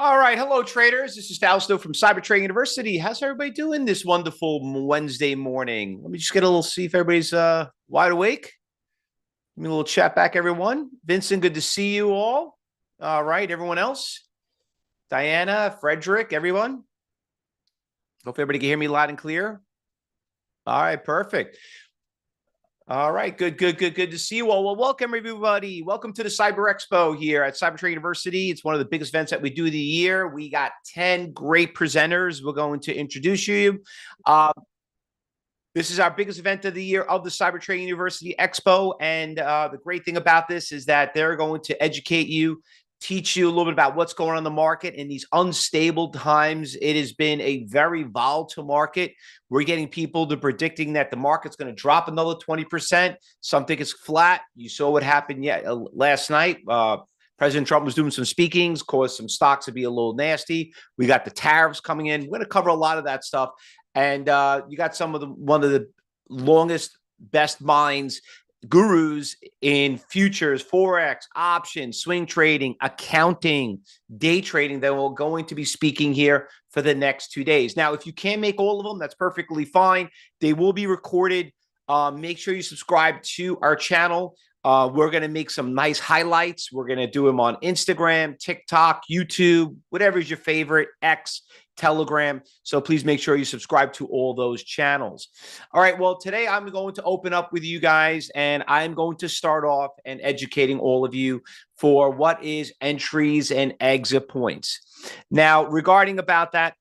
All right. Hello, traders. This is Fausto from Cyber Trading University. How's everybody doing this wonderful Wednesday morning? Let me just get a little see if everybody's wide awake. Give me a little chat back, everyone. Vincent, good to see you all. All right. Everyone else? Diana, Frederick, everyone. Hope everybody can hear me loud and clear. All right. Perfect. All right, good to see you all. Well, welcome everybody. Welcome to the Cyber Expo here at Cyber Trading University. It's one of the biggest events that we do of the year. We got 10 great presenters we're going to introduce you. This is our biggest event of the year of the Cyber Trading University Expo. And the great thing about this is that they're going to educate you, teach you a little bit about what's going on in the market in these unstable times. It has been a very volatile market. We're getting people to predicting that the market's going to drop another 20%. Some think it's flat. You saw what happened last night. President Trump was doing some speakings, caused some stocks to be a little nasty. We got the tariffs coming in. We're going to cover a lot of that stuff. And you got one of the longest, best minds, gurus in futures, Forex, options, swing trading, accounting, day trading that we're going to be speaking here for the next 2 days. Now, if you can't make all of them, that's perfectly fine. They will be recorded. Make sure you subscribe to our channel. We're going to make some nice highlights. We're going to do them on Instagram, TikTok, YouTube, whatever is your favorite, X, Telegram. So please make sure you subscribe to all those channels. All right. Well, today I'm going to open up with you guys, and I'm going to start off and educating all of you for what is entries and exit points. Now, regarding about that,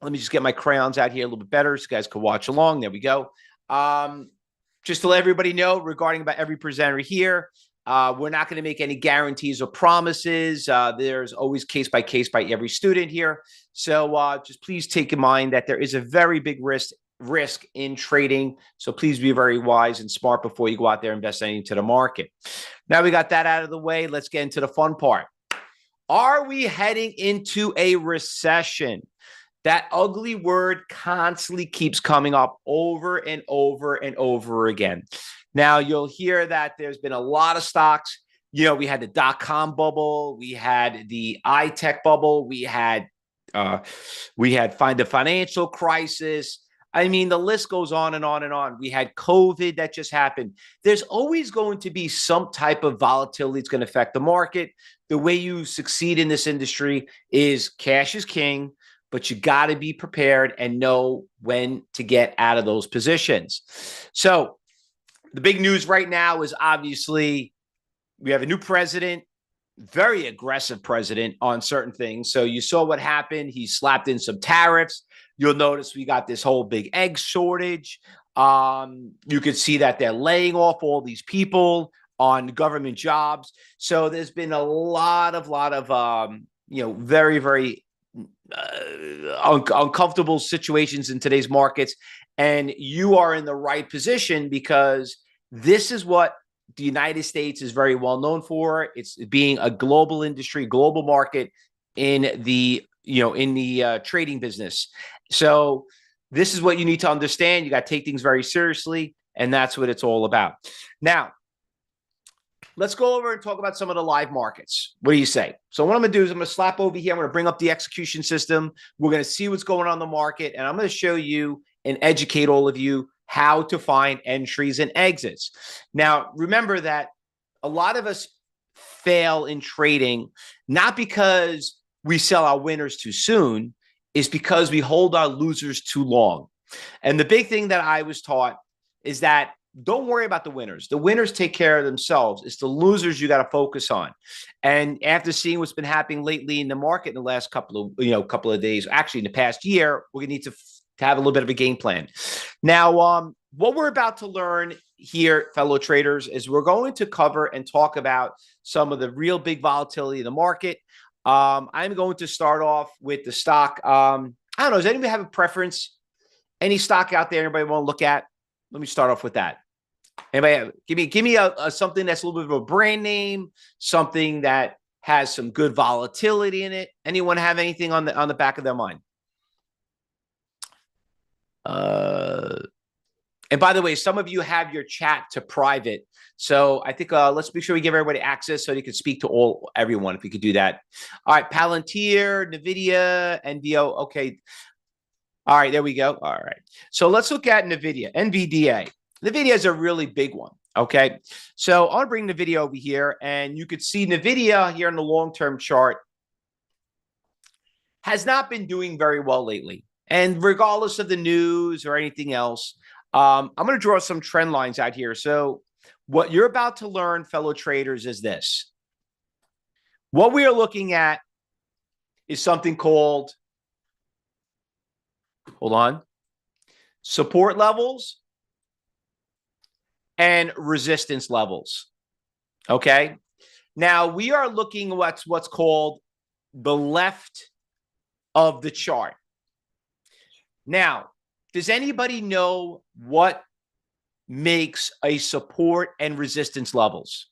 let me just get my crayons out here a little bit better so you guys can watch along. There we go. Just to let everybody know regarding about every presenter here, we're not going to make any guarantees or promises. There's always case by every student here. So just please take in mind that there is a very big risk in trading. So please be very wise and smart before you go out there and invest into the market. Now we got that out of the way. Let's get into the fun part. Are we heading into a recession? That ugly word constantly keeps coming up over and over and over again. Now, you'll hear that there's been a lot of stocks. You know, we had the dot-com bubble. We had the iTech bubble. We had the financial crisis. I mean, the list goes on and on and on. We had COVID that just happened. There's always going to be some type of volatility that's going to affect the market. The way you succeed in this industry is cash is king, but you got to be prepared and know when to get out of those positions. So the big news right now is obviously we have a new president, very aggressive president on certain things. So you saw what happened. He slapped in some tariffs. You'll notice we got this whole big egg shortage. You could see that they're laying off all these people on government jobs. So there's been a lot of very, very uncomfortable situations in today's markets. And you are in the right position because this is what the United States is very well known for. It's being a global industry, global market in the trading business. So this is what you need to understand. You got to take things very seriously, and that's what it's all about. Now, let's go over and talk about some of the live markets. What do you say? So what I'm going to do is I'm going to slap over here. I'm going to bring up the execution system. We're going to see what's going on in the market, and I'm going to show you and educate all of you how to find entries and exits. Now, remember that a lot of us fail in trading, not because we sell our winners too soon, is because we hold our losers too long. And the big thing that I was taught is that don't worry about the winners. The winners take care of themselves. It's the losers you got to focus on. And after seeing what's been happening lately in the market in the last couple of days, actually in the past year, we're going to need to have a little bit of a game plan. Now, what we're about to learn here, fellow traders, is we're going to cover and talk about some of the real big volatility in the market. I'm going to start off with the stock. I don't know. Does anybody have a preference? Any stock out there anybody want to look at? Let me start off with that. Anybody give me a something that's a little bit of a brand name, something that has some good volatility in it. Anyone have anything on the back of their mind? And by the way, some of you have your chat to private. So I think let's make sure we give everybody access so they can speak to everyone if we could do that. All right, Palantir, NVIDIA, NVO. Okay. All right, there we go. All right. So let's look at NVIDIA, NVDA. NVIDIA is a really big one. Okay. So I'll bring NVIDIA over here, and you could see NVIDIA here in the long-term chart has not been doing very well lately. And regardless of the news or anything else, I'm going to draw some trend lines out here. So what you're about to learn, fellow traders, is this. What we are looking at is something called, hold on, support levels and resistance levels. Okay. Now we are looking at what's called the left of the chart. Now, does anybody know what makes a support and resistance levels?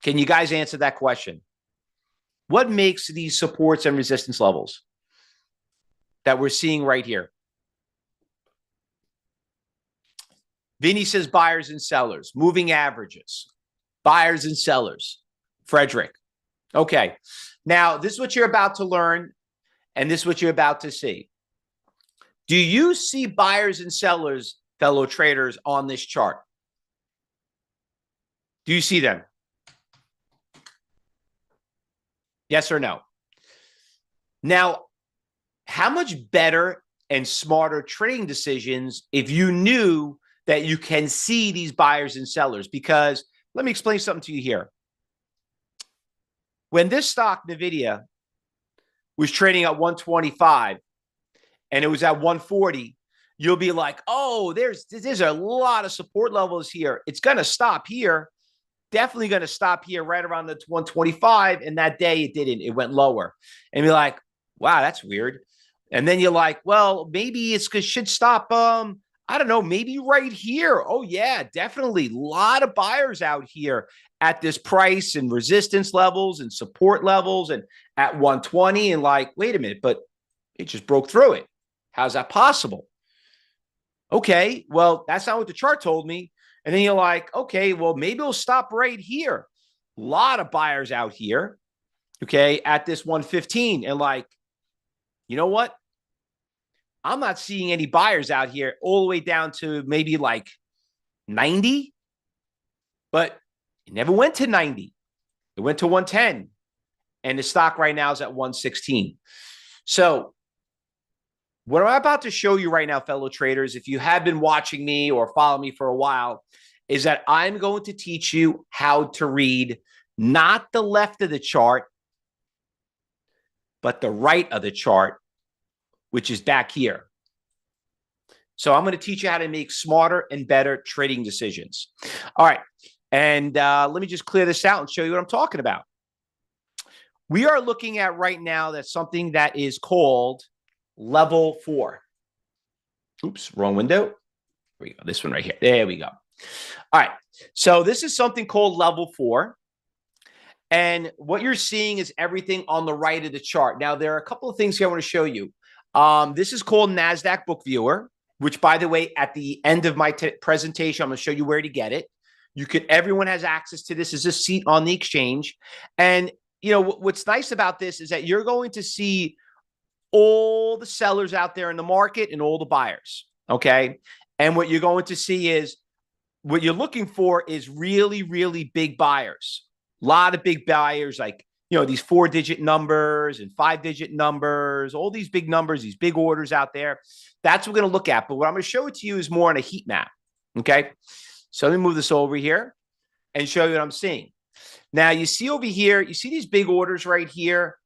Can you guys answer that question? What makes these supports and resistance levels that we're seeing right here? Vinny says buyers and sellers, moving averages, buyers and sellers. Frederick. Okay. Now, this is what you're about to learn, and this is what you're about to see. Do you see buyers and sellers, fellow traders, on this chart? Do you see them? Yes or no? Now, how much better and smarter trading decisions if you knew that you can see these buyers and sellers? Because let me explain something to you here. When this stock, NVIDIA, was trading at 125 and it was at 140, you'll be like, oh, there's a lot of support levels here. It's going to stop here. Definitely going to stop here right around the 125. And that day it didn't. It went lower. And you're like, wow, that's weird. And then you're like, well, maybe it's because it should stop. I don't know, maybe right here. Oh, yeah, definitely. A lot of buyers out here at this price and resistance levels and support levels and at 120. And like, wait a minute, but it just broke through it. How's that possible? Okay, well, that's not what the chart told me. And then you're like, okay, well, maybe it'll stop right here. A lot of buyers out here, okay, at this 115. And like, you know what? I'm not seeing any buyers out here all the way down to maybe like 90, but it never went to 90. It went to 110. And the stock right now is at 116. So what I'm about to show you right now, fellow traders, if you have been watching me or follow me for a while, is that I'm going to teach you how to read not the left of the chart, but the right of the chart, which is back here. So I'm going to teach you how to make smarter and better trading decisions. All right. And let me just clear this out and show you what I'm talking about. We are looking at right now that's something that is called level 4. Oops, wrong window. Here we go. This one right here. There we go. All right. So this is something called level 4. And what you're seeing is everything on the right of the chart. Now, there are a couple of things here I want to show you. This is called NASDAQ Book Viewer, which, by the way, at the end of my presentation, I'm going to show you where to get it. Everyone has access to this as a seat on the exchange. And, you know, what's nice about this is that you're going to see all the sellers out there in the market and all the buyers. Okay. And what you're going to see is what you're looking for is really, really big buyers. A lot of big buyers, like, you know, these 4-digit numbers and 5-digit numbers, all these big numbers, these big orders out there. That's what we're going to look at. But what I'm going to show it to you is more on a heat map. Okay. So let me move this over here and show you what I'm seeing. Now, you see over here, you see these big orders right here,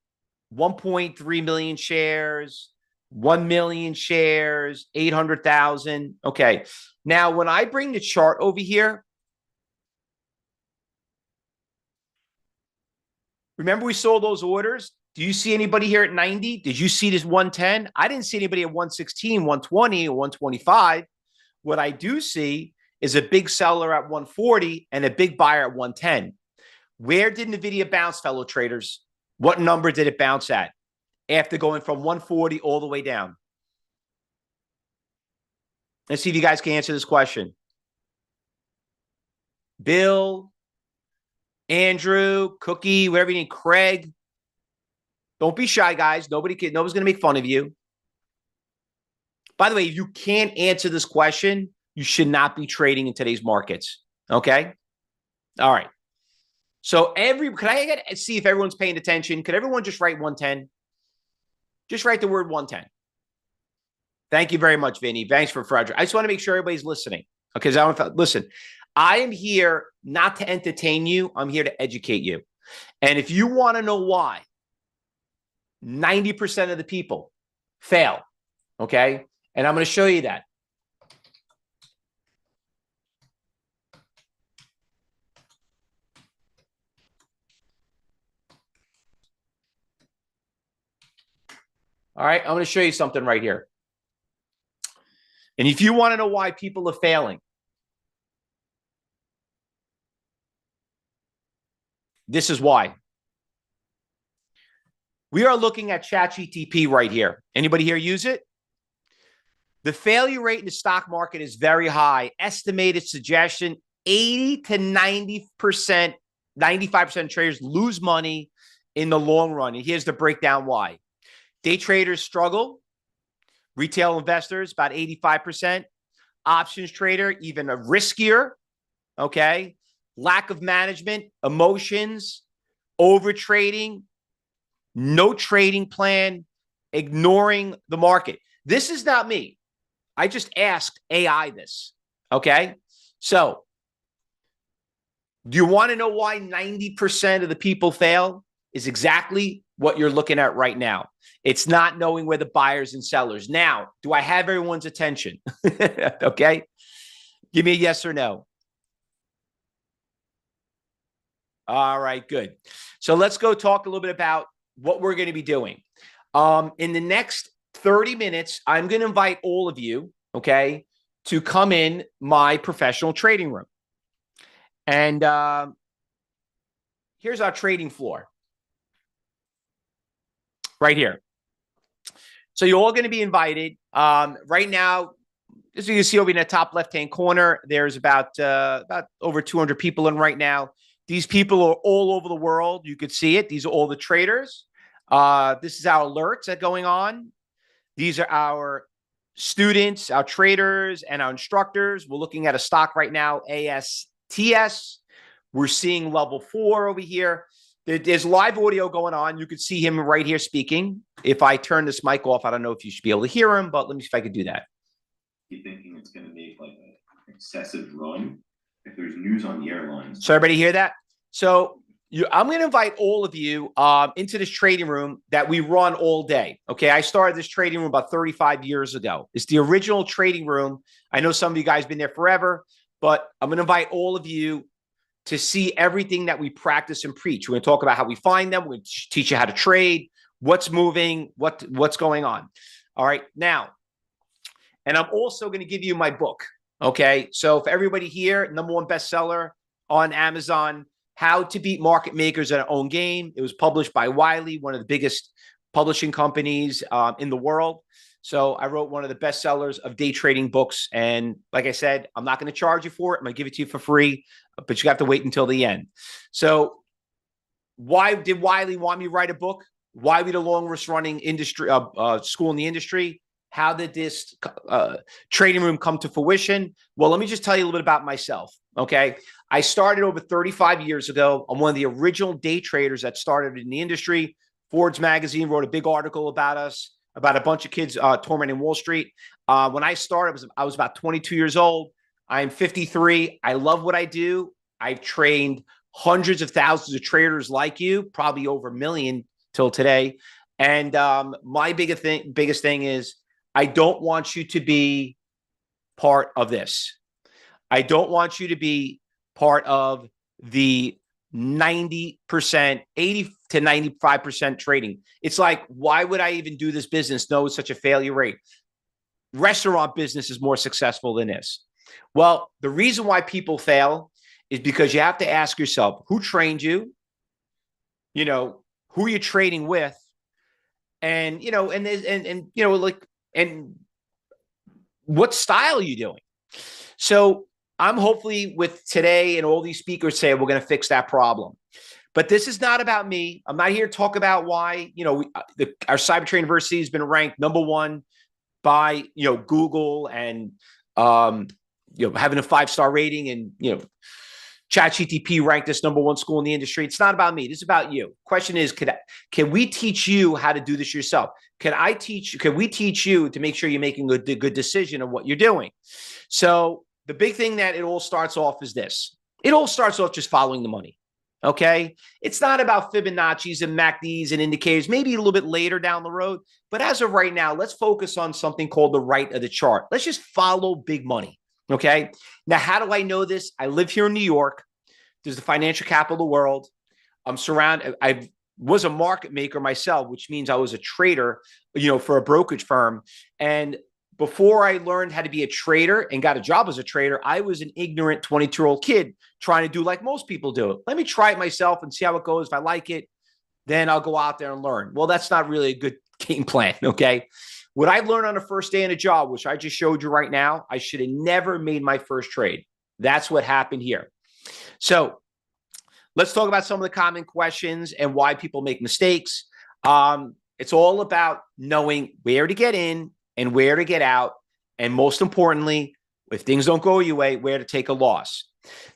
1.3 million shares, 1 million shares, 800,000. Okay. Now, when I bring the chart over here, remember we saw those orders? Do you see anybody here at 90? Did you see this 110? I didn't see anybody at 116, 120, or 125. What I do see is a big seller at 140 and a big buyer at 110. Where did NVIDIA bounce, fellow traders? What number did it bounce at after going from 140 all the way down? Let's see if you guys can answer this question. Bill, Andrew, Cookie, whatever you need, Craig. Don't be shy, guys. Nobody's going to make fun of you. By the way, if you can't answer this question, you should not be trading in today's markets. Okay? All right. So could I see if everyone's paying attention? Could everyone just write 110? Just write the word 110. Thank you very much, Vinny. Thanks for Frederick. I just want to make sure everybody's listening. Okay, listen, I am here not to entertain you. I'm here to educate you. And if you want to know why 90% of the people fail, okay, and I'm going to show you that. All right, I'm going to show you something right here. And if you want to know why people are failing, this is why. We are looking at ChatGPT right here. Anybody here use it? The failure rate in the stock market is very high. Estimated suggestion, 80 to 90%, 95% of traders lose money in the long run. And here's the breakdown why. Day traders struggle. Retail investors, about 85%. Options trader, even riskier. Okay. Lack of management, emotions, over trading, no trading plan, ignoring the market. This is not me. I just asked AI this. Okay. So, do you want to know why 90% of the people fail? Is exactly what you're looking at right now. It's not knowing where the buyers and sellers. Now, do I have everyone's attention? Okay. Give me a yes or no. All right, good. So let's go talk a little bit about what we're going to be doing. In the next 30 minutes, I'm going to invite all of you, okay, to come in my professional trading room. And here's our trading floor right here. So you're all going to be invited. Right now, as you can see over in the top left-hand corner, there's about over 200 people in right now. These people are all over the world. You could see it. These are all the traders. This is our alerts that are going on. These are our students, our traders, and our instructors. We're looking at a stock right now, ASTS. We're seeing level 4 over here. There's live audio going on. You could see him right here speaking. If I turn this mic off, I don't know if you should be able to hear him, but let me see if I could do that. You thinking it's going to make like an excessive run if there's news on the airlines? So everybody hear that? So I'm going to invite all of you into this trading room that we run all day. Okay, I started this trading room about 35 years ago. It's the original trading room. I know some of you guys have been there forever, but I'm going to invite all of you to see everything that we practice and preach. We're going to talk about how we find them. We're going to teach you how to trade, what's moving, what's going on. All right, now, and I'm also going to give you my book. Okay, so for everybody here, #1 bestseller on Amazon, How to Beat Market Makers at Our Own Game. It was published by Wiley, one of the biggest publishing companies in the world. So I wrote one of the best sellers of day trading books. And like I said, I'm not going to charge you for it. I'm going to give it to you for free, but you have to wait until the end. So why did Wiley want me to write a book? Why we the longest running industry school in the industry? How did this trading room come to fruition? Well, let me just tell you a little bit about myself. Okay. I started over 35 years ago. I'm one of the original day traders that started in the industry. Forbes magazine wrote a big article about us, about a bunch of kids tormenting Wall Street. When I started, I was about 22 years old. I'm 53. I love what I do. I've trained hundreds of thousands of traders like you, probably over a million till today. And my biggest thing is I don't want you to be part of this. I don't want you to be part of the 90%, 80 to 95% trading. It's like, why would I even do this business? No, it's such a failure rate. Restaurant business is more successful than this. Well, the reason why people fail is because you have to ask yourself, who trained you? You know, who you're trading with? And, you know, and what style are you doing? So I'm hopefully with today and all these speakers say we're going to fix that problem. But this is not about me. I'm not here to talk about why, our Cyber Trading University has been ranked #1 by, Google and, having a 5-star rating and, ChatGTP ranked us #1 school in the industry. It's not about me. This is about you. Question is, can we teach you how to do this yourself? Can we teach you to make sure you're making a good decision of what you're doing? So the big thing that it all starts off is this. It all starts off just following the money. Okay. It's not about Fibonacci's and MACDs and indicators, maybe a little bit later down the road. But as of right now, let's focus on something called the right of the chart. Let's just follow big money. Okay. Now, how do I know this? I live here in New York. There's the financial capital of the world. I'm surrounded. I was a market maker myself, which means I was a trader, for a brokerage firm. And before I learned how to be a trader and got a job as a trader, I was an ignorant 22-year-old kid trying to do like most people do. Let me try it myself and see how it goes. If I like it, then I'll go out there and learn. Well, that's not really a good game plan, okay? What I learned on the first day in a job, which I just showed you right now, I should have never made my first trade. That's what happened here. So let's talk about some of the common questions and why people make mistakes. It's all about knowing where to get in and where to get out. And most importantly, if things don't go your way, where to take a loss.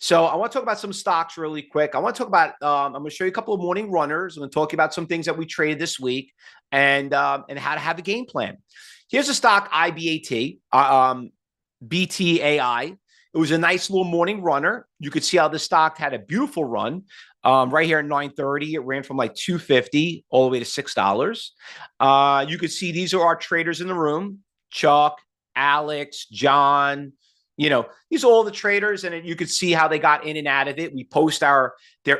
So I want to talk about some stocks really quick. I want to talk about, I'm going to show you a couple of morning runners. I'm going to talk about some things that we traded this week and how to have a game plan. Here's a stock, IBAT, BTAI. It was a nice little morning runner. You could see how the stock had a beautiful run. Right here at 9:30, it ran from like $2.50 all the way to $6. You could see these are our traders in the room: Chuck, Alex, John. These are all the traders, and you could see how they got in and out of it. We post their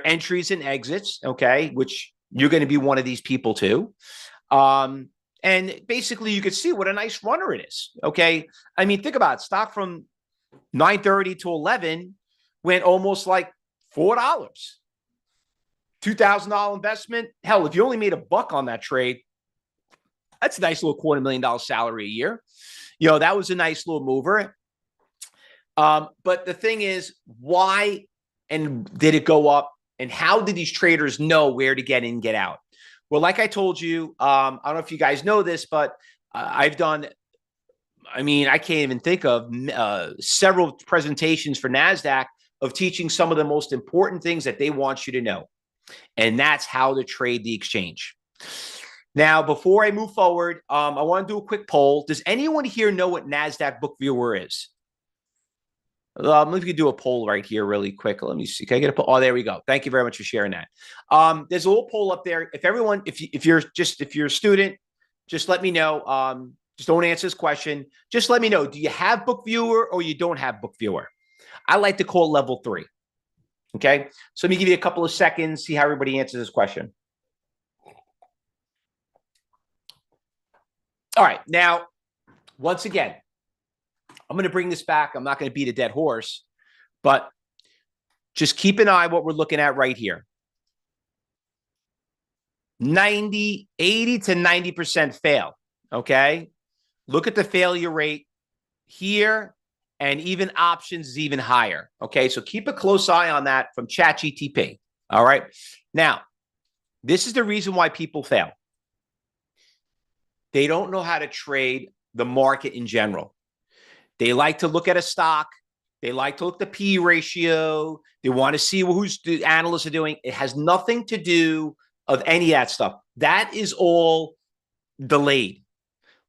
entries and exits, okay, which you're going to be one of these people too. And basically, you could see what a nice runner it is. Okay, I mean, think about it. Stock from 9:30 to 11 went almost like $4. $2,000 investment. Hell, if you only made $1 on that trade, that's a nice little $250,000 salary a year. That was a nice little mover. But the thing is, why and did it go up? And how did these traders know where to get in, get out? Well, like I told you, I don't know if you guys know this, but I've done, I can't even think of several presentations for NASDAQ of teaching some of the most important things that they want you to know. And that's how to trade the exchange. Now, before I move forward, I want to do a quick poll. Does anyone here know what NASDAQ Book Viewer is? Let me do a poll right here really quick. Let me see. Can I get a poll? Oh, there we go. Thank you very much for sharing that. There's a little poll up there. If you're a student, just let me know. Just don't answer this question. Just let me know. Do you have Book Viewer or you don't have Book Viewer? I like to call level 3. Okay. So let me give you a couple of seconds, see how everybody answers this question. All right. Now, once again, I'm going to bring this back. I'm not going to beat a dead horse, but just keep an eye on what we're looking at right here. 80 to 90% fail. Okay. Look at the failure rate here, and even options is even higher. Okay. So keep a close eye on that from ChatGTP. All right. Now, this is the reason why people fail. They don't know how to trade the market in general. They like to look at a stock. They like to look at the P ratio. They want to see who's the analysts are doing. It has nothing to do of any of that stuff. That is all delayed.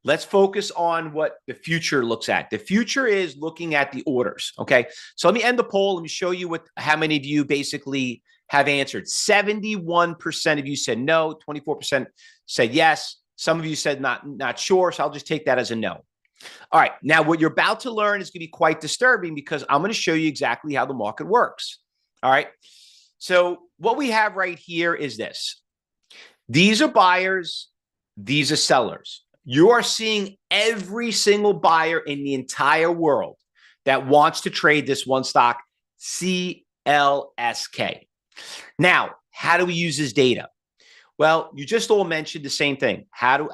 Let's focus on what the future looks at. The future is looking at the orders. Okay. So let me end the poll. Let me show you how many of you basically have answered. 71% of you said no. 24% said yes. Some of you said not sure. So I'll just take that as a no. All right. Now, what you're about to learn is going to be quite disturbing because I'm going to show you exactly how the market works. All right. So what we have right here is this. These are buyers. These are sellers. You are seeing every single buyer in the entire world that wants to trade this one stock, CLSK. Now, how do we use this data? Well, you just all mentioned the same thing. How do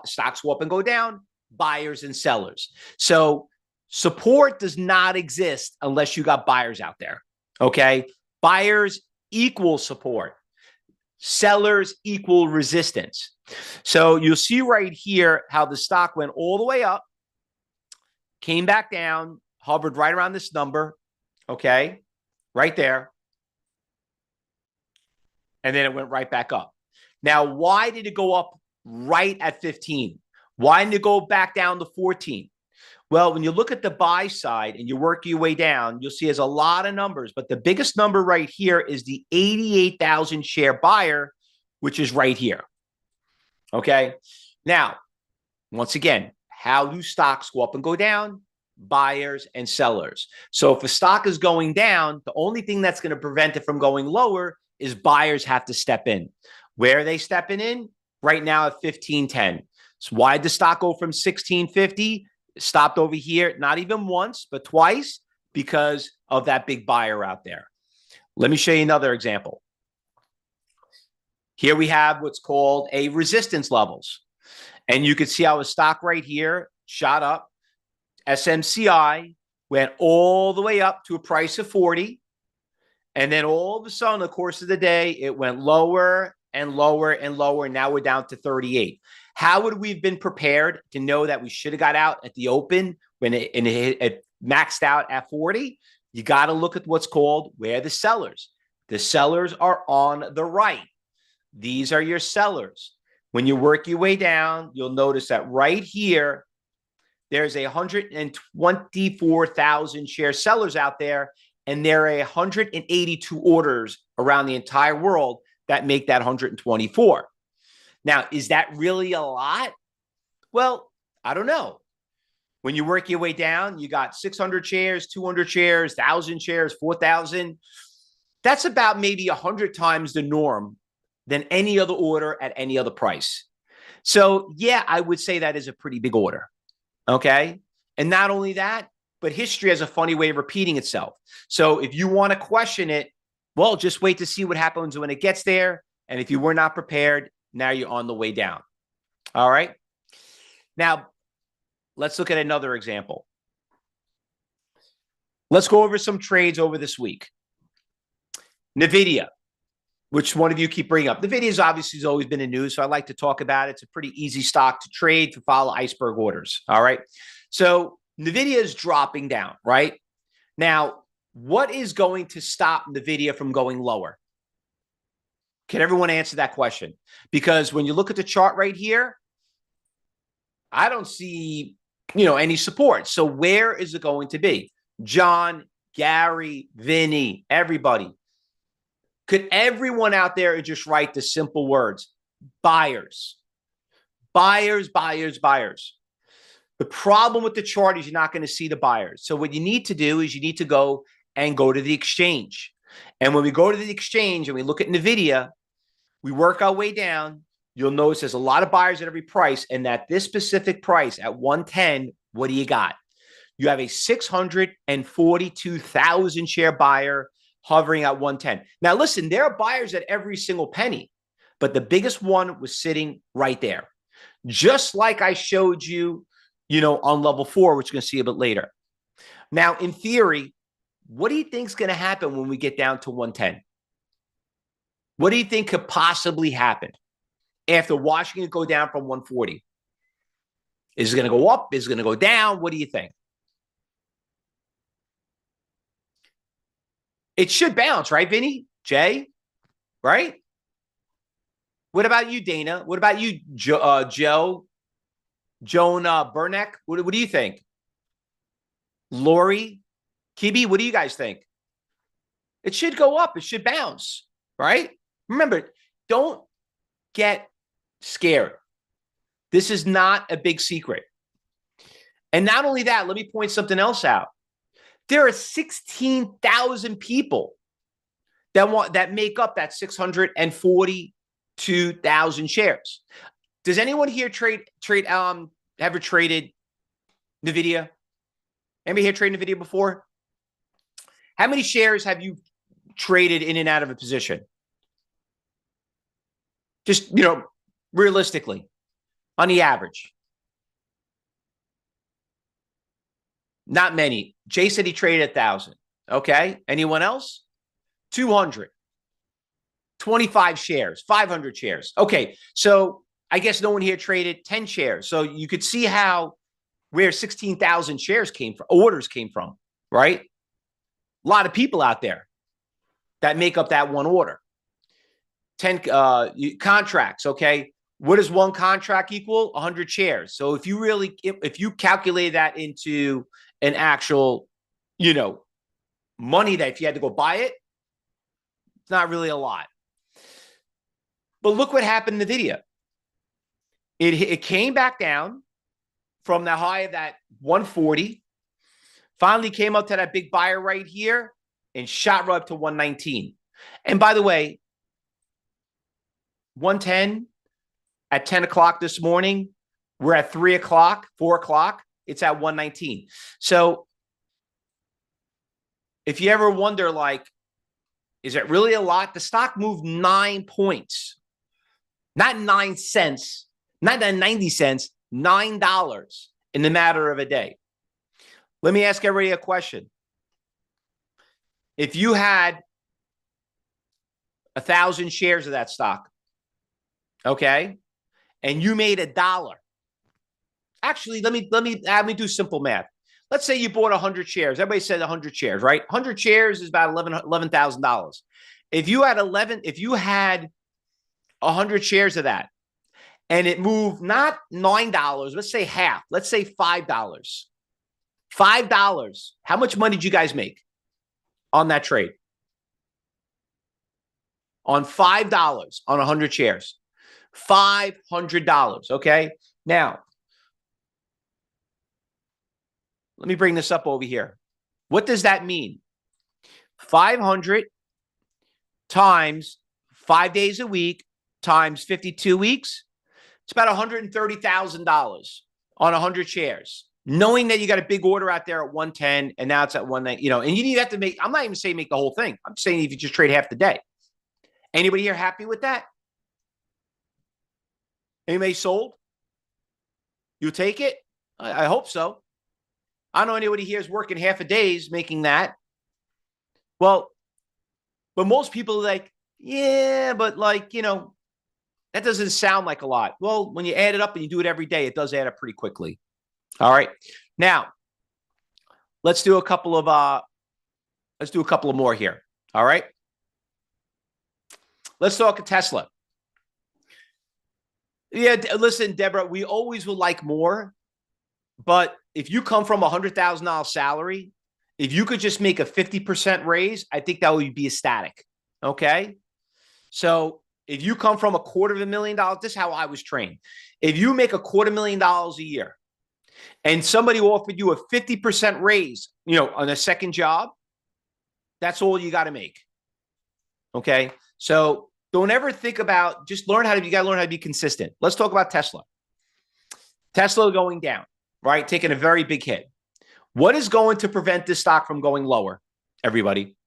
stocks go up and go down? Buyers and sellers. So Support does not exist unless you got buyers out there. Okay. Buyers equal support. Sellers equal resistance. So you'll see right here how the stock went all the way up, came back down, hovered right around this number. Okay. Right there. And then it went right back up. Now, why did it go up right at 15? Why didn't it go back down to 14? Well, when you look at the buy side and you work your way down, you'll see there's a lot of numbers, but the biggest number right here is the 88,000 share buyer, which is right here. Okay. Now, once again, how do stocks go up and go down? Buyers and sellers. So if a stock is going down, the only thing that's going to prevent it from going lower is buyers have to step in. Where are they stepping in? Right now at 15.10. So why did the stock go from 16.50? Stopped over here, not even once, but twice, because of that big buyer out there. Let me show you another example. Here we have what's called a resistance levels. And you can see how a stock right here shot up. SMCI went all the way up to a price of 40. And then all of a sudden, in the course of the day, it went lower and lower and lower. And now we're down to 38. How would we have been prepared to know that we should have got out at the open when it maxed out at 40? You got to look at what's called where the sellers. The sellers are on the right. These are your sellers. When you work your way down, you'll notice that right here, there's 124,000 share sellers out there, and there are 182 orders around the entire world that make that 124. Now, is that really a lot? Well, I don't know. When you work your way down, you got 600 shares, 200 shares, 1,000 shares, 4,000. That's about maybe 100 times the norm than any other order at any other price. So, yeah, I would say that is a pretty big order. Okay. And not only that, but history has a funny way of repeating itself. So if you want to question it, well, just wait to see what happens when it gets there. And if you were not prepared, now you're on the way down. All right. Now, let's look at another example. Let's go over some trades over this week. NVIDIA, which one of you keep bringing up? NVIDIA has obviously always been in news, so I like to talk about it. It's a pretty easy stock to trade to follow iceberg orders. All right. So NVIDIA is dropping down, right? Now, what is going to stop NVIDIA from going lower? Can everyone answer that question? Because when you look at the chart right here, I don't see, any support. So where is it going to be? John, Gary, Vinny, everybody. Could everyone out there just write the simple words? Buyers. Buyers, buyers, buyers. The problem with the chart is you're not going to see the buyers. So what you need to do is you need to go to the exchange. And when we go to the exchange and we look at NVIDIA, we work our way down. You'll notice there's a lot of buyers at every price, and at this specific price at 110, what do you got? You have a 642,000 share buyer hovering at 110. Now, listen, there are buyers at every single penny, but the biggest one was sitting right there. Just like I showed you, on level 4, which you're going to see a bit later. Now, in theory, what do you think is going to happen when we get down to 110? What do you think could possibly happen after watching it go down from 140? Is it going to go up? Is it going to go down? What do you think? It should bounce, right, Vinny? Jay? Right? What about you, Dana? What about you, Joan Burneck? What do you think? Lori? Kibi, what do you guys think? It should go up. It should bounce, right? Remember, don't get scared. This is not a big secret. And not only that, let me point something else out. There are 16,000 people that make up that 642,000 shares. Does anyone here ever traded NVIDIA? Anybody here traded NVIDIA before? How many shares have you traded in and out of a position? Just, realistically, on the average. Not many. Jay said he traded 1,000. Okay. Anyone else? 200. 25 shares, 500 shares. Okay. So I guess no one here traded 10 shares. So you could see how where 16,000 shares came from, orders came from, right? A lot of people out there that make up that one order. 10 contracts, okay? What does one contract equal? 100 shares. So if you calculate that into an actual, money that if you had to go buy it, it's not really a lot. But look what happened in the video. It came back down from the high of that 140, finally came up to that big buyer right here and shot right up to 119. And by the way, 110 at 10 o'clock this morning, we're at 3 o'clock, 4 o'clock, it's at 119. So if you ever wonder, like, is it really a lot? The stock moved 9 points, not 9 cents, not 90 cents, $9 in the matter of a day. Let me ask everybody a question. If you had 1,000 shares of that stock, okay, and you made $1, actually, let me do simple math. Let's say you bought 100 shares. Everybody said 100 shares, right? 100 shares is about $11,000. If you had 100 shares of that, and it moved not $9, let's say half, let's say $5. $5. How much money did you guys make on that trade? On $5 on 100 shares. $500, okay? Now, let me bring this up over here. What does that mean? 500 times 5 days a week times 52 weeks. It's about $130,000 on 100 shares. Knowing that you got a big order out there at 110 and now it's at 190, and you have to make, I'm not even saying make the whole thing. I'm saying if you just trade half the day. Anybody here happy with that? Anybody sold? You take it? I hope so. I don't know anybody here is working half a days making that. Well, but most people are like, yeah, but like, that doesn't sound like a lot. Well, when you add it up and you do it every day, it does add up pretty quickly. All right. Now, let's do a couple of more here. All right. Let's talk Tesla. Yeah, listen, Deborah, we always would like more, but if you come from $100,000 salary, if you could just make a 50% raise, I think that would be ecstatic. Okay. So if you come from $250,000, this is how I was trained. If you make $250,000 a year and somebody offered you a 50% raise, on a second job, that's all you got to make. Okay. So don't ever think about, just you got to learn how to be consistent. Let's talk about Tesla. Tesla going down, right? Taking a very big hit. What is going to prevent this stock from going lower, everybody?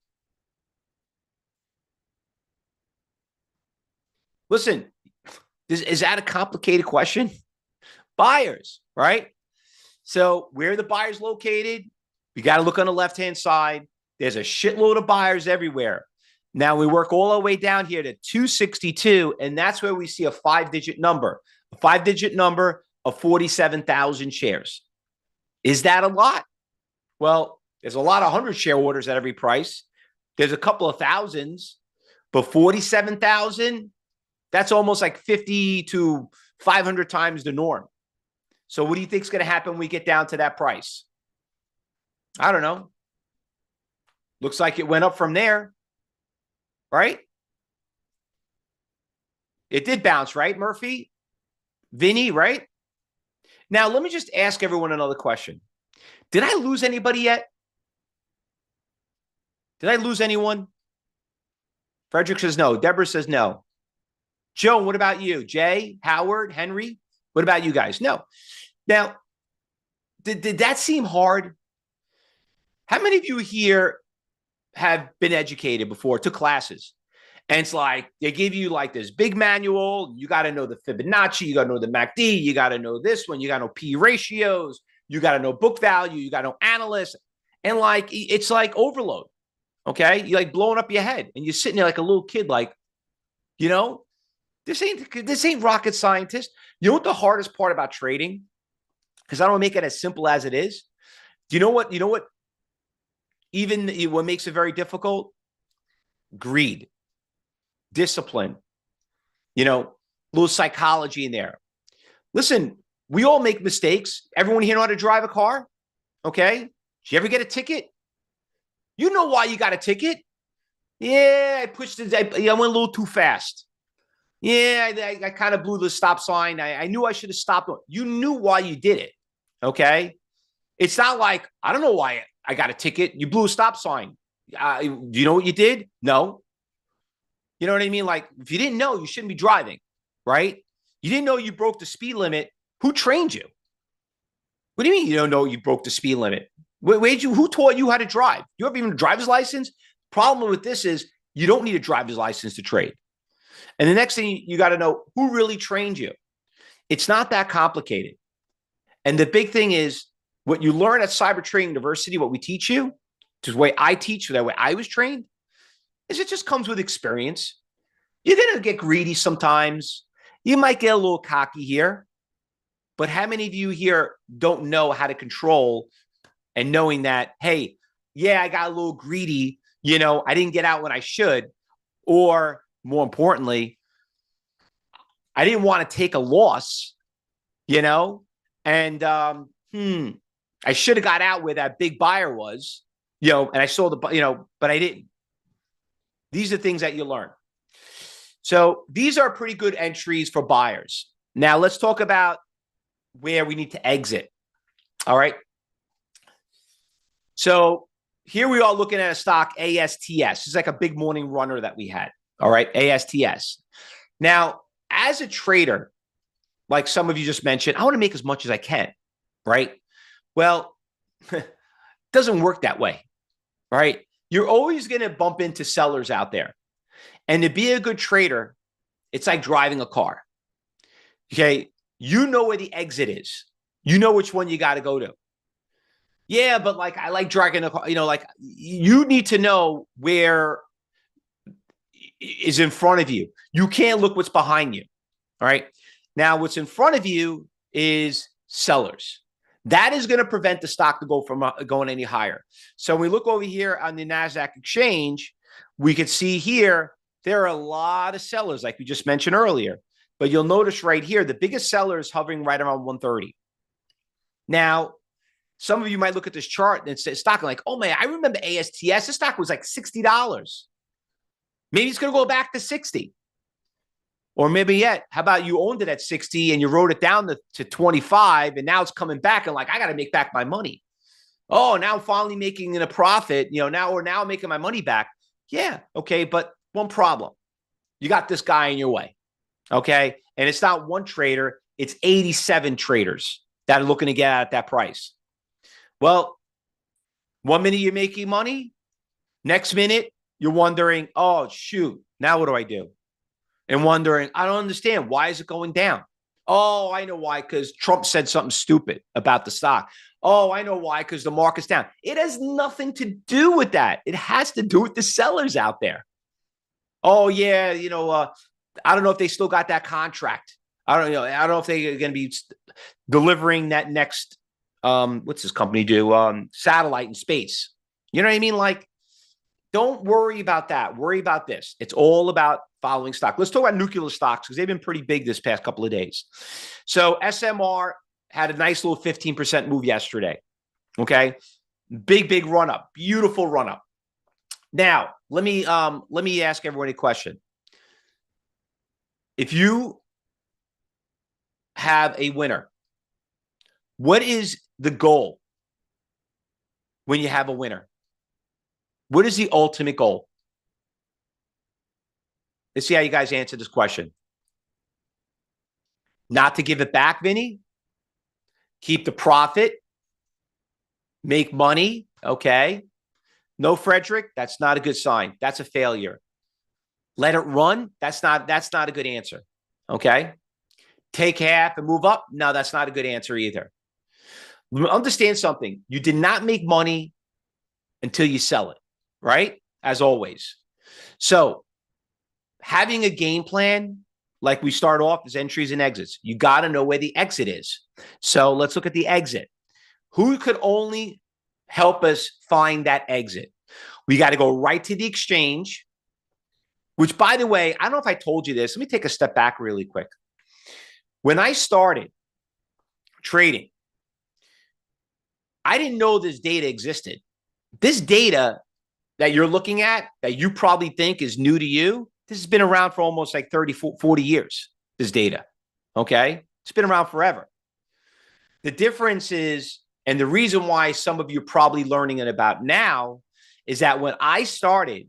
Listen, is that a complicated question? Buyers, right? So where are the buyers located? You got to look on the left-hand side. There's a shitload of buyers everywhere. Now we work all the way down here to 262, and that's where we see a 5-digit number. A 5-digit number of 47,000 shares. Is that a lot? Well, there's a lot of 100-share orders at every price. There's a couple of thousands, but 47,000, that's almost like 50 to 500 times the norm. So what do you think is going to happen when we get down to that price? I don't know. Looks like it went up from there, right? It did bounce, right, Murphy? Vinny, right? Now, let me just ask everyone another question. Did I lose anybody yet? Did I lose anyone? Frederick says no. Deborah says no. Joe, what about you? Jay, Howard, Henry? What about you guys? No. Now, did that seem hard? How many of you here have been educated before, took classes? And it's like, they give you like this big manual. You got to know the Fibonacci. You got to know the MACD. You got to know this one. You got to know P ratios. You got to know book value. You got to know analysts. And like, it's like overload. Okay. You're like blowing up your head and you're sitting there like a little kid, like, you know, this ain't rocket scientist. You know what the hardest part about trading? Because I don't make it as simple as it is. Do you know what? You know what? Even what makes it very difficult? Greed, discipline, a little psychology in there. Listen, we all make mistakes. Everyone here know how to drive a car? Okay. Did you ever get a ticket? You know why you got a ticket. Yeah, I pushed it. I went a little too fast. Yeah, I kind of blew the stop sign. I knew I should have stopped. You knew why you did it. Okay. It's not like, I don't know why I got a ticket. You blew a stop sign. Do you know what you did? No. You know what I mean? Like, if you didn't know, you shouldn't be driving, right? You didn't know you broke the speed limit. Who trained you? What do you mean you don't know you broke the speed limit? Who taught you how to drive? You have even a driver's license? Problem with this is you don't need a driver's license to trade. And the next thing you got to know, who really trained you? It's not that complicated. And the big thing is what you learn at Cyber Trading University, what we teach you, the way I teach, the way I was trained, is it just comes with experience. You're going to get greedy sometimes. You might get a little cocky here. But how many of you here don't know how to control and knowing that, hey, yeah, I got a little greedy. I didn't get out when I should. Or more importantly, I didn't want to take a loss, and I should have got out where that big buyer was, and I saw but I didn't. These are things that you learn. So these are pretty good entries for buyers. Now let's talk about where we need to exit. All right. So here we are looking at a stock ASTS. It's like a big morning runner that we had. All right. ASTS. Now, as a trader, like some of you just mentioned, I want to make as much as I can. Right. Well, it doesn't work that way. Right. You're always going to bump into sellers out there. And to be a good trader, it's like driving a car. Okay. You know where the exit is. You know which one you got to go to. Yeah, but like I like driving a car, like you need to know where is in front of you. You can't look what's behind you. All right. Now, what's in front of you is sellers. That is going to prevent the stock to go from going any higher. So when we look over here on the NASDAQ exchange, we could see here, there are a lot of sellers, like we just mentioned earlier. But you'll notice right here, the biggest seller is hovering right around 130. Now, some of you might look at this chart and say, stock like, oh man, I remember ASTS. This stock was like $60. Maybe it's going to go back to 60. Or maybe yet, how about you owned it at 60 and you wrote it down to 25 and now it's coming back and like, I got to make back my money. Oh, now I'm finally making a profit, now I'm making my money back. Yeah. Okay. But one problem, you got this guy in your way. Okay. And it's not one trader. It's 87 traders that are looking to get out at that price. Well, 1 minute you're making money. Next minute, you're wondering, oh, shoot, now what do I do? And wondering, I don't understand. Why is it going down? Oh, I know why, because Trump said something stupid about the stock. Oh, I know why, because the market's down. It has nothing to do with that. It has to do with the sellers out there. Oh, yeah, I don't know if they still got that contract. I don't know if they're going to be delivering that next, what's this company do? Satellite in space. You know what I mean? Like, don't worry about that. Worry about this. It's all about following stock. Let's talk about nuclear stocks because they've been pretty big this past couple of days. So SMR had a nice little 15% move yesterday. Okay. Big run up. Beautiful run up. Now, let me ask everyone a question. If you have a winner, what is the goal when you have a winner? What is the ultimate goal? Let's see how you guys answer this question. Not to give it back, Vinny. Keep the profit. Make money. Okay. No, Frederick, that's not a good sign. That's a failure. Let it run. That's not a good answer. Okay. Take half and move up. No, that's not a good answer either. Understand something. You did not make money until you sell it, right? As always. So having a game plan, like we start off, is entries and exits. You got to know where the exit is. So let's look at the exit. Who could only help us find that exit? We got to go right to the exchange, which, by the way, I don't know if I told you this. Let me take a step back really quick. When I started trading, I didn't know this data existed. This data that you're looking at, that you probably think is new to you, this has been around for almost like 30, 40 years, this data, okay? It's been around forever. The difference is, and the reason why some of you are probably learning it about now, is that when I started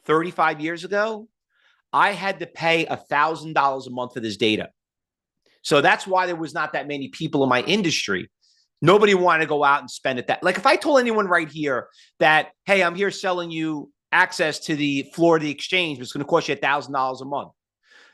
35 years ago, I had to pay $1,000 a month for this data. So that's why there was not that many people in my industry. Nobody wanted to go out and spend it that. Like if I told anyone right here that, hey, I'm here selling you access to the floor of the exchange, but it's going to cost you $1,000 a month.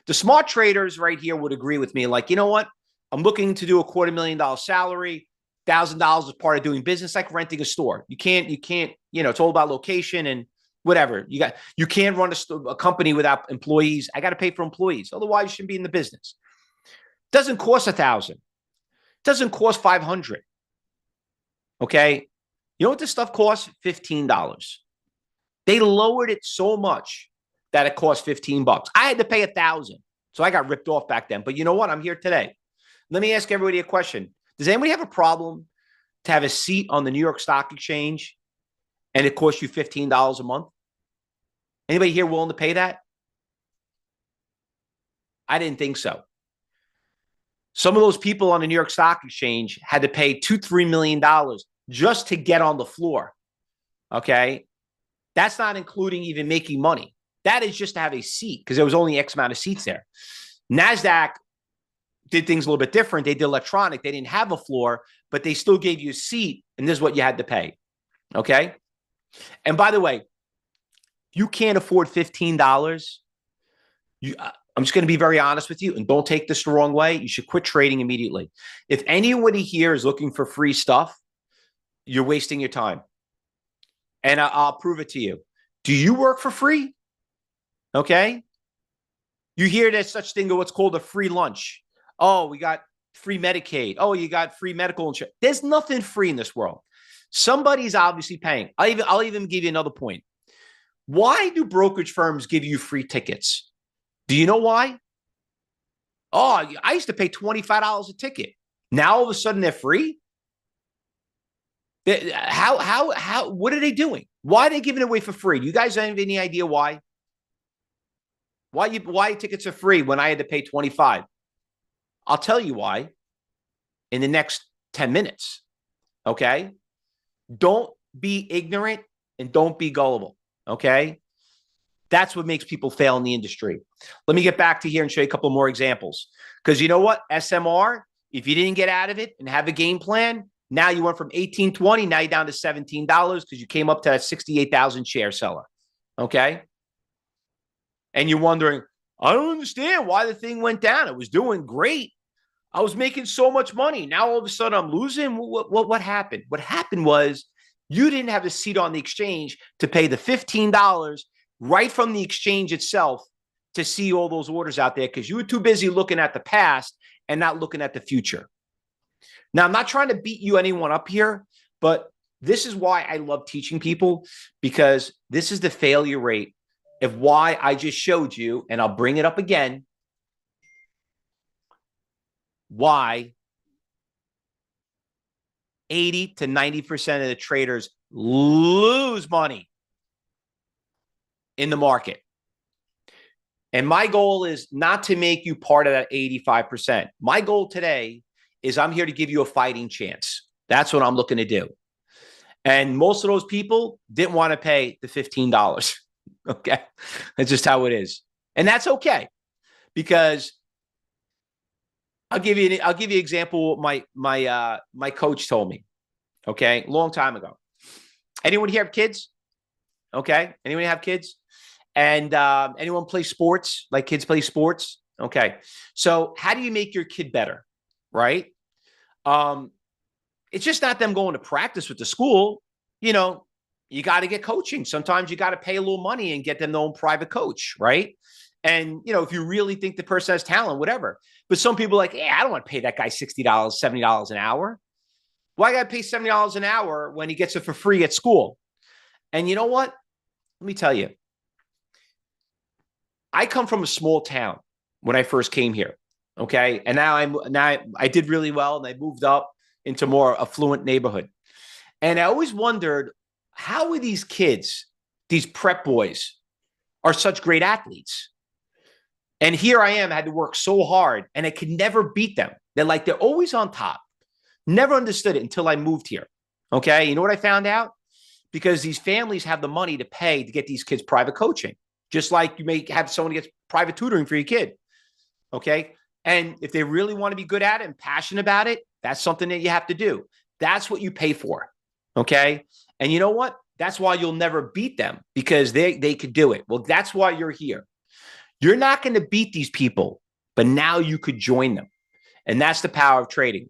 The smart traders right here would agree with me. Like, you know what? I'm looking to do a $250,000 salary. $1,000 is part of doing business, like renting a store. You can't, it's all about location and whatever. You can't run a company without employees. I got to pay for employees. Otherwise, you shouldn't be in the business. Doesn't cost $1,000. Doesn't cost $500. Okay. You know what this stuff costs? $15. They lowered it so much that it cost $15. I had to pay $1,000. So I got ripped off back then. But you know what? I'm here today. Let me ask everybody a question. Does anybody have a problem to have a seat on the New York Stock Exchange and it costs you $15 a month? Anybody here willing to pay that? I didn't think so. Some of those people on the New York Stock Exchange had to pay $2-3 million just to get on the floor. Okay. That's not including even making money. That is just to have a seat because there was only X amount of seats there. NASDAQ did things a little bit different. They did electronic. They didn't have a floor, but they still gave you a seat, and this is what you had to pay. Okay. And by the way, you can't afford $15. I'm just going to be very honest with you, and don't take this the wrong way. You should quit trading immediately. If anybody here is looking for free stuff, you're wasting your time. And I'll prove it to you. Do you work for free? Okay. You hear there's such thing as what's called a free lunch. Oh, we got free Medicaid. Oh, you got free medical insurance. There's nothing free in this world. Somebody's obviously paying. I'll even give you another point. Why do brokerage firms give you free tickets? Do you know why? Oh, I used to pay $25 a ticket. Now all of a sudden they're free? What are they doing? Why are they giving it away for free? Do you guys have any idea why? Why tickets are free when I had to pay $25? I'll tell you why in the next 10 minutes. Okay. Don't be ignorant and don't be gullible. Okay. That's what makes people fail in the industry. Let me get back to here and show you a couple more examples. Because you know what? SMR, if you didn't get out of it and have a game plan, now you went from $18.20, now you're down to $17 because you came up to that 68,000 share seller. Okay. And you're wondering, I don't understand why the thing went down. It was doing great. I was making so much money. Now all of a sudden I'm losing. What happened? What happened was you didn't have a seat on the exchange to pay the $15 right from the exchange itself to see all those orders out there because you were too busy looking at the past and not looking at the future. Now, I'm not trying to beat anyone up here, but this is why I love teaching people, because this is the failure rate of why I just showed you, and I'll bring it up again, why 80 to 90% of the traders lose money in the market. And my goal is not to make you part of that 85%. My goal today is I'm here to give you a fighting chance. That's what I'm looking to do. And most of those people didn't want to pay the $15. Okay. That's just how it is. And that's okay. Because I'll give you an example what my coach told me. Okay. A long time ago. Anyone here have kids? Okay. Anyone have kids? And anyone play sports? Like kids play sports? Okay. So how do you make your kid better? Right? It's just not them going to practice with the school. You know, you got to get coaching. Sometimes you got to pay a little money and get them their own private coach, right? And, you know, if you really think the person has talent, whatever. But some people are like, yeah, I don't want to pay that guy $60, $70 an hour. Why got to pay $70 an hour when he gets it for free at school? And you know what? Let me tell you, I come from a small town when I first came here. Okay. And I did really well and I moved up into more affluent neighborhood. And I always wondered, how are these kids, these prep boys, are such great athletes? And here I am, I had to work so hard and I could never beat them. They're always on top. Never understood it until I moved here. Okay. You know what I found out? Because these families have the money to pay to get these kids private coaching, just like you may have someone get private tutoring for your kid. Okay. And if they really want to be good at it and passionate about it, that's something that you have to do. That's what you pay for. Okay. And you know what? That's why you'll never beat them, because they could do it. Well, that's why you're here. You're not going to beat these people, but now you could join them. And that's the power of trading.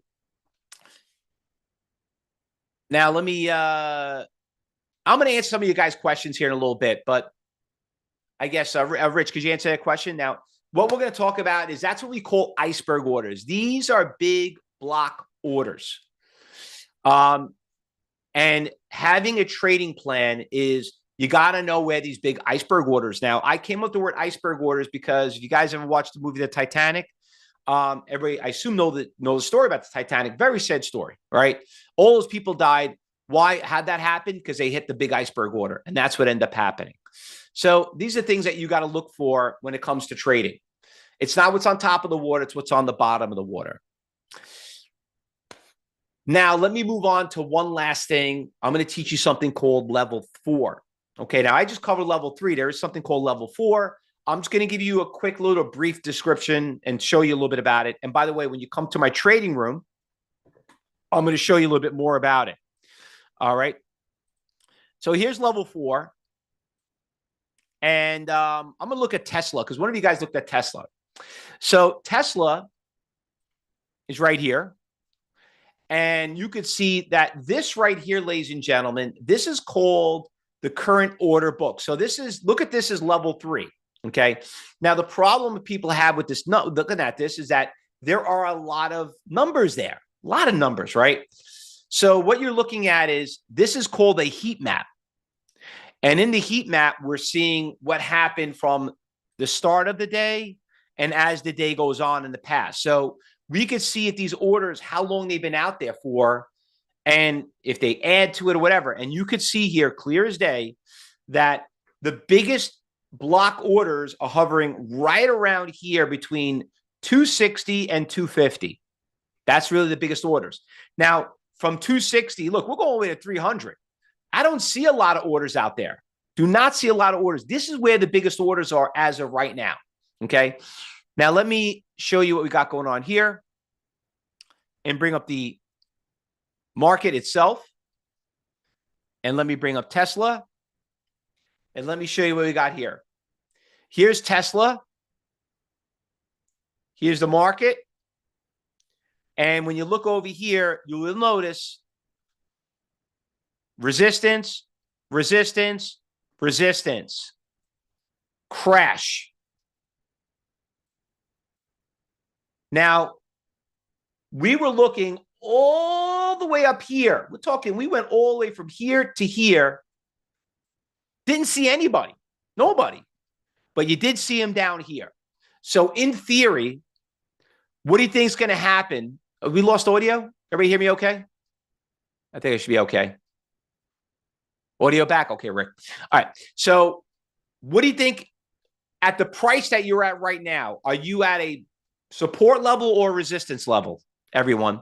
Now, I'm going to answer some of you guys' questions here in a little bit, but I guess, Rich, could you answer that question? Now, what we're going to talk about is that's what we call iceberg orders. These are big block orders. And having a trading plan is, you got to know where these big iceberg orders. Now, I came up with the word iceberg orders because if you guys ever watched the movie The Titanic, everybody, I assume, know the story about the Titanic. Very sad story, right? All those people died. Why had that happen? Because they hit the big iceberg order, and that's what ended up happening. So these are things that you got to look for when it comes to trading. It's not what's on top of the water, it's what's on the bottom of the water. Now, let me move on to one last thing. I'm going to teach you something called level 4. Okay, now I just covered level 3. There is something called level 4. I'm just going to give you a quick little brief description and show you a little bit about it. And by the way, when you come to my trading room, I'm going to show you a little bit more about it. All right. So here's level 4. And I'm going to look at Tesla, because one of you guys looked at Tesla. So Tesla is right here. And you could see that this right here, ladies and gentlemen, this is called the current order book. So this is, look at this as level 3. Okay. Now, the problem people have with this, looking at this, is that there are a lot of numbers there, a lot of numbers, right? So what you're looking at is, this is called a heat map. And in the heat map, we're seeing what happened from the start of the day and as the day goes on in the past. So we could see if these orders, how long they've been out there for, and if they add to it or whatever. And you could see here, clear as day, that the biggest block orders are hovering right around here between 260 and 250. That's really the biggest orders. Now, from 260, look, we're going all the way to 300. I don't see a lot of orders out there. Do not see a lot of orders. This is where the biggest orders are as of right now. Okay. Now, let me show you what we got going on here and bring up the market itself. And let me bring up Tesla. And let me show you what we got here. Here's Tesla. Here's the market. And when you look over here, you will notice resistance, resistance, resistance, crash. Now, we were looking all the way up here. We're talking, we went all the way from here to here. Didn't see anybody, nobody, but you did see him down here. So in theory, what do you think is going to happen? We lost audio? Everybody hear me okay? I think I should be okay. Audio back? Okay, Rick. All right. So what do you think at the price that you're at right now? Are you at a support level or resistance level, everyone?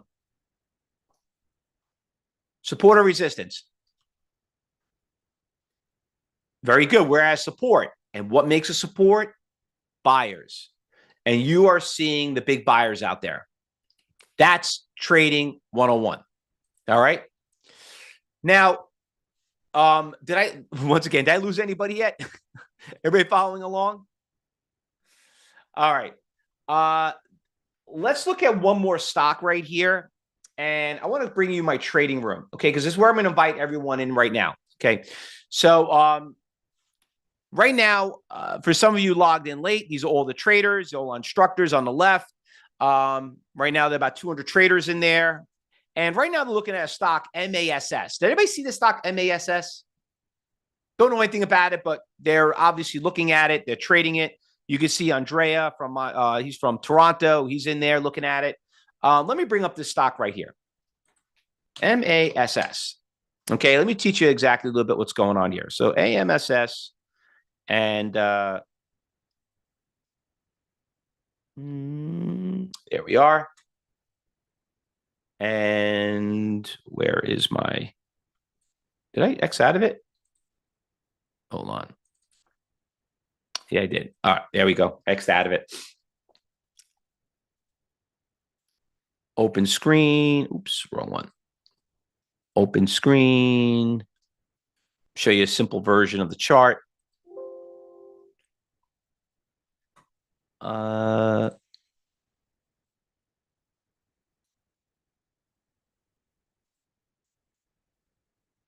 Support or resistance? Very good. We're at support. And what makes a support? Buyers. And you are seeing the big buyers out there. That's trading 101. All right. Now, did I lose anybody yet? Everybody following along? All right. Let's look at one more stock right here. and I want to bring you my trading room, okay? Because this is where I'm going to invite everyone in right now, okay? So right now, for some of you logged in late, these are all the traders, all instructors on the left. Right now, there are about 200 traders in there. And right now, they're looking at a stock MASS. Did anybody see the stock MASS? Don't know anything about it, but they're obviously looking at it. They're trading it. You can see Andrea from he's from Toronto. He's in there looking at it. Let me bring up this stock right here. MASS. Okay, let me teach you exactly a little bit what's going on here. So AMSS, and there we are. And where is my, did I X out of it? Hold on. Yeah, I did. All right, there we go. X out of it. Open screen. Oops, wrong one. Open screen. Show you a simple version of the chart.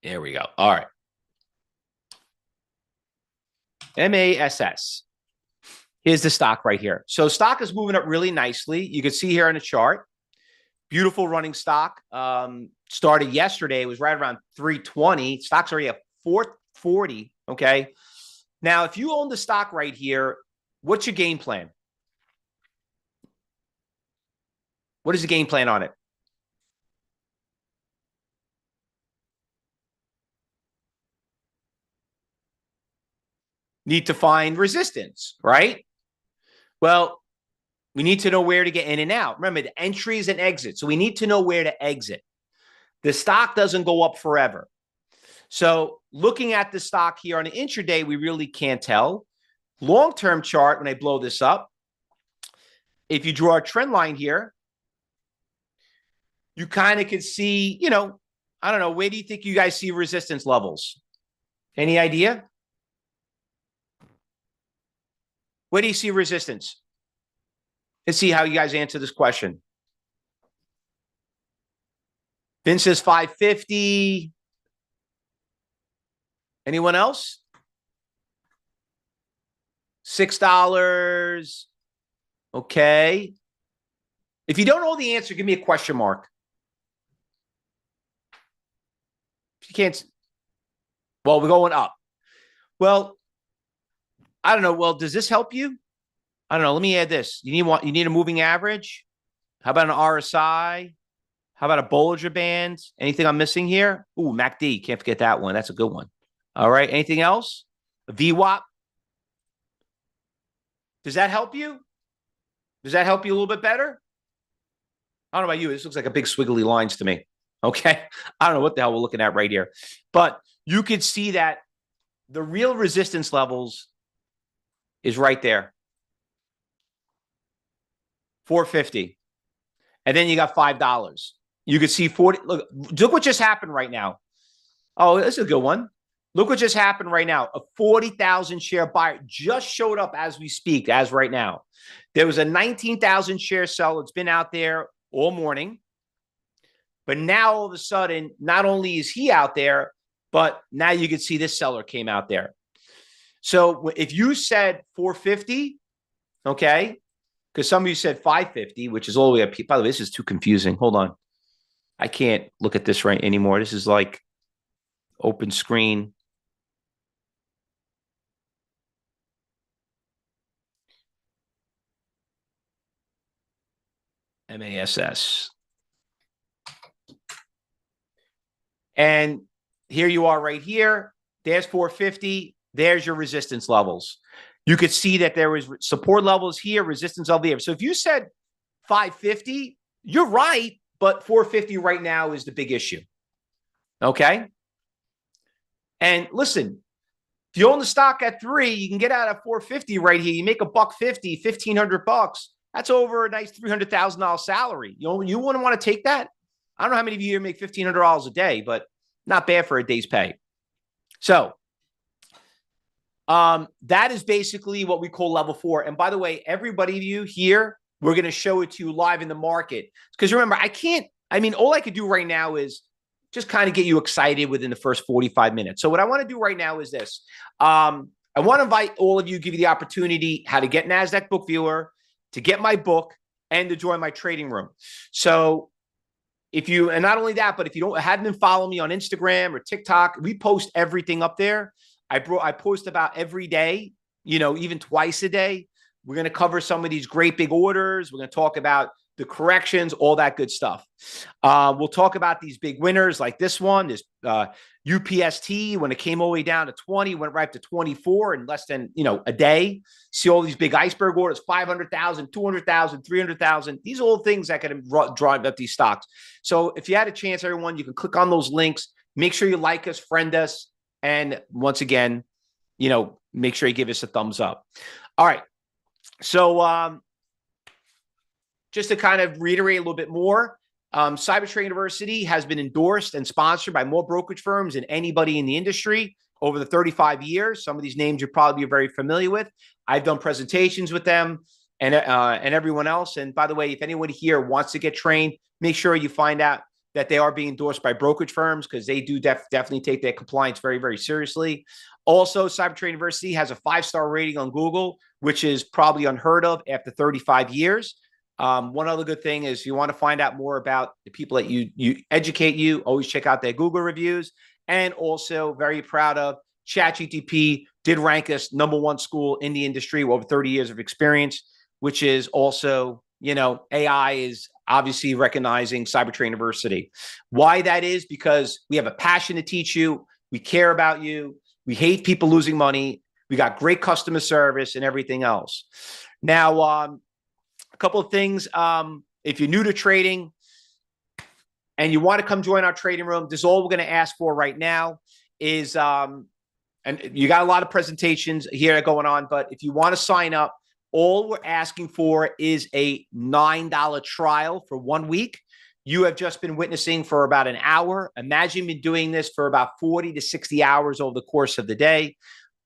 There we go. All right. MASS. Here's the stock right here. So stock is moving up really nicely. You can see here on the chart. Beautiful running stock. Started yesterday. It was right around 320. Stock's already at 440. Okay. Now, if you own the stock right here, what's your game plan? What is the game plan on it? Need to find resistance, right? Well, we need to know where to get in and out. Remember, the entries and exits. So we need to know where to exit. The stock doesn't go up forever. So looking at the stock here on the intraday, we really can't tell. Long-term chart, when I blow this up, if you draw a trend line here, you kind of could see, you know, I don't know, where do you think you guys see resistance levels? Any idea? Where do you see resistance? Let's see how you guys answer this question. Vince says 550. Anyone else? $6. Okay. If you don't know the answer, give me a question mark. If you can't, well, we're going up. Well, I don't know. Well, does this help you? I don't know. Let me add this. You need a moving average. How about an RSI? How about a Bollinger Band? Anything I'm missing here? Ooh, MACD. Can't forget that one. That's a good one. All right. Anything else? A VWAP. Does that help you? Does that help you a little bit better? I don't know about you. This looks like a big squiggly lines to me. Okay. I don't know what the hell we're looking at right here. But you could see that the real resistance levels is right there. 450. And then you got $5. You could see 40. Look what just happened right now. Oh, that's a good one. Look what just happened right now. A 40,000 share buyer just showed up as we speak, as right now. There was a 19,000 share sell. It's been out there all morning. But now all of a sudden, not only is he out there, but now you can see this seller came out there. So if you said 450, okay, because some of you said 550, which is all the way up. By the way, this is too confusing. Hold on. I can't look at this right anymore. This is like open screen. MASS. And here you are right here. There's 450. There's your resistance levels. You could see that there was support levels here, resistance over here. So if you said 550, you're right, but 450 right now is the big issue. Okay? And listen, if you own the stock at 3, you can get out at 450 right here. You make $150, $1,500. That's over a nice $300,000 salary. You wouldn't want to take that? I don't know how many of you here make $1,500 a day, but not bad for a day's pay. So that is basically what we call level 4. And by the way, everybody of you here, we're going to show it to you live in the market. Because remember, I can't I mean, all I could do right now is just kind of get you excited within the first 45 minutes. So what I want to do right now is this. I want to invite all of you, give you the opportunity how to get NASDAQ Book Viewer, to get my book, and to join my trading room. So if you, and not only that, but if you hadn't been following me on Instagram or TikTok, we post everything up there. I post about every day, even twice a day. We're going to cover some of these great big orders. We're going to talk about the corrections, all that good stuff. We'll talk about these big winners like this one, this UPST, when it came all the way down to 20, went right up to 24 in less than, a day. See all these big iceberg orders, 500,000, 200,000, 300,000. These are all things that can drive up these stocks. So if you had a chance, everyone, you can click on those links. Make sure you like us, friend us. And once again, make sure you give us a thumbs up. All right. So just to kind of reiterate a little bit more, Cyber Trading University has been endorsed and sponsored by more brokerage firms than anybody in the industry over the 35 years. Some of these names you're probably very familiar with. I've done presentations with them and everyone else. And by the way, if anyone here wants to get trained, make sure you find out that they are being endorsed by brokerage firms, because they do definitely take their compliance very, very seriously. Also, Cyber Trading University has a 5-star rating on Google, which is probably unheard of after 35 years. One other good thing is, if you want to find out more about the people that you educate you, always check out their Google reviews. And also very proud of ChatGPT did rank us #1 school in the industry with over 30 years of experience, which is also, AI is obviously recognizing Cyber Trading University. Why that is? Because we have a passion to teach you. We care about you. We hate people losing money. We got great customer service and everything else. Now, a couple of things. If you're new to trading and you want to come join our trading room, this is all we're going to ask for right now is, and you got a lot of presentations here going on, but if you want to sign up, all we're asking for is a $9 trial for 1 week. You have just been witnessing for about an hour. Imagine me doing this for about 40 to 60 hours over the course of the day.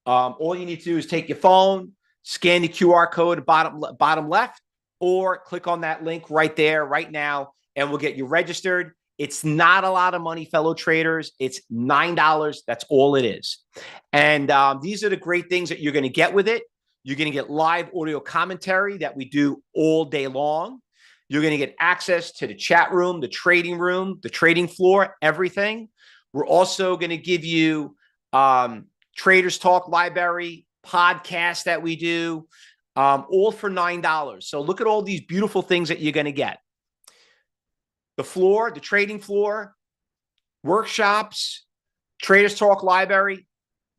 All you need to do is take your phone, scan the QR code bottom left, or click on that link right there, right now, and we'll get you registered. It's not a lot of money, fellow traders. It's $9. That's all it is. And these are the great things that you're going to get with it. You're going to get live audio commentary that we do all day long. You're going to get access to the chat room, the trading floor, everything. We're also going to give you Traders Talk library, podcasts that we do, all for $9. So look at all these beautiful things that you're going to get. The floor, the trading floor, workshops, Traders Talk library,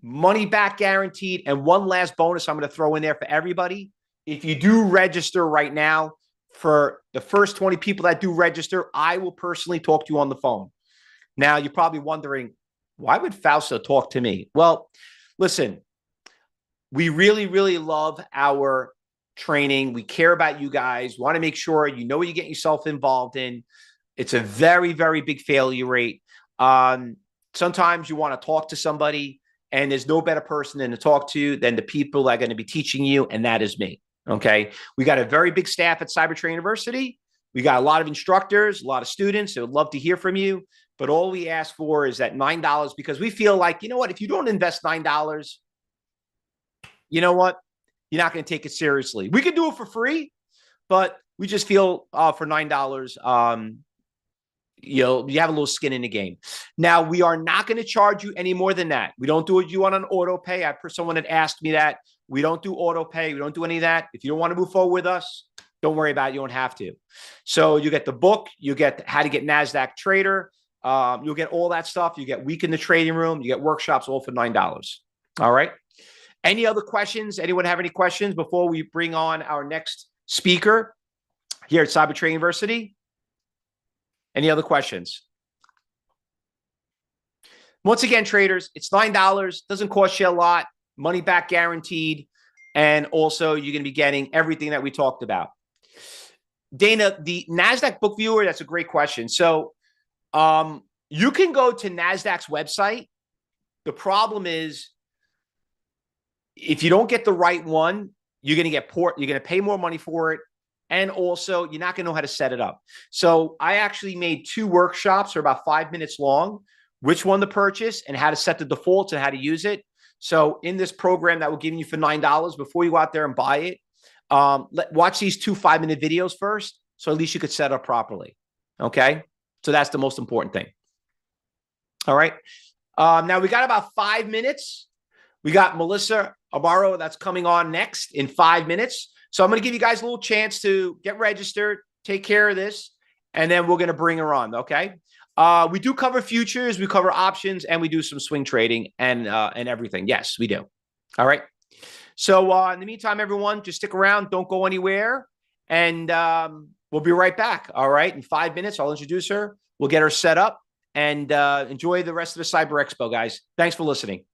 money back guaranteed. And one last bonus I'm going to throw in there for everybody. If you do register right now, for the first 20 people that do register, I will personally talk to you on the phone. Now, you're probably wondering, why would Fausto talk to me? Well, listen, we really, really love our training. We care about you guys. Want to make sure you know what you're getting yourself involved in. It's a very, very big failure rate. Sometimes you want to talk to somebody, and there's no better person to talk to than the people that are going to be teaching you, and that is me. Okay. We got a very big staff at Cyber Trading University. We got a lot of instructors, a lot of students that would love to hear from you. But all we ask for is that $9, because we feel like, you know what, if you don't invest $9, you know what, you're not going to take it seriously. We could do it for free, but we just feel for $9, you have a little skin in the game. Now, we are not going to charge you any more than that. We don't do it. You want an auto pay. Someone had asked me that. We don't do auto pay. We don't do any of that. If you don't want to move forward with us, don't worry about it. You don't have to. So you get the book. You get how to get NASDAQ Trader. You'll get all that stuff. You get Week in the Trading Room. You get workshops all for $9. All right. Any other questions? Anyone have any questions before we bring on our next speaker here at Cyber Trading University? Any other questions? Once again, traders, it's $9. Doesn't cost you a lot. Money back guaranteed. And also, you're going to be getting everything that we talked about. Dana, the NASDAQ book viewer, that's a great question. So you can go to NASDAQ's website. The problem is, if you don't get the right one, you're going to get you're going to pay more money for it. and also you're not going to know how to set it up. So I actually made 2 workshops for about 5 minutes long, which one to purchase and how to set the defaults and how to use it. So in this program that we're giving you for $9, before you go out there and buy it, watch these 2 5-minute videos first, so at least you could set up properly. Okay, so that's the most important thing. All right. Now we got about 5 minutes. We got Melissa Armo that's coming on next in 5 minutes. So I'm going to give you guys a little chance to get registered, take care of this, and then we're going to bring her on. Okay. We do cover futures, we cover options, and we do some swing trading and everything. Yes, we do. All right. So in the meantime, everyone, just stick around. Don't go anywhere. And we'll be right back. All right. In 5 minutes, I'll introduce her. We'll get her set up and enjoy the rest of the Cyber Expo, guys. Thanks for listening.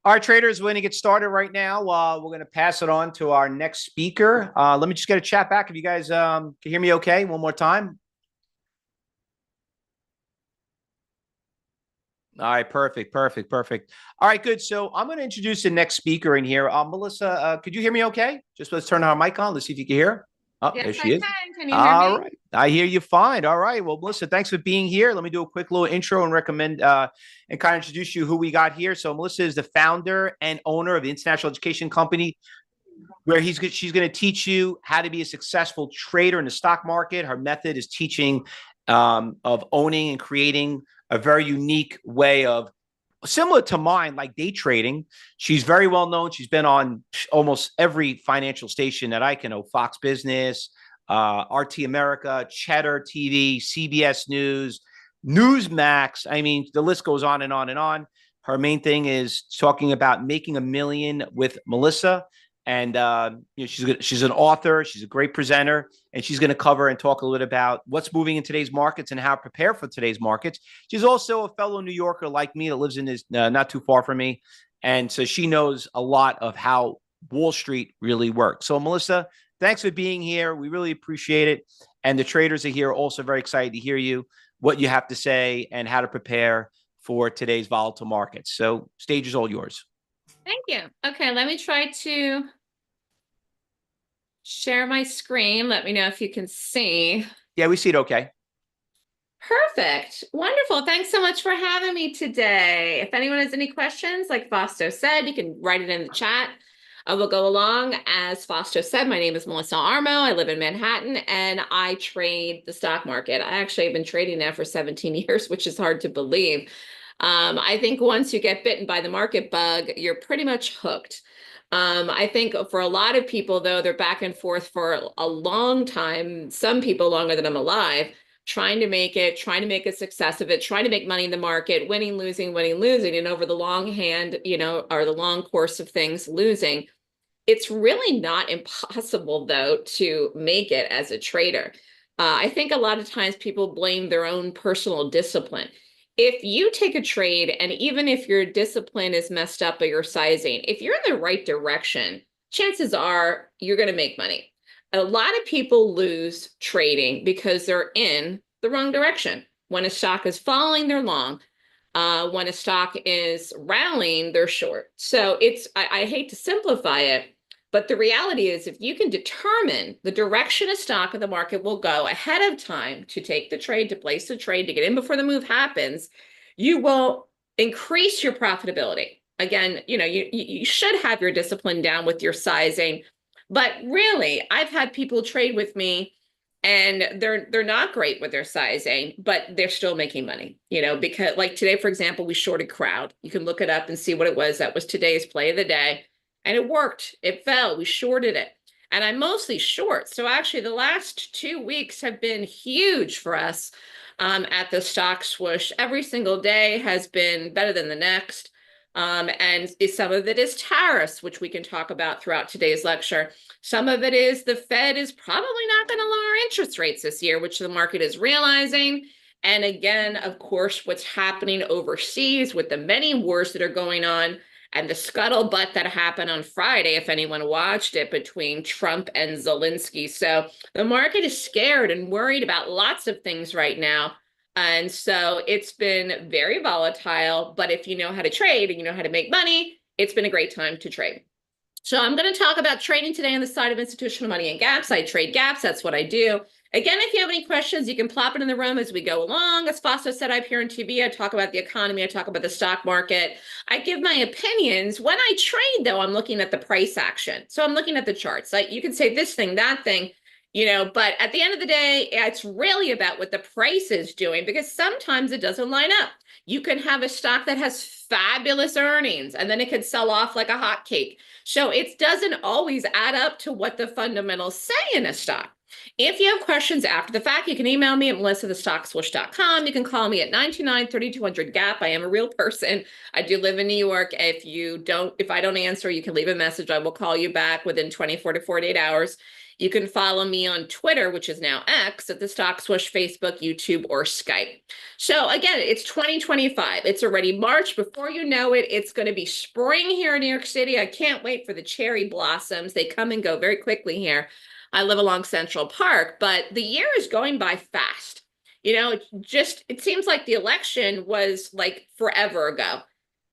All right, traders, we're going to get started right now. We're going to pass it on to our next speaker. Let me just get a chat back if you guys can hear me okay one more time. All right, perfect. All right, good. So I'm going to introduce the next speaker in here. Melissa, could you hear me okay? Just let's turn our mic on. Let's see if you can hear. Oh, yes, there she is. Can you hear me? All right. I hear you fine. All right. Well, Melissa, thanks for being here. Let me do a quick little intro and recommend and kind of introduce you who we got here. So Melissa is the founder and owner of the international education company where she's going to teach you how to be a successful trader in the stock market. Her method is teaching of owning and creating a very unique way of similar to mine, like day trading. She's very well known. She's been on almost every financial station that I can know: Fox Business, RT America, Cheddar TV, CBS News, Newsmax. I mean, the list goes on and on and on. Her main thing is talking about making a million with Melissa. And she's an author. She's a great presenter, and she's going to cover and talk a little bit about what's moving in today's markets and how to prepare for today's markets. She's also a fellow New Yorker like me that lives in this not too far from me, and so she knows a lot of how Wall Street really works. So, Melissa, thanks for being here. We really appreciate it. And the traders are here also very excited to hear you, what you have to say, and how to prepare for today's volatile markets. So, stage is all yours. Thank you. Okay, let me try to share my screen. Let me know if you can see. Yeah, we see it okay. Perfect. Wonderful. Thanks so much for having me today. If anyone has any questions, like Fausto said, you can write it in the chat. I will go along. As Fausto said, my name is Melissa Armo. I live in Manhattan and I trade the stock market. I actually have been trading now for 17 years, which is hard to believe. I think once you get bitten by the market bug, you're pretty much hooked. I think for a lot of people, though, they're back and forth for a long time, some people longer than I'm alive, trying to make a success of it, trying to make money in the market, winning, losing, and over the long hand, or the long course of things, losing. It's really not impossible, though, to make it as a trader. I think a lot of times people blame their own personal discipline. If you take a trade, and even if your discipline is messed up by your sizing, if you're in the right direction, chances are you're going to make money. A lot of people lose trading because they're in the wrong direction. When a stock is falling, they're long. When a stock is rallying, they're short. So I hate to simplify it, but the reality is if you can determine the direction a stock in the market will go ahead of time to take the trade, to place the trade, to get in before the move happens, you will increase your profitability. Again, you should have your discipline down with your sizing. But really, I've had people trade with me and they're not great with their sizing, but they're still making money, because like today, for example, we shorted crowd. You can look it up and see what it was. That was today's play of the day. And it worked. It fell. We shorted it. And I'm mostly short. So actually, the last 2 weeks have been huge for us at the Stock Swoosh. Every single day has been better than the next. And some of it is tariffs, which we can talk about throughout today's lecture. Some of it is the Fed is probably not going to lower interest rates this year, which the market is realizing. And again, of course, what's happening overseas with the many wars that are going on and the scuttlebutt that happened on Friday, if anyone watched it, between Trump and Zelensky. So the market is scared and worried about lots of things right now. And so it's been very volatile, but if you know how to trade and you know how to make money, it's been a great time to trade. So I'm going to talk about trading today on the side of institutional money and gaps. I trade gaps. That's what I do. Again, if you have any questions, you can plop it in the room as we go along. As Fausto said, I appear on TV. I talk about the economy. I talk about the stock market. I give my opinions. When I trade, though, I'm looking at the price action. So I'm looking at the charts. Like you can say this thing, that thing, but at the end of the day, it's really about what the price is doing because sometimes it doesn't line up. You can have a stock that has fabulous earnings and then it could sell off like a hotcake. So it doesn't always add up to what the fundamentals say in a stock. If you have questions after the fact, you can email me at melissa@thestockswoosh.com. You can call me at 929-3200-GAP. I am a real person. I do live in New York. If I don't answer, you can leave a message. I will call you back within 24 to 48 hours. You can follow me on Twitter, which is now X, at the Stock Swoosh, Facebook, YouTube, or Skype. So again, it's 2025. It's already March. Before you know it, it's going to be spring here in New York City. I can't wait for the cherry blossoms. They come and go very quickly here. I live along Central Park, but the year is going by fast. It seems like the election was like forever ago.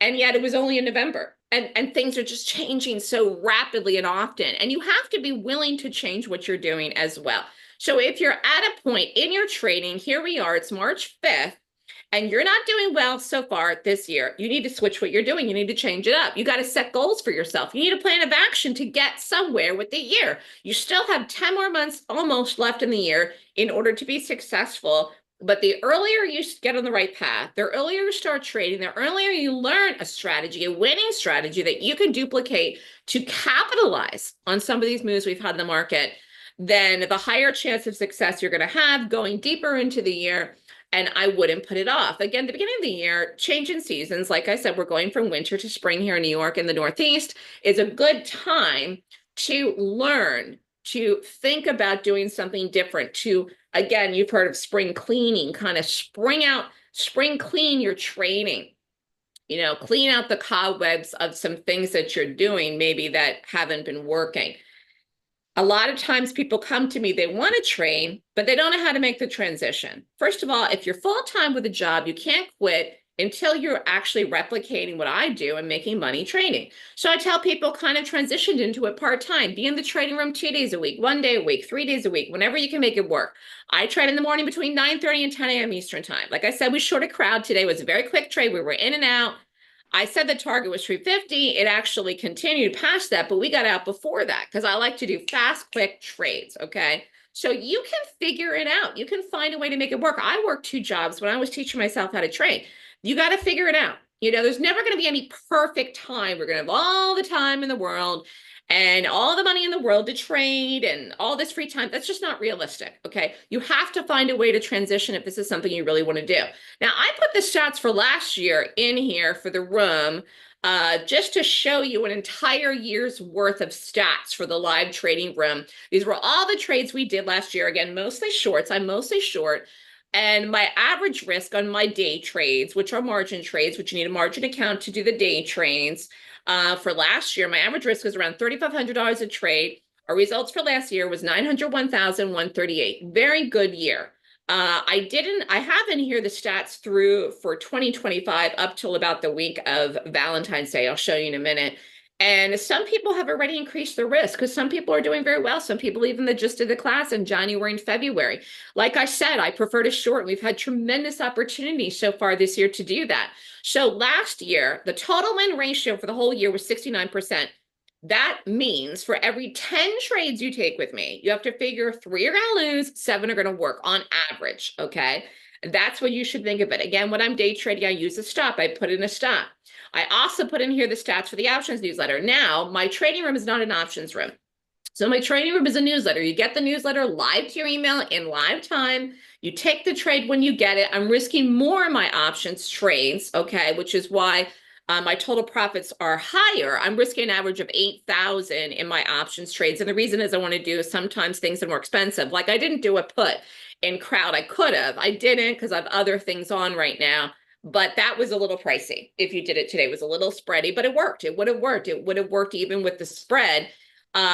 And yet it was only in November. And things are just changing so rapidly and often. And you have to be willing to change what you're doing as well. So if you're at a point in your trading, here we are, it's March 5th, and you're not doing well so far this year, you need to switch what you're doing. You need to change it up. You got to set goals for yourself. You need a plan of action to get somewhere with the year. You still have 10 more months almost left in the year in order to be successful. But the earlier you get on the right path, the earlier you start trading, the earlier you learn a strategy, a winning strategy that you can duplicate to capitalize on some of these moves we've had in the market, then the higher chance of success you're going to have going deeper into the year. And I wouldn't put it off. Again, the beginning of the year, change in seasons. Like I said, we're going from winter to spring here in New York and the Northeast is a good time to learn, to think about doing something different, again, you've heard of spring cleaning, kind of spring clean your trading. clean out the cobwebs of some things that you're doing maybe that haven't been working. A lot of times people come to me, they want to train, but they don't know how to make the transition. First of all, if you're full-time with a job, you can't quit until you're actually replicating what I do and making money training. So I tell people kind of transitioned into it part-time. Be in the trading room 2 days a week, 1 day a week, 3 days a week, whenever you can make it work. I trade in the morning between 9:30 and 10 a.m. Eastern time. Like I said, we short a crowd today. It was a very quick trade. We were in and out. I said the target was 350. It actually continued past that, but we got out before that because I like to do fast, quick trades, okay? So you can figure it out. You can find a way to make it work. I worked 2 jobs when I was teaching myself how to trade. You got to figure it out. There's never going to be any perfect time. We're going to have all the time in the world and all the money in the world to trade and all this free time. That's just not realistic, okay? You have to find a way to transition if this is something you really want to do. Now, I put the stats for last year in here for the room just to show you an entire year's worth of stats for the live trading room. These were all the trades we did last year. Again, mostly shorts. I'm mostly short. And my average risk on my day trades, which are margin trades, which you need a margin account to do the day trades, for last year, my average risk was around $3,500 a trade. Our results for last year was $901,138. Very good year. I have in here the stats through for 2025 up till about the week of Valentine's Day. I'll show you in a minute. And some people have already increased their risk because some people are doing very well. Some people even that just did the class in January and February. Like I said, I prefer to short. We've had tremendous opportunity so far this year to do that. So last year, the total win ratio for the whole year was 69%. That means for every 10 trades you take with me, you have to figure 3 are going to lose, 7 are going to work on average, okay? That's what you should think of it. Again, when I'm day trading, I use a stop. I put in a stop. I also put in here the stats for the options newsletter. Now, my trading room is not an options room. So my trading room is a newsletter. You get the newsletter live to your email in live time. You take the trade when you get it. I'm risking more in my options trades, okay, which is why my total profits are higher. I'm risking an average of 8,000 in my options trades. And the reason is I want to do sometimes things that are more expensive. Like I didn't do a put in crowd. I could have. I didn't because I have other things on right now. But that was a little pricey. If you did it today, it was a little spready, but it worked. It would have worked. It would have worked even with the spread.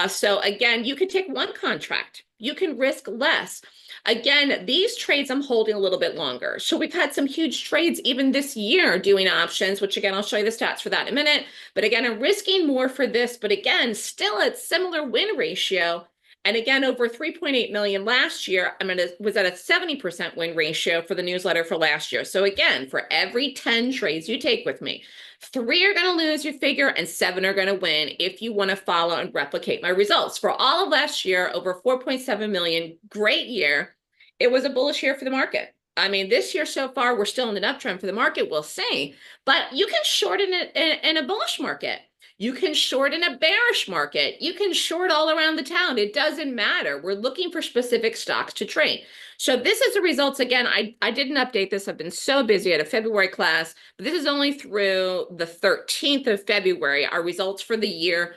So again, you could take one contract. You can risk less. Again, these trades I'm holding a little bit longer. So we've had some huge trades even this year doing options, which again, I'll show you the stats for that in a minute. But again, I'm risking more for this, but again, still at similar win ratio. And again, over 3.8 million last year, was at a 70% win ratio for the newsletter for last year. So again, for every 10 trades you take with me, 3 are going to lose your figure and 7 are going to win if you want to follow and replicate my results. For all of last year, over 4.7 million, great year. It was a bullish year for the market. I mean, this year so far, we're still in an uptrend for the market, we'll see. But you can short in a bullish market. You can short in a bearish market. You can short all around the town. It doesn't matter. We're looking for specific stocks to trade. So this is the results. Again, I didn't update this. I've been so busy at a February class, but this is only through the 13th of February. Our results for the year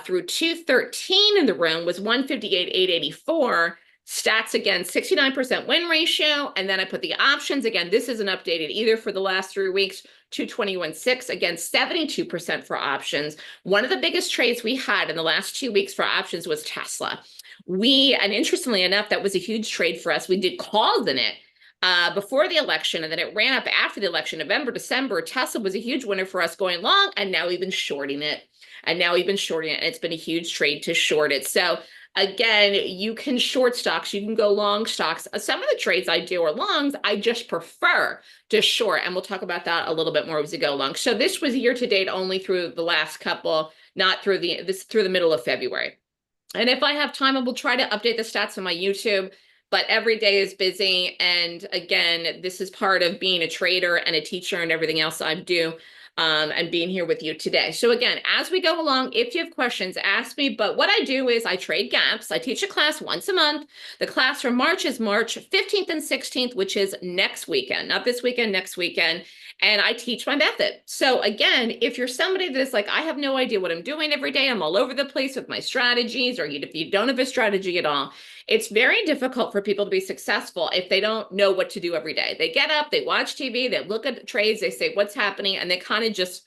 through 2/13 in the room was 158,884. Stats again, 69% win ratio. And then I put the options. Again, this isn't updated either for the last 3 weeks. 221.6, again, 72% for options. One of the biggest trades we had in the last 2 weeks for options was Tesla. And interestingly enough, that was a huge trade for us. We did calls in it before the election, and then it ran up after the election, November, December. Tesla was a huge winner for us going long, and now we've been shorting it. And it's been a huge trade to short it. So again, you can short stocks, you can go long stocks. Some of the trades I do are longs. I just prefer to short, and we'll talk about that a little bit more as we go along. So this was year to date only through the last couple, not through through the middle of February. And if I have time, I will try to update the stats on my YouTube, but every day is busy. And again, this is part of being a trader and a teacher and everything else I do. And being here with you today. So again, as we go along, if you have questions, ask me. But what I do is I trade gaps. I teach a class once a month. The class for March is March 15th and 16th, which is next weekend, not this weekend, next weekend. and I teach my method. So again, if you're somebody that's like, I have no idea what I'm doing every day, I'm all over the place with my strategies, or if you don't have a strategy at all, it's very difficult for people to be successful if they don't know what to do every day. They get up, they watch TV, they look at the trades, they say, what's happening? And they kind of just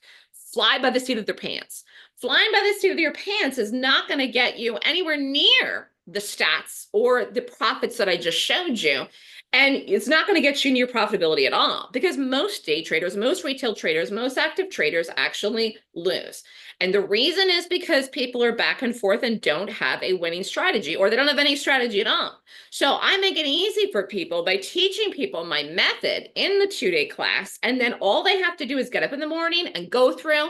fly by the seat of their pants. Flying by the seat of your pants is not going to get you anywhere near the stats or the profits that I just showed you. And it's not going to get you near profitability at all, because most day traders, most retail traders, most active traders actually lose. And the reason is because people are back and forth and don't have a winning strategy, or they don't have any strategy at all. So I make it easy for people by teaching people my method in the 2-day class. And then all they have to do is get up in the morning and go through,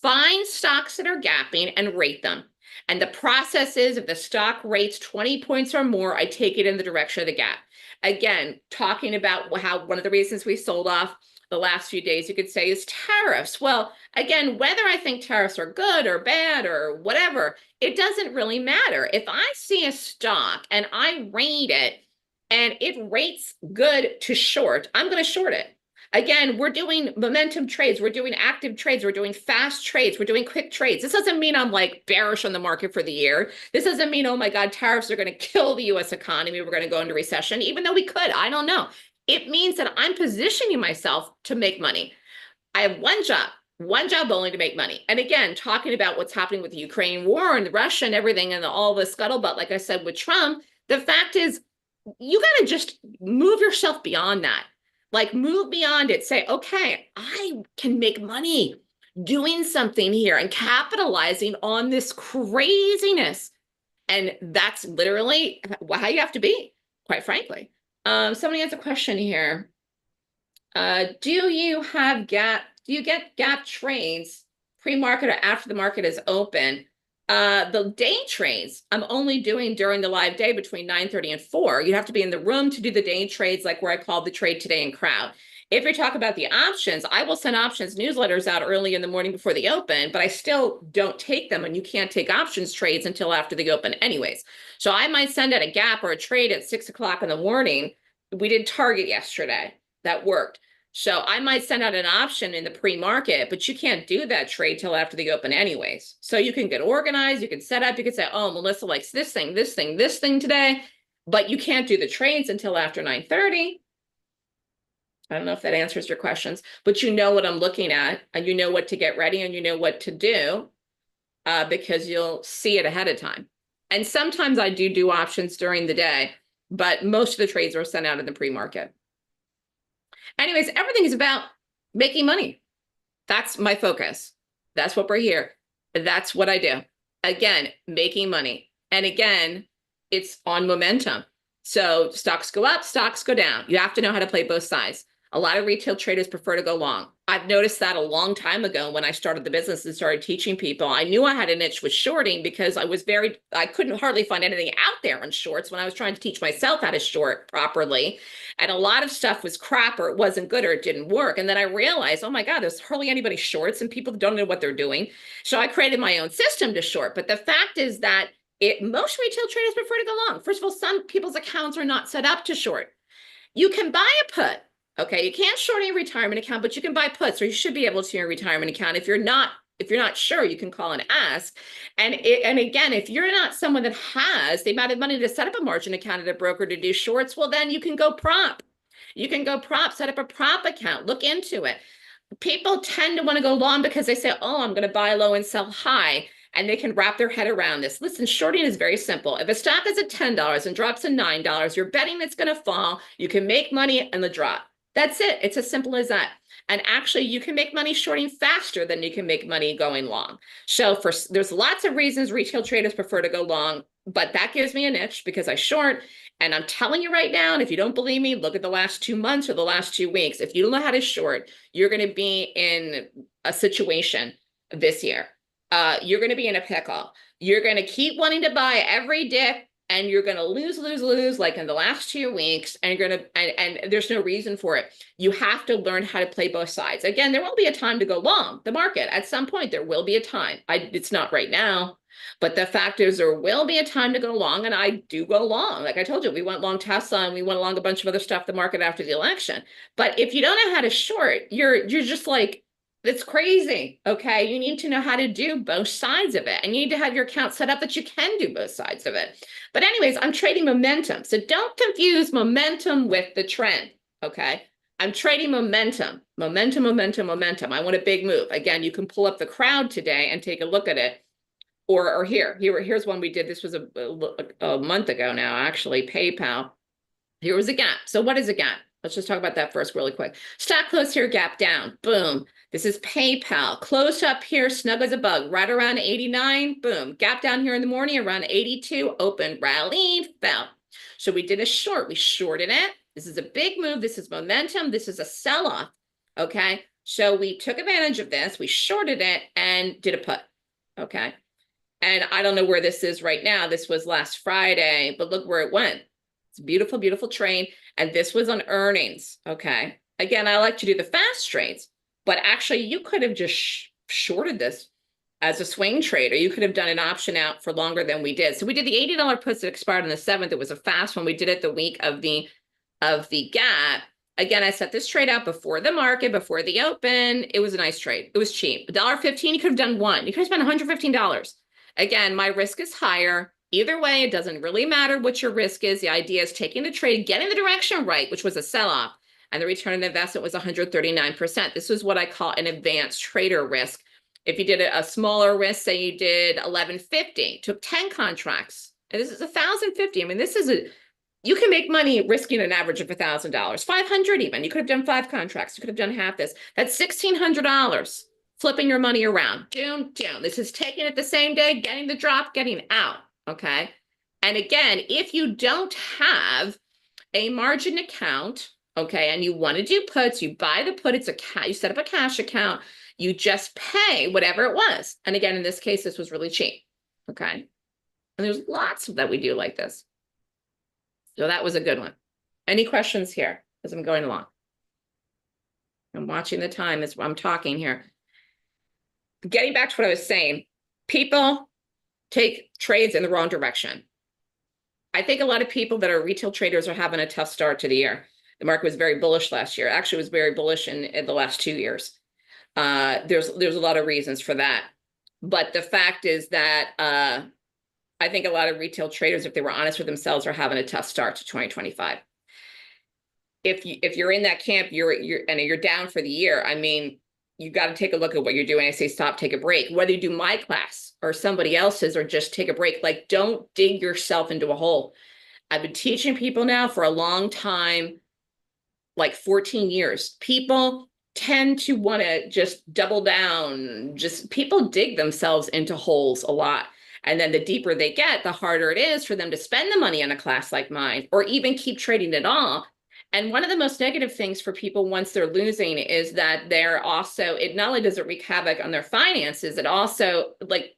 find stocks that are gapping and rate them. And the process is, if the stock rates 20 points or more, I take it in the direction of the gap. Again, talking about how one of the reasons we sold off the last few days, you could say, is tariffs. Well, again, whether I think tariffs are good or bad or whatever, it doesn't really matter. If I see a stock and I rate it and it rates good to short, I'm going to short it. Again, we're doing momentum trades, we're doing active trades, we're doing fast trades, we're doing quick trades. This doesn't mean I'm like bearish on the market for the year. This doesn't mean, oh my God, tariffs are going to kill the US economy, we're going to go into recession, even though we could, I don't know. It means that I'm positioning myself to make money. I have one job only, to make money. And again, talking about what's happening with the Ukraine war and Russia and everything and all the scuttlebutt, like I said, with Trump, the fact is, you got to just move yourself beyond that. Like, move beyond it. Say, okay, I can make money doing something here and capitalizing on this craziness. And that's literally how you have to be, quite frankly. Somebody has a question here. Do you get gap trades pre-market or after the market is open? The day trades I'm only doing during the live day between 9:30 and 4. You have to be in the room to do the day trades, like where I called the trade today in crowd. If you're talking about the options, I will send options newsletters out early in the morning before the open, but I still don't take them, and you can't take options trades until after the open anyways. So I might send out a gap or a trade at 6 o'clock in the morning. We did Target yesterday. That worked. So I might send out an option in the pre-market, but you can't do that trade till after the open anyways. So you can get organized, you can set up, you can say, oh, Melissa likes this thing, this thing, this thing today, but you can't do the trades until after 9:30. I don't know if that answers your questions, but you know what I'm looking at, and you know what to get ready, and you know what to do, because you'll see it ahead of time. And sometimes I do options during the day, but most of the trades are sent out in the pre-market. Anyways, everything is about making money. That's my focus. That's what we're here. That's what I do. Again, making money. And again, it's on momentum. So stocks go up, stocks go down. You have to know how to play both sides. A lot of retail traders prefer to go long. I've noticed that a long time ago when I started the business and started teaching people. I knew I had an itch with shorting because I couldn't hardly find anything out there on shorts when I was trying to teach myself how to short properly. And a lot of stuff was crap, or it wasn't good, or it didn't work. And then I realized, oh my God, there's hardly anybody shorts and people don't know what they're doing. So I created my own system to short. But the fact is that most retail traders prefer to go long. First of all, some people's accounts are not set up to short. You can buy a put. Okay, you can't short a retirement account, but you can buy puts, or you should be able to in your retirement account. If you're not sure, you can call and ask. And again, if you're not someone that has the amount of money to set up a margin account at a broker to do shorts, well, then you can go prop. You can go prop, set up a prop account, look into it. People tend to want to go long because they say, oh, I'm going to buy low and sell high. And they can wrap their head around this. Listen, shorting is very simple. If a stock is at $10 and drops to $9, you're betting it's going to fall. You can make money in the drop. That's it. It's as simple as that. And actually, you can make money shorting faster than you can make money going long. So there's lots of reasons retail traders prefer to go long, but that gives me a niche because I short. And I'm telling you right now, and if you don't believe me, look at the last 2 months or the last 2 weeks. If you don't know how to short, you're going to be in a situation this year. You're going to be in a pickle. You're going to keep wanting to buy every dip and you're going to lose like in the last 2 weeks, and you're going to, and there's no reason for it. You have to learn how to play both sides. Again, there will be a time to go long the market at some point. There will be a time. It's not right now, but the fact is there will be a time to go long, and I do go long. Like I told you, we went long Tesla and we went along a bunch of other stuff, the market after the election. But if you don't know how to short, you're just like, it's crazy. Okay. You need to know how to do both sides of it. And you need to have your account set up that you can do both sides of it. But anyways, I'm trading momentum. So don't confuse momentum with the trend. Okay. I'm trading momentum. Momentum. I want a big move. Again, you can pull up the crowd today and take a look at it. Or here's one we did. This was a month ago now, actually, PayPal. Here was a gap. So what is a gap? Let's just talk about that first really quick. Stock closed here, gap down, boom. This is PayPal, closed up here, snug as a bug, right around 89, boom. Gap down here in the morning around 82, open, rallied, fell. So we did a short, we shorted it. This is a big move, this is momentum, this is a sell-off, okay? So we took advantage of this, we shorted it and did a put, okay? And I don't know where this is right now. This was last Friday, but look where it went. It's a beautiful, beautiful trade. And this was on earnings, okay? Again, I like to do the fast trades, but actually you could have just shorted this as a swing trade, or you could have done an option out for longer than we did. So we did the $80 puts that expired on the 7th. It was a fast one. We did it the week of the gap. Again, I set this trade out before the market, before the open. It was a nice trade. It was cheap. $1.15, you could have done one. You could have spent $115. Again, my risk is higher. Either way, it doesn't really matter what your risk is. The idea is taking the trade, getting the direction right, which was a sell-off, and the return on investment was 139%. This is what I call an advanced trader risk. If you did a smaller risk, say you did 1150, took 10 contracts, and this is 1,050. I mean, you can make money risking an average of $1,000, 500 even. You could have done 5 contracts. You could have done half this. That's $1,600. Flipping your money around. Doom. This is taking it the same day, getting the drop, getting out. Okay. And again, if you don't have a margin account, okay, and you want to do puts, you buy the put, you set up a cash account, you just pay whatever it was. And again, in this case, this was really cheap. Okay. And there's lots of that we do like this. So that was a good one. Any questions here as I'm going along? I'm watching the time as I'm talking here. Getting back to what I was saying, people take trades in the wrong direction. I think a lot of people that are retail traders are having a tough start to the year. The market was very bullish last year. Actually, it was very bullish in the last 2 years. There's a lot of reasons for that. But the fact is that I think a lot of retail traders, if they were honest with themselves, are having a tough start to 2025. If you're in that camp, you're down for the year, I mean, you got to take a look at what you're doing. I say stop, take a break. Whether you do my class or somebody else's or just take a break, like don't dig yourself into a hole. I've been teaching people now for a long time, like 14 years. People tend to want to just double down. People dig themselves into holes a lot. And then the deeper they get, the harder it is for them to spend the money on a class like mine or even keep trading at all. And one of the most negative things for people once they're losing is that it not only does it wreak havoc on their finances, it also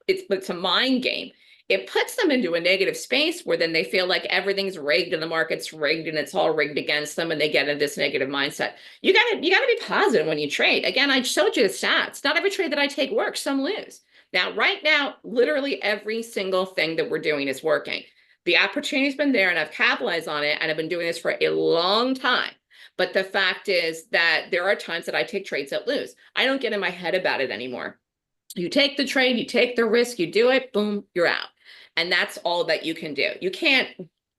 it's a mind game. It puts them into a negative space where then they feel like everything's rigged and the market's rigged and it's all rigged against them and they get into this negative mindset. You gotta be positive when you trade. Again, I showed you the stats. Not every trade that I take works, some lose. Now, right now, literally every single thing that we're doing is working. The opportunity's been there and I've capitalized on it and I've been doing this for a long time. But the fact is that there are times that I take trades that lose. I don't get in my head about it anymore. You take the trade, you take the risk, you do it, boom, you're out. And that's all that you can do. You can't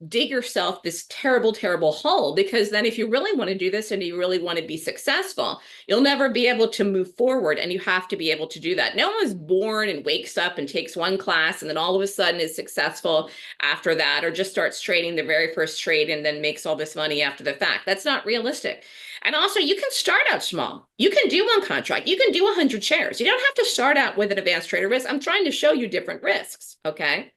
dig yourself this terrible, terrible hole, because then if you really want to do this and you really want to be successful, you'll never be able to move forward, and you have to be able to do that. No one was born and wakes up and takes one class and then all of a sudden is successful after that, or just starts trading the very first trade and then makes all this money after the fact. That's not realistic. And also, you can start out small. You can do one contract. You can do 100 shares. You don't have to start out with an advanced trader risk. I'm trying to show you different risks, okay?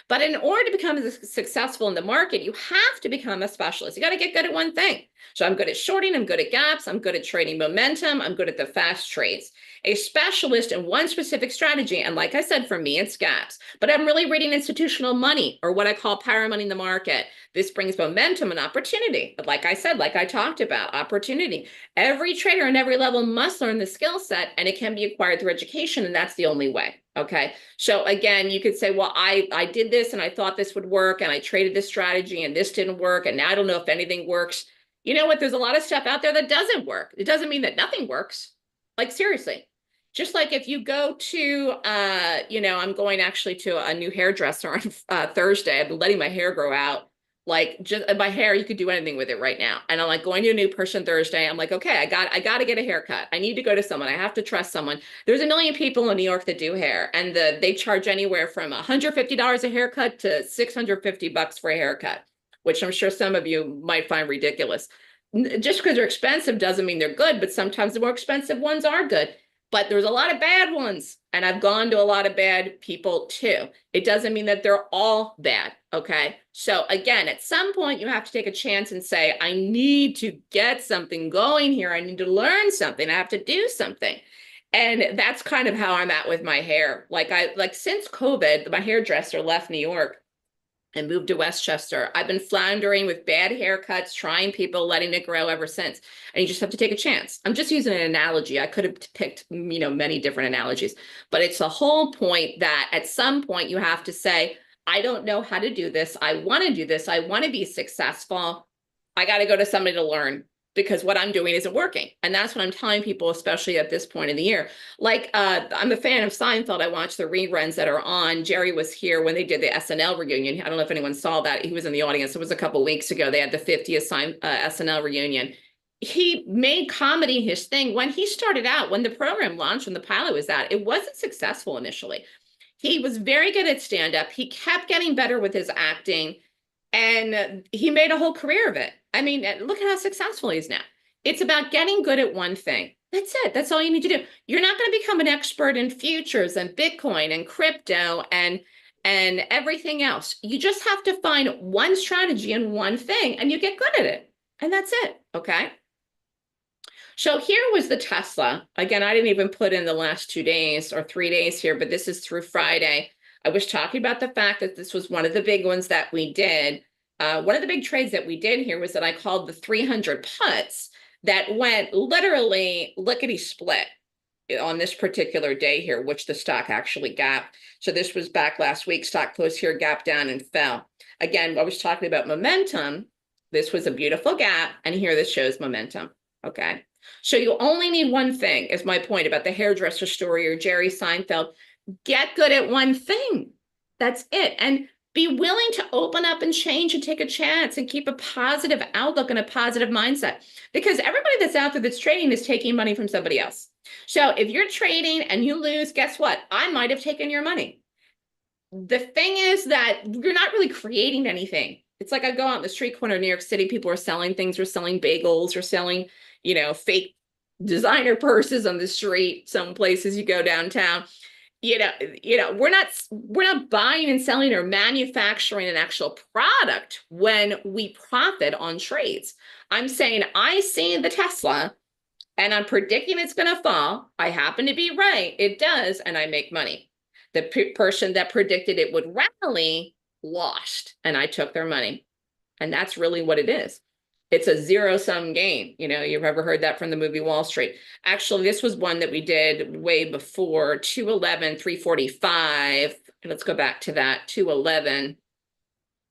But in order to become successful in the market, you have to become a specialist. You got to get good at one thing. So I'm good at shorting, I'm good at gaps, I'm good at trading momentum, I'm good at the fast trades. A specialist in one specific strategy, and like I said, for me, it's gaps. But I'm really reading institutional money, or what I call power money in the market. This brings momentum and opportunity. But like I said, like I talked about, opportunity. Every trader in every level must learn the skill set, and it can be acquired through education, and that's the only way. Okay. So again, you could say, well, I did this and I thought this would work and I traded this strategy and this didn't work. And now I don't know if anything works. You know what? There's a lot of stuff out there that doesn't work. It doesn't mean that nothing works. Like seriously, just like if you go to, I'm going actually to a new hairdresser on Thursday. I've been letting my hair grow out. Like just my hair, you could do anything with it right now. And I'm like going to a new person Thursday. I'm like, okay, I got to get a haircut. I need to go to someone. I have to trust someone. There's a million people in New York that do hair, and they charge anywhere from $150 a haircut to $650 for a haircut, which I'm sure some of you might find ridiculous. Just because they're expensive doesn't mean they're good, but sometimes the more expensive ones are good. But there's a lot of bad ones, and I've gone to a lot of bad people too. It doesn't mean that they're all bad, okay? So again, at some point you have to take a chance and say, I need to get something going here. I need to learn something. I have to do something. And that's kind of how I'm at with my hair. Like since COVID, my hairdresser left New York and moved to Westchester. I've been floundering with bad haircuts, trying people, letting it grow ever since. And you just have to take a chance. I'm just using an analogy. I could have picked, many different analogies, but it's the whole point that at some point you have to say, I don't know how to do this. I want to do this. I want to be successful. I got to go to somebody to learn, because what I'm doing isn't working. And that's what I'm telling people, especially at this point in the year. Like, I'm a fan of Seinfeld. I watch the reruns that are on. Jerry was here when they did the SNL reunion. I don't know if anyone saw that. He was in the audience. It was a couple of weeks ago. They had the 50th SNL reunion. He made comedy his thing. When he started out, when the program launched, when the pilot was out, it wasn't successful initially. He was very good at stand-up. He kept getting better with his acting. And he made a whole career of it. I mean, look at how successful he is now. It's about getting good at one thing. That's it. That's all you need to do. You're not going to become an expert in futures and Bitcoin and crypto and everything else. You just have to find one strategy and one thing, and you get good at it. And that's it. Okay. So here was the Tesla. Again, I didn't even put in the last 2 days or 3 days here, but this is through Friday. I was talking about the fact that this was one of the big ones that we did. One of the big trades that we did here was that I called the 300 puts that went literally lickety split on this particular day here, which the stock actually gapped. So this was back last week. Stock closed here, gapped down and fell. Again, I was talking about momentum. This was a beautiful gap, and here this shows momentum. Okay. So you only need one thing, is my point about the hairdresser story or Jerry Seinfeld. Get good at one thing. That's it. And be willing to open up and change and take a chance and keep a positive outlook and a positive mindset, because everybody that's out there that's trading is taking money from somebody else. So if you're trading and you lose, guess what? I might have taken your money. The thing is that you're not really creating anything. It's like I go out in the street corner of New York City, people are selling things, or selling bagels, or selling, fake designer purses on the street. Some places you go downtown. We're not buying and selling or manufacturing an actual product when we profit on trades. I'm saying I see the Tesla and I'm predicting it's going to fall. I happen to be right. It does. And I make money. The person that predicted it would rally lost, and I took their money. And that's really what it is. It's a zero-sum game. You've ever heard that from the movie Wall Street. Actually, this was one that we did way before, 211, 345. Let's go back to that, 211.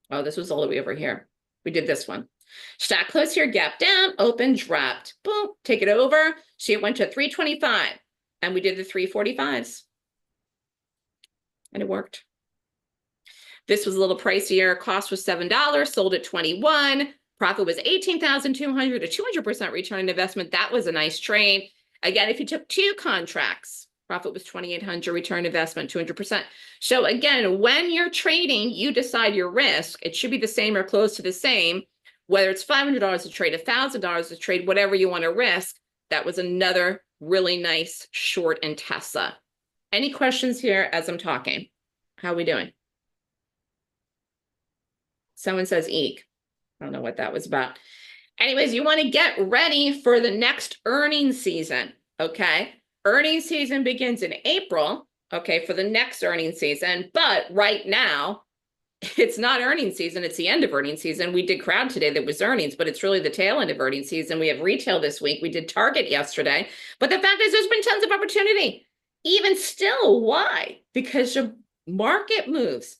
Oh, this was all the way over here. We did this one. Stock close here, gap down, open, dropped. Boom, take it over. See, it went to 325, and we did the 345s. And it worked. This was a little pricier. Cost was $7, sold at 21. Profit was 18,200, a 200% return on investment. That was a nice trade. Again, if you took 2 contracts, profit was 2,800, return investment, 200%. So again, when you're trading, you decide your risk. It should be the same or close to the same, whether it's $500 a trade, $1,000 a trade, whatever you want to risk. That was another really nice short in Tesla. Any questions here as I'm talking? How are we doing? Someone says eek. I don't know what that was about. Anyways, you want to get ready for the next earnings season, okay? Earnings season begins in April, okay, for the next earnings season. But right now, it's not earnings season. It's the end of earnings season. We did crowd today that was earnings, but it's really the tail end of earnings season. We have retail this week. We did Target yesterday. But the fact is there's been tons of opportunity. Even still, why? Because your market moves.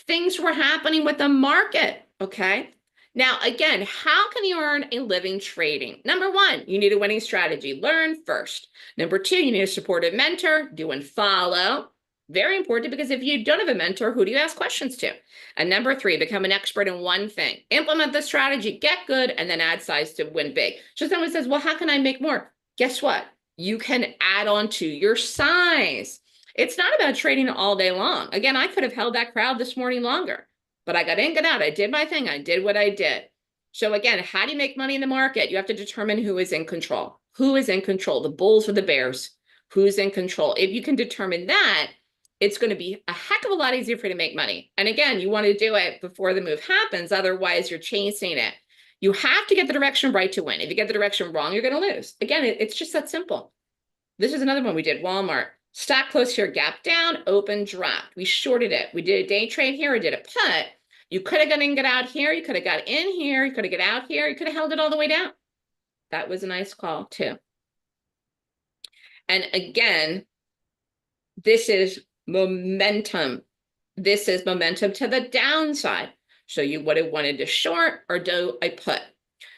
Things were happening with the market, okay? Now, again, how can you earn a living trading? Number one, you need a winning strategy. Learn first. Number two, you need a supportive mentor. Do and follow. Very important, because if you don't have a mentor, who do you ask questions to? And number three, become an expert in one thing. Implement the strategy, get good, and then add size to win big. So someone says, well, how can I make more? Guess what? You can add on to your size. It's not about trading all day long. Again, I could have held that crowd this morning longer, but I got in, got out. I did my thing. I did what I did. So again, how do you make money in the market? You have to determine who is in control. Who is in control? The bulls or the bears? Who's in control? If you can determine that, it's going to be a heck of a lot easier for you to make money. And again, you want to do it before the move happens. Otherwise, you're chasing it. You have to get the direction right to win. If you get the direction wrong, you're going to lose. Again, it's just that simple. This is another one we did. Walmart. Stock close here, gap down, open, dropped. We shorted it. We did a day trade here. I did a put. You could have got in, get out here. You could have got in here. You could have got out here. You could have held it all the way down. That was a nice call too. And again, this is momentum. This is momentum to the downside. So you would have wanted to short or do a put.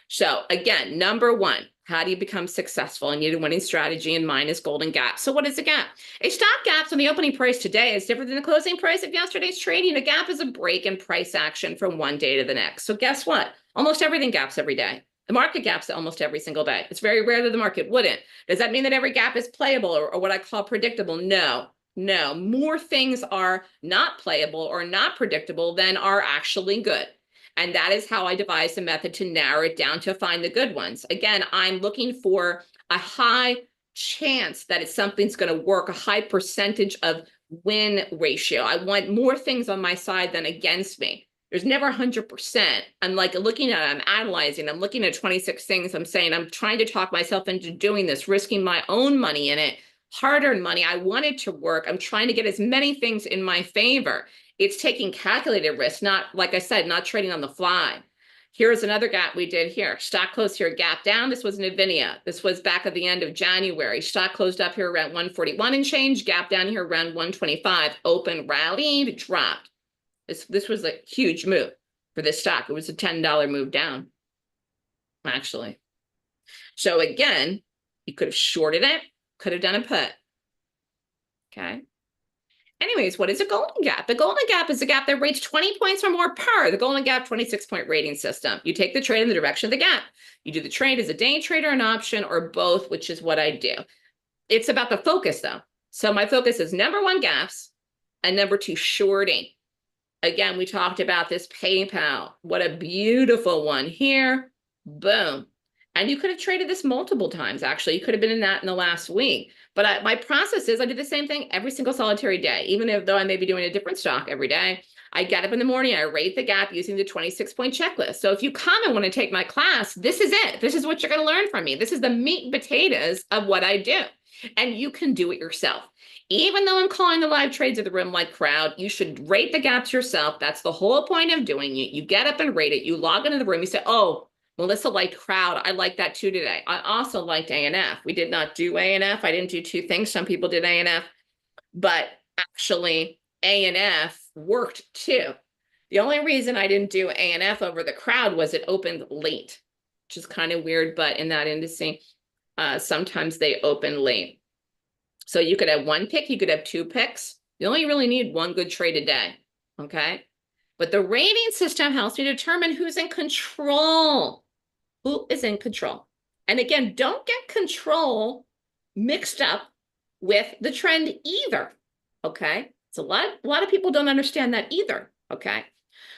So again, number one, how do you become successful? And you need a winning strategy, and mine is golden gap. So what is a gap? A stock gap on the opening price today is different than the closing price of yesterday's trading. A gap is a break in price action from one day to the next. So guess what? Almost everything gaps every day. The market gaps almost every single day. It's very rare that the market wouldn't. Does that mean that every gap is playable or what I call predictable? No. No, more things are not playable or not predictable than are actually good. And that is how I devised a method to narrow it down to find the good ones. Again, I'm looking for a high chance that something's going to work, a high percentage of win ratio. I want more things on my side than against me. There's never 100%. I'm like looking at it, I'm analyzing, I'm looking at 26 things. I'm saying, I'm trying to talk myself into doing this, risking my own money in it. Hard-earned money. I want it to work. I'm trying to get as many things in my favor. It's taking calculated risk, not, like I said, not trading on the fly. Here's another gap we did here. Stock closed here, gap down. This was Nvidia. This was back at the end of January. Stock closed up here around 141 and change, gap down here around 125. Open, rallied, dropped. This was a huge move for this stock. It was a $10 move down, actually. So again, you could have shorted it. Could have done a put. Okay. Anyways, what is a golden gap? The golden gap is a gap that rates 20 points or more per the golden gap 26-point rating system. You take the trade in the direction of the gap. You do the trade as a day trader, an option, or both, which is what I do. It's about the focus though. So my focus is number one, gaps, and number two, shorting. Again, we talked about this PayPal. What a beautiful one here. Boom. And you could have traded this multiple times, actually. You could have been in that in the last week. But my process is I do the same thing every single solitary day, even though I may be doing a different stock every day. I get up in the morning, I rate the gap using the 26-point checklist. So if you come and want to take my class, this is it. This is what you're going to learn from me. This is the meat and potatoes of what I do. And you can do it yourself. Even though I'm calling the live trades of the room like crowd, you should rate the gaps yourself. That's the whole point of doing it. You get up and rate it. You log into the room. You say, oh, Melissa liked crowd. I like that too today. I also liked ANF. We did not do ANF. I didn't do two things. Some people did ANF, but actually ANF worked too. The only reason I didn't do ANF over the crowd was it opened late, which is kind of weird, but in that industry, sometimes they open late. So you could have one pick, you could have two picks. You only really need one good trade a day, okay? But the rating system helps me determine who's in control. Who is in control? And again, don't get control mixed up with the trend either, okay? So a lot of people don't understand that either, okay?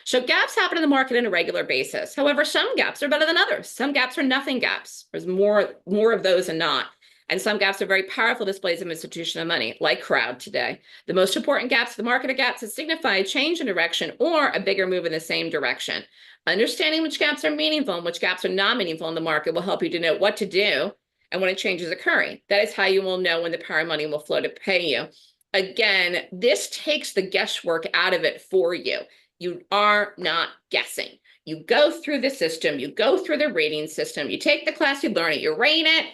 So gaps happen in the market on a regular basis. However, some gaps are better than others. Some gaps are nothing gaps. There's more of those than not. And some gaps are very powerful displays of institutional money, like crowd today. The most important gaps of the market are gaps that signify a change in direction or a bigger move in the same direction. Understanding which gaps are meaningful and which gaps are not meaningful in the market will help you to know what to do and when a change is occurring. That is how you will know when the power money will flow to pay you. Again, this takes the guesswork out of it for you. You are not guessing. You go through the system, you go through the rating system, you take the class, you learn it, you rate it.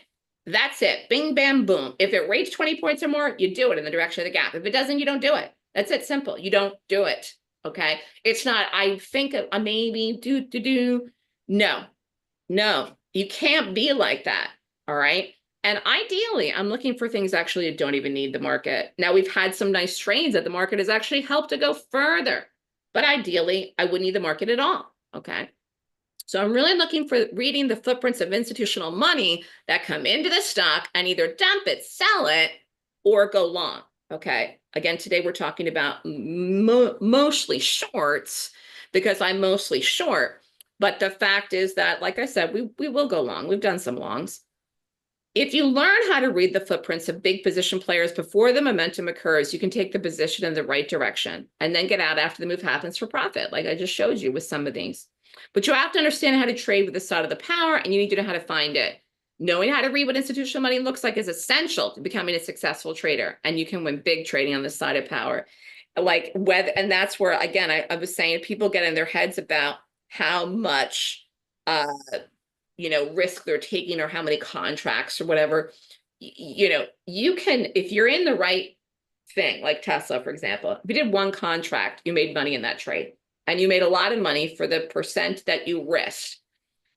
That's it. Bing, bam, boom. If it rates 20 points or more, you do it in the direction of the gap. If it doesn't, you don't do it. That's it. Simple. You don't do it. Okay. It's not, I think of a maybe, No, no, you can't be like that. All right. And ideally, I'm looking for things actually that don't even need the market. Now, we've had some nice trades that the market has actually helped to go further. But ideally, I wouldn't need the market at all. Okay. So I'm really looking for reading the footprints of institutional money that come into the stock and either dump it, sell it, or go long. Okay. Again, today we're talking about mostly shorts because I'm mostly short. But the fact is that, like I said, we will go long. We've done some longs. If you learn how to read the footprints of big position players before the momentum occurs, you can take the position in the right direction and then get out after the move happens for profit, like I just showed you with some of these. But you have to understand how to trade with the side of the power, and you need to know how to find it. Knowing how to read what institutional money looks like is essential to becoming a successful trader, and you can win big trading on the side of power. Like whether, and that's where, again, I was saying people get in their heads about how much risk they're taking or how many contracts or whatever. You can, if you're in the right thing, like Tesla, for example, if you did one contract, you made money in that trade and you made a lot of money for the percent that you risked.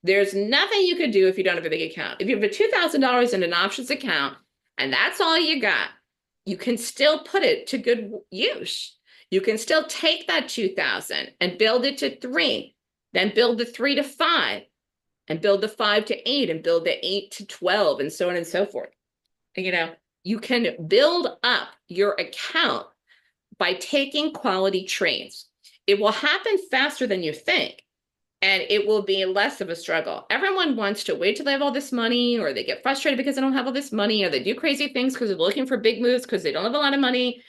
There's nothing you could do if you don't have a big account. If you have a $2,000 in an options account and that's all you got, you can still put it to good use. You can still take that 2,000 and build it to 3, then build the 3 to 5. And build the 5 to 8 and build the 8 to 12 and so on and so forth. You can build up your account by taking quality trades. It will happen faster than you think, and it will be less of a struggle. Everyone wants to wait till they have all this money, or they get frustrated because they don't have all this money, or they do crazy things because they're looking for big moves because they don't have a lot of money.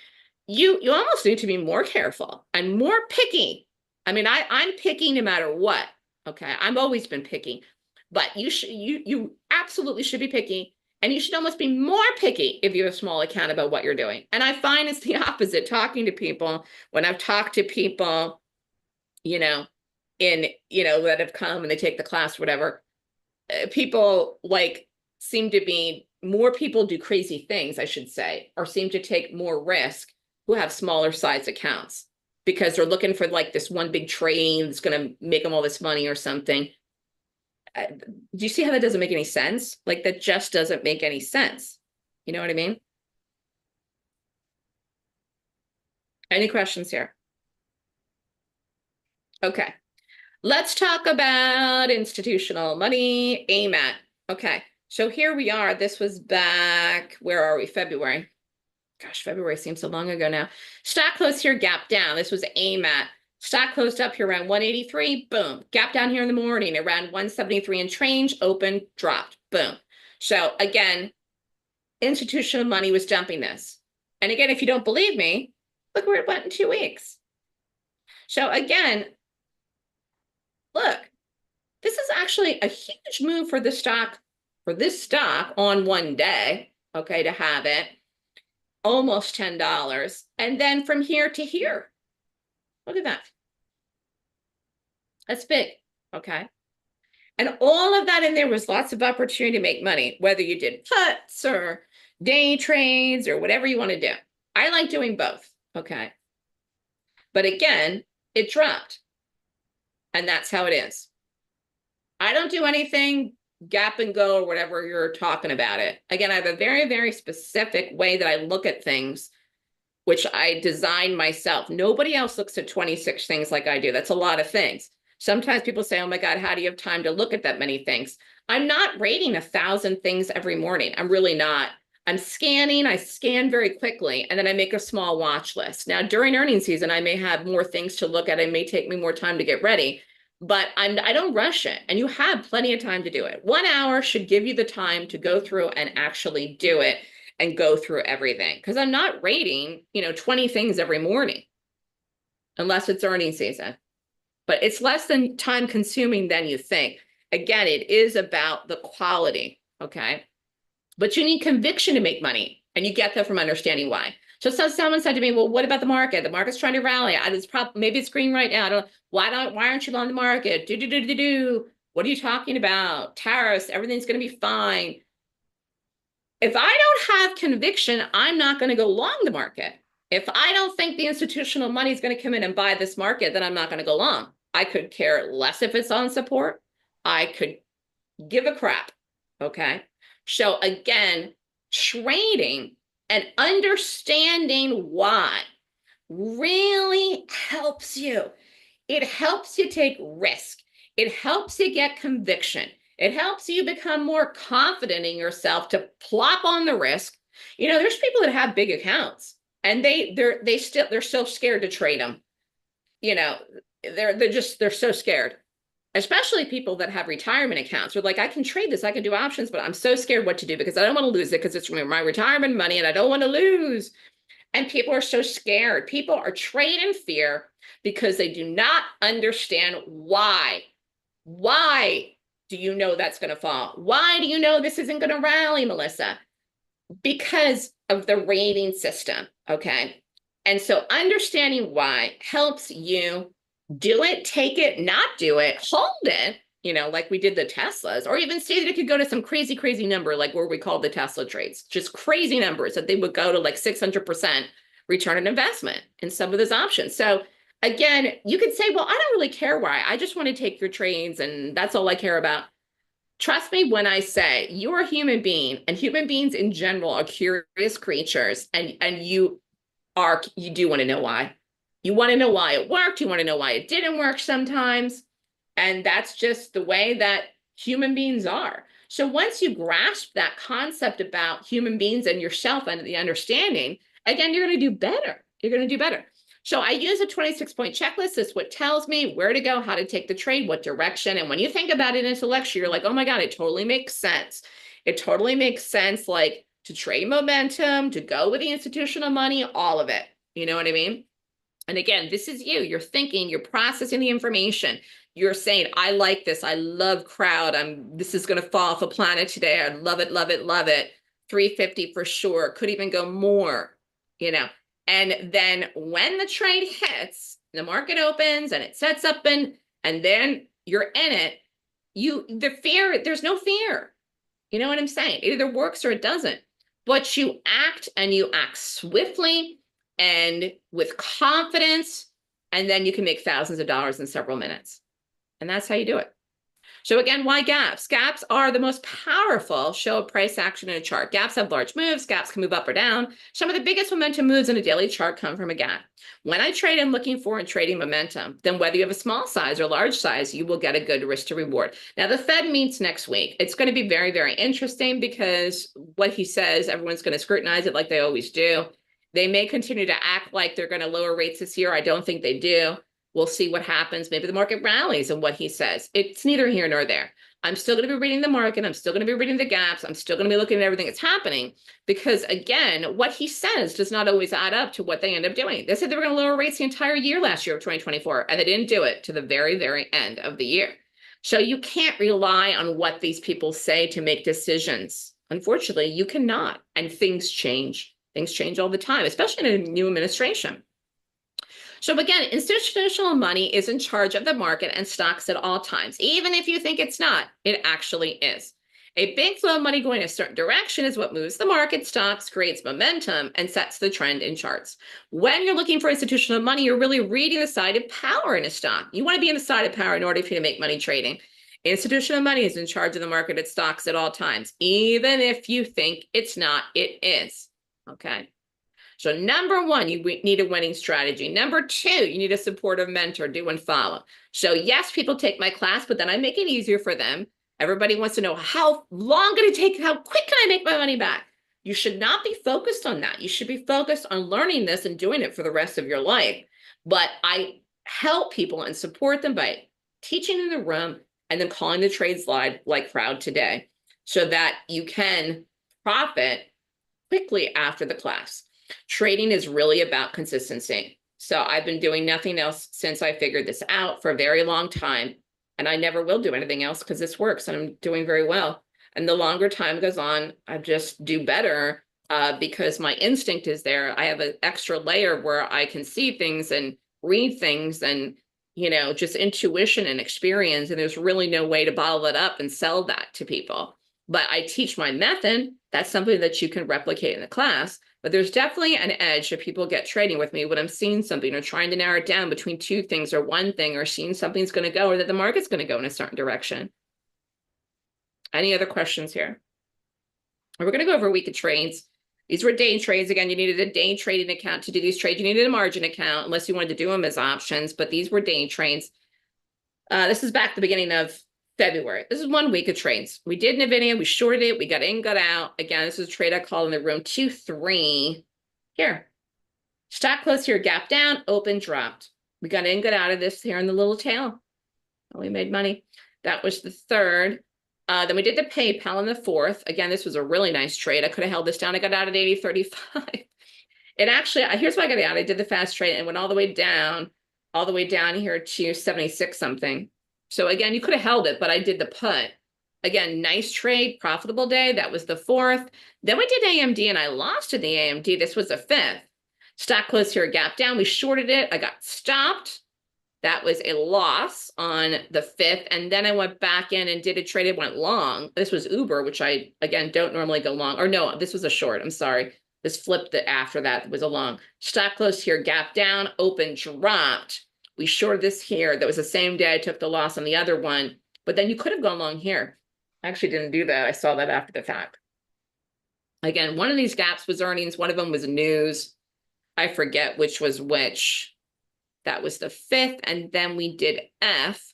You almost need to be more careful and more picky. I mean, I'm picky no matter what. Okay, I've always been picky, but you absolutely should be picky, and you should almost be more picky if you have a small account about what you're doing. And I find it's the opposite. Talking to people, when I've talked to people, that have come and they take the class, whatever, people seem to be more people do crazy things, I should say, or seem to take more risk who have smaller size accounts, because they're looking for this one big trade that's going to make them all this money or something. Do you see how that doesn't make any sense? That just doesn't make any sense. You know what I mean? Any questions here? Okay. Let's talk about institutional money, AMAT. Okay. So here we are. This was back, where are we? February. Gosh, February seems so long ago now. Stock closed here, gap down. This was AMAT. Stock closed up here around 183, boom. Gap down here in the morning, around 173 and change, open, dropped, boom. So again, institutional money was dumping this. And again, if you don't believe me, look where it went in 2 weeks. So again, look, this is actually a huge move for the stock, for this stock on one day, okay, to have it. Almost $10. And then from here to here, look at that. That's big, okay? And all of that in there was lots of opportunity to make money, whether you did puts or day trades or whatever you want to do. I like doing both, okay? But again, it dropped. And that's how it is. I don't do anything gap and go or whatever you're talking about it. Again, I have a very, very specific way that I look at things, which I design myself. Nobody else looks at 26 things like I do. That's a lot of things. Sometimes people say, oh my God, how do you have time to look at that many things? I'm not rating 1,000 things every morning. I'm really not. I'm scanning, I scan very quickly, and then I make a small watch list. Now, during earnings season, I may have more things to look at. It may take me more time to get ready. but I don't rush it. And you have plenty of time to do it. 1 hour should give you the time to go through and actually do it and go through everything. Because I'm not rating, 20 things every morning, unless it's earnings season. But it's less than time consuming than you think. Again, it is about the quality, okay? But you need conviction to make money, and you get that from understanding why. So someone said to me, well, what about the market? The market's trying to rally. Maybe it's green right now. Why aren't you on the market? What are you talking about? Tariffs, everything's going to be fine. If I don't have conviction, I'm not going to go long the market. If I don't think the institutional money is going to come in and buy this market, then I'm not going to go long. I could care less if it's on support. I could give a crap, okay? So again, trading and understanding why really helps you. It helps you take risk. It helps you get conviction. It helps you become more confident in yourself to plop on the risk. There's people that have big accounts and they're so scared to trade them. They're so scared. Especially people that have retirement accounts. They're like, I can trade this, I can do options, but I'm so scared what to do because I don't want to lose it because it's my retirement money and I don't want to lose. And people are so scared. People are trading fear because they do not understand why. Why do you know that's going to fall? Why do you know this isn't going to rally, Melissa? Because of the rating system, okay? And so understanding why helps you do it, take it, not do it, hold it, like we did the Teslas, or even say that it could go to some crazy, crazy number, like where we call the Tesla trades, just crazy numbers that they would go to like 600% return on investment in some of those options. So again, you could say, well, I don't really care why. I just want to take your trades and that's all I care about. Trust me when I say you're a human being, and human beings in general are curious creatures, and you do want to know why. You want to know why it worked. You want to know why it didn't work sometimes. And that's just the way that human beings are. So once you grasp that concept about human beings and yourself and the understanding, again, you're going to do better. You're going to do better. So I use a 26-point checklist. It's what tells me where to go, how to take the trade, what direction. And when you think about it intellectually, you're like, oh my God, it totally makes sense. It totally makes sense, like to trade momentum, to go with the institutional money, all of it. You know what I mean? And again, this is you. You're thinking, you're processing the information. You're saying, I like this. I love crowd. This is going to fall off a planet today. I love it, love it, love it. 350 for sure. Could even go more, And then when the trade hits, the market opens and it sets up and then you're in it, there's no fear. You know what I'm saying? It either works or it doesn't. But you act, and you act swiftly and with confidence, and then you can make thousands of dollars in several minutes. And that's how you do it. So again, why gaps? Gaps are the most powerful show of price action in a chart. Gaps have large moves. Gaps can move up or down. Some of the biggest momentum moves in a daily chart come from a gap. When I trade, I'm looking for and trading momentum. Then whether you have a small size or large size, you will get a good risk to reward. Now, the Fed meets next week. It's going to be very, very interesting because what he says, everyone's going to scrutinize it like they always do. They may continue to act like they're going to lower rates this year. I don't think they do. We'll see what happens. Maybe the market rallies and what he says. It's neither here nor there. I'm still going to be reading the market. I'm still going to be reading the gaps. I'm still going to be looking at everything that's happening because, again, what he says does not always add up to what they end up doing. They said they were going to lower rates the entire year last year of 2024, and they didn't do it to the very, very end of the year. So you can't rely on what these people say to make decisions. Unfortunately, you cannot. And things change. Things change all the time, especially in a new administration. So again, institutional money is in charge of the market and stocks at all times. Even if you think it's not, it actually is. A big flow of money going a certain direction is what moves the market, stocks, creates momentum, and sets the trend in charts. When you're looking for institutional money, you're really reading the side of power in a stock. You want to be in the side of power in order for you to make money trading. Institutional money is in charge of the market at stocks at all times. Even if you think it's not, it is. Okay. So number one, you need a winning strategy. Number two, you need a supportive mentor, do and follow. So yes, people take my class, but then I make it easier for them. Everybody wants to know how long did it take? How quick can I make my money back? You should not be focused on that. You should be focused on learning this and doing it for the rest of your life. But I help people and support them by teaching in the room and then calling the trades live like crowd today so that you can profit quickly after the class. Trading is really about consistency. So I've been doing nothing else since I figured this out for a very long time. And I never will do anything else because this works and I'm doing very well. And the longer time goes on, I just do better because my instinct is there. I have an extra layer where I can see things and read things and, you know, just intuition and experience. And there's really no way to bottle it up and sell that to people. But I teach my method. That's something that you can replicate in the class. But there's definitely an edge if people get trading with me when I'm seeing something or trying to narrow it down between two things or one thing or seeing something's going to go or that the market's going to go in a certain direction. Any other questions here? We're going to go over a week of trades. These were day trades. Again, you needed a day trading account to do these trades. You needed a margin account unless you wanted to do them as options, but these were day trades. This is back at the beginning of February. This is 1 week of trades. We did in a video, we shorted it, we got in, got out. Again, this is a trade I call in the room 2-3. Here. Stock close here, gap down, open, dropped. We got in, got out of this here in the little tail. Oh, we made money. That was the 3rd. Then we did the PayPal on the 4th. Again, this was a really nice trade. I could have held this down. I got out at 80.35. It actually, here's why I got out. I did the fast trade and went all the way down here to 76 something. So again, you could have held it, but I did the put. Again, nice trade, profitable day. That was the 4th. Then we did AMD and I lost to the AMD. This was the 5th. Stock closed here, gap down. We shorted it. I got stopped. That was a loss on the 5th. And then I went back in and did a trade. It went long. This was Uber, which I, again, don't normally go long. Or no, this was a short. I'm sorry. This flipped it after that. It was a long. Stock closed here, gap down, open, dropped. We shorted this here. That was the same day I took the loss on the other one. But then you could have gone long here. I actually didn't do that. I saw that after the fact. Again, one of these gaps was earnings. One of them was news. I forget which was which. That was the 5th. And then we did F,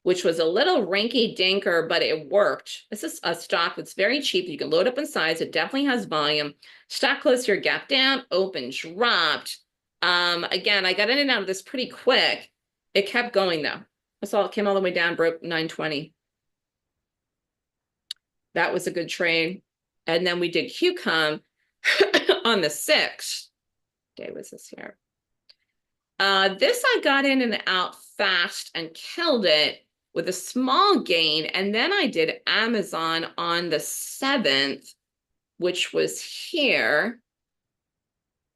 which was a little rinky dinker, but it worked. This is a stock that's very cheap. You can load up in size. It definitely has volume. Stock closed here, gap down, open, dropped. Again, I got in and out of this pretty quick. It kept going though. That's all. It came all the way down, broke 920. That was a good trade. And then we did QCOM on the 6th. Day was this here. This I got in and out fast and killed it with a small gain. And then I did Amazon on the 7th, which was here.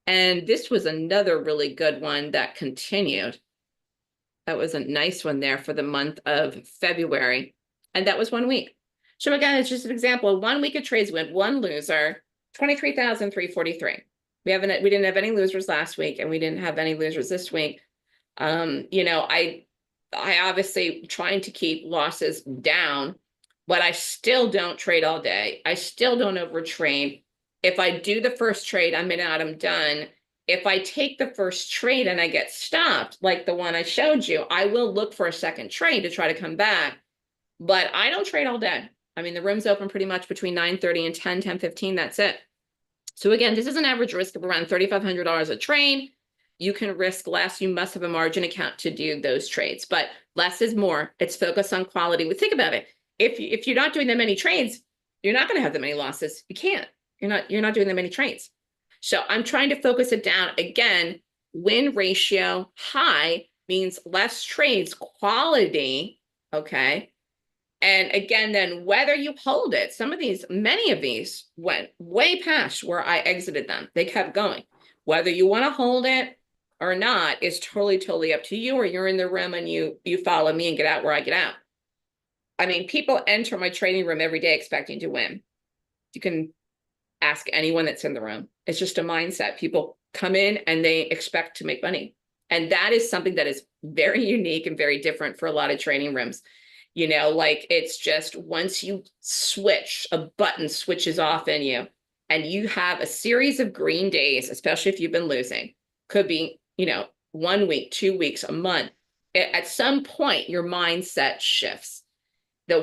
And this was another really good one that continued. That was a nice one there for the month of February. And that was 1 week. So again, it's just an example. 1 week of trades went one loser, 23,343. We didn't have any losers last week and we didn't have any losers this week. You know, I obviously trying to keep losses down, but I still don't trade all day. I still don't overtrade. If I do the first trade, I'm in out, I'm done. If I take the first trade and I get stopped, like the one I showed you, I will look for a second trade to try to come back. But I don't trade all day. I mean, the room's open pretty much between 9:30 and 10:15. That's it. So again, this is an average risk of around $3,500 a trade. You can risk less. You must have a margin account to do those trades, but less is more. It's focused on quality. But think about it. If you're not doing that many trades, you're not going to have that many losses. You can't. You're not doing that many trades. So I'm trying to focus it down. Again, win ratio high means less trades, quality, okay? And again, then whether you hold it, many of these went way past where I exited them. They kept going. Whether you want to hold it or not is totally up to you, or you're in the room and you follow me and get out where I get out. I mean, people enter my trading room every day expecting to win. You can ask anyone that's in the room. It's just a mindset. People come in and they expect to make money. And that is something that is very unique and very different for a lot of trading rooms. You know, like it's just once you switch, a button switches off in you and you have a series of green days, especially if you've been losing, could be, 1 week, 2 weeks, a month. At some point, your mindset shifts. The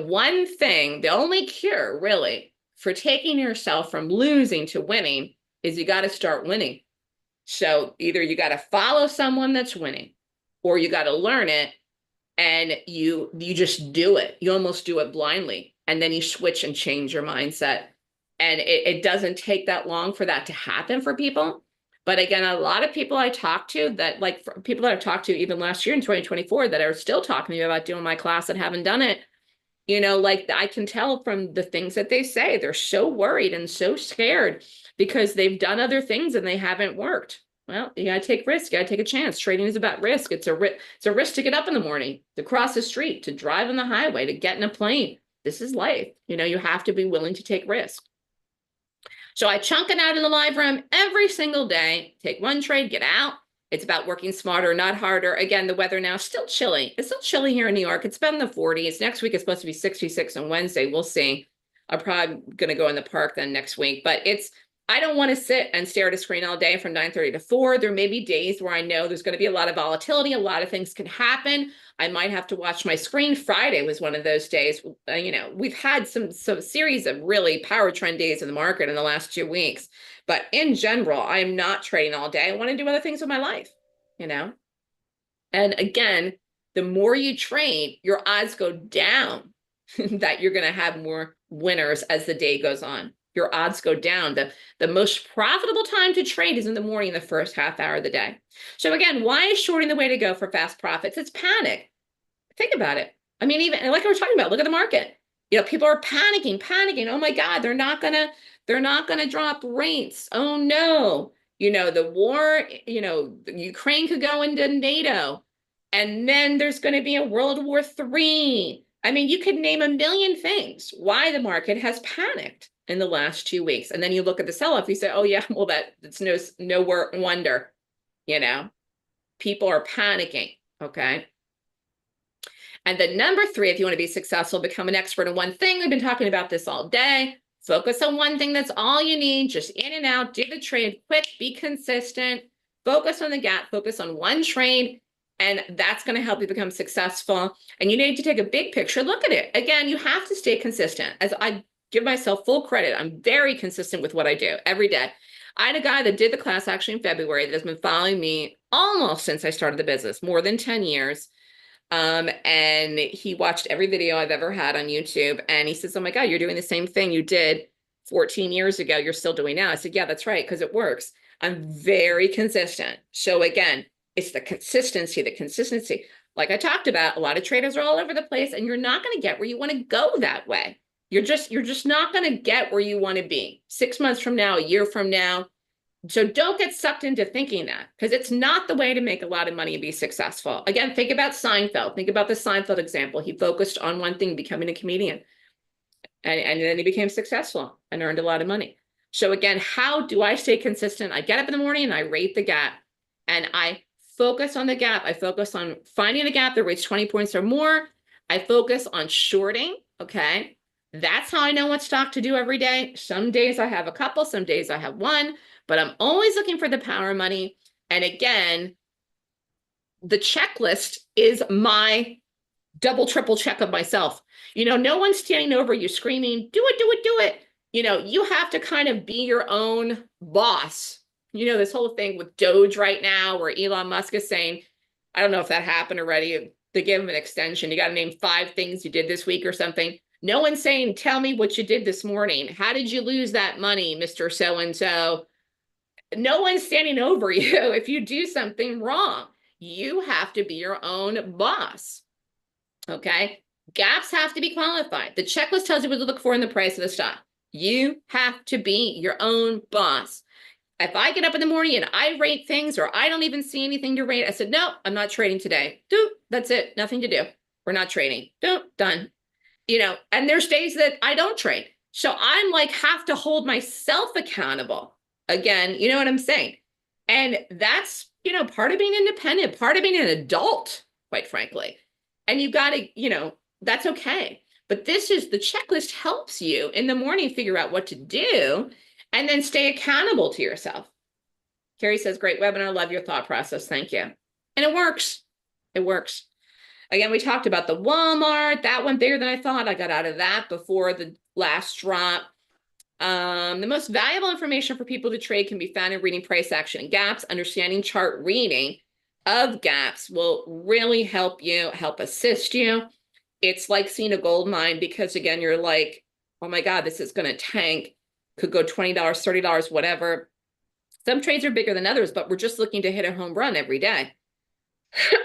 only cure really for taking yourself from losing to winning is you got to start winning. So either you got to follow someone that's winning or you got to learn it and you just do it. You almost do it blindly, and then you switch and change your mindset. And it doesn't take that long for that to happen for people. But again, a lot of people I talk to that, like people that I've talked to even last year in 2024 that are still talking to me about doing my class and haven't done it, you know, like I can tell from the things that they say, they're so worried and so scared because they've done other things and they haven't worked. Well, you gotta take risks, you gotta take a chance. Trading is about risk. It's a risk to get up in the morning, to cross the street, to drive on the highway, to get in a plane. This is life. You know, you have to be willing to take risks. So I chunk it out in the live room every single day, take one trade, get out. It's about working smarter, not harder. Again, the weather now is still chilly. It's still chilly here in New York. It's been in the 40s. Next week it's supposed to be 66 on Wednesday. We'll see. I'm probably going to go in the park then next week. But I don't want to sit and stare at a screen all day from 9:30 to 4. There may be days where I know there's going to be a lot of volatility. A lot of things can happen. I might have to watch my screen. Friday was one of those days. You know, we've had some series of really power trend days in the market in the last 2 weeks. But in general, I'm not trading all day. I want to do other things with my life, you know? And again, the more you trade, your odds go down that you're going to have more winners as the day goes on. Your odds go down. The most profitable time to trade is in the morning, the first half hour of the day. So again, why is shorting the way to go for fast profits? It's panic. Think about it. I mean, even like we were talking about, look at the market. You know, people are panicking. Oh my God, they're not gonna drop rates. Oh no. You know, the war, you know, Ukraine could go into NATO, and then there's going to be a World War III. I mean, you could name a million things why the market has panicked in the last 2 weeks. And then you look at the sell-off, you say, oh yeah, well, that's no wonder, you know, people are panicking, okay? And then number 3, if you want to be successful, become an expert in one thing. We've been talking about this all day. Focus on one thing. That's all you need. Just in and out, do the trade quick, be consistent, focus on the gap, focus on one trade, and that's going to help you become successful. And you need to take a big picture look at it. Again, you have to stay consistent. As I give myself full credit, I'm very consistent with what I do every day. I had a guy that did the class actually in February that has been following me almost since I started the business, more than 10 years. And he watched every video I've ever had on YouTube. And he says, oh my God, you're doing the same thing you did 14 years ago. You're still doing now. I said, yeah, that's right. Because it works. I'm very consistent. So again, it's the consistency. Like I talked about, a lot of traders are all over the place, and you're not going to get where you want to go that way. You're just not going to get where you want to be 6 months from now, a year from now. So don't get sucked into thinking that, because it's not the way to make a lot of money and be successful. Again, think about Seinfeld. Think about the Seinfeld example. He focused on one thing, becoming a comedian. And then he became successful and earned a lot of money. So again, how do I stay consistent? I get up in the morning and I rate the gap. And I focus on the gap. I focus on finding the gap that rates 20 points or more. I focus on shorting, okay? That's how I know what stock to do every day. Some days I have a couple, some days I have one. But I'm always looking for the power money. And again, the checklist is my double, triple check of myself. You know, no one's standing over you screaming, do it, do it, do it. You know, you have to kind of be your own boss. You know, this whole thing with Doge right now, where Elon Musk is saying, I don't know if that happened already. They give him an extension. You got to name 5 things you did this week or something. No one's saying, tell me what you did this morning. How did you lose that money, Mr. So-and-so? No one's standing over you if you do something wrong. You have to be your own boss, okay? Gaps have to be qualified. The checklist tells you what to look for in the price of the stock. You have to be your own boss. If I get up in the morning and I rate things, or I don't even see anything to rate, I said, no, I'm not trading today. That's it. Nothing to do. We're not trading. Done. You know, and there's days that I don't trade. So I'm like, have to hold myself accountable. Again, you know what I'm saying? And that's, you know, part of being independent, part of being an adult, quite frankly. And you got to, you know, that's okay. But the checklist helps you in the morning figure out what to do and then stay accountable to yourself. Carrie says, great webinar. Love your thought process. Thank you. And it works. It works. Again, we talked about the Walmart. That went bigger than I thought. I got out of that before the last drop. The most valuable information for people to trade can be found in reading price action and gaps, understanding chart reading, of gaps will really help assist you. It's like seeing a gold mine because, again, you're like, oh my God, this is going to tank. Could go $20, $30, whatever. Some trades are bigger than others, but we're just looking to hit a home run every day.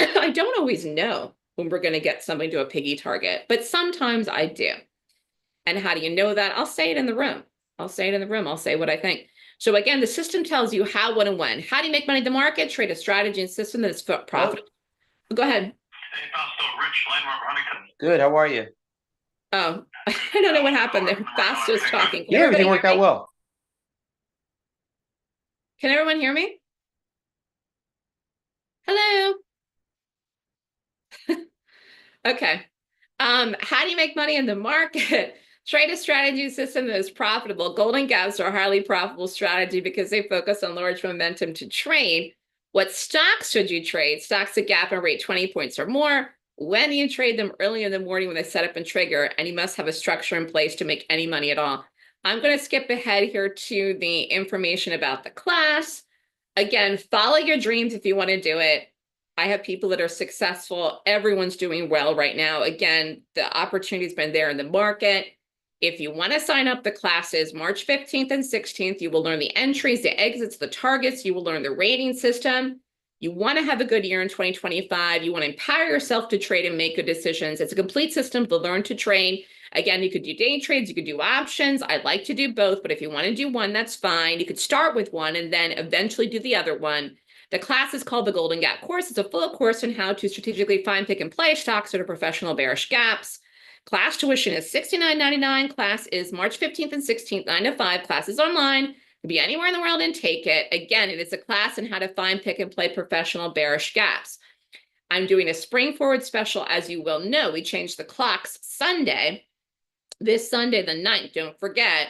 I don't always know when we're going to get something to a piggy target, but sometimes I do. And how do you know that? I'll say it in the room. I'll say what I think. So again, the system tells you how, what, and when. How do you make money in the market? Trade a strategy and system that's profitable. Go ahead. Hey, Fausto, Rich, Landmark, Huntington. Good. How are you? Oh, I don't know what happened there. Fausto's talking. Yeah, everything worked out well. Can everyone hear me? Hello. Okay. How do you make money in the market? Trade a strategy system that is profitable. Golden gaps are a highly profitable strategy because they focus on large momentum to trade. What stocks should you trade? Stocks that gap and rate 20 points or more. When you trade them early in the morning when they set up and trigger, and you must have a structure in place to make any money at all. I'm going to skip ahead here to the information about the class. Again, follow your dreams if you want to do it. I have people that are successful. Everyone's doing well right now. Again, the opportunity's been there in the market. If you want to sign up, the classes March 15th and 16th, you will learn the entries, the exits, the targets. You will learn the rating system. You want to have a good year in 2025. You want to empower yourself to trade and make good decisions. It's a complete system to learn to trade. Again, you could do day trades, you could do options. I'd like to do both, but if you want to do one, that's fine. You could start with one and then eventually do the other one. The class is called the Golden Gap Course. It's a full course on how to strategically find, pick, and play stocks that are professional bearish gaps. Class tuition is $69.99. Class is March 15th and 16th, 9 to 5. Class is online. You can be anywhere in the world and take it. Again, it is a class on how to find, pick, and play professional bearish gaps. I'm doing a spring forward special, as you will know. We changed the clocks Sunday. This Sunday, the 9th, don't forget.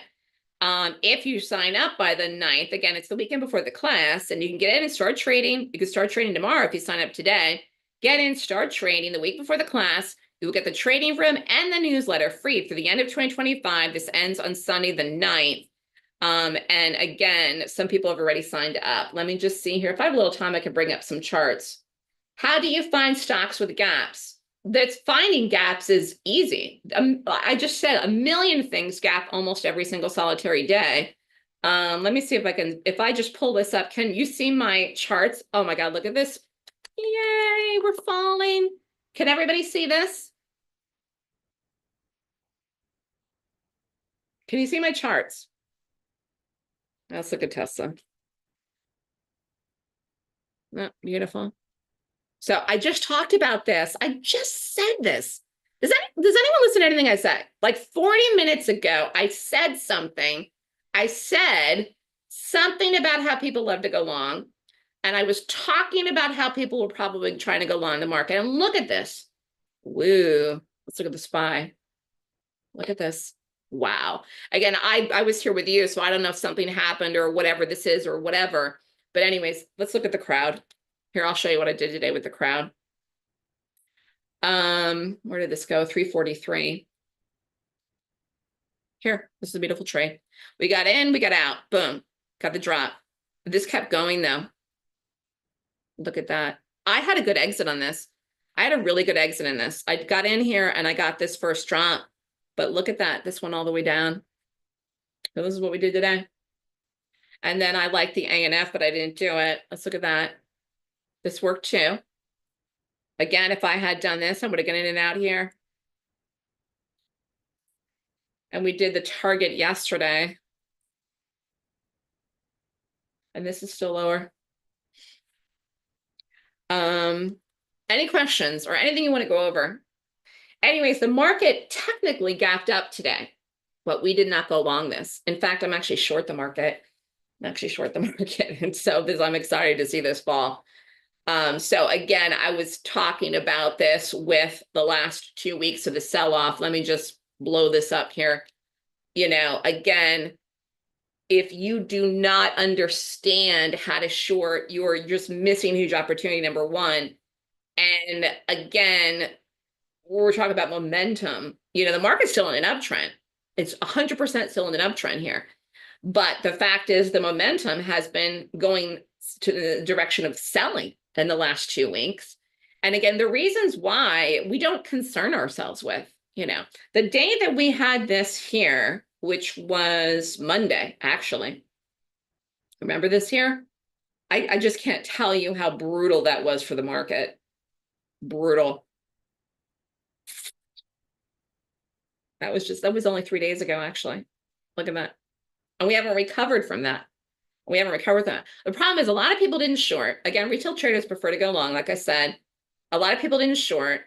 If you sign up by the 9th, again, it's the weekend before the class, and you can get in and start trading. You can start trading tomorrow if you sign up today. Get in, start trading the week before the class. You will get the trading room and the newsletter free for the end of 2025. This ends on Sunday, the 9th. And again, some people have already signed up. Let me just see here. If I have a little time, I can bring up some charts. How do you find stocks with gaps? That's finding gaps is easy. I just said a million things gap almost every single solitary day. Let me see if I just pull this up. Can you see my charts? Oh my God, look at this. Yay, we're falling. Can everybody see this? Can you see my charts? Let's look at Tesla. Oh, beautiful. So I just talked about this. I just said this. Does anyone listen to anything I said? Like 40 minutes ago, I said something. I said something about how people love to go long. And I was talking about how people were probably trying to go long the market. And look at this. Woo. Let's look at the SPY. Look at this. Wow. Again, I was here with you, so I don't know if something happened or whatever this is or whatever. But anyways, let's look at the crowd. Here, I'll show you what I did today with the crowd. Where did this go? 343. Here, this is a beautiful trade. We got in, we got out. Boom. Got the drop. This kept going though. Look at that. I had a good exit on this. I had a really good exit in this. I got in here and I got this first drop. But look at that. This went all the way down. So this is what we did today. And then I liked the A&F, but I didn't do it. Let's look at that. This worked too. Again, if I had done this, I would have gotten in and out here. And we did the target yesterday. And this is still lower. Any questions or anything you want to go over? Anyways, the market technically gapped up today, but we did not go long this. In fact, I'm actually short the market. And so I'm excited to see this fall. So again, I was talking about this with the last 2 weeks of the sell-off. Let me just blow this up here. You know, again, if you do not understand how to short, you're just missing huge opportunity, number one. And again, we're talking about momentum. You know, the market's still in an uptrend. It's 100% still in an uptrend here. But the fact is the momentum has been going to the direction of selling. in the last 2 weeks. And again, the reasons why we don't concern ourselves with, the day that we had this here, which was Monday, actually. Remember this here? I just can't tell you how brutal that was for the market. Brutal. That was only 3 days ago, actually. Look at that. And we haven't recovered from that. We haven't recovered from that. The problem is a lot of people didn't short. Again, retail traders prefer to go long. Like I said, a lot of people didn't short.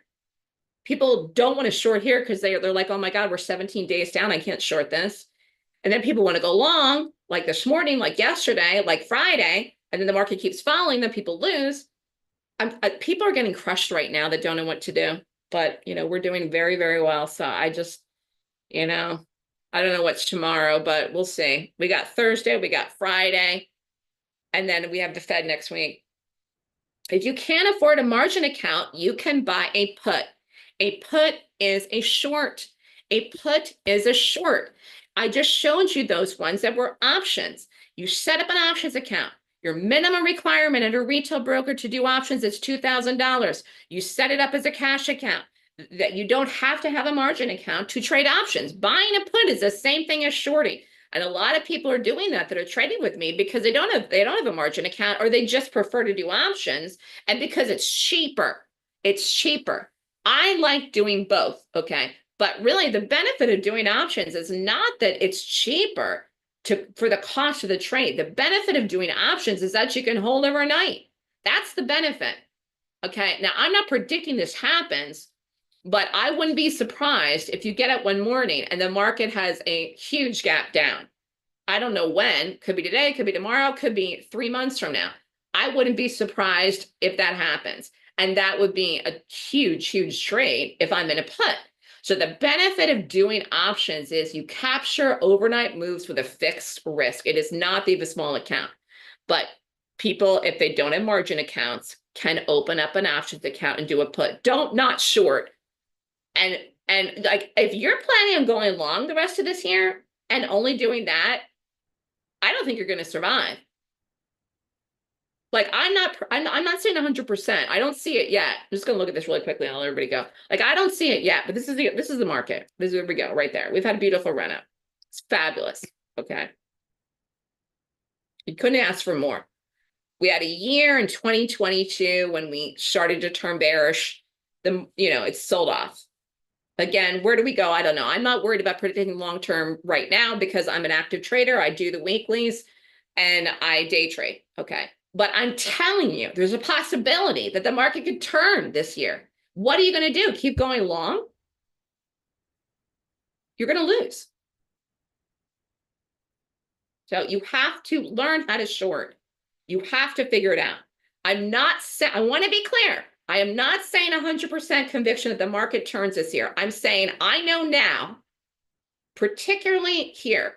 People don't want to short here because they're like, oh my God, we're 17 days down. I can't short this. And then people want to go long, like this morning, like yesterday, like Friday, and then the market keeps falling, then people lose. People are getting crushed right now that don't know what to do. But, we're doing very, very well. So I just, I don't know what's tomorrow, but we'll see. We got Thursday, we got Friday, and then we have the Fed next week. If you can't afford a margin account, you can buy a put. A put is a short. A put is a short. I just showed you those ones that were options. You set up an options account. Your minimum requirement at a retail broker to do options is $2,000. You set it up as a cash account. That you don't have to have a margin account to trade options. Buying a put is the same thing as shorting. And a lot of people are doing that are trading with me because they don't have a margin account, or they just prefer to do options. And because it's cheaper. It's cheaper. I like doing both, okay? But really the benefit of doing options is not that it's cheaper for the cost of the trade. The benefit of doing options is that you can hold overnight. That's the benefit. Okay. Now I'm not predicting this happens, but I wouldn't be surprised if you get up one morning and the market has a huge gap down. I don't know when, could be today, could be tomorrow, could be 3 months from now. I wouldn't be surprised if that happens. And that would be a huge, huge trade if I'm in a put. So the benefit of doing options is you capture overnight moves with a fixed risk. It is not the small account, but people, if they don't have margin accounts, can open up an options account and do a put. Don't not short. And like, if you're planning on going long the rest of this year and only doing that, I don't think you're going to survive. Like, I'm not saying 100%. I don't see it yet. I'm just going to look at this really quickly and I'll let everybody go. Like, I don't see it yet, but this is the market. This is where we go right there. We've had a beautiful run up. It's fabulous. Okay. You couldn't ask for more. We had a year in 2022 when we started to turn bearish. It's sold off. Again, where do we go? I don't know. I'm not worried about predicting long-term right now because I'm an active trader. I do the weeklies and I day trade. Okay. But I'm telling you, there's a possibility that the market could turn this year. What are you going to do? Keep going long? You're going to lose. So you have to learn how to short. You have to figure it out. I want to be clear. I am not saying 100% conviction that the market turns this year. I'm saying I know now, particularly here.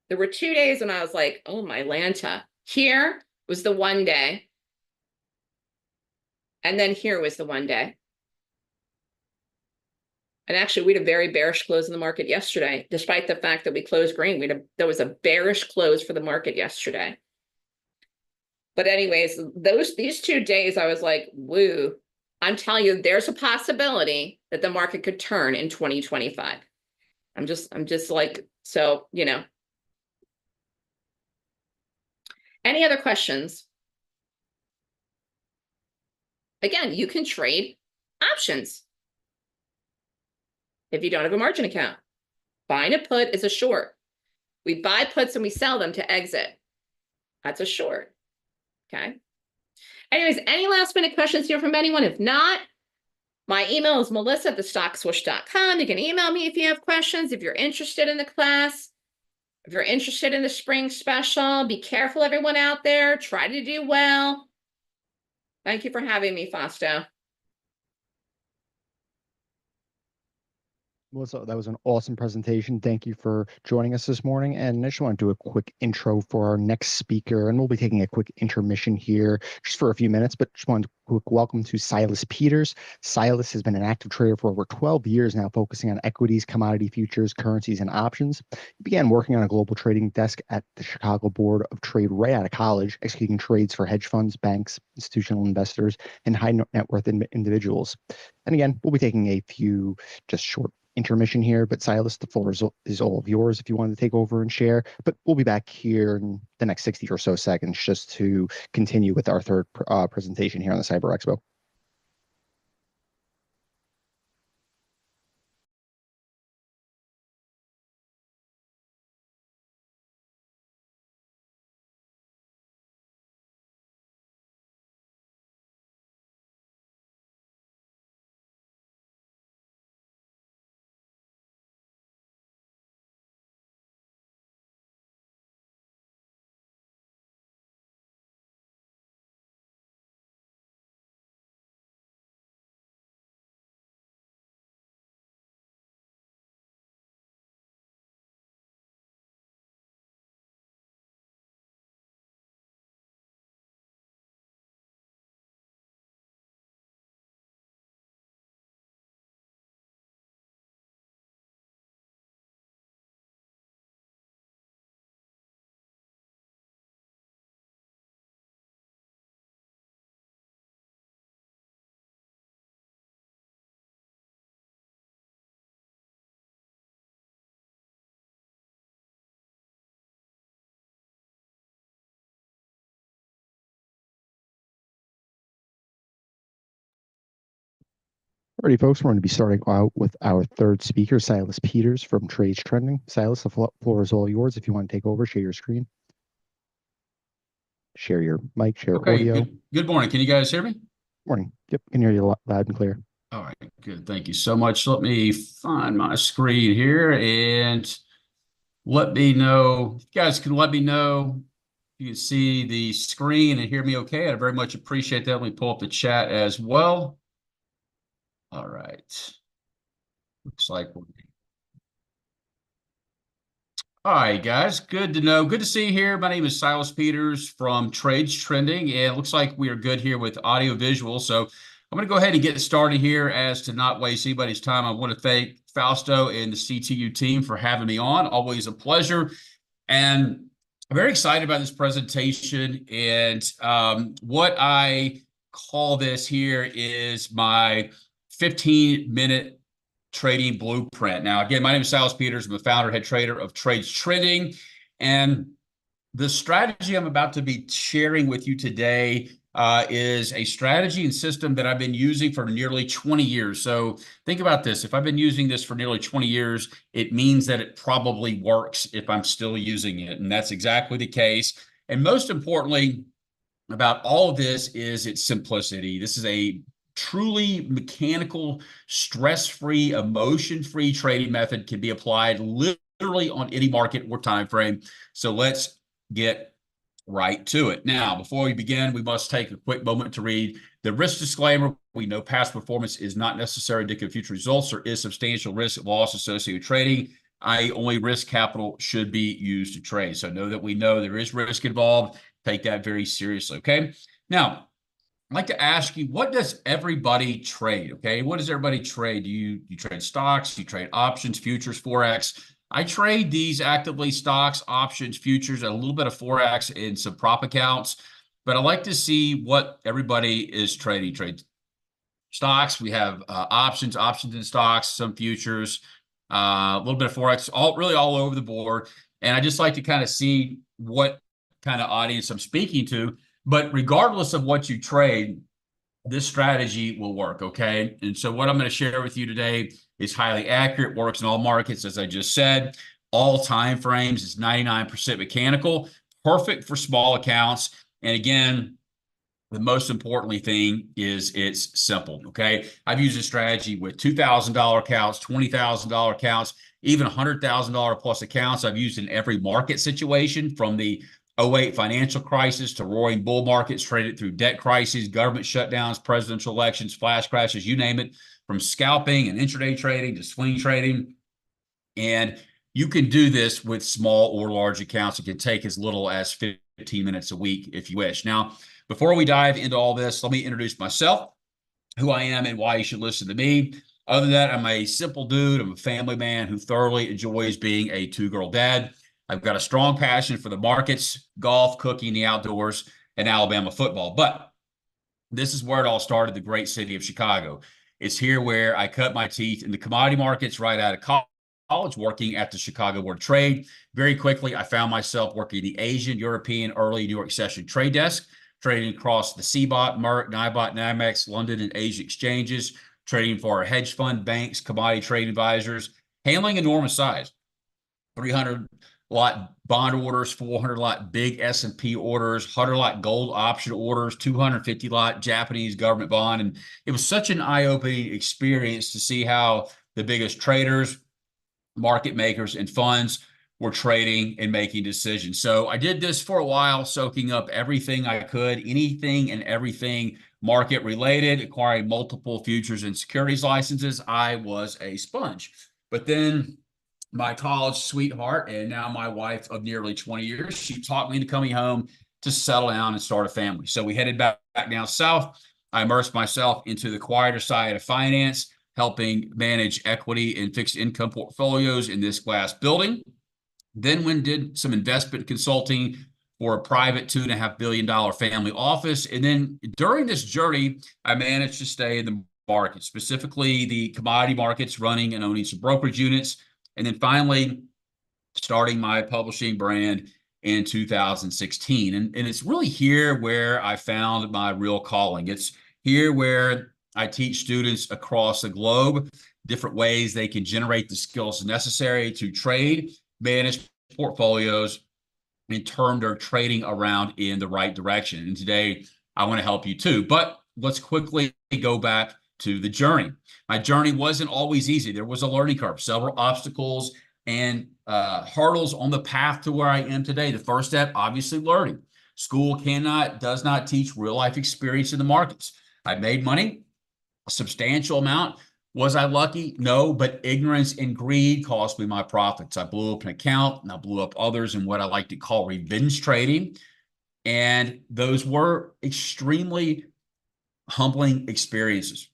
There were 2 days when I was like, oh my Lanta. Here was the one day. And then here was the one day. And actually, we had a very bearish close in the market yesterday, despite the fact that we closed green. There was a bearish close for the market yesterday. But anyways, these 2 days, I was like, woo. I'm telling you, there's a possibility that the market could turn in 2025. I'm just like, so, Any other questions? Again, you can trade options if you don't have a margin account. Buying a put is a short. We buy puts and we sell them to exit. That's a short. Okay. Anyways, any last minute questions here from anyone? If not, my email is melissa@thestockswoosh.com. You can email me if you have questions, if you're interested in the class, if you're interested in the spring special. Be careful, everyone out there. Try to do well. Thank you for having me, Fausto. Melissa, that was an awesome presentation. Thank you for joining us this morning. And I just want to do a quick intro for our next speaker. And we'll be taking a quick intermission here just for a few minutes, but just wanted a quick welcome to Silas Peters. Silas has been an active trader for over 12 years now, focusing on equities, commodity futures, currencies, and options. He began working on a global trading desk at the Chicago Board of Trade right out of college, executing trades for hedge funds, banks, institutional investors, and high net worth individuals. And again, we'll be taking a few just short intermission here, but Silas, the floor is all of yours if you want to take over and share. But we'll be back here in the next 60 or so seconds just to continue with our third presentation here on the Cyber Expo. Alrighty, folks, we're going to be starting out with our third speaker, Silas Peters from Trades Trending. Silas, the floor is all yours. If you want to take over, share your screen, share your mic, share audio. Good morning. Can you guys hear me? Morning. Yep, can hear you loud and clear. All right, good. Thank you so much. Let me find my screen here and let me know. You guys can let me know if you can see the screen and hear me okay. I'd very much appreciate that. Let me pull up the chat as well. All right. Looks like we're all right, guys. Good to know. Good to see you here. My name is Silas Peters from Trades Trending, and it looks like we are good here with audio visual. So I'm going to go ahead and get started here as to not waste anybody's time. I want to thank Fausto and the CTU team for having me on. Always a pleasure. And I'm very excited about this presentation. And what I call this here is my 15-minute trading blueprint. Now, again, my name is Silas Peters. I'm the founder, head trader of Trades Trending. And the strategy I'm about to be sharing with you today is a strategy and system that I've been using for nearly 20 years. So think about this. If I've been using this for nearly 20 years, it means that it probably works if I'm still using it. And that's exactly the case. And most importantly about all of this is its simplicity. This is a truly mechanical, stress-free, emotion-free trading method, can be applied literally on any market or time frame. So let's get right to it. Now, before we begin, we must take a quick moment to read the risk disclaimer. We know past performance is not necessarily indicative of future results. There is substantial risk of loss associated with trading. Only risk capital should be used to trade. So know that we know there is risk involved. Take that very seriously, okay? Now, I'd like to ask you, what does everybody trade, okay? What does everybody trade? Do you trade stocks? You trade options, futures, Forex? I trade these actively: stocks, options, futures, a little bit of Forex and some prop accounts. But I like to see what everybody is trading. Trade stocks. We have options and stocks, some futures, a little bit of Forex, really all over the board. And I just like to kind of see what kind of audience I'm speaking to. But regardless of what you trade, this strategy will work, okay? And so what I'm going to share with you today is highly accurate, works in all markets, as I just said, all time frames. It's 99% mechanical, perfect for small accounts. And again, the most importantly thing is it's simple, okay? I've used this strategy with $2,000 accounts, $20,000 accounts, even $100,000 plus accounts. I've used in every market situation, from the 2008 financial crisis to roaring bull markets, traded through debt crises, government shutdowns, presidential elections, flash crashes, you name it. from scalping and intraday trading to swing trading. And you can do this with small or large accounts. It can take as little as 15 minutes a week if you wish. Now, before we dive into all this, let me introduce myself, who I am and why you should listen to me. Other than that, I'm a simple dude. I'm a family man who thoroughly enjoys being a two-girl dad. I've got a strong passion for the markets, golf, cooking, the outdoors, and Alabama football. But this is where it all started, the great city of Chicago. It's here where I cut my teeth in the commodity markets right out of college, working at the Chicago Board of Trade. Very quickly, I found myself working the Asian, European, early New York session trade desk, trading across the CBOT, Merck, NIBOT, NYMEX, London, and Asia exchanges, trading for hedge fund, banks, commodity trade advisors, handling enormous size, 300 lot bond orders, 400 lot big S&P orders, 100 lot gold option orders, 250 lot Japanese government bond. And it was such an eye-opening experience to see how the biggest traders, market makers, and funds were trading and making decisions. So I did this for a while, soaking up everything I could, anything and everything market related, acquiring multiple futures and securities licenses. I was a sponge. But then my college sweetheart, and now my wife of nearly 20 years, she taught me into coming home to settle down and start a family. So we headed back down south. I immersed myself into the quieter side of finance, helping manage equity and fixed income portfolios in this glass building. Then did some investment consulting for a private $2.5 billion family office. And then during this journey, I managed to stay in the market, specifically the commodity markets, running and owning some brokerage units. And then finally, starting my publishing brand in 2016. And it's really here where I found my real calling. It's here where I teach students across the globe different ways they can generate the skills necessary to trade, manage portfolios, and turn their trading around in the right direction. And today, I want to help you too. But let's quickly go back to the journey. My journey wasn't always easy. There was a learning curve, several obstacles and hurdles on the path to where I am today. The first step, obviously, learning. School does not teach real life experience in the markets. I made money, a substantial amount. Was I lucky? No, but ignorance and greed cost me my profits. I blew up an account and I blew up others in what I like to call revenge trading. And those were extremely humbling experiences.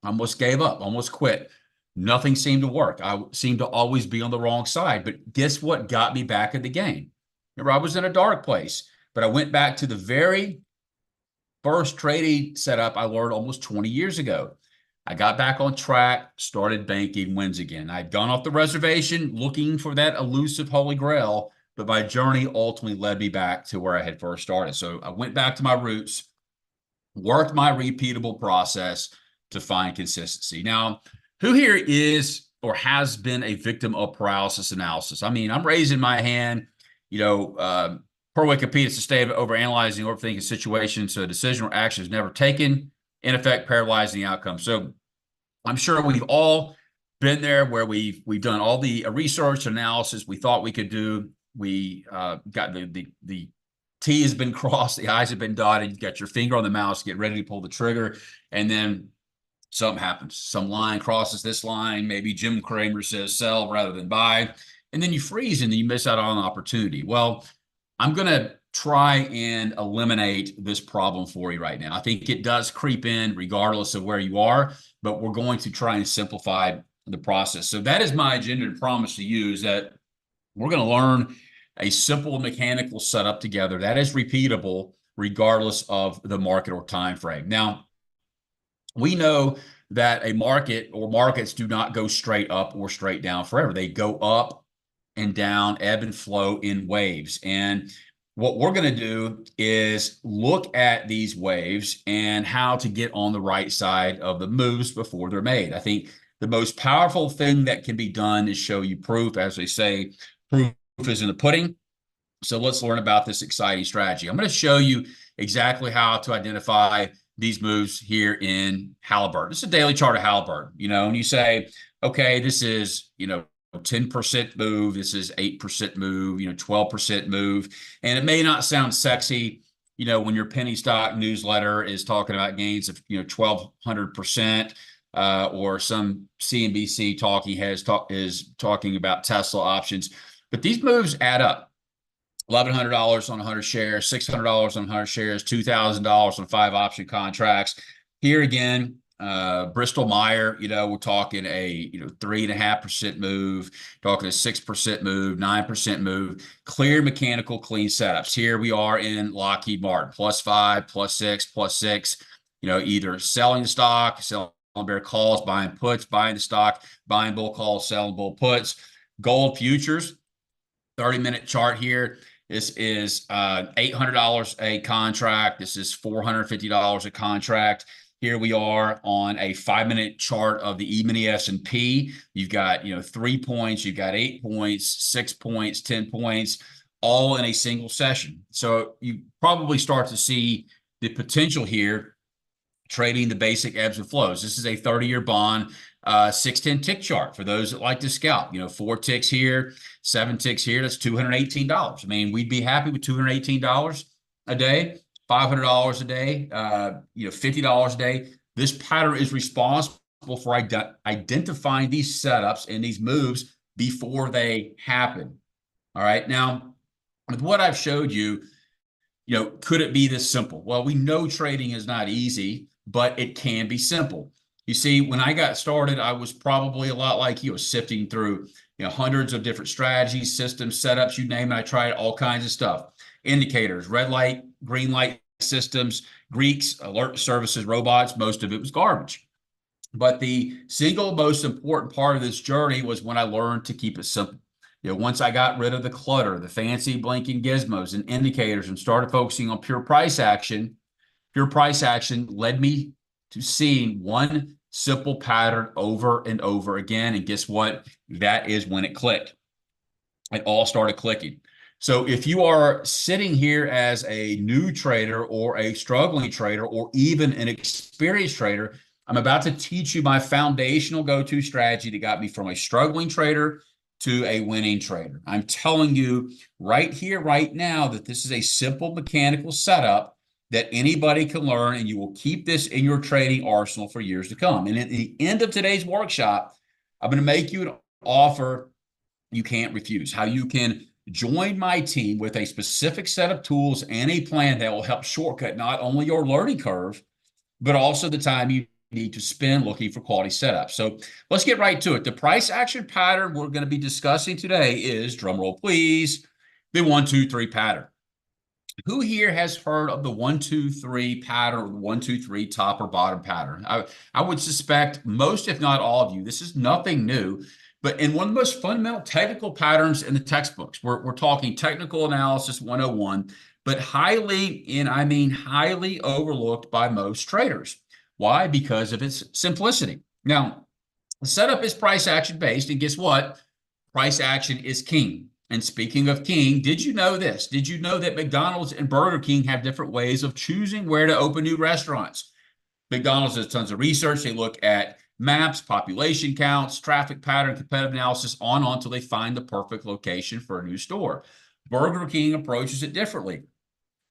I almost gave up, almost quit. Nothing seemed to work. I seemed to always be on the wrong side. But guess what got me back in the game? Remember, I was in a dark place, but I went back to the very first trading setup I learned almost 20 years ago. I got back on track, started banking wins again. I'd gone off the reservation looking for that elusive holy grail, but my journey ultimately led me back to where I had first started. So I went back to my roots, worked my repeatable process to find consistency. Now, who here is or has been a victim of paralysis analysis? I mean, I'm raising my hand, per Wikipedia, it's a state of overanalyzing, overthinking a situation so a decision or action is never taken, in effect, paralyzing the outcome. So I'm sure we've all been there where we've done all the research analysis we thought we could do. We got the T has been crossed, the I's have been dotted, you've got your finger on the mouse, get ready to pull the trigger, and then something happens. Some line crosses this line, maybe Jim Cramer says sell rather than buy, and then you freeze and then you miss out on an opportunity. Well, I'm going to try and eliminate this problem for you right now. I think it does creep in regardless of where you are, but we're going to try and simplify the process. So that is my agenda and promise to you, is that we're going to learn a simple mechanical setup together that is repeatable regardless of the market or time frame. Now, we know that a market or markets do not go straight up or straight down forever. They go up and down, ebb and flow in waves. And what we're going to do is look at these waves and how to get on the right side of the moves before they're made. I think the most powerful thing that can be done is show you proof. As they say, proof is in the pudding. So let's learn about this exciting strategy. I'm going to show you exactly how to identify these moves here in Halliburton. This is a daily chart of Halliburton, and you say, okay, this is, 10% move, this is 8% move, 12% move. And it may not sound sexy, when your penny stock newsletter is talking about gains of, 1,200%. or some CNBC talking heads is talking about Tesla options. But these moves add up. $1,100 on 100 shares, $600 on 100 shares, $2,000 on 5 option contracts. Here again, Bristol Meyer, we're talking a 3.5% move, talking a 6% move, 9% move, clear mechanical clean setups. Here we are in Lockheed Martin, +5, +6, +6, either selling the stock, selling bear calls, buying puts, buying the stock, buying bull calls, selling bull puts. Gold futures, 30-minute chart here. This is $800 a contract. This is $450 a contract. Here we are on a 5-minute chart of the E-mini S&P. You've got 3 points, you've got 8 points, 6 points, 10 points, all in a single session. So you probably start to see the potential here trading the basic ebbs and flows. This is a 30-year bond, 610 tick chart for those that like to scalp. 4 ticks here, 7 ticks here. That's $218. I mean, we'd be happy with $218 a day, $500 a day, $50 a day. This pattern is responsible for identifying these setups and these moves before they happen. All right. Now, with what I've showed you, could it be this simple? Well, we know trading is not easy, but it can be simple. You see, when I got started, I was probably a lot like you, sifting through hundreds of different strategies, systems, setups, you name it. I tried all kinds of stuff. Indicators, red light, green light systems, Greeks, alert services, robots, most of it was garbage. But the single most important part of this journey was when I learned to keep it simple. Once I got rid of the clutter, the fancy blinking gizmos and indicators, and started focusing on pure price action led me to seeing one simple pattern over and over again. And guess what? That is when it clicked. It all started clicking. So if you are sitting here as a new trader or a struggling trader or even an experienced trader, I'm about to teach you my foundational go-to strategy that got me from a struggling trader to a winning trader. I'm telling you right here, right now, that this is a simple mechanical setup that anybody can learn, and you will keep this in your trading arsenal for years to come. And at the end of today's workshop, I'm going to make you an offer you can't refuse, how you can join my team with a specific set of tools and a plan that will help shortcut not only your learning curve, but also the time you need to spend looking for quality setups. So let's get right to it. The price action pattern we're going to be discussing today is, drumroll please, the 1, 2, 3 pattern. Who here has heard of the 1, 2, 3 pattern, or the 1, 2, 3 top or bottom pattern? I would suspect most, if not all of you. This is nothing new, but in one of the most fundamental technical patterns in the textbooks. We're talking technical analysis 101, but highly, and I mean highly, overlooked by most traders. Why? Because of its simplicity. Now, the setup is price action based, and guess what? Price action is king. And speaking of king, did you know this? Did you know that McDonald's and Burger King have different ways of choosing where to open new restaurants? McDonald's does tons of research. They look at maps, population counts, traffic pattern, competitive analysis, on until they find the perfect location for a new store. Burger King approaches it differently.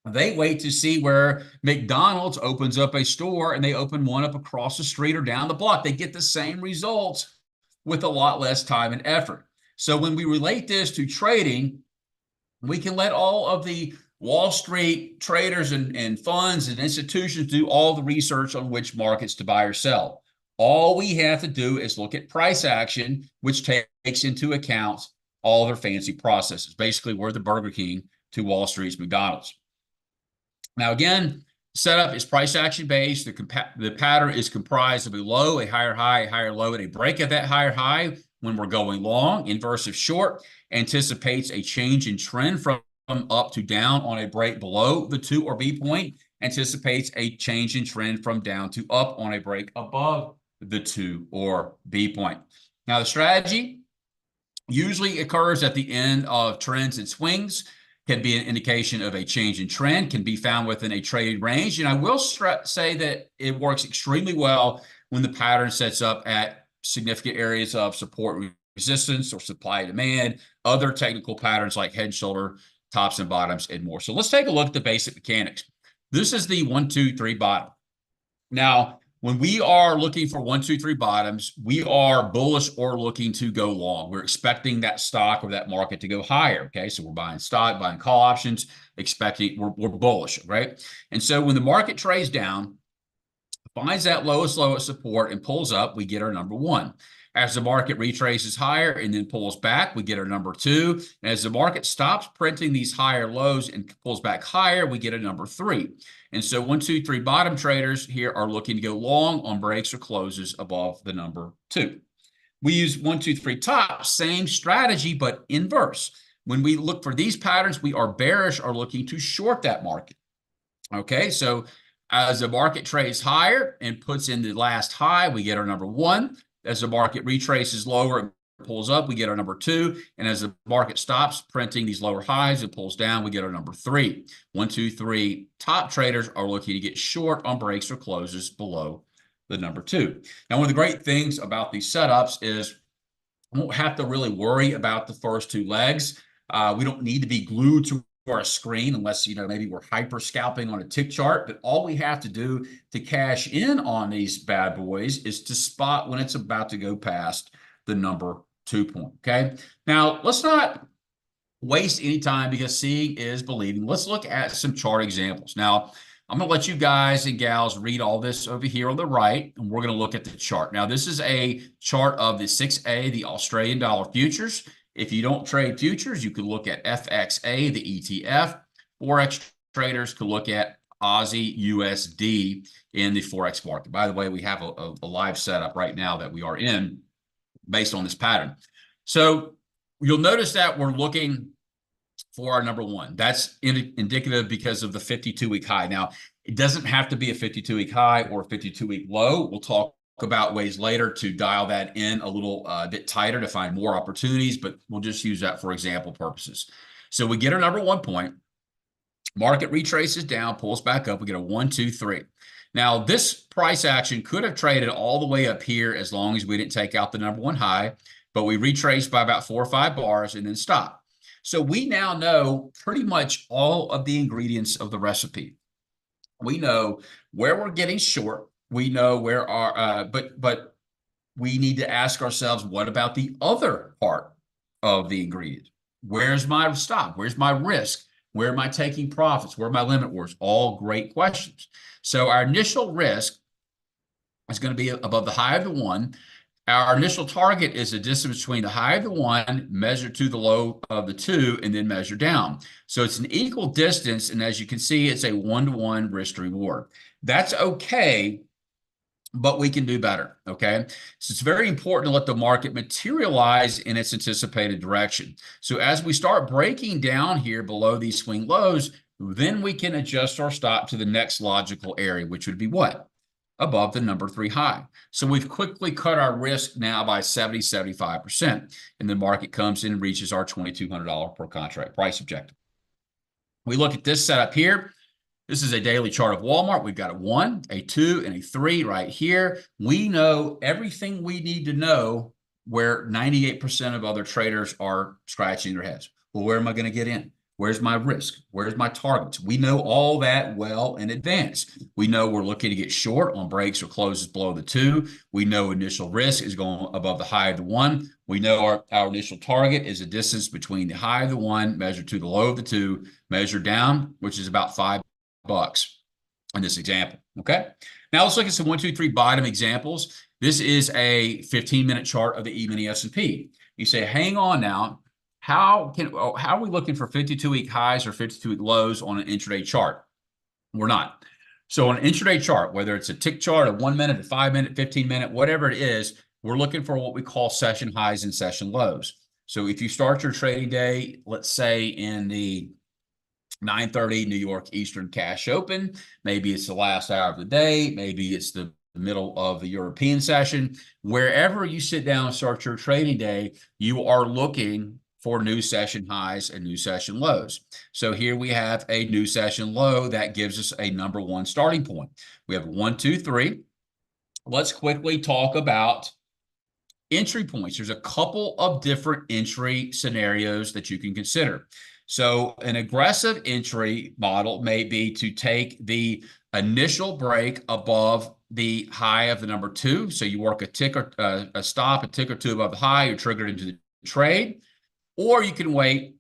They wait to see where McDonald's opens up a store, and they open one up across the street or down the block. They get the same results with a lot less time and effort. So when we relate this to trading, we can let all of the Wall Street traders and funds and institutions do all the research on which markets to buy or sell. All we have to do is look at price action, which takes into account all their fancy processes. Basically, we're the Burger King to Wall Street's McDonald's. Now, again, setup is price action based. The pattern is comprised of a low, a higher high, a higher low, and a break at that higher high. When we're going long, inverse of short anticipates a change in trend from up to down on a break below the 2 or B point, anticipates a change in trend from down to up on a break above the 2 or B point. Now, the strategy usually occurs at the end of trends and swings, can be an indication of a change in trend, can be found within a traded range. And I will say that it works extremely well when the pattern sets up at significant areas of support resistance or supply demand, other technical patterns like head and shoulder, tops and bottoms, and more. So let's take a look at the basic mechanics. This is the 1, 2, 3 bottom. Now, When we are looking for 1, 2, 3 bottoms, we are bullish or looking to go long. We're expecting that stock or that market to go higher. Okay, so we're buying stock, buying call options, expecting we're bullish, right? And so when the market trades down, finds that lowest support and pulls up, we get our number 1. As the market retraces higher and then pulls back, we get our number 2. And as the market stops printing these higher lows and pulls back higher, we get a number 3. And so 1, 2, 3 bottom traders here are looking to go long on breaks or closes above the number 2. We use 1, 2, 3 top, same strategy, but inverse. When we look for these patterns, we are bearish or looking to short that market. Okay, so as the market trades higher and puts in the last high, we get our number 1. As the market retraces lower and pulls up, we get our number 2. And as the market stops printing these lower highs and pulls down, we get our number 3. 1, 2, 3 top traders are looking to get short on breaks or closes below the number 2. Now, one of the great things about these setups is we won't have to really worry about the first 2 legs. We don't need to be glued to our screen unless, maybe we're hyper scalping on a tick chart. But all we have to do to cash in on these bad boys is to spot when it's about to go past the number 2 point. Okay. Now, let's not waste any time because seeing is believing. Let's look at some chart examples. Now, I'm going to let you guys and gals read all this over here on the right, and we're going to look at the chart. Now, this is a chart of the 6A, the Australian dollar futures. If you don't trade futures, you could look at FXA, the ETF. Forex traders could look at Aussie USD in the Forex market. By the way, we have a live setup right now that we are in based on this pattern. So you'll notice that we're looking for our number 1. That's indicative because of the 52-week high. Now, it doesn't have to be a 52-week high or a 52-week low. We'll talk about ways later to dial that in a little bit tighter to find more opportunities, but we'll just use that for example purposes. So we get our number 1 point, market retraces down, pulls back up, we get a 1, 2, 3. Now this price action could have traded all the way up here as long as we didn't take out the number 1 high, but we retraced by about 4 or 5 bars and then stopped. So we now know pretty much all of the ingredients of the recipe. We know where we're getting short. We know where our, but we need to ask ourselves, what about the other part of the ingredient? Where's my stop? Where's my risk? Where am I taking profits? Where are my limit orders? All great questions. So our initial risk is going to be above the high of the 1. Our initial target is the distance between the high of the 1 measured to the low of the 2 and then measure down. So it's an equal distance. And as you can see, it's a 1-to-1 risk to reward. That's okay, but we can do better, okay? So it's very important to let the market materialize in its anticipated direction. So as we start breaking down here below these swing lows, then we can adjust our stop to the next logical area, which would be what? Above the number 3 high. So we've quickly cut our risk now by 75%, and the market comes in and reaches our $2,200 per contract price objective. We look at this setup here. This is a daily chart of Walmart. We've got a 1, a 2, and a 3 right here. We know everything we need to know where 98% of other traders are scratching their heads. Well, where am I going to get in? Where's my risk? Where's my targets? We know all that well in advance. We know we're looking to get short on breaks or closes below the 2. We know initial risk is going above the high of the 1. We know our initial target is a distance between the high of the 1 measured to the low of the 2, measured down, which is about $5 in this example. Okay. Now let's look at some 1, 2, 3 bottom examples. This is a 15-minute chart of the E-mini S&P. You say, hang on now. How are we looking for 52-week highs or 52-week lows on an intraday chart? We're not. So on an intraday chart, whether it's a tick chart, a 1 minute, a 5 minute, 15-minute, whatever it is, we're looking for what we call session highs and session lows. So if you start your trading day, let's say in the 9:30 New York Eastern cash open, maybe it's the last hour of the day, maybe it's the middle of the European session, wherever you sit down and start your trading day, you are looking for new session highs and new session lows. So here we have a new session low that gives us a number 1 starting point. We have 1, 2, 3. Let's quickly talk about entry points. There's a couple of different entry scenarios that you can consider. So an aggressive entry model may be to take the initial break above the high of the number 2. So you work a tick or a stop, a tick or two above the high, you're triggered into the trade. Or you can wait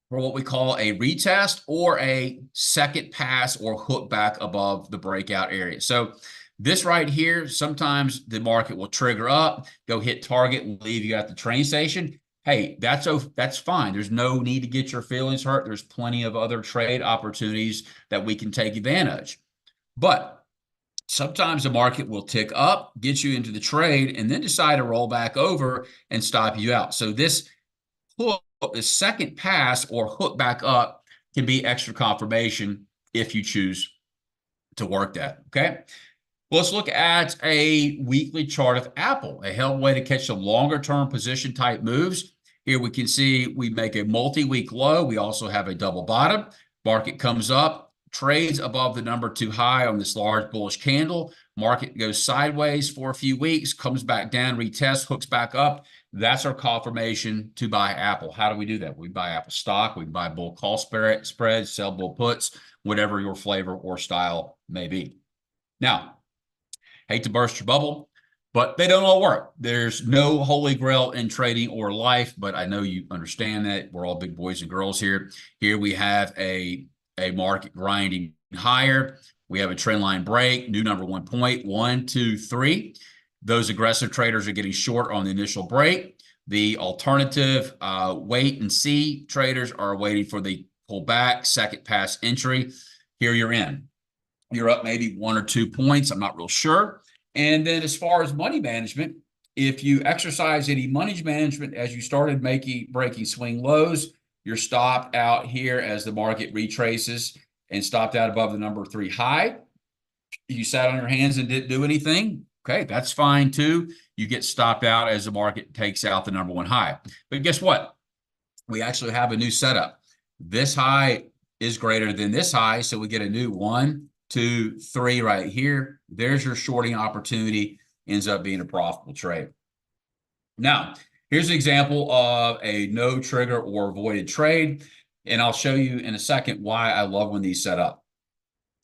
for what we call a retest or a second pass or hook back above the breakout area. So this right here, sometimes the market will trigger up, go hit target, and leave you at the train station. Hey, that's fine. There's no need to get your feelings hurt. There's plenty of other trade opportunities that we can take advantage. But sometimes the market will tick up, get you into the trade, and then decide to roll back over and stop you out. So this hook, the second pass or hook back up, can be extra confirmation if you choose to work that. Okay. Well, let's look at a weekly chart of Apple, a hell way to catch some longer term position type moves. Here we can see we make a multi-week low. We also have a double bottom. Market comes up, trades above the number 2 high on this large bullish candle. Market goes sideways for a few weeks, comes back down, retests, hooks back up. That's our confirmation to buy Apple. How do we do that? We buy Apple stock. We buy bull call spreads, sell bull puts, whatever your flavor or style may be. Now, hate to burst your bubble, but they don't all work. There's no holy grail in trading or life, but I know you understand that. We're all big boys and girls here. Here we have a market grinding higher. We have a trend line break, new number 1 point, 1, 2, 3. Those aggressive traders are getting short on the initial break. The alternative wait and see traders are waiting for the pullback, second pass entry. Here you're in. You're up maybe 1 or 2 points. I'm not real sure. And then as far as money management, if you exercise any money management as you started breaking swing lows, you're stopped out here as the market retraces and stopped out above the number 3 high. You sat on your hands and didn't do anything. Okay, that's fine too. You get stopped out as the market takes out the number 1 high. But guess what? We actually have a new setup. This high is greater than this high, so we get a new 1, 2, 3 right here. There's your shorting opportunity. Ends up being a profitable trade. Now, here's an example of a no trigger or avoided trade, and I'll show you in a second why I love when these set up.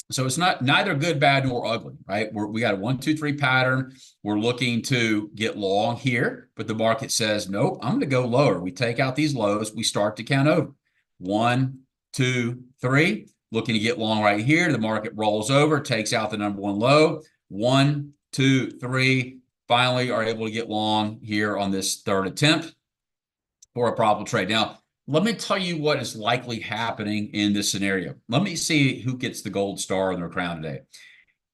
So it's neither good, bad, nor ugly, right? We got a 1, 2, 3 pattern. We're looking to get long here, but the market says, nope, I'm going to go lower. We take out these lows. We start to count over. 1, 2, 3. Looking to get long right here. The market rolls over, takes out the number 1 low. 1, 2, 3. Finally are able to get long here on this third attempt for a profitable trade. Now, let me tell you what is likely happening in this scenario. Let me see who gets the gold star in their crown today.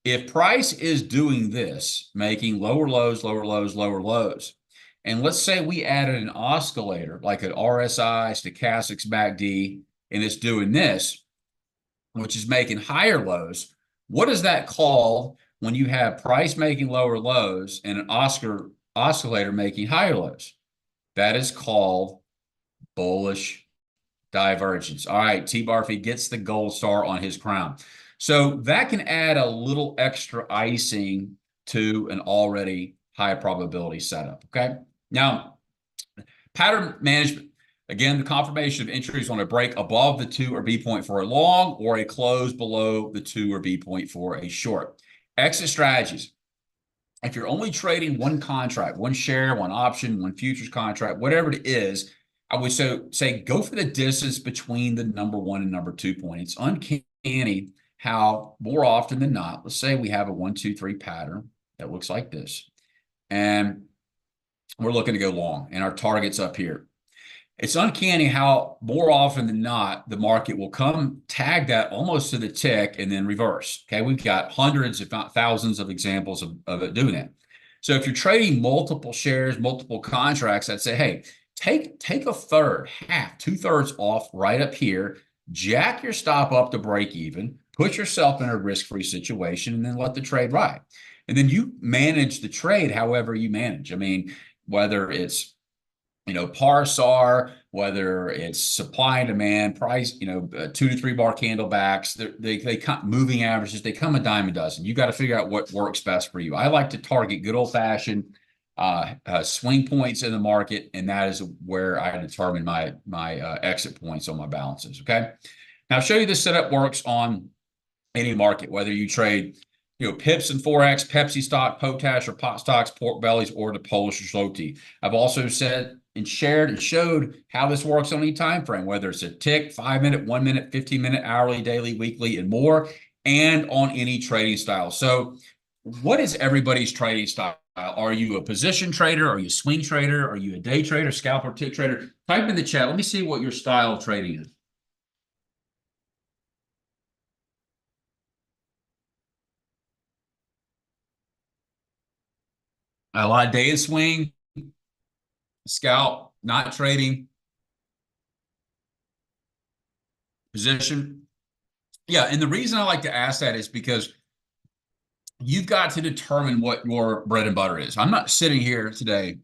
If price is doing this, making lower lows, lower lows, lower lows, and let's say we added an oscillator like an RSI, stochastics, MACD, and it's doing this, which is making higher lows, what is that called when you have price making lower lows and an oscillator making higher lows? That is called bullish divergence. All right, T-Barfy gets the gold star on his crown. So that can add a little extra icing to an already high probability setup, okay? Now, pattern management. Again, the confirmation of entries on a break above the 2 or B point for a long or a close below the 2 or B point for a short. Exit strategies. If you're only trading one contract, one share, one option, one futures contract, whatever it is, I would say go for the distance between the number 1 and number 2 point. It's uncanny how more often than not, let's say we have a 1, 2, 3 pattern that looks like this, and we're looking to go long, and our target's up here. It's uncanny how more often than not, the market will come tag that almost to the tick and then reverse. Okay, we've got hundreds, if not thousands, of examples of it doing that. So if you're trading multiple shares, multiple contracts, I'd say, hey, take a third, half, 2/3 off right up here, jack your stop up to break even, put yourself in a risk-free situation, and then let the trade ride. And then you manage the trade however you manage. I mean, whether it's par SAR, whether it's supply and demand, price, 2 to 3 bar candle backs, they come moving averages, they come a dime a dozen. You got to figure out what works best for you. I like to target good old-fashioned swing points in the market, and that is where I determine my exit points on my balances. Okay, now I'll show you this setup works on any market, whether you trade, pips and Forex, Pepsi stock, potash or pot stocks, pork bellies, or the Polish zloty. I've also said and shared and showed how this works on any time frame, whether it's a tick, 5-minute, 1-minute, 15-minute, hourly, daily, weekly, and more, and on any trading style. So what is everybody's trading style? Are you a position trader? Are you a swing trader? Are you a day trader, scalper, tick trader? Type in the chat. Let me see what your style of trading is. A lot of day and swing, scalp, not trading, position. Yeah, and the reason I like to ask that is because you've got to determine what your bread and butter is. I'm not sitting here today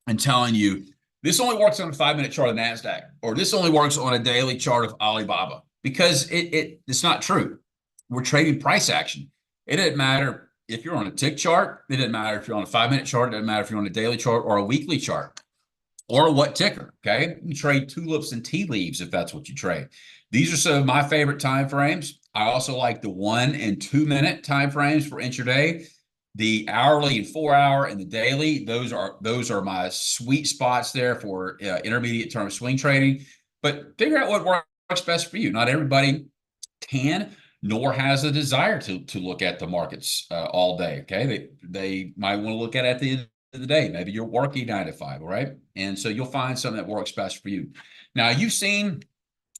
and telling you this only works on a 5-minute chart of NASDAQ, or this only works on a daily chart of Alibaba, because it's not true. We're trading price action. It doesn't matter if you're on a tick chart. It doesn't matter if you're on a 5-minute chart. It doesn't matter if you're on a daily chart or a weekly chart or what ticker. Okay. You trade tulips and tea leaves if that's what you trade. These are some of my favorite time frames. I also like the 1 and 2 minute time frames for intraday. The hourly and 4-hour and the daily, those are my sweet spots there for intermediate term swing trading. But figure out what works best for you. Not everybody can nor has a desire to look at the markets all day. Okay, they might want to look at it at the end of the day. Maybe you're working 9 to 5, all right? And so you'll find something that works best for you. Now you've seen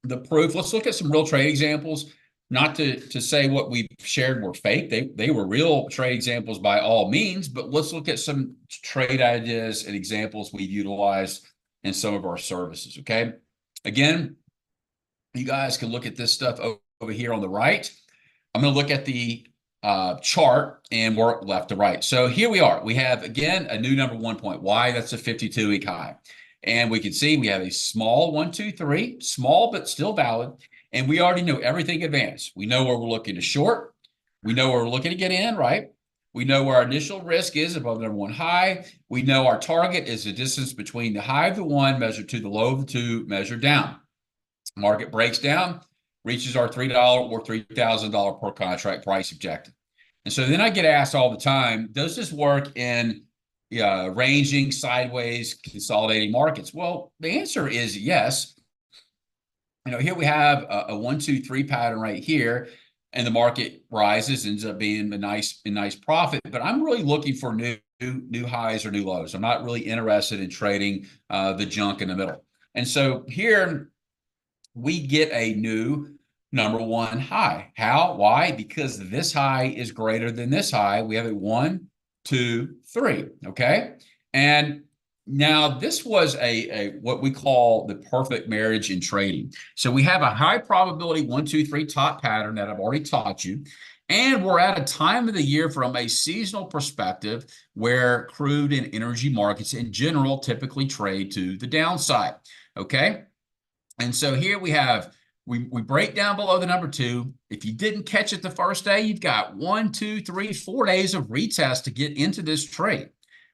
the proof. Let's look at some real trade examples. Not to say what we've shared were fake. They were real trade examples by all means, but let's look at some trade ideas and examples we've utilized in some of our services, okay? Again, you guys can look at this stuff over here on the right. I'm going to look at the chart and work left to right. So here we are. We have, again, a new number 1 point. Why? That's a 52-week high. And we can see we have a small 1, 2, 3, small but still valid. And we already know everything advanced. We know where we're looking to short. We know where we're looking to get in, right? We know where our initial risk is above number 1 high. We know our target is the distance between the high of the 1 measured to the low of the 2 measured down. Market breaks down, reaches our $3 or $3,000 per contract price objective. And so then I get asked all the time, does this work in ranging, sideways, consolidating markets? Well, the answer is yes. Here we have a 1, 2, 3 pattern right here, and the market rises, ends up being a nice profit. But I'm really looking for new highs or new lows. I'm not really interested in trading the junk in the middle. And so here we get a new number 1 high. How? Why? Because this high is greater than this high. We have a 1, 2, 3. Okay, and now this was a what we call the perfect marriage in trading. So we have a high probability 1, 2, 3 top pattern that I've already taught you. And we're at a time of the year from a seasonal perspective where crude and energy markets in general typically trade to the downside. Okay. And so here we have, we break down below the number 2. If you didn't catch it the first day, you've got 1, 2, 3, 4 days of retest to get into this trade.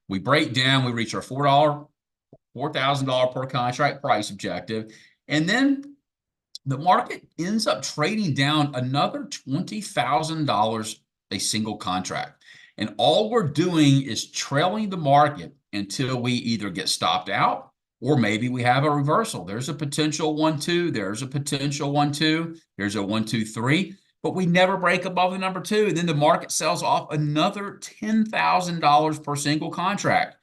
We break down, we reach our $4,000 per contract price objective. And then the market ends up trading down another $20,000 a single contract. And all we're doing is trailing the market until we either get stopped out or maybe we have a reversal. There's a potential 1, 2. There's a potential 1, 2. There's a 1, 2, 3. But we never break above the number 2. And then the market sells off another $10,000 per single contract.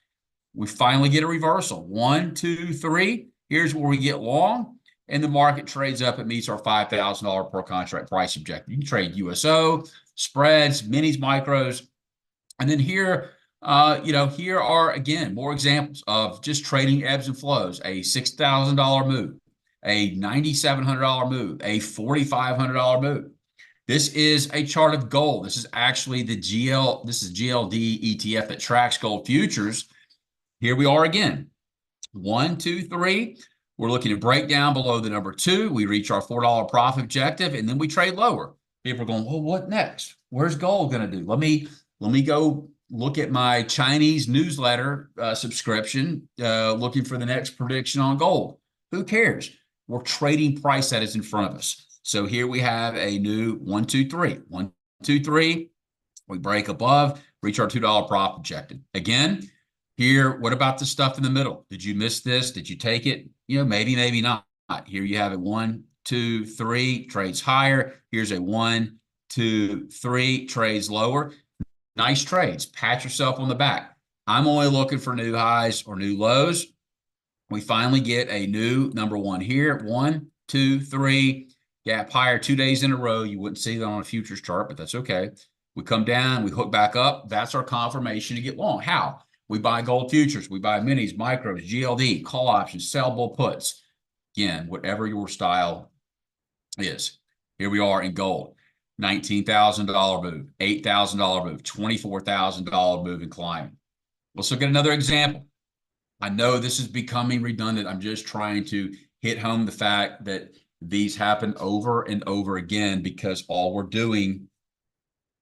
We finally get a reversal. 1, 2, 3. Here's where we get long. And the market trades up. It meets our $5,000 per contract price objective. You can trade USO, spreads, minis, micros. And then here, here are, again, more examples of just trading ebbs and flows. A $6,000 move, a $9,700 move, a $4,500 move. This is a chart of gold. This is actually the GLD ETF that tracks gold futures. Here we are again. 1, 2, 3. We're looking to break down below the number 2. We reach our $4 profit objective, and then we trade lower. People are going, well, what next? Where's gold going to do? Let me go look at my Chinese newsletter subscription, looking for the next prediction on gold. Who cares? We're trading price that is in front of us. So here we have a new 1, 2, 3. 1, 2, 3. We break above, reach our $2 profit objective. Again, here, what about the stuff in the middle? Did you miss this? Did you take it? You know, maybe, maybe not. Here you have a 1, 2, 3, trades higher. Here's a 1, 2, 3, trades lower. Nice trades. Pat yourself on the back. I'm only looking for new highs or new lows. We finally get a new number 1 here. 1, 2, 3, gap higher 2 days in a row. You wouldn't see that on a futures chart, but that's okay. We come down, we hook back up. That's our confirmation to get long. How? We buy gold futures, we buy minis, micros, GLD, call options, sellable puts. Again, whatever your style is. Here we are in gold. $19,000 move, $8,000 move, $24,000 move and climbing. Let's look at another example. I know this is becoming redundant. I'm just trying to hit home the fact that these happen over and over again because all we're doing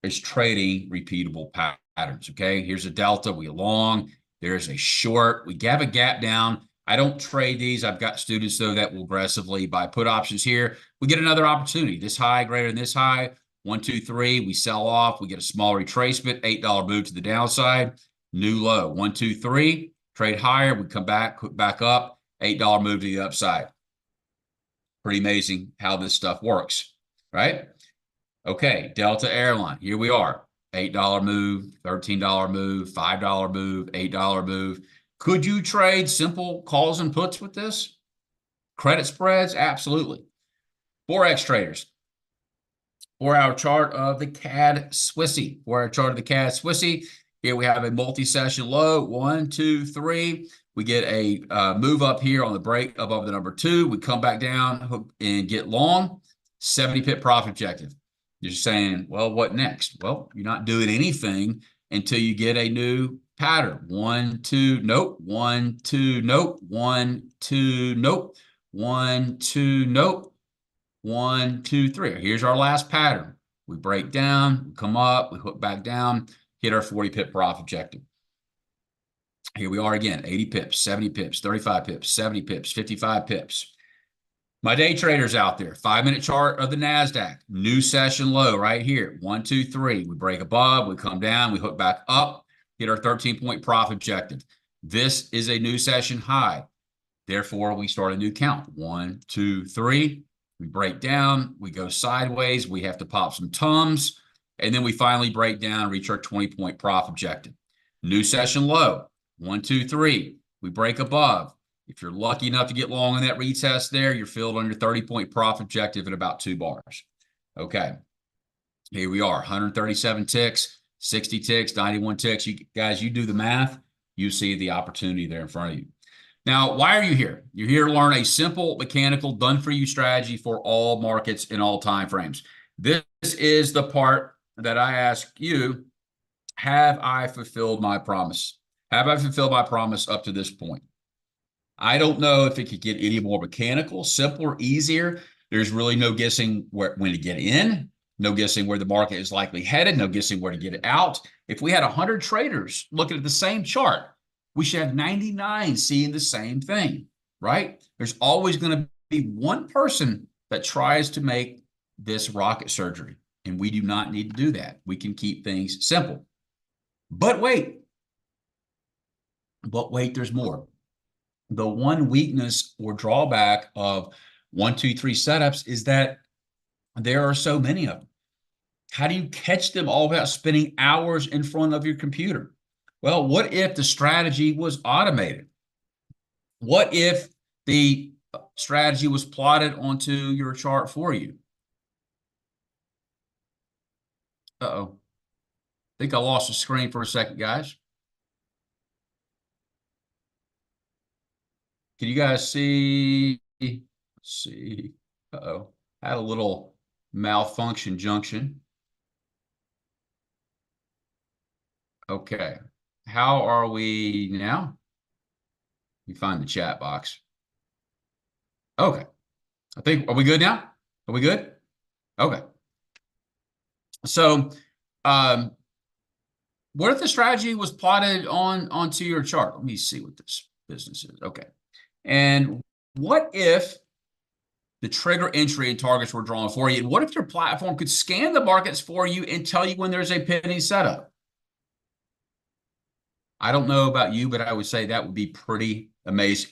is trading repeatable patterns. Okay, here's a delta, we long, there's a short, we have a gap down. I don't trade these. I've got students though that will aggressively buy put options here. We get another opportunity, this high greater than this high, 1, 2, 3, we sell off, we get a small retracement, $8 move to the downside, new low, 1, 2, 3, trade higher, we come back up, $8 move to the upside. Pretty amazing how this stuff works, right? Okay, Delta Airline, here we are. $8 move, $13 move, $5 move, $8 move. Could you trade simple calls and puts with this? Credit spreads? Absolutely. Forex traders. 4-hour chart of the CAD Swissy. 4-hour chart of the CAD Swissy. Here we have a multi-session low, 1, 2, 3. We get a move up here on the break above the number 2. We come back down and get long, 70 pip profit objective. You're saying, well, what next? Well, you're not doing anything until you get a new pattern. 1, 2, nope. 1, 2, nope. 1, 2, nope. 1, 2, nope. 1, 2, 3. Here's our last pattern. We break down, we come up, we hook back down, hit our 40 pip profit objective. Here we are again, 80 pips, 70 pips, 35 pips, 70 pips, 55 pips. My day traders out there, 5-minute chart of the NASDAQ, new session low right here, 1, 2, 3. We break above, we come down, we hook back up, hit our 13-point profit objective. This is a new session high. Therefore, we start a new count, 1, 2, 3. We break down, we go sideways, we have to pop some tums, and then we finally break down, reach our 20-point profit objective. New session low, 1, 2, 3. We break above. If you're lucky enough to get long on that retest there, you're filled on your 30-point profit objective in about 2 bars. Okay. Here we are, 137 ticks, 60 ticks, 91 ticks. You guys, you do the math, you see the opportunity there in front of you. Now, why are you here? You're here to learn a simple, mechanical, done-for-you strategy for all markets in all time frames. This is the part that I ask you, have I fulfilled my promise? Have I fulfilled my promise up to this point? I don't know if it could get any more mechanical, simpler, easier. There's really no guessing when to get in, no guessing where the market is likely headed, no guessing where to get it out. If we had 100 traders looking at the same chart, we should have 99 seeing the same thing, right? There's always going to be one person that tries to make this rocket surgery, and we do not need to do that. We can keep things simple. But wait, there's more. The one weakness or drawback of 1, 2, 3 setups is that there are so many of them. How do you catch them all without spending hours in front of your computer? Well, what if the strategy was automated? What if the strategy was plotted onto your chart for you? Uh-oh. I think I lost the screen for a second, guys. Can you guys see? Let's see. Uh-oh. Had a little malfunction junction. Okay. How are we now? You find the chat box. Okay. I think, are we good now? Are we good? Okay. So, what if the strategy was plotted onto your chart? Let me see what this business is. Okay. And what if the trigger entry and targets we're drawing for you? And what if your platform could scan the markets for you and tell you when there's a pending setup? I don't know about you, but I would say that would be pretty amazing.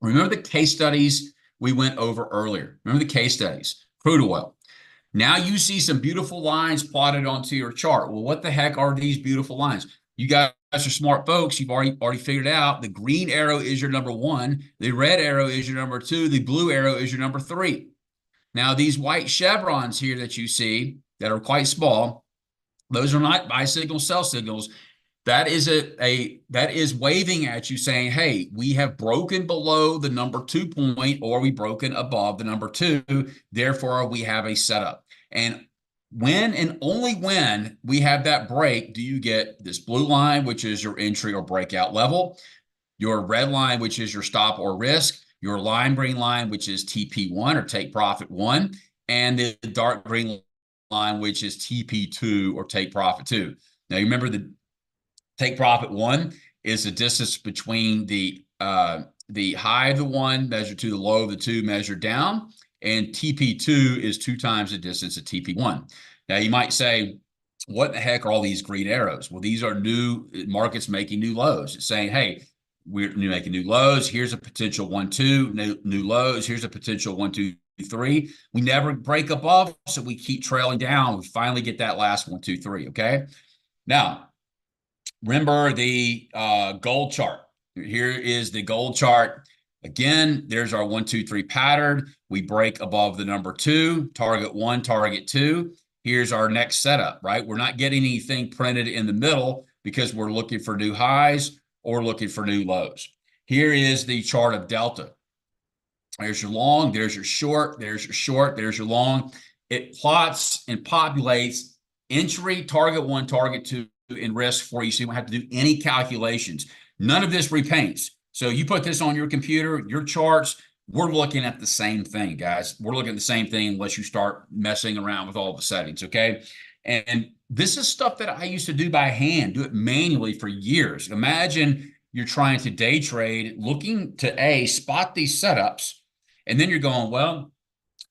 Remember the case studies we went over earlier? Remember the case studies? Crude oil. Now you see some beautiful lines plotted onto your chart. Well, what the heck are these beautiful lines? You guys are smart folks. You've already figured out the green arrow is your number 1. The red arrow is your number 2. The blue arrow is your number 3. Now, these white chevrons here that you see that are quite small, those are not buy signals, sell signals. That is that is waving at you saying, hey, we have broken below the number 2 point, or we broken above the number 2. Therefore, we have a setup. And when and only when we have that break do you get this blue line, which is your entry or breakout level, your red line, which is your stop or risk, your lime green line, which is TP1 or take profit 1, and the dark green line, which is TP2 or take profit 2. Now, you remember the take profit 1 is the distance between the high of the 1 measured to the low of the 2 measured down, and TP2 is 2 times the distance of TP1. Now, you might say, what the heck are all these green arrows? Well, these are new markets making new lows. It's saying, hey, we're making new lows. Here's a potential 1, 2, new lows. Here's a potential 1, 2, 3. We never break above, so we keep trailing down. We finally get that last 1, 2, 3, okay? Now, remember the gold chart. Here is the gold chart. Again, there's our 1, 2, 3 pattern. We break above the number 2, target 1, target 2. Here's our next setup, right? We're not getting anything printed in the middle because we're looking for new highs or looking for new lows. Here is the chart of Delta. There's your long, there's your short, there's your short, there's your long. It plots and populates entry, target 1, target 2, and risk for you, so you don't have to do any calculations. None of this repaints. So you put this on your computer, your charts, we're looking at the same thing, guys. We're looking at the same thing unless you start messing around with all the settings, okay? And this is stuff that I used to do by hand, do it manually for years. Imagine you're trying to day trade, looking to spot these setups, and then you're going, well,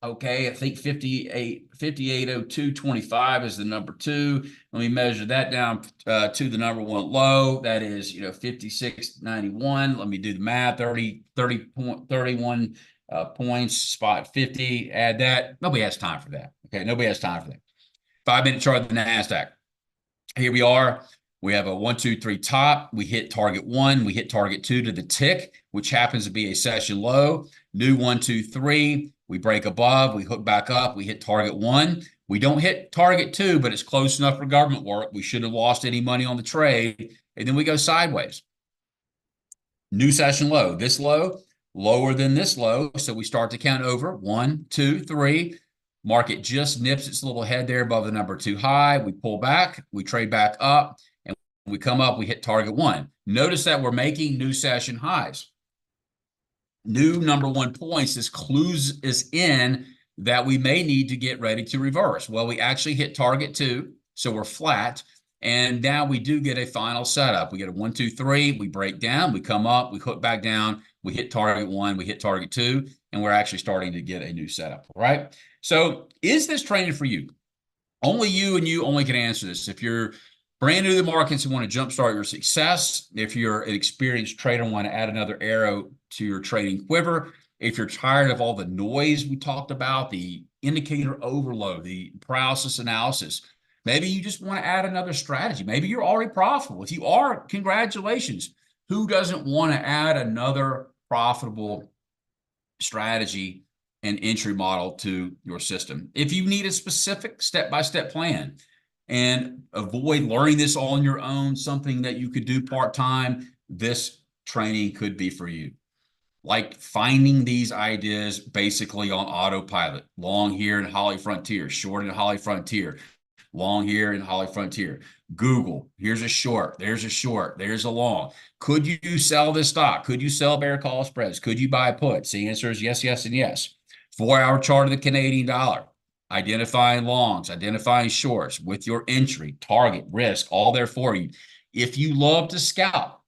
okay, I think 5802.25 is the number 2. Let me measure that down to the number 1 low. That is, 56.91. Let me do the math. 31 points, spot 50. Add that. Nobody has time for that. Okay, nobody has time for that. 5-minute chart of the NASDAQ. Here we are. We have a 1, 2, 3 top. We hit target 1. We hit target 2 to the tick, which happens to be a session low. New 1, 2, 3. We break above, we hook back up, we hit target 1. We don't hit target 2, but it's close enough for government work. We shouldn't have lost any money on the trade. And then we go sideways. New session low. This low, lower than this low. So we start to count over. 1, 2, 3. Market just nips its little head there above the number 2 high. We pull back, we trade back up, and we come up, we hit target 1. Notice that we're making new session highs. New number 1 points, this clues is in that we may need to get ready to reverse. Well, we actually hit target 2, so we're flat. And now we do get a final setup. We get a 1, 2, 3, we break down, we come up, we hook back down, we hit target 1, we hit target 2, and we're actually starting to get a new setup, right? So is this training for you? Only you and you only can answer this. If you're brand new to the markets and want to jumpstart your success, if you're an experienced trader and want to add another arrow to your trading quiver, if you're tired of all the noise we talked about, the indicator overload, the paralysis analysis, maybe you just want to add another strategy. Maybe you're already profitable. If you are, congratulations. Who doesn't want to add another profitable strategy and entry model to your system? If you need a specific step-by-step plan and avoid learning this all on your own, something that you could do part-time, this training could be for you. Like finding these ideas basically on autopilot. Long here in Holly Frontier, short in Holly Frontier, long here in Holly Frontier. Google, here's a short, there's a long. Could you sell this stock? Could you sell bear call spreads? Could you buy puts? The answer is yes, yes, and yes. 4-hour chart of the Canadian dollar. Identifying longs, identifying shorts with your entry, target, risk, all there for you. If you love to scalp,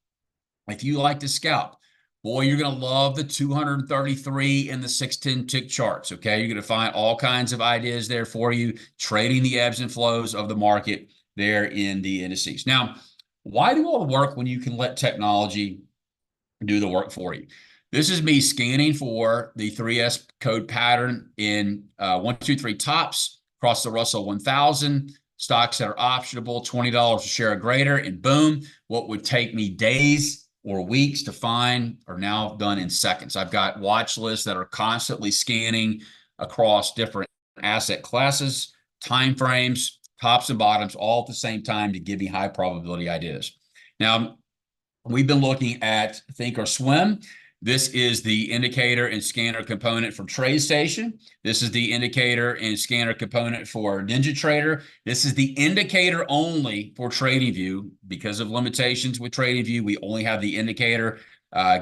if you like to scalp, Boy, you're going to love the 233 and the 610 tick charts, okay? You're going to find all kinds of ideas there for you, trading the ebbs and flows of the market there in the indices. Now, why do all the work when you can let technology do the work for you? This is me scanning for the 3S code pattern in 1, 2, 3 tops across the Russell 1000, stocks that are optionable, $20 a share or greater, and boom, what would take me days or weeks to find are now done in seconds. I've got watch lists that are constantly scanning across different asset classes, time frames, tops and bottoms, all at the same time to give me high probability ideas. Now, we've been looking at Think or Swim. This is the indicator and scanner component for TradeStation. This is the indicator and scanner component for NinjaTrader. This is the indicator only for TradingView. Because of limitations with TradingView, we only have the indicator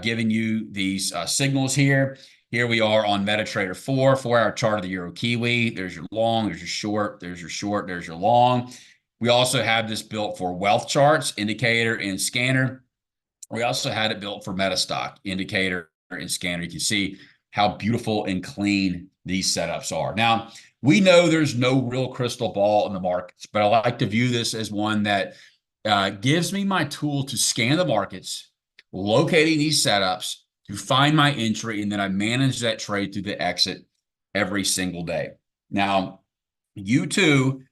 giving you these signals here. Here we are on MetaTrader 4, 4-hour chart of the Euro Kiwi. There's your long, there's your short, there's your short, there's your long. We also have this built for wealth charts, indicator and scanner. We also had it built for Metastock, indicator and scanner. You can see how beautiful and clean these setups are. Now, we know there's no real crystal ball in the markets, but I like to view this as one that gives me my tool to scan the markets, locating these setups to find my entry, and then I manage that trade through the exit every single day. Now, you too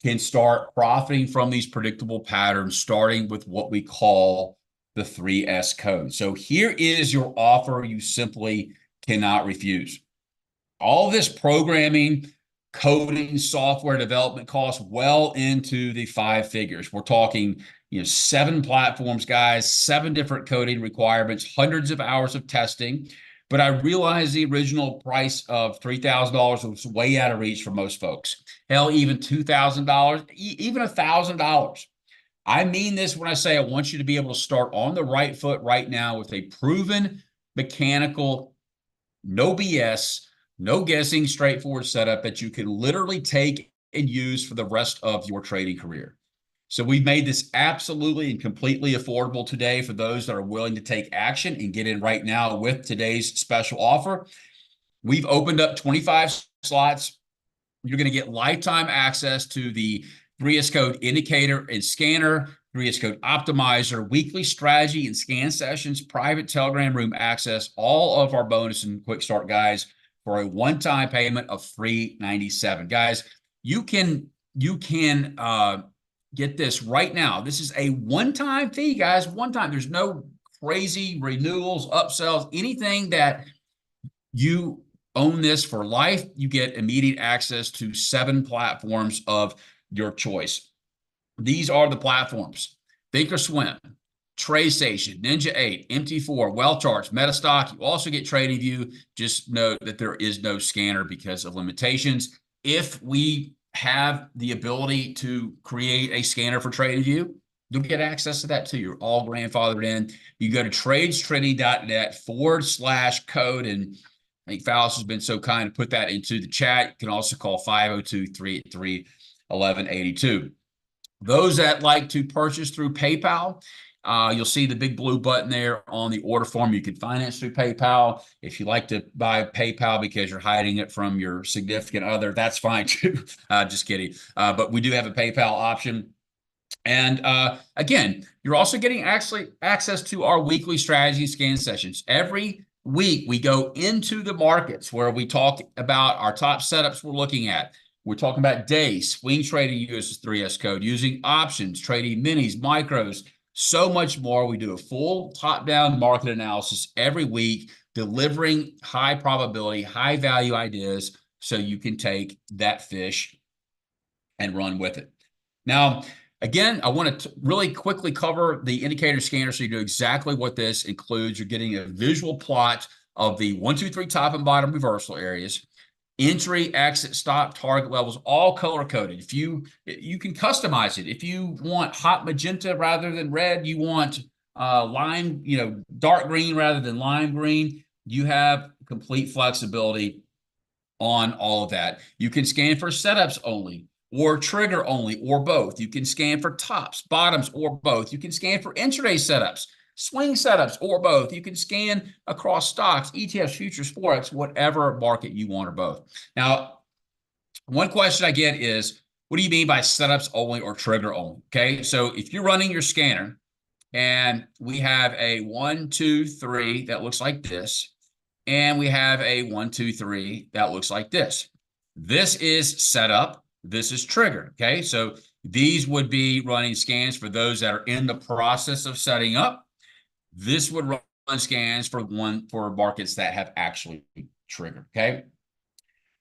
can start profiting from these predictable patterns, starting with what we call the 3S code. So here is your offer you simply cannot refuse. All this programming, coding, software development costs well into the 5 figures. We're talking, 7 platforms, guys, 7 different coding requirements, hundreds of hours of testing. But I realized the original price of $3,000 was way out of reach for most folks. Hell, even $2,000, even $1,000. I mean this when I say I want you to be able to start on the right foot right now with a proven mechanical, no BS, no guessing, straightforward setup that you can literally take and use for the rest of your trading career. So we've made this absolutely and completely affordable today for those that are willing to take action and get in right now with today's special offer. We've opened up 25 slots. You're going to get lifetime access to the 3S code indicator and scanner, 3S code optimizer, weekly strategy and scan sessions, private Telegram room access, all of our bonus and quick start guys for a one-time payment of $397. Guys, you can get this right now. This is a one-time fee, guys, one time. There's no crazy renewals, upsells, anything that you own this for life. You get immediate access to 7 platforms of your choice. These are the platforms: Think or Swim, TradeStation, Ninja 8, MT4, Wealth Charts, Metastock. You also get TradingView. Just note that there is no scanner because of limitations. If we have the ability to create a scanner for TradingView, you'll get access to that too. You're all grandfathered in. You go to tradestrading.net/code, and I think Fausto has been so kind to put that into the chat. You can also call 502-383-1182. Those that like to purchase through PayPal, you'll see the big blue button there on the order form. You can finance through PayPal. If you like to buy PayPal because you're hiding it from your significant other, that's fine too. Just kidding. But we do have a PayPal option. And again, you're also getting access to our weekly strategy scan sessions. Every week, we go into the markets where we talk about our top setups we're looking at. We're talking about days, swing trading uses 3S code, using options, trading minis, micros, so much more. We do a full top-down market analysis every week, delivering high probability, high value ideas so you can take that fish and run with it. Now, again, I want to really quickly cover the indicator scanner so you know exactly what this includes. You're getting a visual plot of the 1, 2, 3 top and bottom reversal areas, entry, exit, stop, target levels, all color coded. If you can customize it. If you want hot magenta rather than red, you want lime, dark green rather than lime green, you have complete flexibility on all of that. You can scan for setups only, or trigger only, or both. You can scan for tops, bottoms, or both. You can scan for intraday setups. swing setups, or both. You can scan across stocks, ETFs, futures, Forex, whatever market you want, or both. Now, one question I get is, what do you mean by setups only or trigger only? Okay, so if you're running your scanner and we have a 1, 2, 3 that looks like this, and we have a 1, 2, 3 that looks like this. This is setup. This is trigger. Okay, so these would be running scans for those that are in the process of setting up. This would run scans for markets that have actually triggered. Okay.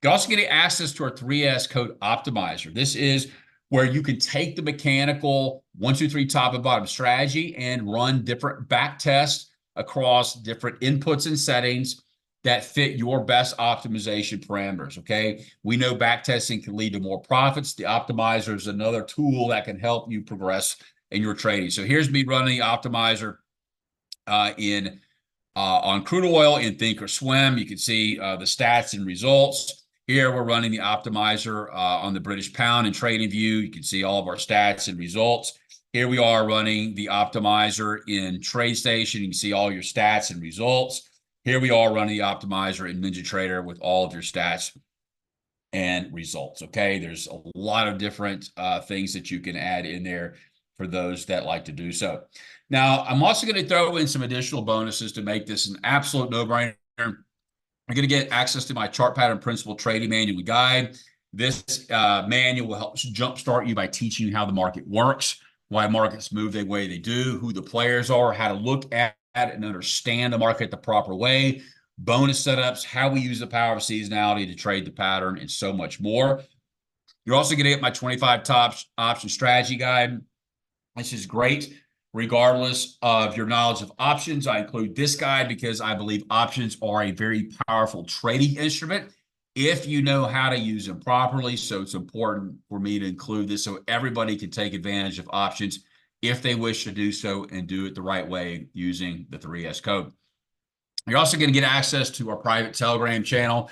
You also get access to our 3S code optimizer. This is where you can take the mechanical 1, 2, 3 top and bottom strategy and run different back tests across different inputs and settings that fit your best optimization parameters. Okay. We know back testing can lead to more profits. The optimizer is another tool that can help you progress in your trading. So here's me running the optimizer on crude oil in Thinkorswim. You can see the stats and results. Here we're running the optimizer on the British pound in TradingView. You can see all of our stats and results. Here we are running the optimizer in TradeStation. You can see all your stats and results. Here we are running the optimizer in NinjaTrader with all of your stats and results. Okay, there's a lot of different things that you can add in there for those that like to do so. Now, I'm also going to throw in some additional bonuses to make this an absolute no-brainer. You're going to get access to my chart pattern principle trading manual guide. This manual will help jumpstart you by teaching you how the market works, why markets move the way they do, who the players are, how to look at it and understand the market the proper way, bonus setups, how we use the power of seasonality to trade the pattern, and so much more. You're also going to get my 25 top option strategy guide. This is great regardless of your knowledge of options. I include this guide because I believe options are a very powerful trading instrument if you know how to use them properly. So it's important for me to include this so everybody can take advantage of options if they wish to do so and do it the right way using the 3S code. You're also going to get access to our private Telegram channel,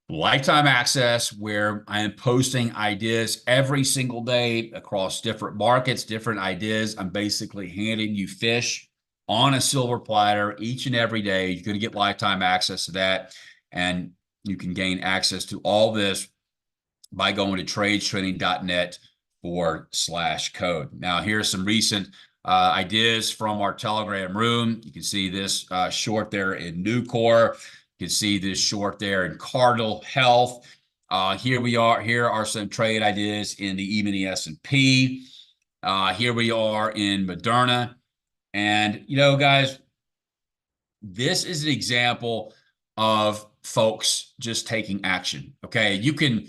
lifetime access, where I am posting ideas every single day across different markets, different ideas. I'm basically handing you fish on a silver platter each and every day. You're going to get lifetime access to that, and you can gain access to all this by going to tradestrading.net/code. Now, here's some recent ideas from our Telegram room. You can see this short there in Nucor. You can see this short there in Cardinal Health. Here we are. Here are some trade ideas in the E-mini S&P. Here we are in Moderna. And, you know, guys, this is an example of folks just taking action. Okay, you can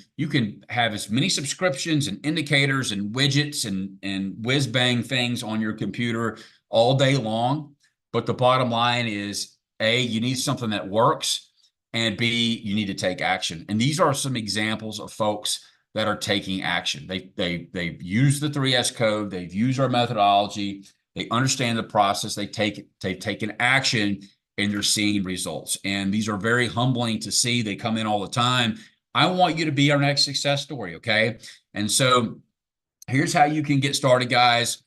have as many subscriptions and indicators and widgets and whiz bang things on your computer all day long, but the bottom line is, A, you need something that works, and B, you need to take action. And these are some examples of folks that are taking action. They've used the 3S code, they've used our methodology, they understand the process, they've taken action, and they're seeing results. And these are very humbling to see. They come in all the time. I want you to be our next success story, okay? And so here's how you can get started, guys.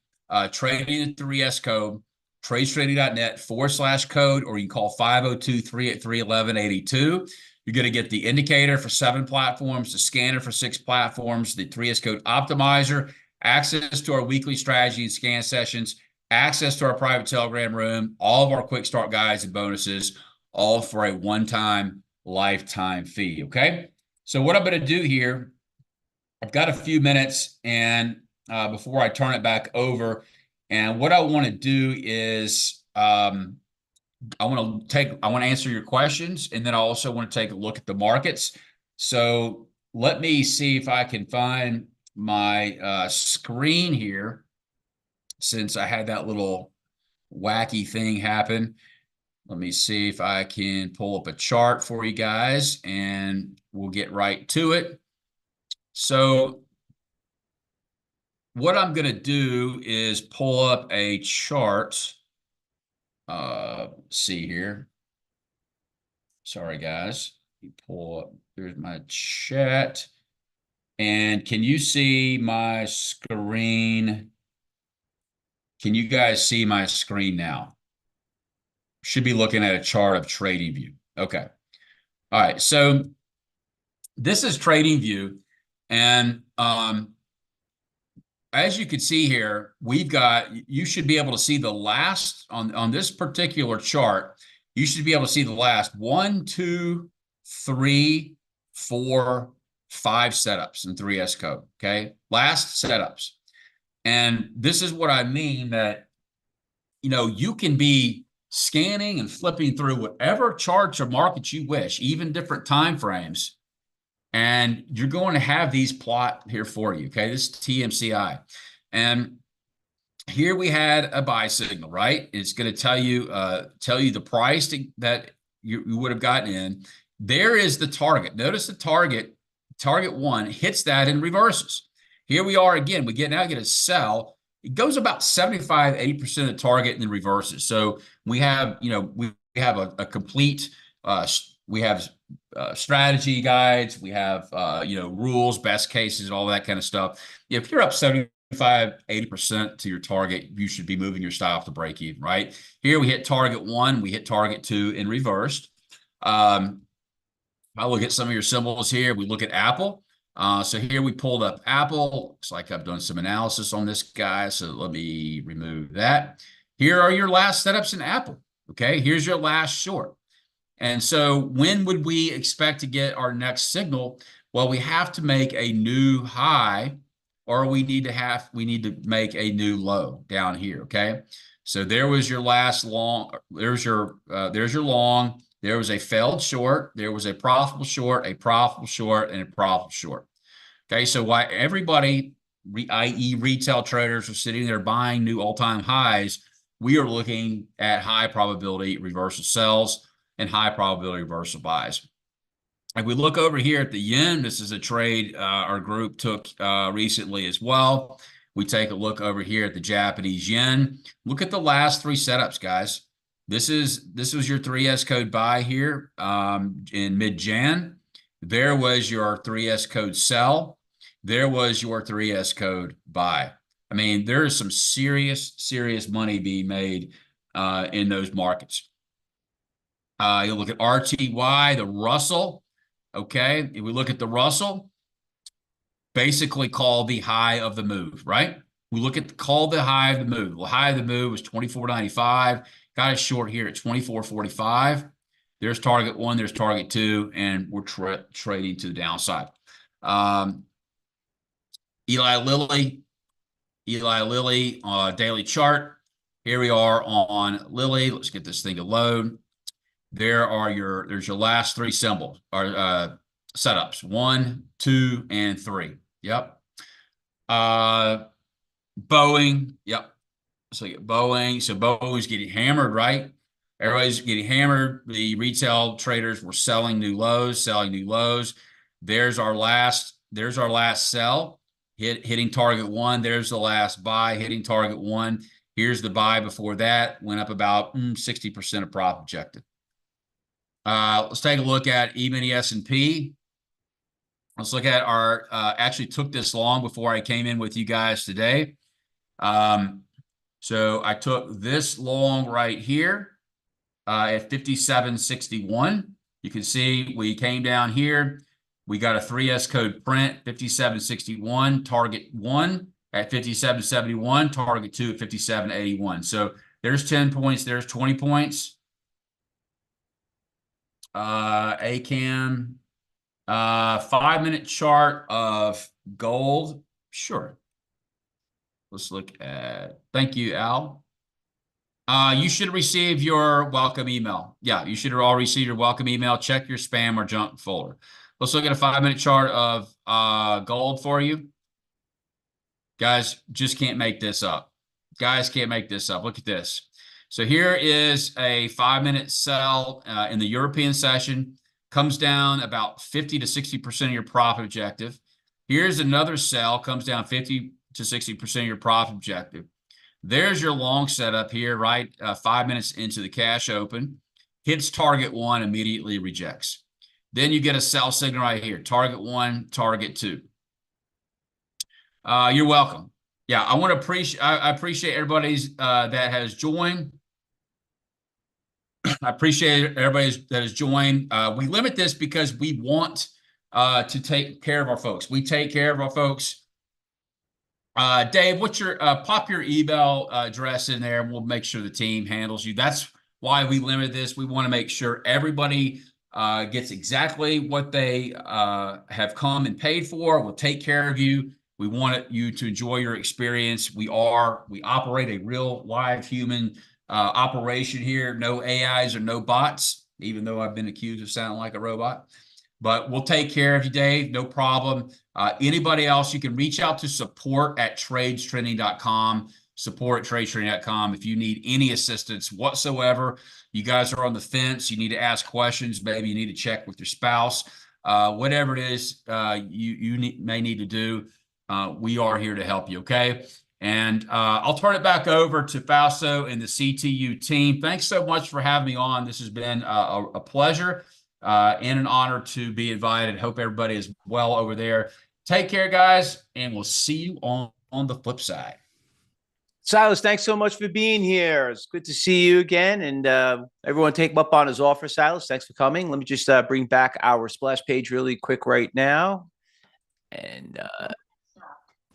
Trading the 3S code, tradestrading.net/code, or you can call 502-383-1182. You're going to get the indicator for 7 platforms, the scanner for 6 platforms, the 3S code optimizer, access to our weekly strategy and scan sessions, access to our private Telegram room, all of our quick start guides and bonuses, all for a one-time lifetime fee, okay? So what I'm going to do here, I've got a few minutes and before I turn it back over, and what I want to do is I want to answer your questions, and then I also want to take a look at the markets. So let me see if I can find my screen here, since I had that little wacky thing happen. Let me see if I can pull up a chart for you guys, and we'll get right to it. So what I'm going to do is pull up a chart. See here. Sorry, guys. Let me pull up. Here's my chat. And can you see my screen? Can you guys see my screen now? Should be looking at a chart of Trading View. Okay. All right. So this is Trading View. And as you can see here, you should be able to see the last on this particular chart. You should be able to see the last 1, 2, 3, 4, 5 setups in 3S code. Okay. Last setups. And this is what I mean, that, you can be scanning and flipping through whatever charts or markets you wish, even different time frames. And you're going to have these plot here for you. Okay. This is TMCI. And here we had a buy signal, right? It's going to tell you the price that you would have gotten in. There is the target. Notice the target 1 hits that and reverses. Here we are again. We now get a sell. It goes about 75, 80% of the target and then reverses. So we have, we have a complete, we have strategy guides, we have, rules, best cases, all that kind of stuff. If you're up 75, 80% to your target, you should be moving your stop to break even, right? Here we hit target 1, we hit target 2 and reversed. I look at some of your symbols here. We look at Apple. So here we pulled up Apple. Looks like I've done some analysis on this guy. So let me remove that. Here are your last setups in Apple. Okay, here's your last short. And so when would we expect to get our next signal? Well, we have to make a new high, or we need to make a new low down here. Okay, so there was your last long. There's your long. There was a failed short, there was a profitable short, a profitable short, and a profitable short. Okay, so why everybody, i.e. retail traders, are sitting there buying new all-time highs, we are looking at high probability reversal sells and high probability reversal buys. If we look over here at the yen, this is a trade our group took recently as well. We take a look over here at the Japanese yen. Look at the last 3 setups, guys. This was your 3S code buy here in mid-Jan. There was your 3S code sell. There was your 3S code buy. I mean, there is some serious money being made in those markets. You look at RTY, the Russell. Okay, if we look at the Russell, basically call the high of the move, right? We look at call the high of the move. The high of the move was 24.95. Got a short here at 24.45. There's target 1, there's target 2, and we're trading to the downside. Eli Lilly, daily chart. Here we are on Lilly. Let's get this thing to load. There's your last 3 symbols or setups: 1, 2, and 3. Yep. Boeing. Yep. So you get Boeing. So Boeing's getting hammered, right? Everybody's getting hammered. The retail traders were selling new lows. There's our last sell, hitting target 1. There's the last buy, hitting target 1. Here's the buy before that, went up about 60% of profit objective. Let's take a look at E-mini S&P. Let's look at our, actually took this long before I came in with you guys today. So I took this long right here at 57.61. You can see we came down here. We got a 3S code print, 57.61, target 1 at 57.71, target 2 at 57.81. So there's 10 points, there's 20 points. ACAM, 5-minute chart of gold. Sure. Let's look at, thank you, Al. You should receive your welcome email. Yeah, you should have all received your welcome email. Check your spam or junk folder. Let's look at a 5-minute chart of gold for you. Guys, just can't make this up. Guys can't make this up. Look at this. So here is a 5-minute sell in the European session. Comes down about 50 to 60% of your profit objective. Here's another sell, comes down 50 to 60% of your profit objective. There's your long setup here, right? 5 minutes into the cash open. Hits target 1, immediately rejects. Then you get a sell signal right here. Target 1, target 2. You're welcome. Yeah, I appreciate everybody's that has joined. I appreciate everybody that has joined. We limit this because we want to take care of our folks. We take care of our folks. Dave, what's your pop your email address in there, and we'll make sure the team handles you. That's why we limit this. We want to make sure everybody gets exactly what they have come and paid for. We'll take care of you. We want you to enjoy your experience. We operate a real live human operation here. No AIs or no bots, even though I've been accused of sounding like a robot. But we'll take care of you, Dave. No problem. Anybody else, you can reach out to support@tradestrending.com, support@tradestrending.com. If you need any assistance whatsoever, you guys are on the fence, you need to ask questions, maybe you need to check with your spouse, whatever it is you may need to do, we are here to help you, okay? And I'll turn it back over to Fausto and the CTU team. Thanks so much for having me on. This has been a pleasure and an honor to be invited. Hope everybody is well over there. Take care, guys, and we'll see you on the flip side. Silas, thanks so much for being here. It's good to see you again. And everyone take him up on his offer, Silas. Thanks for coming. Let me just bring back our splash page really quick right now. And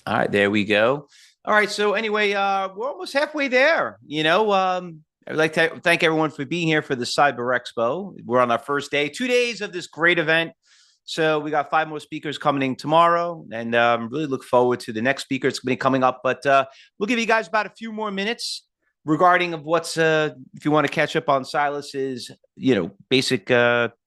all right, there we go. All right. So anyway, we're almost halfway there. I'd like to thank everyone for being here for the Cyber Expo. We're on our first day, 2 days of this great event. So we got 5 more speakers coming in tomorrow, and really look forward to the next speaker. It's going to be coming up, but we'll give you guys about a few more minutes regarding of what's, if you want to catch up on Silas's, basic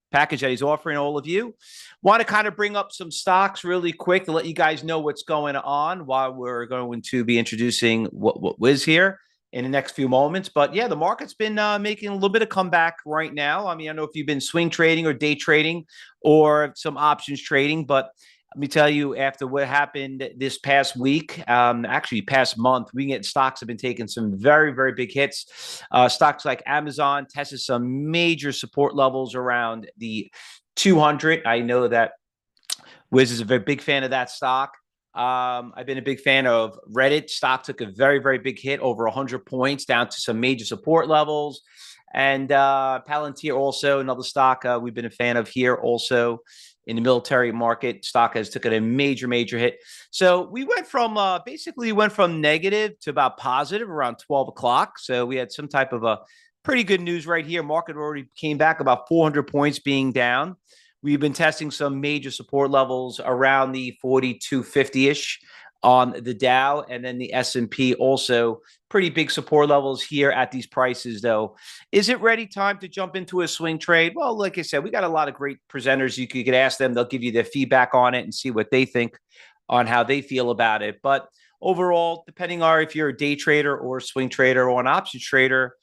package that he's offering all of you. Want to kind of bring up some stocks really quick to let you guys know what's going on while we're going to be introducing what is here in the next few moments. But yeah, the market's been making a little bit of comeback right now. I mean, I don't know if you've been swing trading or day trading or some options trading, but let me tell you, after what happened this past week, actually past month, stocks have been taking some very, very big hits. Stocks like Amazon tested some major support levels around the 200. I know that Wiz is a very big fan of that stock. I've been a big fan of Reddit. Stock took a very, very big hit, over 100 points, down to some major support levels. And Palantir, also another stock we've been a fan of here, also in the military market. Stock has taken a major, major hit. So we went from basically went from negative to about positive around 12 o'clock. So we had some type of a pretty good news right here. Market already came back about 400 points being down. We've been testing some major support levels around the 4250-ish on the Dow, and then the S&P also pretty big support levels here at these prices, though. Is it ready time to jump into a swing trade? Well, like I said, we got a lot of great presenters. You could ask them. They'll give you their feedback on it and see what they think on how they feel about it. But overall, depending on if you're a day trader or a swing trader or an options trader,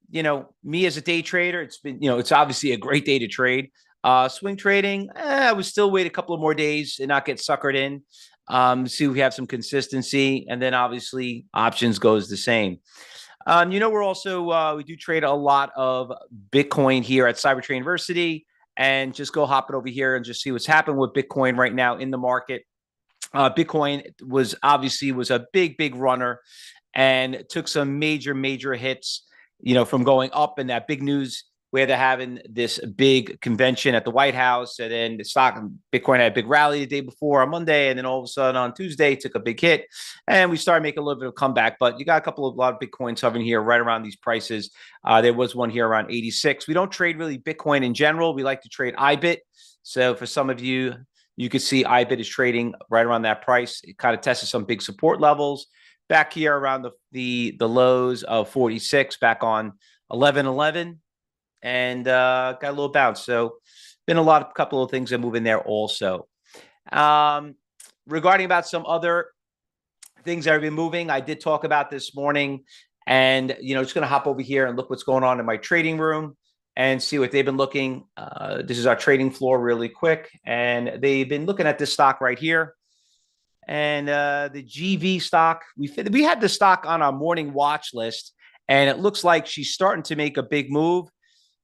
me as a day trader, it's been, it's obviously a great day to trade. Swing trading, I would still wait a couple of more days and not get suckered in. See if we have some consistency, and then obviously options goes the same. We're also we do trade a lot of Bitcoin here at Cyber Trading University, and just go hop it over here and just see what's happening with Bitcoin right now in the market. Bitcoin was a big runner and took some major hits, from going up, and that big news where they're having this big convention at the White House, and then the stock Bitcoin had a big rally the day before on Monday, and then all of a sudden on Tuesday took a big hit, and we started making a little bit of comeback. But you got a lot of Bitcoins hovering here right around these prices. There was one here around 86. We don't trade really Bitcoin in general. We like to trade IBIT. So for some of you, you could see IBIT is trading right around that price. It kind of tested some big support levels back here around the lows of 46 back on 11/11. And got a little bounce. So been couple of things that move in there also. Regarding about some other things that have been moving, I did talk about this morning, and just going to hop over here and look what's going on in my trading room and see what they've been looking. This is our trading floor really quick, and they've been looking at this stock right here. And the GV stock, we had the stock on our morning watch list, and it looks like she's starting to make a big move.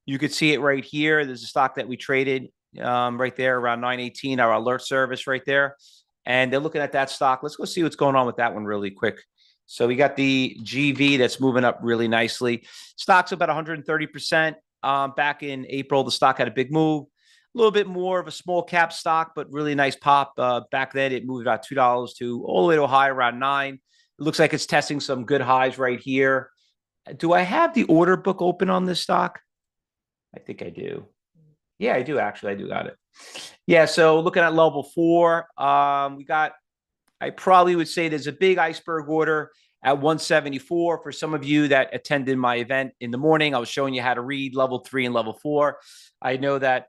You could see it right here. There's a stock that we traded right there around 918, our alert service right there. And they're looking at that stock. Let's go see what's going on with that one really quick. So we got the GV that's moving up really nicely. Stock's about 130%. back in April. The stock had a big move, a little bit more of a small cap stock, but really nice pop. Back then, it moved about $2 to all the way to a high around 9. It looks like it's testing some good highs right here. Do I have the order book open on this stock? I think I do. Yeah, I do actually. I do got it. Yeah, so looking at level 4, I probably would say there's a big iceberg order at 174. For some of you that attended my event in the morning, I was showing you how to read level 3 and level 4. I know that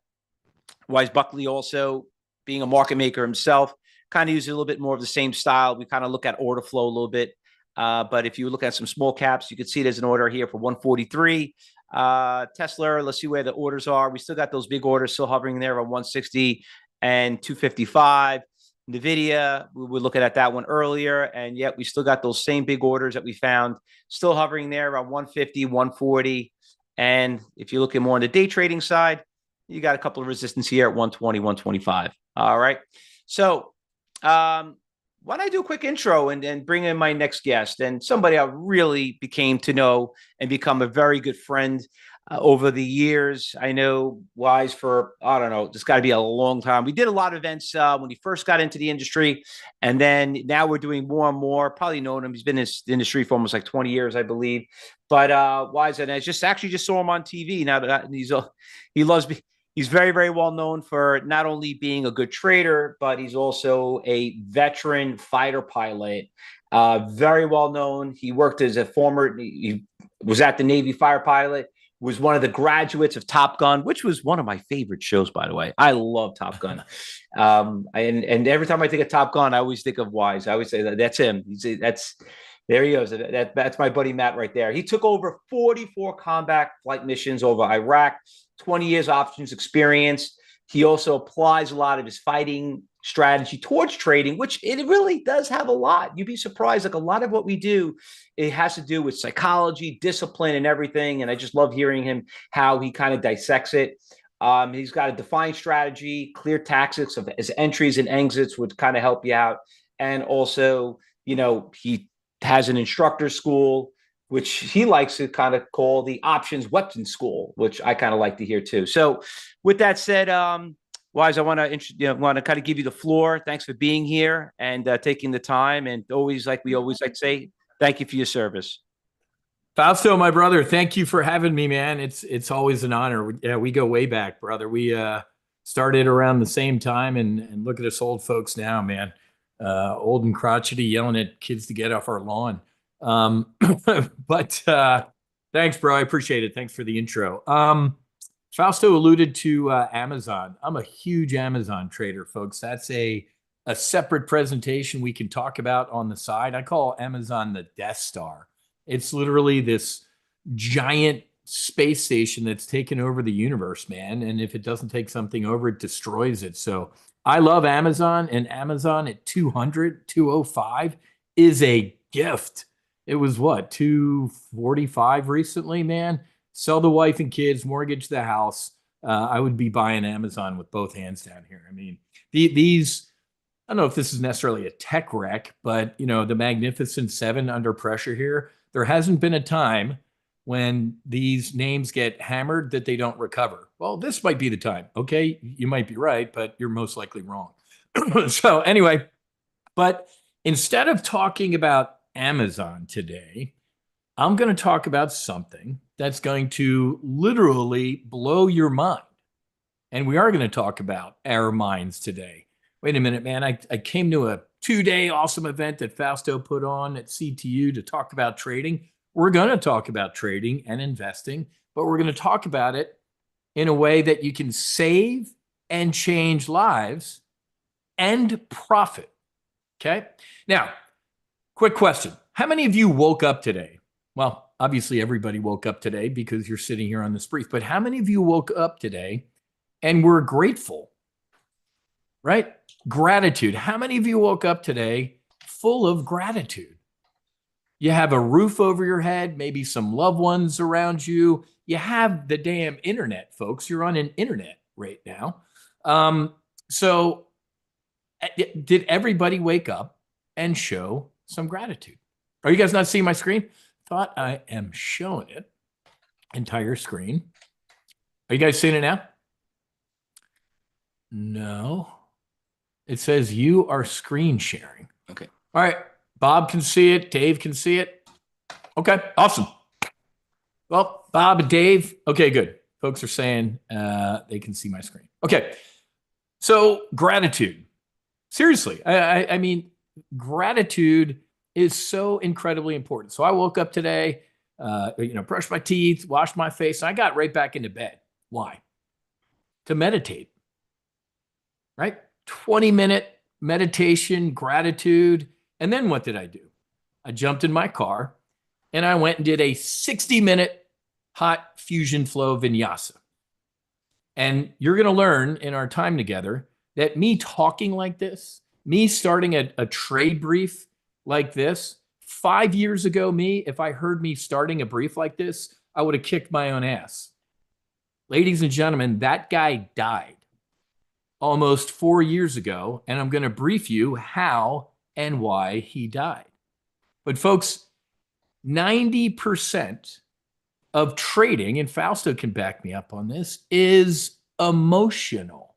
Wise Buckley, also being a market maker himself, kind of uses a little bit more of the same style. We kind of look at order flow a little bit. But if you look at some small caps, you can see there's an order here for 143. Tesla, let's see where the orders are. We still got those big orders still hovering there around 160 and 255. NVIDIA, we were looking at that one earlier, and yet we still got those same big orders that we found still hovering there around 150, 140. And if you're looking more on the day trading side, you got a couple of resistance here at 120, 125. All right. So why don't I do a quick intro and bring in my next guest, and somebody I really became to know and become a very good friend over the years. I know Wise for, I don't know, it's got to be a long time. We did a lot of events when he first got into the industry, and then now we're doing more and more. Probably known him. He's been in this industry for almost like 20 years, I believe. But Wise, and I just saw him on TV. Now that he loves me. He's very, very well known for not only being a good trader, but he's also a veteran fighter pilot. Very well known. He worked as he was at the Navy fighter pilot, was one of the graduates of Top Gun, which was one of my favorite shows, by the way. I love Top Gun. And every time I think of Top Gun, I always think of Wise. I always say that's him. There he goes. That's my buddy Matt right there. He took over 44 combat flight missions over Iraq, 20 years options experience. He also applies a lot of his fighting strategy towards trading, which it really does have a lot. You'd be surprised. Like a lot of what we do, it has to do with psychology, discipline, and everything. And I just love hearing him, how he kind of dissects it. He's got a defined strategy, clear tactics of his entries and exits would kind of help you out. And also, he has an instructor school, which he likes to kind of call the options weapon school, which I kind of like to hear too. So with that said, Wise, I want to kind of give you the floor. Thanks for being here and taking the time. And always, like we always like to say, thank you for your service. Fausto, my brother, thank you for having me, man. It's always an honor. Yeah, we go way back, brother. We started around the same time, and look at us old folks now, man. Old and crotchety, yelling at kids to get off our lawn. But thanks, bro. I appreciate it. Thanks for the intro. Fausto alluded to Amazon. I'm a huge Amazon trader, folks. That's a separate presentation we can talk about on the side. I call Amazon the Death Star. It's literally this giant space station that's taken over the universe, man. And if it doesn't take something over, it destroys it. So I love Amazon, and Amazon at 200, 205 is a gift. It was what, 245 recently, man? Sell the wife and kids, mortgage the house. I would be buying Amazon with both hands down here. I mean, these, I don't know if this is necessarily a tech wreck, but the Magnificent Seven under pressure here. There hasn't been a time when these names get hammered that they don't recover. Well, this might be the time. Okay, you might be right, but you're most likely wrong. So anyway, but instead of talking about Amazon today, I'm going to talk about something that's going to literally blow your mind. And we are going to talk about our minds today. Wait a minute, man. I came to a 2-day awesome event that Fausto put on at CTU to talk about trading. We're going to talk about trading and investing, but we're going to talk about it in a way that you can save and change lives and profit. Okay? Now, quick question. How many of you woke up today? Well, obviously everybody woke up today because you're sitting here on this brief, but how many of you woke up today and were grateful? Right? Gratitude. How many of you woke up today full of gratitude? You have a roof over your head, maybe some loved ones around you. You have the damn internet, folks. You're on an internet right now. So did everybody wake up and show some gratitude? Are you guys not seeing my screen? Thought I am showing it. Entire screen. Are you guys seeing it now? No. It says you are screen sharing. Okay. All right. Bob can see it. Dave can see it. Okay. Awesome. Well, Bob and Dave. Okay, good. Folks are saying they can see my screen. Okay. So gratitude. Seriously. I mean, gratitude is so incredibly important. So I woke up today, brushed my teeth, washed my face, and I got right back into bed. Why? To meditate. Right? 20-minute meditation, gratitude. And then what did I do? I jumped in my car and I went and did a 60-minute hot fusion flow vinyasa. And you're going to learn in our time together that me talking like this, me starting a trade brief like this, 5 years ago, if I heard me starting a brief like this, I would have kicked my own ass. Ladies and gentlemen, that guy died almost 4 years ago, and I'm going to brief you how and why he died. But folks, 90% of trading, and Fausto can back me up on this, is emotional.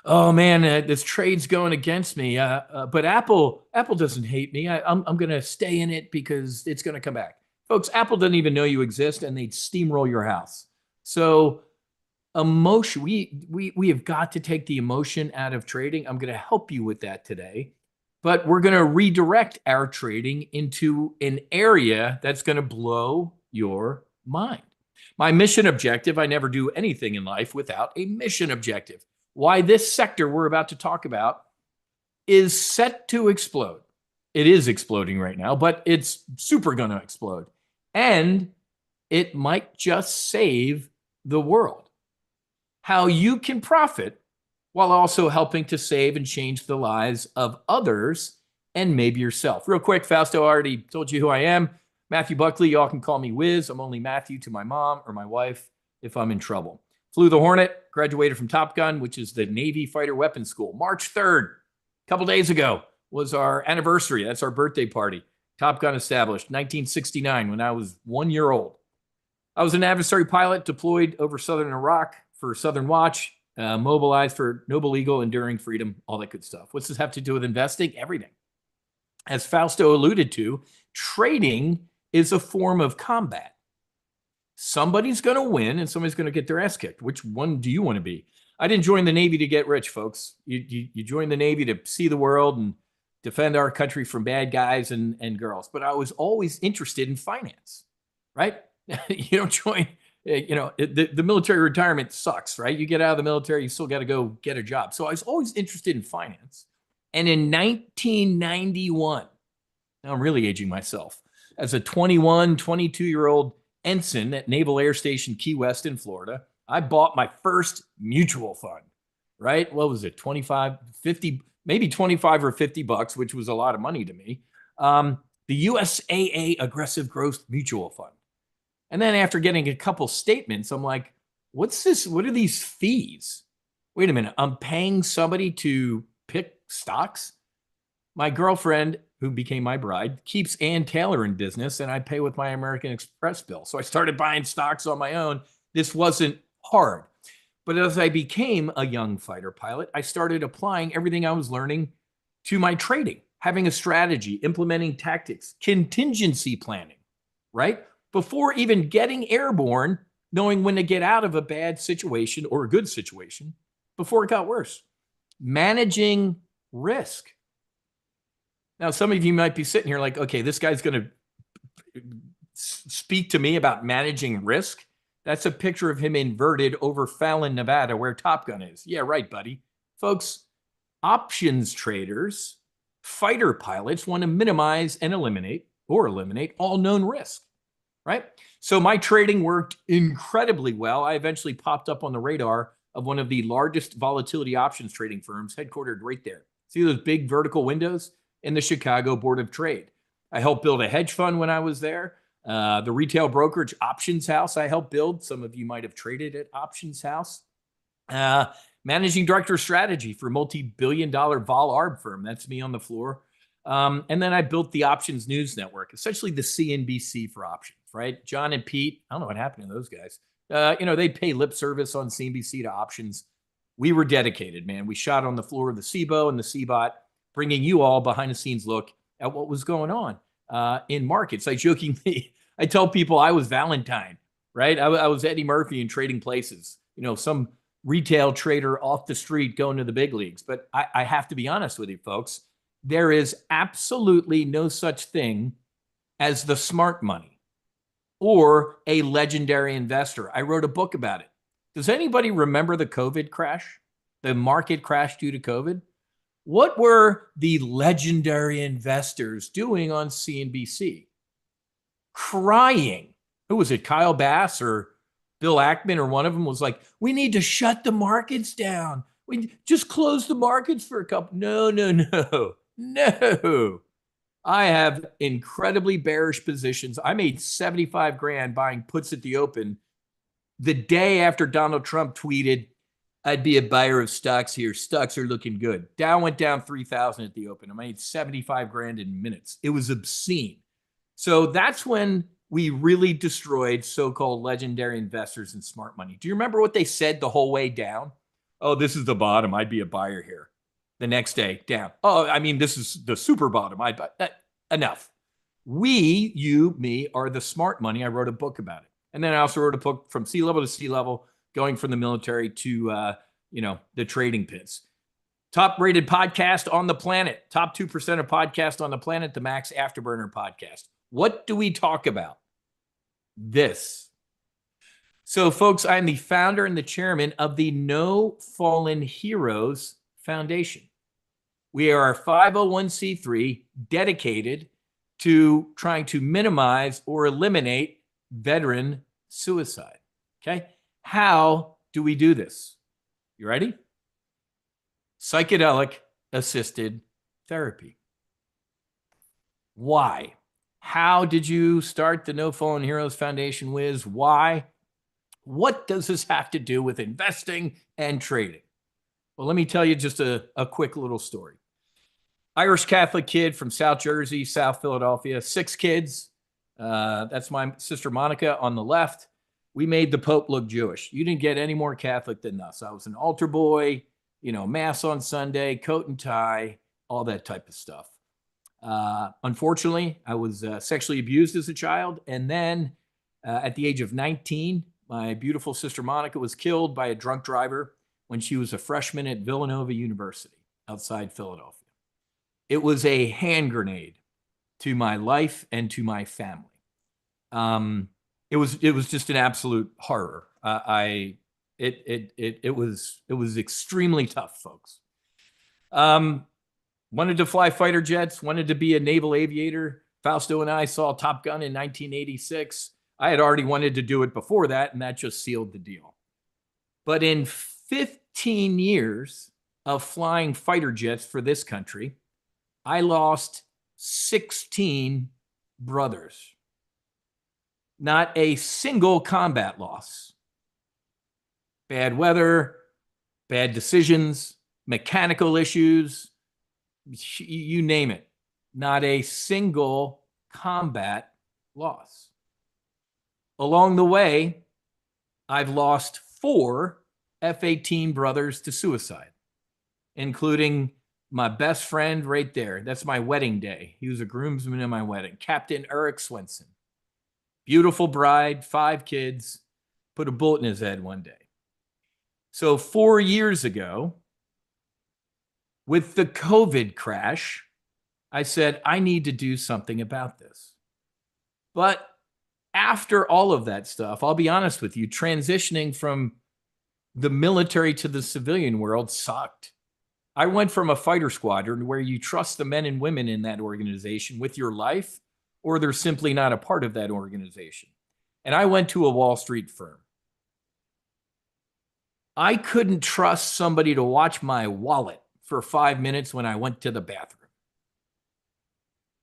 Oh man, this trade's going against me. But Apple doesn't hate me. I'm going to stay in it because it's going to come back. Folks, Apple doesn't even know you exist, and they'd steamroll your house. So emotion, we have got to take the emotion out of trading. I'm going to help you with that today, but we're going to redirect our trading into an area that's going to blow your mind. My mission objective, I never do anything in life without a mission objective. Why this sector we're about to talk about is set to explode. It is exploding right now, but it's super going to explode. And it might just save the world. How you can profit while also helping to save and change the lives of others and maybe yourself. Real quick, Fausto already told you who I am. Matthew Buckley, y'all can call me Wiz. I'm only Matthew to my mom or my wife if I'm in trouble. Flew the Hornet, graduated from Top Gun, which is the Navy Fighter Weapons School. March 3rd, a couple days ago, was our anniversary. That's our birthday party. Top Gun established 1969 when I was 1 year old. I was an adversary pilot deployed over southern Iraq for Southern Watch, mobilized for Noble Eagle, Enduring Freedom, all that good stuff. What's this have to do with investing? Everything. As Fausto alluded to, trading is a form of combat. Somebody's going to win and somebody's going to get their ass kicked. Which one do you want to be? I didn't join the Navy to get rich, folks. You joined the Navy to see the world and defend our country from bad guys and girls. But I was always interested in finance, right? You don't join, the military retirement sucks, right? You get out of the military, you still got to go get a job. So I was always interested in finance. And in 1991, now I'm really aging myself, as a 21, 22-year-old ensign at Naval Air Station Key West in Florida, I bought my first mutual fund, right? What was it? 25, 50, maybe 25 or 50 bucks, which was a lot of money to me. The USAA Aggressive Growth Mutual Fund. And then after getting a couple statements, I'm like, what's this? What are these fees? Wait a minute. I'm paying somebody to pick stocks? My girlfriend, who became my bride, keeps Ann Taylor in business, and I pay with my American Express bill. So I started buying stocks on my own. This wasn't hard. But as I became a young fighter pilot, I started applying everything I was learning to my trading, having a strategy, implementing tactics, contingency planning, right? Before even getting airborne, knowing when to get out of a bad situation or a good situation before it got worse. Managing risk. Now, some of you might be sitting here like, okay, this guy's going to speak to me about managing risk. That's a picture of him inverted over Fallon, Nevada, where Top Gun is. Yeah, right, buddy. Folks, options traders, fighter pilots want to minimize and eliminate all known risk, right? So my trading worked incredibly well. I eventually popped up on the radar of one of the largest volatility options trading firms headquartered right there. See those big vertical windows? In the Chicago Board of Trade. I helped build a hedge fund when I was there. The retail brokerage Options House I helped build. Some of you might have traded at Options House. Managing director of strategy for multi-billion-dollar vol arb firm. That's me on the floor. And then I built the Options News Network, essentially the CNBC for options, right? John and Pete, I don't know what happened to those guys. They pay lip service on CNBC to options. We were dedicated, man. We shot on the floor of the CBO and the CBOT, bringing you all behind the scenes look at what was going on in markets. I jokingly, I tell people I was Valentine, right? I was Eddie Murphy in Trading Places, some retail trader off the street going to the big leagues. But I have to be honest with you, folks. There is absolutely no such thing as the smart money or a legendary investor. I wrote a book about it. Does anybody remember the COVID crash? The market crash due to COVID? What were the legendary investors doing on CNBC? Crying. Who was it? Kyle Bass or Bill Ackman, or one of them was like, we need to shut the markets down. We just close the markets for a couple. No. I have incredibly bearish positions. I made 75 grand buying puts at the open the day after Donald Trump tweeted, I'd be a buyer of stocks here. Stocks are looking good. Dow went down 3,000 at the open. I made 75 grand in minutes. It was obscene. So that's when we really destroyed so-called legendary investors and smart money. Do you remember what they said the whole way down? Oh, this is the bottom. I'd be a buyer here. The next day, down. Oh, I mean, this is the super bottom. I'd buy that. Enough. We, you, me, are the smart money. I wrote a book about it. And then I also wrote a book from sea level to sea level, going from the military to, the trading pits. Top rated podcast on the planet. Top 2% of podcasts on the planet, the Max Afterburner podcast. What do we talk about? This. So, folks, I'm the founder and the chairman of the No Fallen Heroes Foundation. We are a 501c3 dedicated to trying to minimize or eliminate veteran suicide. Okay. How do we do this? You ready? Psychedelic assisted therapy. Why? How did you start the No Fallen Heroes Foundation, Wiz? Why? What does this have to do with investing and trading? Well, let me tell you just a quick little story. Irish Catholic kid from South Jersey, South Philadelphia, 6 kids. That's my sister Monica on the left. We made the Pope look Jewish. You didn't get any more Catholic than us. I was an altar boy, mass on Sunday, coat and tie, all that type of stuff. Unfortunately, I was sexually abused as a child. And then at the age of 19, my beautiful sister Monica was killed by a drunk driver when she was a freshman at Villanova University outside Philadelphia. It was a hand grenade to my life and to my family. It was just an absolute horror. It was extremely tough, folks. Wanted to fly fighter jets, wanted to be a naval aviator. Fausto and I saw Top Gun in 1986. I had already wanted to do it before that, and that just sealed the deal. But in 15 years of flying fighter jets for this country, I lost 16 brothers. Not a single combat loss. Bad weather, bad decisions, mechanical issues, you name it. Not a single combat loss. Along the way, I've lost 4 F-18 brothers to suicide, including my best friend right there. That's my wedding day. He was a groomsman in my wedding. Captain Eric Swenson. Beautiful bride, 5 kids, put a bullet in his head one day. So 4 years ago, with the COVID crash, I said, I need to do something about this. But after all of that stuff, I'll be honest with you, transitioning from the military to the civilian world sucked. I went from a fighter squadron where you trust the men and women in that organization with your life, or they're simply not a part of that organization. And I went to a Wall Street firm. I couldn't trust somebody to watch my wallet for 5 minutes when I went to the bathroom.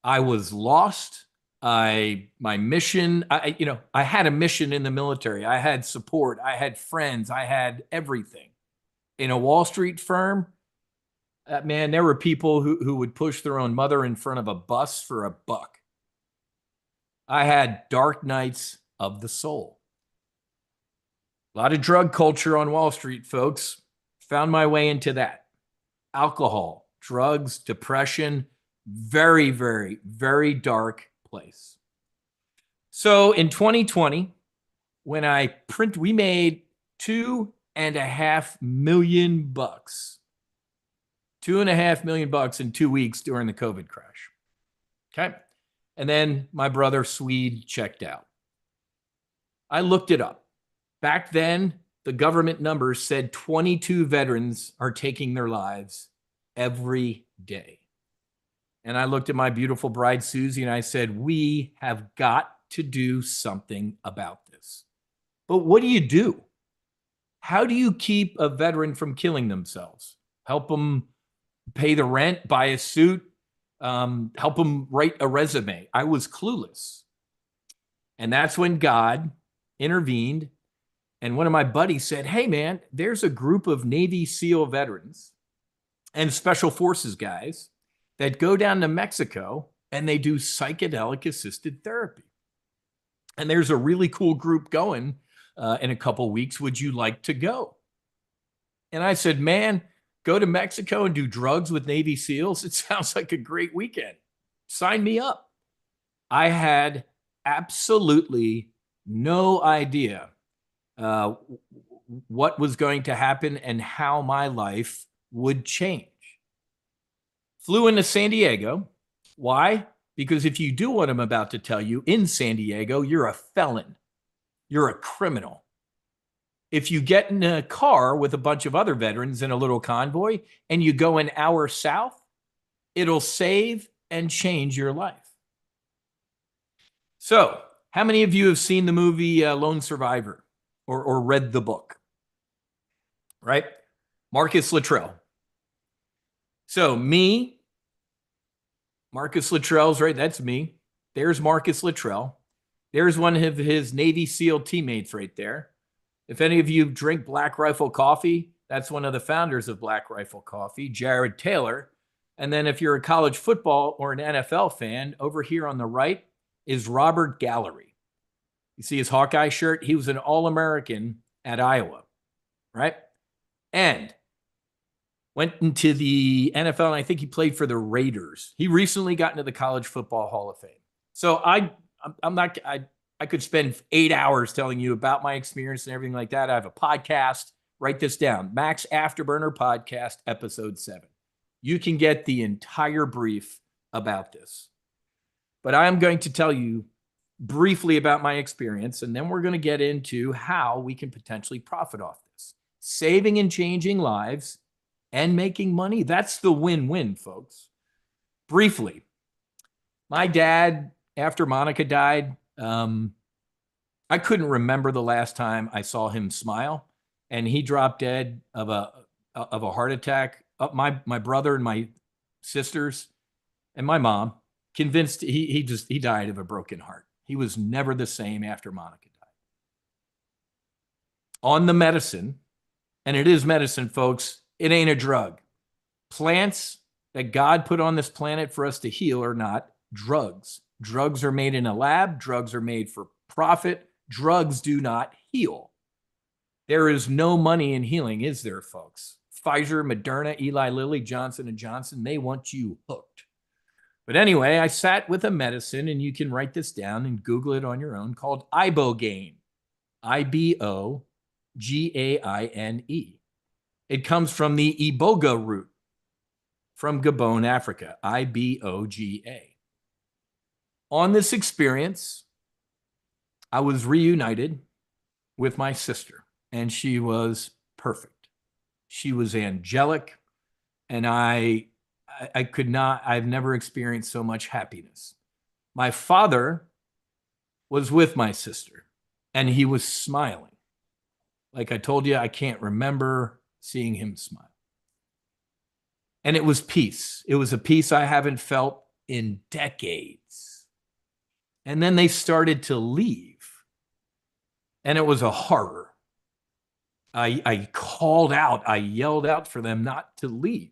I was lost. My mission, I had a mission in the military. I had support. I had friends. I had everything. In a Wall Street firm, man, there were people who would push their own mother in front of a bus for $1. I had dark nights of the soul. A lot of drug culture on Wall Street, folks. Found my way into that. Alcohol, drugs, depression, very, very, very dark place. So in 2020, when we made $2.5 million, $2.5 million in 2 weeks during the COVID crash. Okay. And then my brother Swede checked out. I looked it up. Back then, the government numbers said 22 veterans are taking their lives every day. And I looked at my beautiful bride, Susie, and I said, we have got to do something about this. But what do you do? How do you keep a veteran from killing themselves? Help them pay the rent, buy a suit, help them write a resume. I was clueless. And that's when God intervened. And one of my buddies said, hey, man, there's a group of Navy SEAL veterans and Special Forces guys that go down to Mexico and they do psychedelic assisted therapy. And there's a really cool group going in a couple weeks. Would you like to go? And I said, man, go to Mexico and do drugs with Navy SEALs? It sounds like a great weekend. Sign me up. I had absolutely no idea what was going to happen and how my life would change. Flew into San Diego. Why? Because if you do what I'm about to tell you, in San Diego, you're a felon. You're a criminal. If you get in a car with a bunch of other veterans in a little convoy and you go an hour south, it'll save and change your life. So, how many of you have seen the movie Lone Survivor or read the book? Right? Marcus Luttrell. So, Marcus Luttrell's right. That's me. There's Marcus Luttrell. There's one of his Navy SEAL teammates right there. If any of you drink Black Rifle coffee, that's one of the founders of Black Rifle Coffee, Jared Taylor. And then if you're a college football or an NFL fan, over here on the right is Robert Gallery. You see his Hawkeye shirt? He was an All-American at Iowa, right? And went into the NFL, and I think he played for the Raiders. He recently got into the College Football Hall of Fame. So I could spend 8 hours telling you about my experience and everything like that. I have a podcast. Write this down. Max Afterburner Podcast, Episode 7. You can get the entire brief about this. But I'm going to tell you briefly about my experience, and then we're going to get into how we can potentially profit off this. Saving and changing lives and making money. That's the win-win, folks. Briefly, my dad, after Monica died, I couldn't remember the last time I saw him smile, and he dropped dead of a heart attack. My brother and my sisters and my mom convinced he died of a broken heart. He was never the same after Monica died. On the medicine, and it is medicine, folks, it ain't a drug. Plants that God put on this planet for us to heal are not drugs. Drugs are made in a lab. Drugs are made for profit. Drugs do not heal. There is no money in healing, is there, folks? Pfizer, Moderna, Eli Lilly, Johnson & Johnson, they want you hooked. But anyway, I sat with a medicine, and you can write this down and Google it on your own, called Ibogaine. Ibogaine. It comes from the Iboga root from Gabon, Africa. Iboga. On this experience, I was reunited with my sister, and she was perfect. She was angelic, and I've never experienced so much happiness. My father was with my sister, and he was smiling. Like I told you, I can't remember seeing him smile. And it was peace. It was a peace I haven't felt in decades. And then they started to leave. And it was a horror. I called out, I yelled out for them not to leave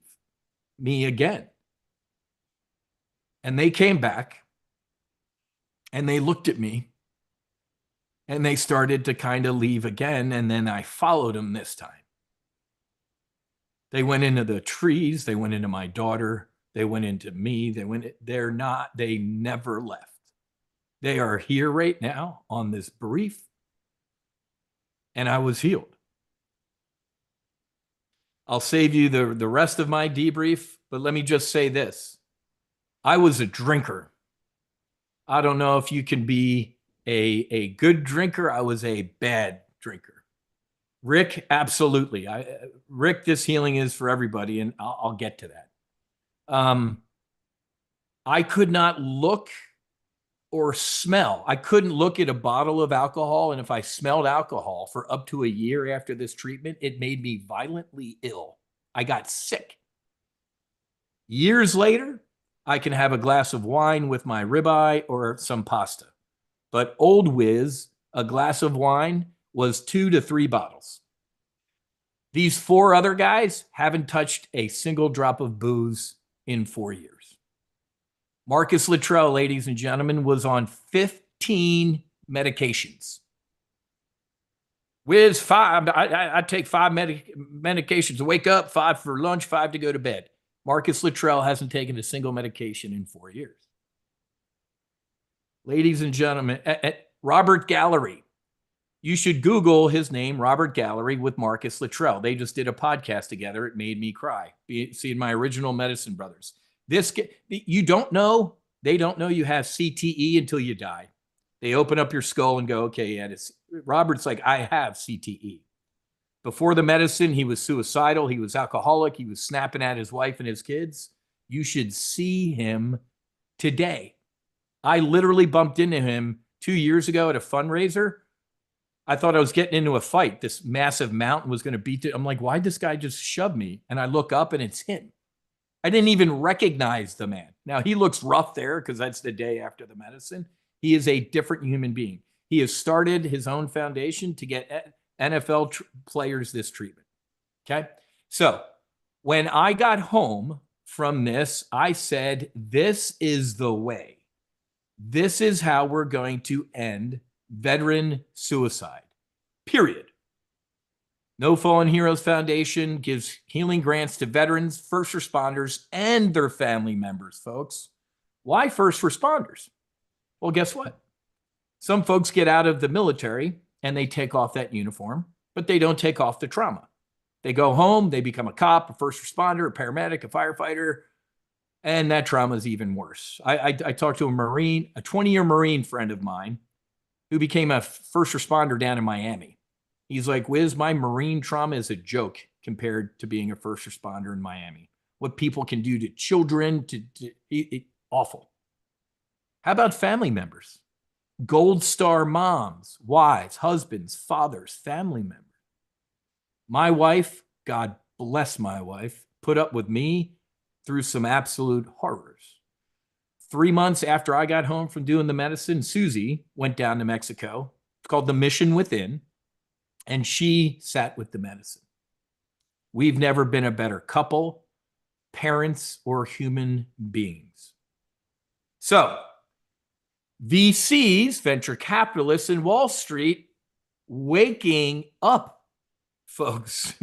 me again. And they came back and they looked at me And they started to kind of leave again. And then I followed them this time. They went into the trees. They went into my daughter. They went into me. They never left. They are here right now on this brief. And I was healed. I'll save you the rest of my debrief, but let me just say this. I was a drinker. I don't know if you can be a good drinker. I was a bad drinker. Rick, absolutely. Rick, this healing is for everybody, and I'll get to that. I could not look or smell. I couldn't look at a bottle of alcohol, and if I smelled alcohol for up to a year after this treatment, it made me violently ill. I got sick. Years later, I can have a glass of wine with my ribeye or some pasta. But old whiz, a glass of wine was 2 to 3 bottles. These 4 other guys haven't touched a single drop of booze in 4 years. Marcus Luttrell, ladies and gentlemen, was on 15 medications. Whiz, 5. I take 5 medications to wake up, 5 for lunch, 5 to go to bed. Marcus Luttrell hasn't taken a single medication in 4 years. Ladies and gentlemen, Robert Gallery. You should Google his name, Robert Gallery, with Marcus Luttrell. They just did a podcast together. It made me cry. Seeing my original Medicine Brothers. You don't know, they don't know you have CTE until you die. They open up your skull and go, okay, yeah, Robert's like, I have CTE. Before the medicine, he was suicidal. He was alcoholic. He was snapping at his wife and his kids. You should see him today. I literally bumped into him 2 years ago at a fundraiser. I thought I was getting into a fight. This massive mountain was going to beat it. I'm like, why'd this guy just shove me? And I look up and it's him. I didn't even recognize the man. Now, he looks rough there because that's the day after the medicine. He is a different human being. He has started his own foundation to get NFL players this treatment. Okay? So when I got home from this, I said, this is the way. This is how we're going to end veteran suicide. Period. No Fallen Heroes Foundation gives healing grants to veterans, first responders, and their family members, folks. Why first responders? Well, guess what? Some folks get out of the military and they take off that uniform, but they don't take off the trauma. They go home, they become a cop, a first responder, a paramedic, a firefighter, and that trauma is even worse. I talked to a 20-year Marine friend of mine who became a first responder down in Miami. He's like, Wiz, my Marine trauma is a joke compared to being a first responder in Miami. What people can do to children, awful. How about family members? Gold star moms, wives, husbands, fathers, family members. My wife, God bless my wife, put up with me through some absolute horrors. 3 months after I got home from doing the medicine, Susie went down to Mexico. It's called the Mission Within. And she sat with the medicine. We've never been a better couple, parents, or human beings. So, VCs, venture capitalists, and Wall Street, waking up, folks.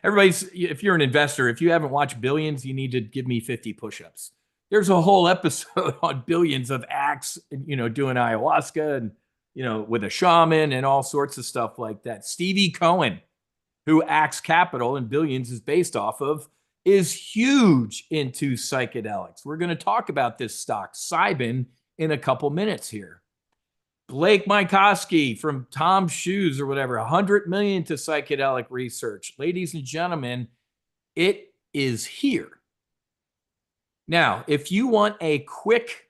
Everybody's, if you're an investor, if you haven't watched Billions, you need to give me 50 push-ups. There's a whole episode on Billions of acts, doing ayahuasca and with a shaman and all sorts of stuff like that. Stevie Cohen, who Axe Capital and Billions is based off of, is huge into psychedelics. We're going to talk about this stock, Cybin, in a couple minutes here. Blake Mycoskie from Tom's Shoes or whatever, 100 million to psychedelic research. Ladies and gentlemen, it is here. Now, if you want a quick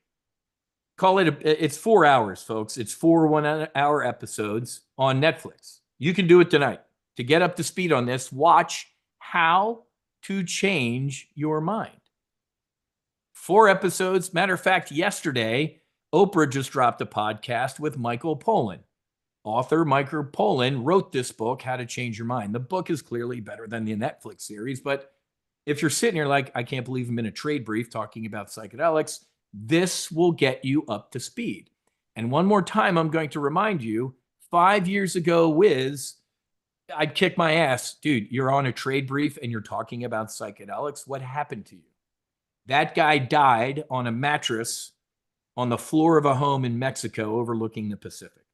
it's 4 hours, folks. It's 4 1-hour episodes on Netflix. You can do it tonight. To get up to speed on this, watch How to Change Your Mind. 4 episodes. Matter of fact, yesterday, Oprah just dropped a podcast with Michael Pollan. Author Michael Pollan wrote this book, How to Change Your Mind. The book is clearly better than the Netflix series, but if you're sitting here like, I can't believe I'm in a trade brief talking about psychedelics, this will get you up to speed. And one more time, I'm going to remind you, 5 years ago, Wiz, I'd kick my ass. Dude, you're on a trade brief and you're talking about psychedelics. What happened to you? That guy died on a mattress on the floor of a home in Mexico overlooking the Pacific.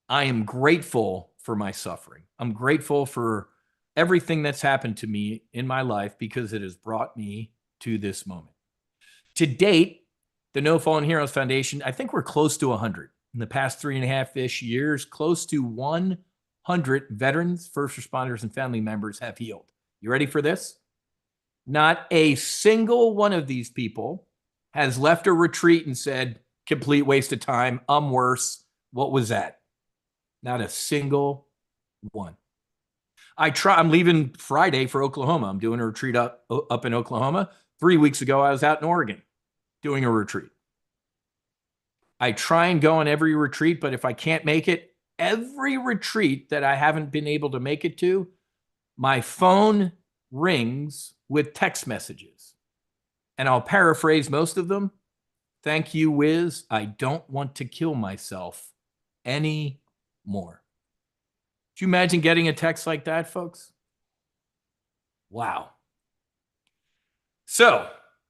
I am grateful for my suffering. I'm grateful for everything that's happened to me in my life because it has brought me to this moment. To date, the No Fallen Heroes Foundation, I think we're close to 100. In the past 3.5-ish years, close to 100 veterans, first responders, and family members have healed. You ready for this? Not a single one of these people has left a retreat and said, complete waste of time, I'm worse. What was that? Not a single one. I'm leaving Friday for Oklahoma. I'm doing a retreat up in Oklahoma. 3 weeks ago, I was out in Oregon doing a retreat. I try and go on every retreat, but if I can't make it, every retreat that I haven't been able to make it to, my phone rings with text messages. And I'll paraphrase most of them. Thank you, Wiz. I don't want to kill myself anymore. Could you imagine getting a text like that, folks? Wow. So,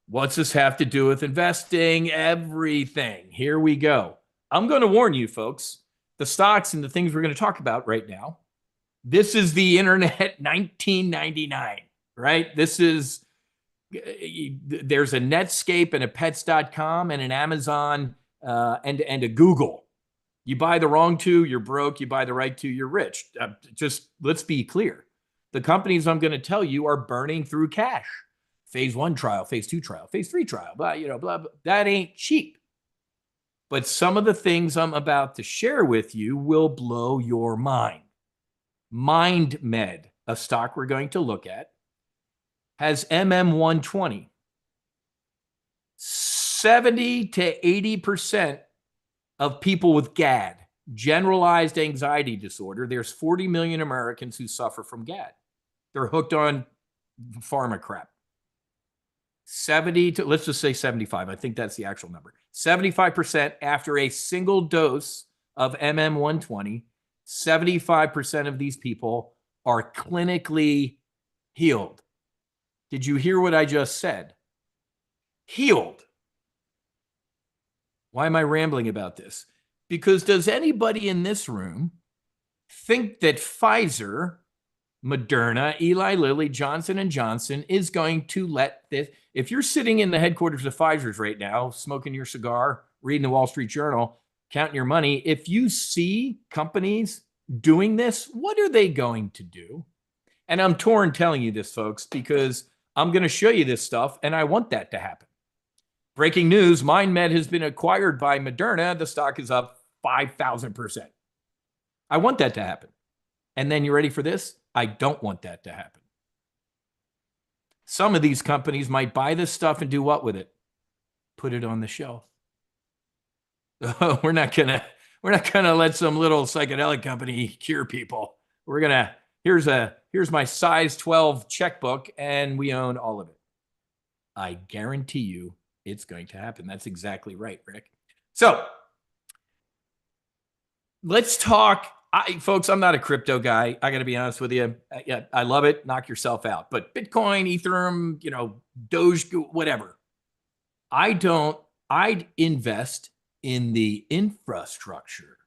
what's this have to do with investing? Everything. Here we go. I'm going to warn you, folks, the stocks and the things we're going to talk about right now. This is the internet 1999, right? This is, there's a Netscape and a pets.com and an Amazon and a Google. You buy the wrong two, you're broke. You buy the right two, you're rich. Just let's be clear. The companies I'm going to tell you are burning through cash. Phase 1 trial, phase 2 trial, phase 3 trial, blah, blah. That ain't cheap. But some of the things I'm about to share with you will blow your mind. MindMed, a stock we're going to look at, has MM120. 70 to 80% of people with GAD, generalized anxiety disorder, there's 40 million Americans who suffer from GAD. They're hooked on pharma crap. 70 to, let's just say 75. I think that's the actual number. 75% after a single dose of MM120, 75% of these people are clinically healed. Did you hear what I just said? Healed. Why am I rambling about this? Because does anybody in this room think that Pfizer, Moderna, Eli Lilly, Johnson & Johnson is going to let this, if you're sitting in the headquarters of Pfizer's right now, smoking your cigar, reading the Wall Street Journal, counting your money, if you see companies doing this, what are they going to do? And I'm torn telling you this, folks, because I'm going to show you this stuff, and I want that to happen. Breaking news, MindMed has been acquired by Moderna. The stock is up 5,000%. I want that to happen. And then you ready for this? I don't want that to happen. Some of these companies might buy this stuff and do what with it? Put it on the shelf. We're not gonna let some little psychedelic company cure people. Here's my size 12 checkbook, and we own all of it. I guarantee you it's going to happen. That's exactly right, Rick. So let's talk. Folks, I'm not a crypto guy. I got to be honest with you. I love it. Knock yourself out. But Bitcoin, Ethereum, Doge, whatever. I'd invest in the infrastructure,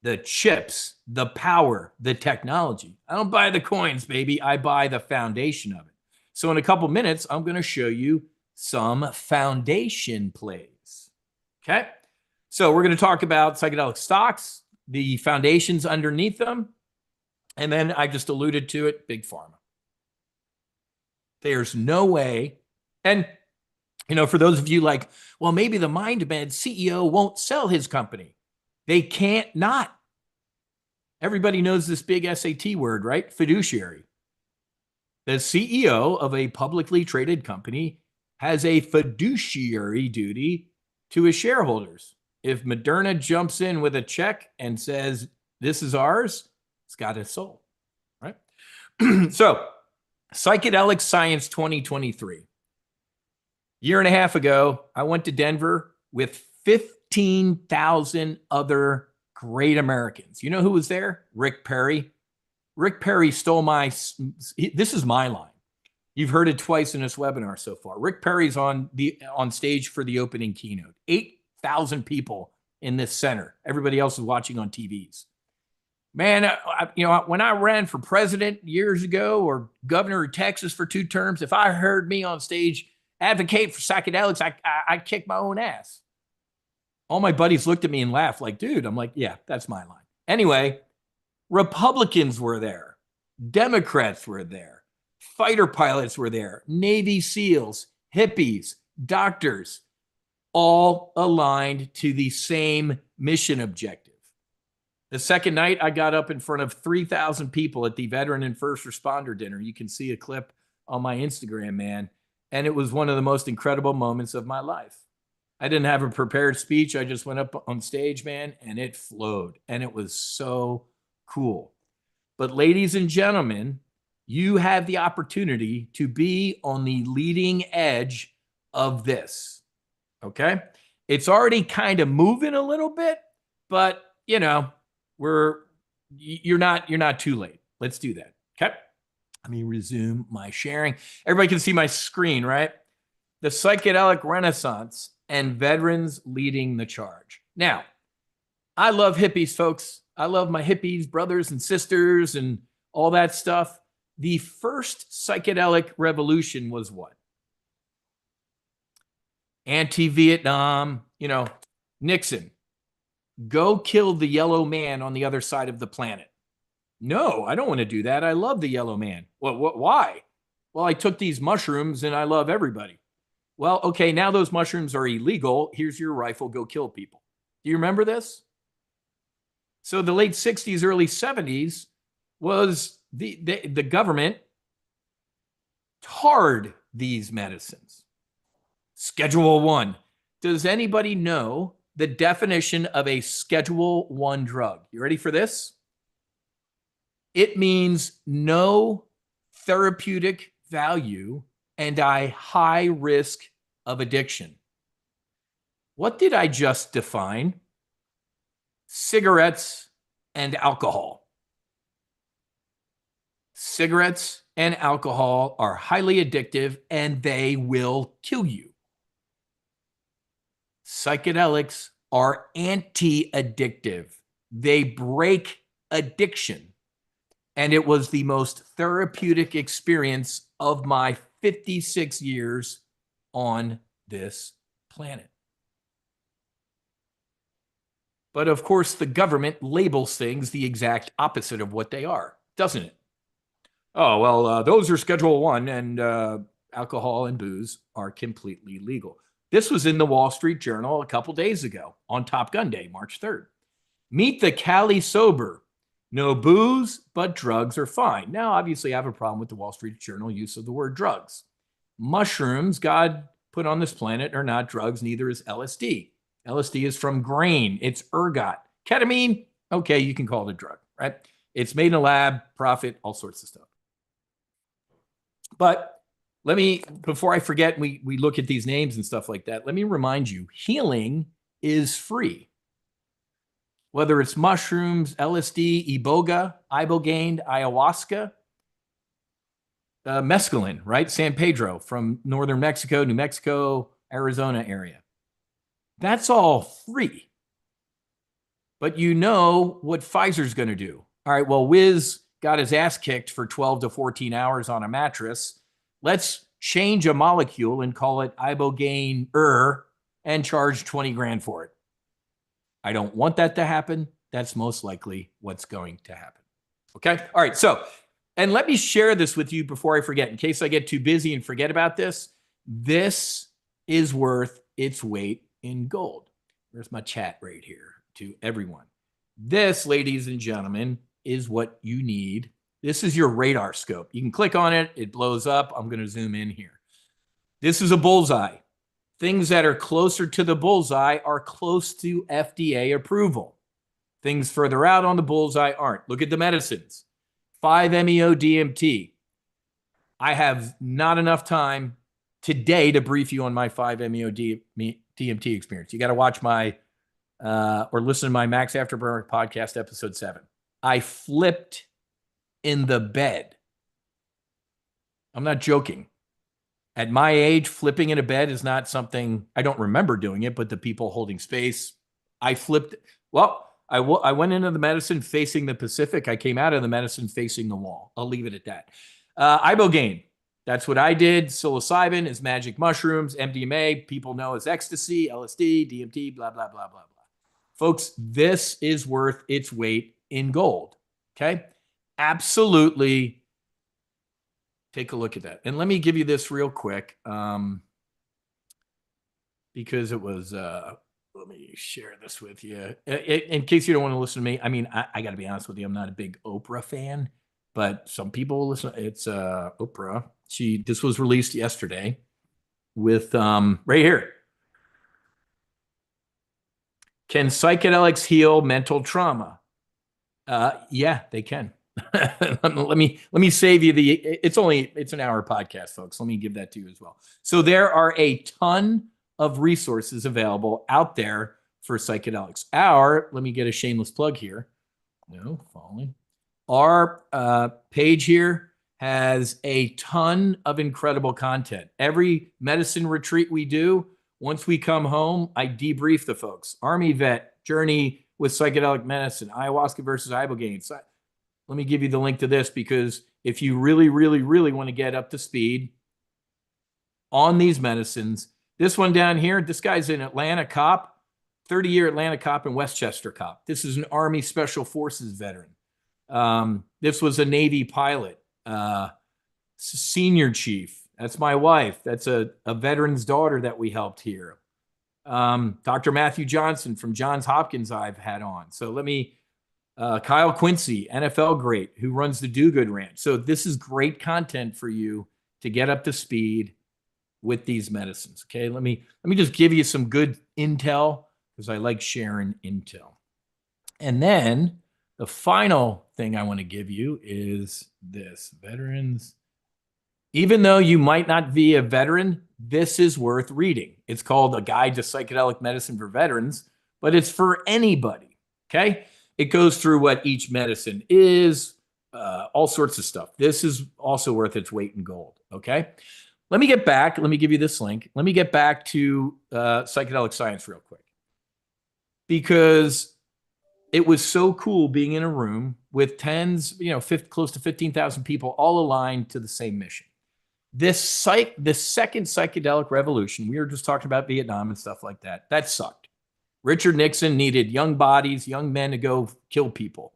the chips, the power, the technology. I don't buy the coins, baby. I buy the foundation of it. So in a couple minutes, I'm going to show you some foundation plays. Okay. So we're going to talk about psychedelic stocks, the foundations underneath them, and then I just alluded to it, big pharma. There's no way. And, for those of you like, well, maybe the MindMed CEO won't sell his company. They can't not. Everybody knows this big SAT word, right? Fiduciary. The CEO of a publicly traded company has a fiduciary duty to his shareholders. If Moderna jumps in with a check and says, this is ours, it's got its soul, right? So, Psychedelic Science 2023. Year and a half ago, I went to Denver. with 15,000 other great Americans. You know who was there? Rick Perry. Rick Perry stole this is my line. You've heard it twice in this webinar so far. Rick Perry's on stage for the opening keynote. 8,000 people in this center. Everybody else is watching on TVs. Man, when I ran for president years ago or governor of Texas for 2 terms, if I heard me on stage advocate for psychedelics, I'd kick my own ass. All my buddies looked at me and laughed like, dude, I'm like, yeah, that's my line. Anyway, Republicans were there. Democrats were there. Fighter pilots were there. Navy SEALs, hippies, doctors, all aligned to the same mission objective. The second night, I got up in front of 3,000 people at the Veteran and First Responder Dinner. You can see a clip on my Instagram, man. And it was one of the most incredible moments of my life. I didn't have a prepared speech. I just went up on stage, man, and it flowed. And it was so cool. But ladies and gentlemen, you have the opportunity to be on the leading edge of this. Okay? It's already kind of moving a little bit, but you're not too late. Let's do that. Okay? Let me resume my sharing. Everybody can see my screen, right? The psychedelic renaissance and veterans leading the charge. Now, I love hippies, folks. I love my hippies, brothers and sisters and all that stuff. The first psychedelic revolution was what? Anti-Vietnam, Nixon. Go kill the yellow man on the other side of the planet. No, I don't want to do that. I love the yellow man. Why? Well, I took these mushrooms and I love everybody. Well, okay, now those mushrooms are illegal. Here's your rifle. Go kill people. Do you remember this? So the late 60s, early 70s was the government tarred these medicines. Schedule 1. Does anybody know the definition of a Schedule 1 drug? You ready for this? It means no therapeutic value and a high risk of addiction. What did I just define? Cigarettes and alcohol. Cigarettes and alcohol are highly addictive and they will kill you. Psychedelics are anti-addictive. They break addiction. And it was the most therapeutic experience of my 56 years on this planet. But of course, the government labels things the exact opposite of what they are, doesn't it? Oh, well, those are Schedule 1 and alcohol and booze are completely legal. This was in the Wall Street Journal a couple days ago on Top Gun Day, March 3rd. Meet the Cali sober. No booze, but drugs are fine. Now, obviously, I have a problem with the Wall Street Journal use of the word drugs. Mushrooms God put on this planet are not drugs, neither is LSD. LSD is from grain. It's ergot. Ketamine, okay, you can call it a drug, right? It's made in a lab, profit, all sorts of stuff. But let me, before I forget, we look at these names and stuff like that, let me remind you, healing is free. Whether it's mushrooms, LSD, ibogaine, ayahuasca, mescaline, right? San Pedro from northern Mexico, New Mexico, Arizona area. That's all free. But you know what Pfizer's going to do. All right, well, Wiz got his ass kicked for 12 to 14 hours on a mattress. Let's change a molecule and call it ibogaine and charge 20 grand for it. I don't want that to happen. That's most likely what's going to happen. Okay? All right. So, and let me share this with you before I forget, in case I get too busy and forget about this. This is worth its weight in gold. There's my chat right here to everyone. This, ladies and gentlemen, is what you need. This is your radar scope. You can click on it. It blows up. I'm going to zoom in here. This is a bullseye. Things that are closer to the bullseye are close to FDA approval. Things further out on the bullseye aren't. Look at the medicines. 5-MeO-DMT. I have not enough time today to brief you on my 5-MeO-DMT DMT experience. You got to watch my or listen to my Max Afterburner podcast, episode 7. I flipped in the bed. I'm not joking. At my age, flipping in a bed is not something, I don't remember doing it, but the people holding space, I flipped. Well, I went into the medicine facing the Pacific. I came out of the medicine facing the wall. I'll leave it at that. Ibogaine. That's what I did. Psilocybin is magic mushrooms. MDMA, people know as ecstasy, LSD, DMT, blah, blah, blah, blah, blah. Folks, this is worth its weight in gold. Okay? Absolutely. Take a look at that. And let me give you this real quick because it was, let me share this with you. In case you don't want to listen to me, I mean, I got to be honest with you. I'm not a big Oprah fan, but some people listen. It's Oprah. This was released yesterday with right here. Can psychedelics heal mental trauma? Yeah, they can. let me save you it's an hour podcast, folks. Let me give that to you as well. So there are a ton of resources available out there for psychedelics. Let me get a shameless plug here. No, following. Our page here has a ton of incredible content. Every medicine retreat we do, once we come home, I debrief the folks. Army vet, journey with psychedelic medicine, ayahuasca versus ibogaine. So let me give you the link to this because if you really, really, really want to get up to speed on these medicines, this one down here, this guy's an Atlanta cop, 30-year Atlanta cop and Westchester cop. This is an Army Special Forces veteran. This was a Navy pilot, senior chief. That's my wife. That's a veteran's daughter that we helped here. Dr. Matthew Johnson from Johns Hopkins I've had on. So let me, Kyle Quincy, NFL great, who runs the Do Good Ranch. So this is great content for you to get up to speed with these medicines. Okay, let me just give you some good intel because I like sharing intel. And then the final thing I want to give you is this, veterans. Even though you might not be a veteran, this is worth reading. It's called A Guide to Psychedelic Medicine for Veterans, but it's for anybody, okay? It goes through what each medicine is, all sorts of stuff. This is also worth its weight in gold, okay? Let me get back. Let me give you this link. Let me get back to psychedelic science real quick because it was so cool being in a room with close to 15,000 people all aligned to the same mission. This second psychedelic revolution, we were just talking about Vietnam and stuff like that. That sucked. Richard Nixon needed young bodies, young men to go kill people.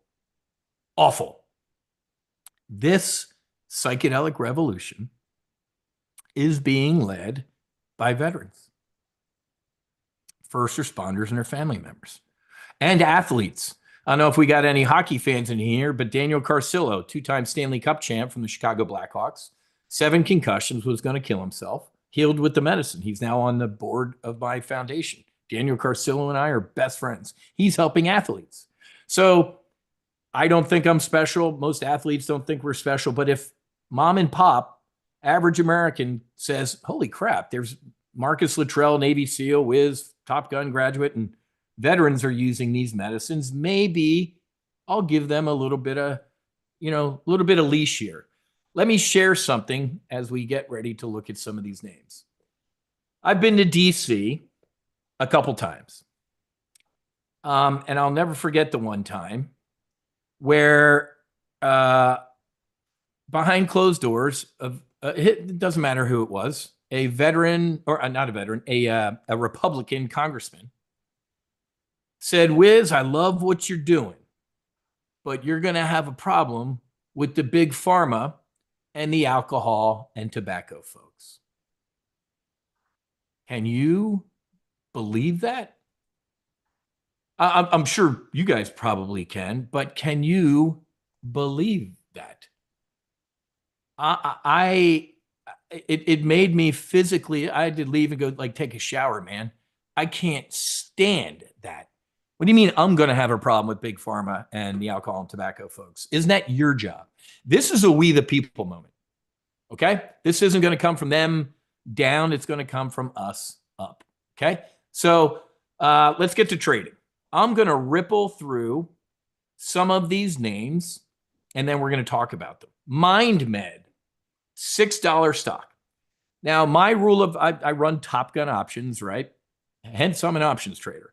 Awful. This psychedelic revolution is being led by veterans, first responders, and their family members, and athletes. I don't know if we got any hockey fans in here, but Daniel Carcillo, 2-time Stanley Cup champ from the Chicago Blackhawks, 7 concussions, was going to kill himself, healed with the medicine. He's now on the board of my foundation. Daniel Carcillo and I are best friends. He's helping athletes. So I don't think I'm special. Most athletes don't think we're special. But if mom and pop, average American, says, holy crap, there's Marcus Luttrell, Navy SEAL, Wiz, Top Gun graduate, and veterans are using these medicines, maybe I'll give them a little bit of leash here. Let me share something as we get ready to look at some of these names. I've been to DC a couple times. And I'll never forget the one time where behind closed doors, it doesn't matter who it was, a veteran, or not a veteran, a Republican congressman said, Wiz, I love what you're doing, but you're going to have a problem with the big pharma and the alcohol and tobacco folks. Can you believe that? I'm sure you guys probably can, but can you believe that? It made me physically, I had to leave and go take a shower, man. I can't stand that. What do you mean I'm going to have a problem with big pharma and the alcohol and tobacco folks? Isn't that your job? This is a we the people moment. Okay? This isn't going to come from them down. It's going to come from us up. Okay? So let's get to trading. I'm going to ripple through some of these names, and then we're going to talk about them. MindMed, $6 stock. Now, my rule of I run Top Gun options, right? Hence, I'm an options trader.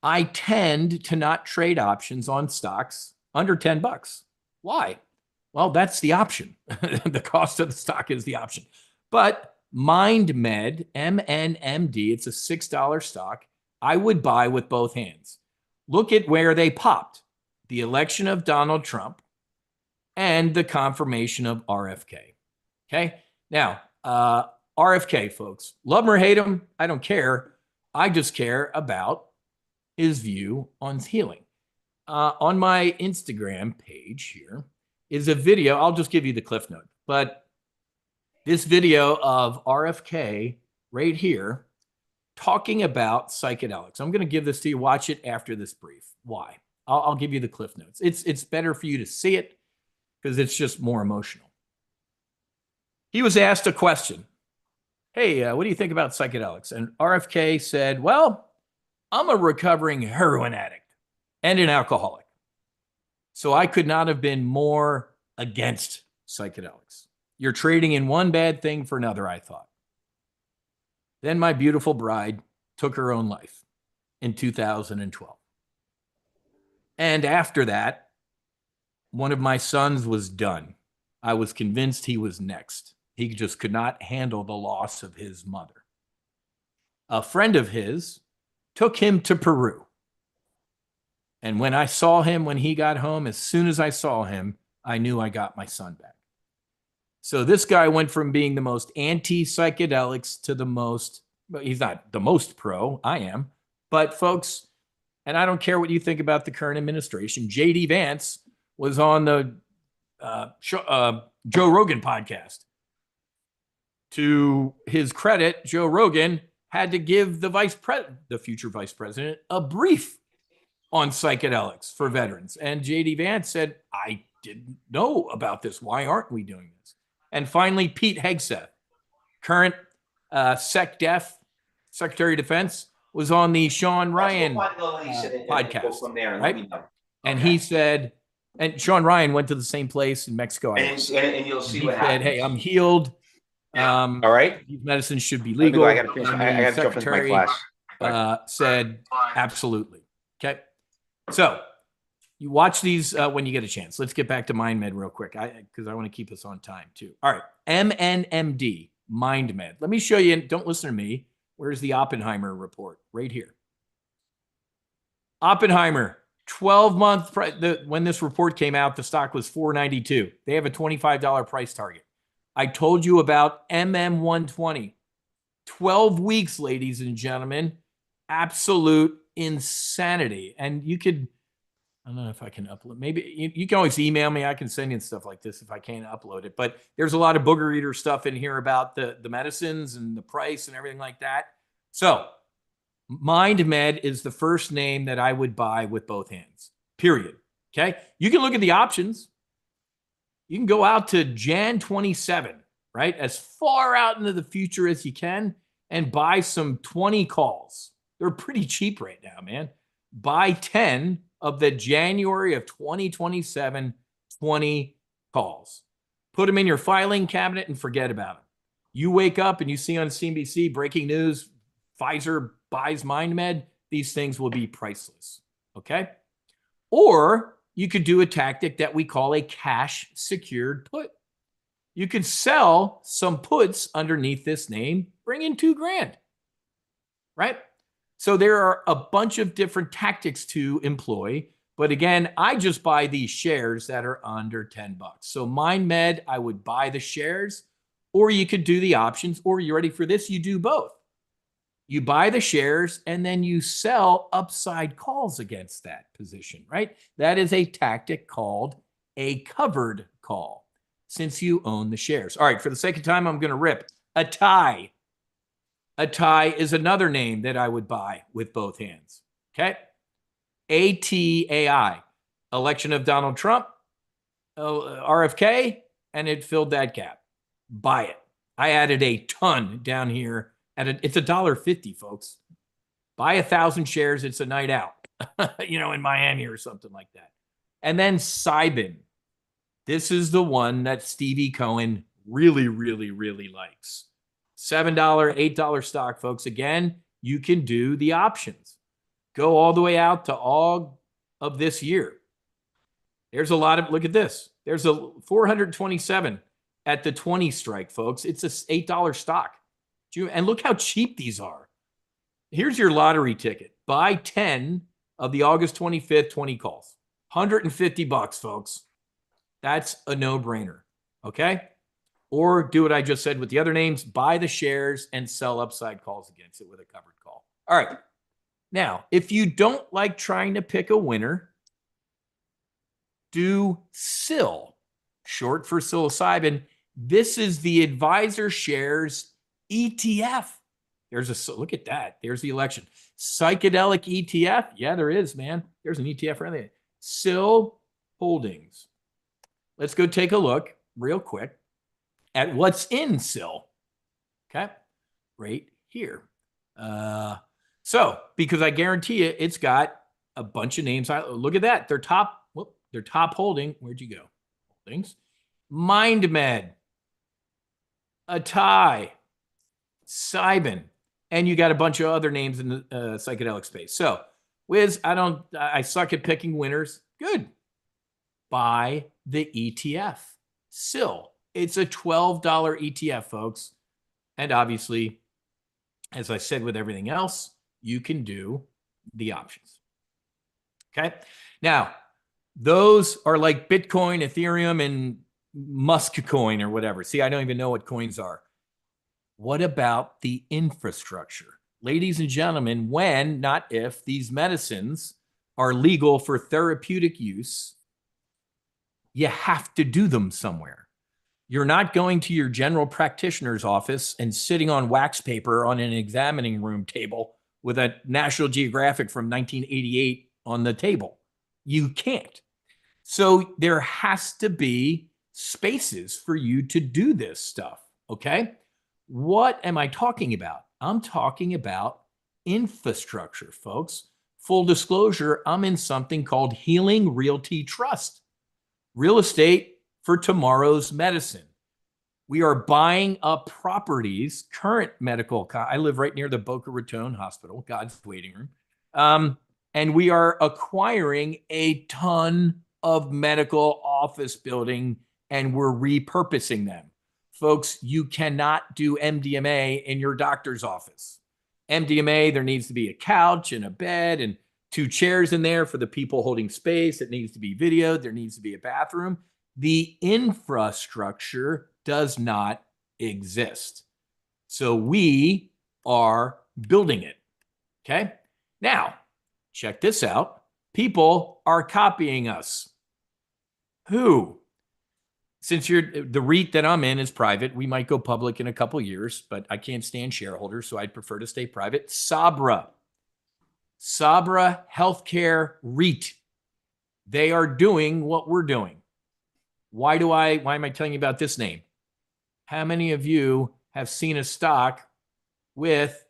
I tend to not trade options on stocks under 10 bucks. Why? Well, that's the option. The cost of the stock is the option. But MindMed, MNMD, it's a $6 stock. I would buy with both hands. Look at where they popped. The election of Donald Trump and the confirmation of RFK. Okay. Now, RFK, folks, love him or hate him, I don't care. I just care about his view on healing. On my Instagram page here is a video. I'll just give you the cliff note, but this video of RFK right here talking about psychedelics. I'm going to give this to you. Watch it after this brief. Why? I'll give you the cliff notes. It's better for you to see it because it's just more emotional. He was asked a question. Hey, what do you think about psychedelics? And RFK said, well, I'm a recovering heroin addict and an alcoholic. So I could not have been more against psychedelics. You're trading in one bad thing for another, I thought. Then my beautiful bride took her own life in 2012. And after that, one of my sons was done. I was convinced he was next. He just could not handle the loss of his mother. A friend of his took him to Peru. And when I saw him, when he got home, as soon as I saw him, I knew I got my son back. So this guy went from being the most anti-psychedelics to the most, well, he's not the most pro, I am. But folks, and I don't care what you think about the current administration, J.D. Vance was on the Joe Rogan podcast. To his credit, Joe Rogan had to give the future vice president, a brief on psychedelics for veterans. And J.D. Vance said, I didn't know about this. Why aren't we doing this? And finally, Pete Hegseth, current SecDef, Secretary of Defense, was on the Sean Ryan podcast, right? And he said, and Sean Ryan went to the same place in Mexico. And you'll see what happens. He said, hey, I'm healed. All right. These medicines should be legal. I got to jump into my class. Said, absolutely. Okay. So you watch these when you get a chance. Let's get back to MindMed real quick because I want to keep us on time too. All right. MNMD, MindMed. Let me show you. Don't listen to me. Where's the Oppenheimer report? Right here. Oppenheimer, 12-month, when this report came out, the stock was $4.92. They have a $25 price target. I told you about MM120. 12 weeks, ladies and gentlemen. Absolute insanity. And you could, I don't know if I can upload. Maybe you can always email me. I can send you stuff like this if I can't upload it. But there's a lot of booger eater stuff in here about the medicines and the price and everything like that. So MindMed is the first name that I would buy with both hands, period. Okay. You can look at the options. You can go out to Jan 27, right? As far out into the future as you can and buy some 20 calls. They're pretty cheap right now, man. Buy 10 of the January of 2027, 20 calls. Put them in your filing cabinet and forget about them. You wake up and you see on CNBC breaking news, Pfizer buys MindMed, these things will be priceless, okay? Or you could do a tactic that we call a cash secured put. You could sell some puts underneath this name, bring in $2,000, right? So there are a bunch of different tactics to employ. But again, I just buy these shares that are under 10 bucks. So MindMed, I would buy the shares, or you could do the options, or you ready for this? You do both. You buy the shares and then you sell upside calls against that position, right? That is a tactic called a covered call since you own the shares. All right, for the sake of time, I'm going to rip a tie. A tie is another name that I would buy with both hands, okay? ATAI, election of Donald Trump, RFK, and it filled that gap. Buy it. I added a ton down here. It's $1.50, folks. Buy 1,000 shares. It's a night out, in Miami or something like that. And then Cybin. This is the one that Stevie Cohen really, really, really likes. $7, $8 stock, folks. Again, you can do the options. Go all the way out to all of this year. There's a lot of, look at this. There's a 427 at the 20 strike, folks. It's a $8 stock. And look how cheap these are. Here's your lottery ticket. Buy 10 of the August 25th 20 calls. $150, folks. That's a no-brainer, okay? Or do what I just said with the other names. Buy the shares and sell upside calls against it with a covered call. All right. Now, if you don't like trying to pick a winner, do SIL, short for psilocybin. This is the Advisor Shares ETF. Look at that. There's the election. Psychedelic ETF. Yeah, there is, man. There's an ETF right there. SIL Holdings. Let's go take a look real quick at what's in SIL. Okay. Right here. So, because I guarantee you, it's got a bunch of names. Look at that. Their top holding. Where'd you go? Holdings. MindMed. Atai. Cybin. And you got a bunch of other names in the psychedelic space. So, Wiz, I suck at picking winners. Good. Buy the ETF. SIL. It's a $12 ETF, folks. And obviously, as I said with everything else, you can do the options. Okay. Now, those are like Bitcoin, Ethereum, and Musk coin or whatever. See, I don't even know what coins are. What about the infrastructure? Ladies and gentlemen, when, not if, these medicines are legal for therapeutic use, you have to do them somewhere. You're not going to your general practitioner's office and sitting on wax paper on an examining room table with a National Geographic from 1988 on the table. You can't. So there has to be spaces for you to do this stuff, okay? What am I talking about? I'm talking about infrastructure, folks. Full disclosure, I'm in something called Healing Realty Trust. Real estate for tomorrow's medicine. We are buying up properties, current medical. I live right near the Boca Raton Hospital, God's waiting room. And we are acquiring a ton of medical office building, and we're repurposing them. Folks, you cannot do MDMA in your doctor's office. MDMA, there needs to be a couch and a bed and 2 chairs in there for the people holding space. It needs to be videoed. There needs to be a bathroom. The infrastructure does not exist. So we are building it. Okay. Now, check this out. People are copying us. Who? Since the REIT that I'm in is private, we might go public in a couple years, but I can't stand shareholders, so I'd prefer to stay private. Sabra Healthcare REIT. They are doing what we're doing. Why am I telling you about this name? How many of you have seen a stock with,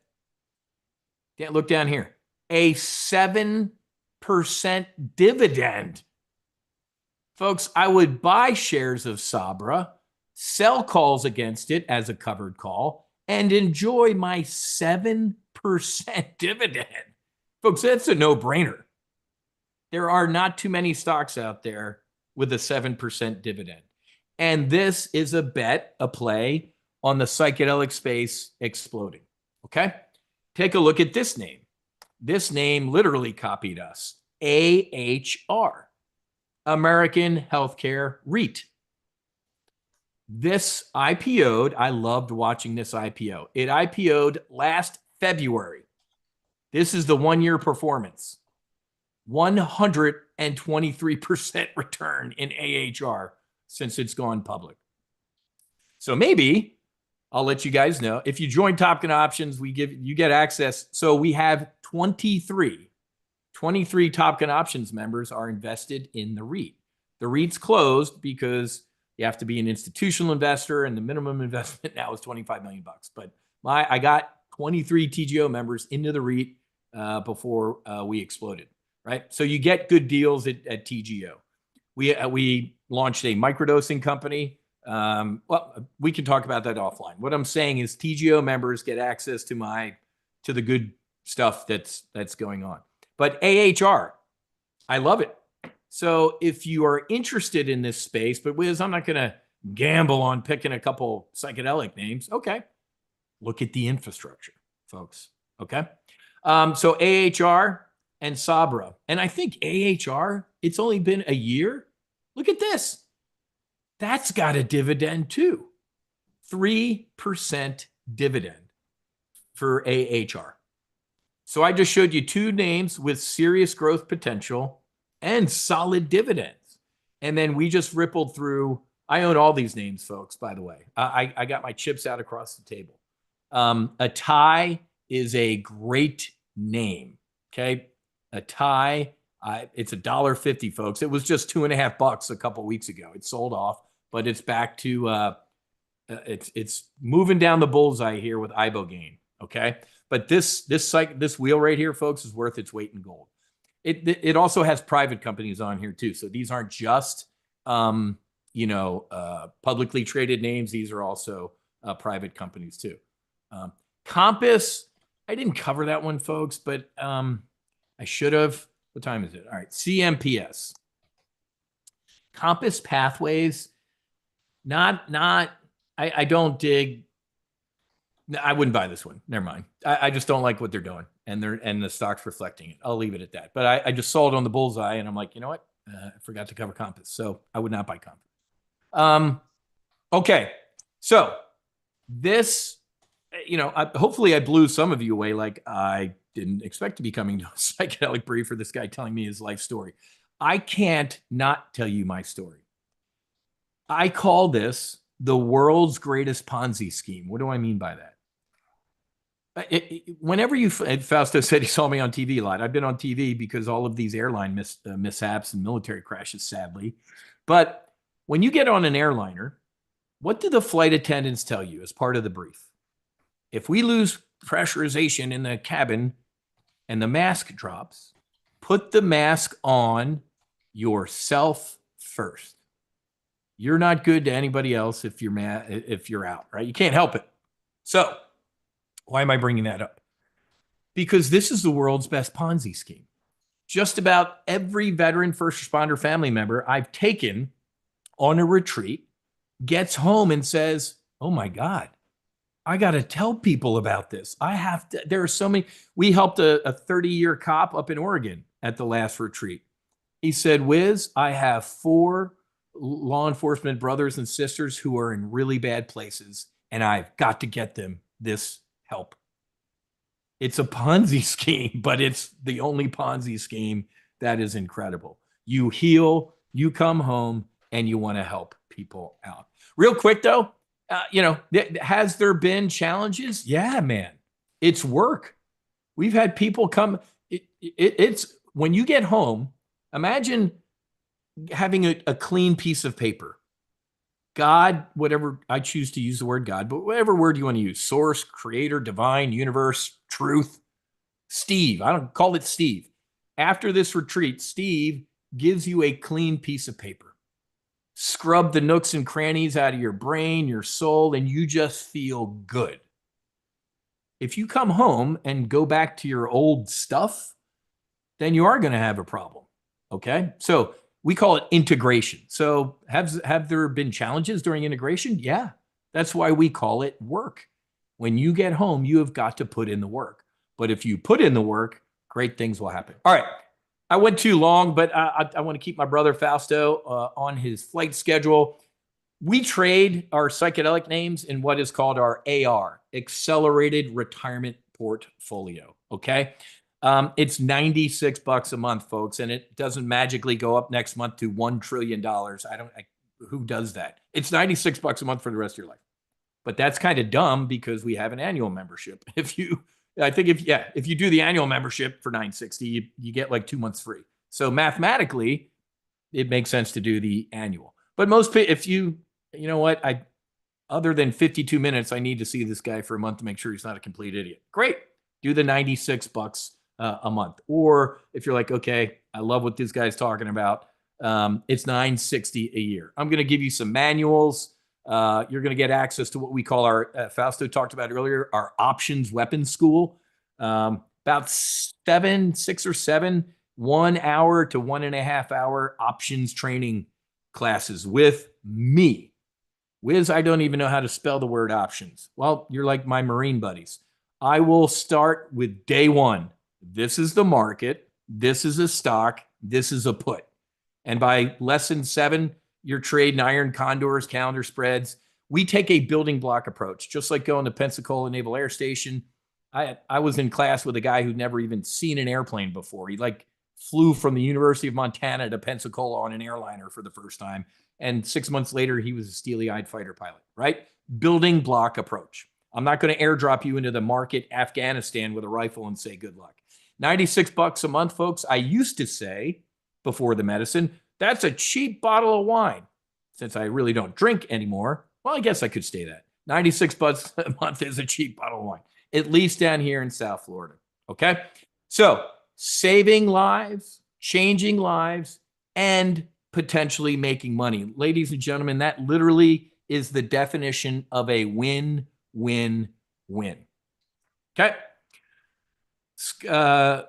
look down here, a 7% dividend? Folks, I would buy shares of Sabra, sell calls against it as a covered call, and enjoy my 7% dividend. Folks, that's a no-brainer. There are not too many stocks out there with a 7% dividend. And this is a bet, a play on the psychedelic space exploding. Okay? Take a look at this name. This name literally copied us. AHR. American Healthcare REIT. This IPO'd. I loved watching this IPO. It IPO'd last February. This is the 1-year performance. 123% return in AHR since it's gone public. So maybe I'll let you guys know. If you join Topkin Options, you get access. So we have 23 Topkin Options members are invested in the REIT. The REIT's closed because you have to be an institutional investor, and the minimum investment now is $25 million. But I got 23 TGO members into the REIT. before we exploded, right? So you get good deals at TGO. We launched a microdosing company. Well, we can talk about that offline. What I'm saying is TGO members get access to the good stuff that's going on. But AHR, I love it. So if you are interested in this space, but Wiz, I'm not going to gamble on picking a couple psychedelic names. Okay. Look at the infrastructure, folks. Okay. So AHR and Sabra. And I think AHR, it's only been a year. Look at this. That's got a dividend too. 3% dividend for AHR. So I just showed you two names with serious growth potential and solid dividends. And then we just rippled through. I own all these names, folks, by the way. I got my chips out across the table. Atai is a great name. Okay. Atai, it's $1.50, folks. It was just $2.50 a couple weeks ago. It sold off, but it's back to it's moving down the bullseye here with ibogaine. Okay. But this wheel right here, folks, is worth its weight in gold. It also has private companies on here too. So these aren't just publicly traded names. These are also private companies too. Compass, I didn't cover that one, folks, but I should have. What time is it? All right, CMPS. Compass Pathways, I don't dig. I wouldn't buy this one. Never mind. I just don't like what they're doing, and the stock's reflecting it. I'll leave it at that. But I just saw it on the bullseye, and I'm like, you know what? I forgot to cover Compass, so I would not buy Compass. Okay, so this, hopefully I blew some of you away. Like I didn't expect to be coming to a psychedelic brief for this guy telling me his life story. I can't not tell you my story. I call this the world's greatest Ponzi scheme. What do I mean by that? Whenever Fausto said he saw me on TV a lot. I've been on TV because all of these airline mishaps and military crashes, sadly. But when you get on an airliner, what do the flight attendants tell you as part of the brief? If we lose pressurization in the cabin and the mask drops, put the mask on yourself first. You're not good to anybody else if you're out, right? You can't help it. So why am I bringing that up? Because this is the world's best Ponzi scheme. Just about every veteran first responder family member I've taken on a retreat gets home and says, oh my God, I got to tell people about this. There are so many. We helped a 30-year cop up in Oregon at the last retreat. He said, Wiz, I have 4 law enforcement brothers and sisters who are in really bad places, and I've got to get them this help. It's a Ponzi scheme, but it's the only Ponzi scheme that is incredible. You heal, you come home, and you want to help people out. Real quick, though, has there been challenges? Yeah, man. It's work. We've had people come. It's when you get home, imagine having a clean piece of paper. God, whatever, I choose to use the word God, but whatever word you want to use, source, creator, divine, universe, truth, Steve, I don't call it Steve. After this retreat, Steve gives you a clean piece of paper. Scrub the nooks and crannies out of your brain, your soul, and you just feel good. If you come home and go back to your old stuff, then you are going to have a problem. Okay? So we call it integration. So have there been challenges during integration? Yeah. That's why we call it work. When you get home, you have got to put in the work. But if you put in the work, great things will happen. All right. I went too long, but I want to keep my brother Fausto on his flight schedule. We trade our psychedelic names in what is called our AR, Accelerated Retirement Portfolio. Okay. It's $96 a month, folks, and it doesn't magically go up next month to $1 trillion. Who does that? It's $96 a month for the rest of your life. But that's kind of dumb because we have an annual membership. If you do the annual membership for $960, you get like 2 months free. So mathematically, it makes sense to do the annual. But other than 52 minutes, I need to see this guy for a month to make sure he's not a complete idiot. Great. Do the $96 a month. Or if you're like, okay, I love what this guy's talking about, it's $960 a year. I'm going to give you some manuals. You're going to get access to what we call our, Fausto talked about earlier, our options weapons school. About 6 or 7 1 hour to 1.5 hour options training classes with me. Wiz, I don't even know how to spell the word options. Well, you're like my Marine buddies. I will start with day one. This is the market. This is a stock. This is a put. And by lesson 7, you're trading iron condors, calendar spreads. We take a building block approach, just like going to Pensacola Naval Air Station. I was in class with a guy who'd never even seen an airplane before. He like flew from the University of Montana to Pensacola on an airliner for the first time. And 6 months later, he was a steely-eyed fighter pilot, right? Building block approach. I'm not going to airdrop you into the market Afghanistan with a rifle and say good luck. $96 a month, folks. I used to say before the medicine, that's a cheap bottle of wine. Since I really don't drink anymore, well, I guess I could stay that. $96 a month is a cheap bottle of wine, at least down here in South Florida. Okay? So saving lives, changing lives, and potentially making money. Ladies and gentlemen, that literally is the definition of a win, win, win. Okay? Scott,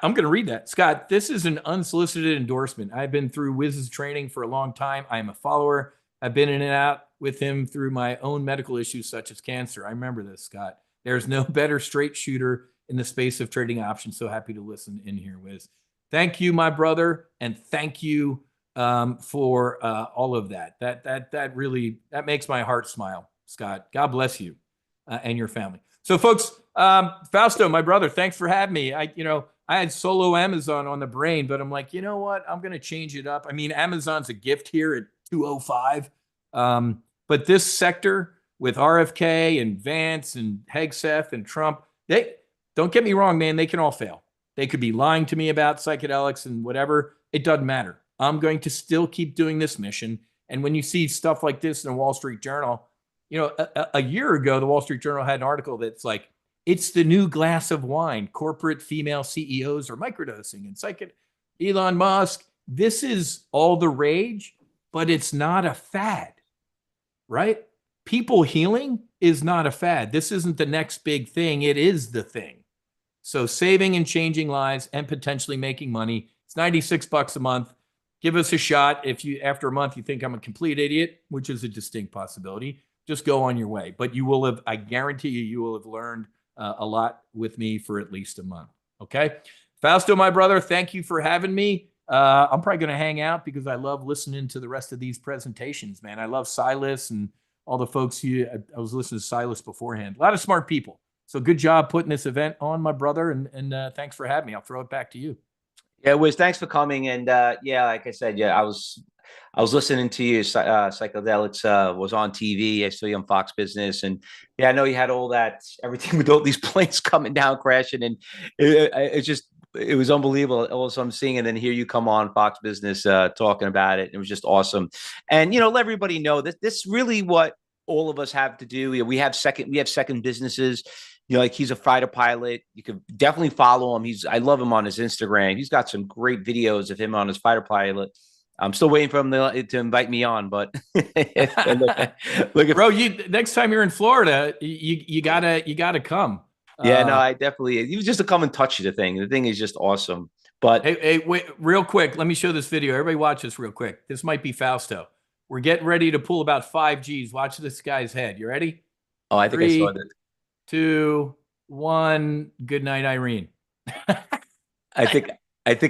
I'm going to read that. Scott, this is an unsolicited endorsement. I've been through Wiz's training for a long time. I am a follower. I've been in and out with him through my own medical issues such as cancer. I remember this, Scott. There's no better straight shooter in the space of trading options. So happy to listen in here, Wiz. Thank you, my brother, and thank you for all of that. That really makes my heart smile, Scott. God bless you and your family. So, folks, Fausto, my brother, thanks for having me. I had solo Amazon on the brain, but I'm like, you know what? I'm going to change it up. I mean, Amazon's a gift here at 205, but this sector with RFK and Vance and Hegseth and Trump, they don't get me wrong, man. They can all fail. They could be lying to me about psychedelics and whatever. It doesn't matter. I'm going to still keep doing this mission. And when you see stuff like this in the Wall Street Journal, a year ago, the Wall Street Journal had an article that's like, it's the new glass of wine. Corporate female CEOs are microdosing and Elon Musk. This is all the rage, but it's not a fad, right? People healing is not a fad. This isn't the next big thing. It is the thing. So saving and changing lives and potentially making money. It's $96 a month. Give us a shot. If you, after a month, you think I'm a complete idiot, which is a distinct possibility, just go on your way. But you will have, I guarantee you will have learned a lot with me for at least a month. Okay. Fausto, my brother, thank you for having me. I'm probably going to hang out because I love listening to the rest of these presentations, man. I love Silas and all the folks I was listening to Silas beforehand. A lot of smart people. So good job putting this event on, my brother. And thanks for having me. I'll throw it back to you. Yeah, Wiz, thanks for coming. And like I said, I was listening to you. Psychedelics was on TV. I saw you on Fox Business, and I know you had all that, everything with all these planes coming down, crashing, and it was unbelievable. Also, I'm seeing, and then here you come on Fox Business talking about it. It was just awesome. And let everybody know that this really what all of us have to do. We have second businesses. Like he's a fighter pilot. You could definitely follow him. I love him on his Instagram. He's got some great videos of him on his fighter pilot. I'm still waiting for him to invite me on, but look, bro, next time you're in Florida, you gotta come. Yeah, no, I definitely. He was just to come and touch the thing. The thing is just awesome. But hey, wait, real quick, let me show this video. Everybody, watch this real quick. This might be Fausto. We're getting ready to pull about 5 Gs. Watch this guy's head. You ready? Oh, I think 3, I saw that. 2, 1. Good night, Irene. I think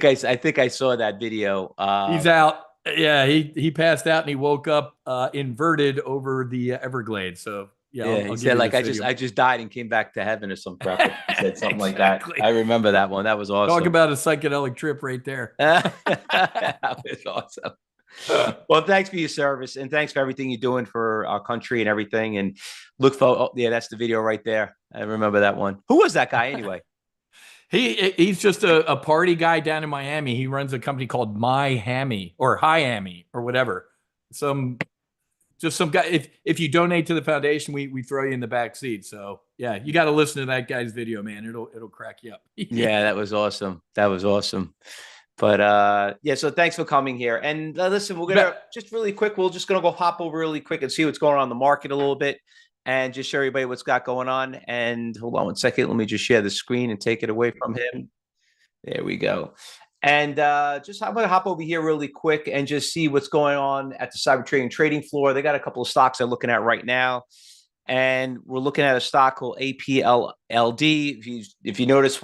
I saw that video. He's out. Yeah, he passed out and he woke up inverted over the Everglades. So yeah, he said like I just died and came back to heaven or some crap. He said something like that. I remember that one. That was awesome. Talk about a psychedelic trip right there. That was awesome. Well, thanks for your service and thanks for everything you're doing for our country and everything. And look for that's the video right there. I remember that one. Who was that guy anyway? He's just a party guy down in Miami. He runs a company called My Hammy or Hi Hammy or whatever. Some just some guy. If you donate to the foundation, we throw you in the back seat. So yeah, you got to listen to that guy's video, man. It'll crack you up. Yeah, that was awesome. That was awesome. But yeah, so thanks for coming here. And listen, we're gonna just really quick. We're just gonna go hop over really quick and see what's going on in the market a little bit, and just show everybody what's got going on. And hold on one second. Let me just share the screen and take it away from him. There we go. And I'm going to hop over here really quick and just see what's going on at the Cyber trading floor. They got a couple of stocks they're looking at right now. And we're looking at a stock called APLLD. If you notice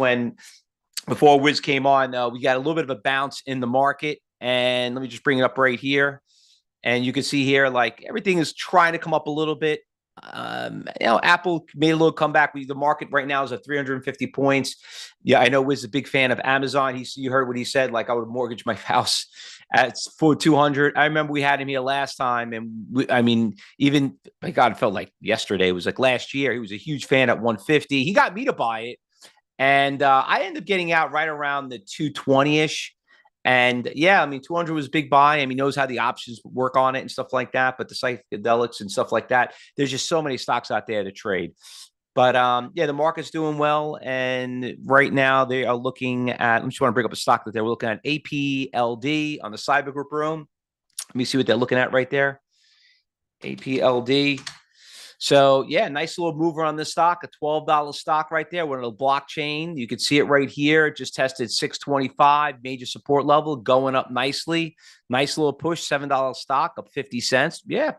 before Wiz came on, we got a little bit of a bounce in the market. And let me just bring it up right here. And you can see here, like everything is trying to come up a little bit. Apple made a little comeback. The market right now is at 350 points. Yeah, I know Wiz is a big fan of Amazon. You heard what he said, like I would mortgage my house for 200. I remember we had him here last time, and even my God, it felt like yesterday. It was like last year. He was a huge fan at 150. He got me to buy it, and I ended up getting out right around the 220-ish. And yeah, 200 was a big buy. He knows how the options work on it and stuff like that. But the psychedelics and stuff like that, there's just so many stocks out there to trade. But yeah, the market's doing well. And right now they are looking at, I just want to bring up a stock that they were looking at, APLD on the Cyber Group room. Let me see what they're looking at right there. APLD. So yeah, nice little mover on this stock, a $12 stock right there. We're on a blockchain. You can see it right here. It just tested 625, major support level, going up nicely. Nice little push, $7 stock, up 50 cents. Yeah,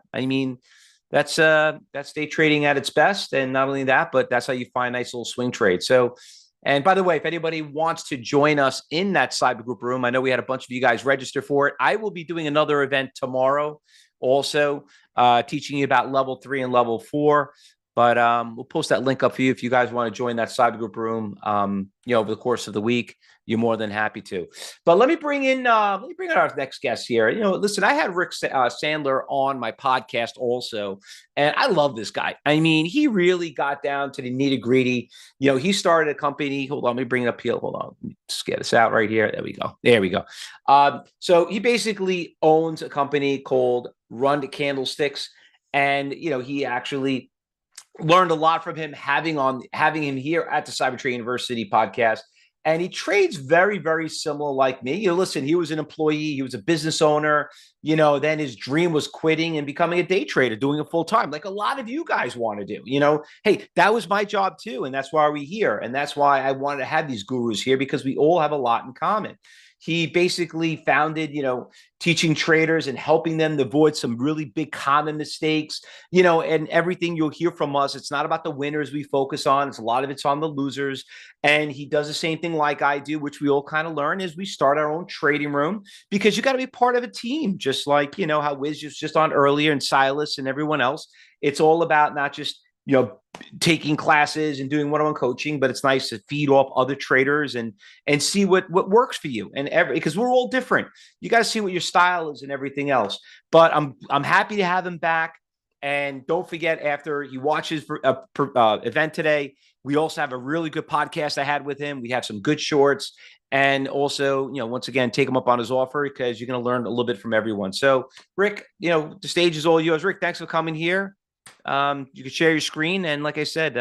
that's day trading at its best. And not only that, but that's how you find nice little swing trade. So, and by the way, if anybody wants to join us in that Cyber Group room, I know we had a bunch of you guys register for it. I will be doing another event tomorrow also, teaching you about level 3 and level 4. But we'll post that link up for you if you guys want to join that Cyber Group room. Over the course of the week, you're more than happy to. But let me bring in our next guest here. Listen, I had Rick Sandler on my podcast also, and I love this guy. He really got down to the nitty gritty. He started a company. Hold on, let me bring it up here. Hold on, let me just get this out right here. There we go. So he basically owns a company called Run Candlesticks, and he actually learned a lot from him having him here at the Cyber Trading University podcast. And he trades very, very similar like me. Listen, he was an employee. He was a business owner. Then his dream was quitting and becoming a day trader, doing it full time, like a lot of you guys want to do. Hey, that was my job too. And that's why we're here. And that's why I wanted to have these gurus here, because we all have a lot in common. He basically founded, teaching traders and helping them to avoid some really big common mistakes, and everything you'll hear from us. It's not about the winners we focus on. A lot of it's on the losers. And he does the same thing like I do, which we all kind of learn, is we start our own trading room, because you got to be part of a team, just like, how Wiz was just on earlier, and Silas and everyone else. It's all about not just, taking classes and doing one-on-one coaching, but it's nice to feed off other traders and see what works for you, and because we're all different. You got to see what your style is and everything else. But I'm happy to have him back. And don't forget, after he watches event today, we also have a really good podcast I had with him. We have some good shorts, and also, once again, take him up on his offer, because you're going to learn a little bit from everyone. So Rick, the stage is all yours. Rick, thanks for coming here. You can share your screen, and like I said,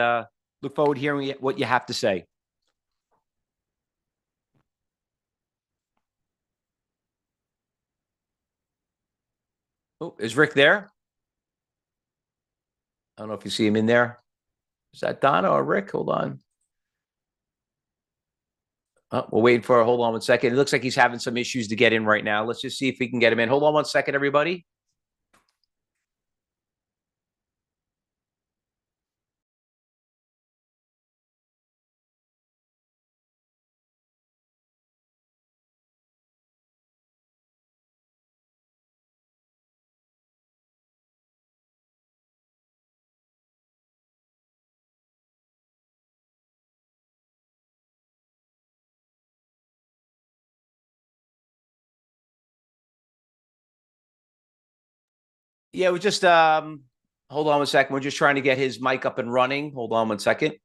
look forward to hearing what you have to say. Oh, is Rick there? I don't know if you see him in there. Is that Donna or Rick? Hold on. Oh, we're waiting for. Hold on one second. It looks like he's having some issues to get in right now. Let's just see if we can get him in. Hold on one second, everybody. Yeah, we just hold on one second. We're just trying to get his mic up and running. Hold on one second.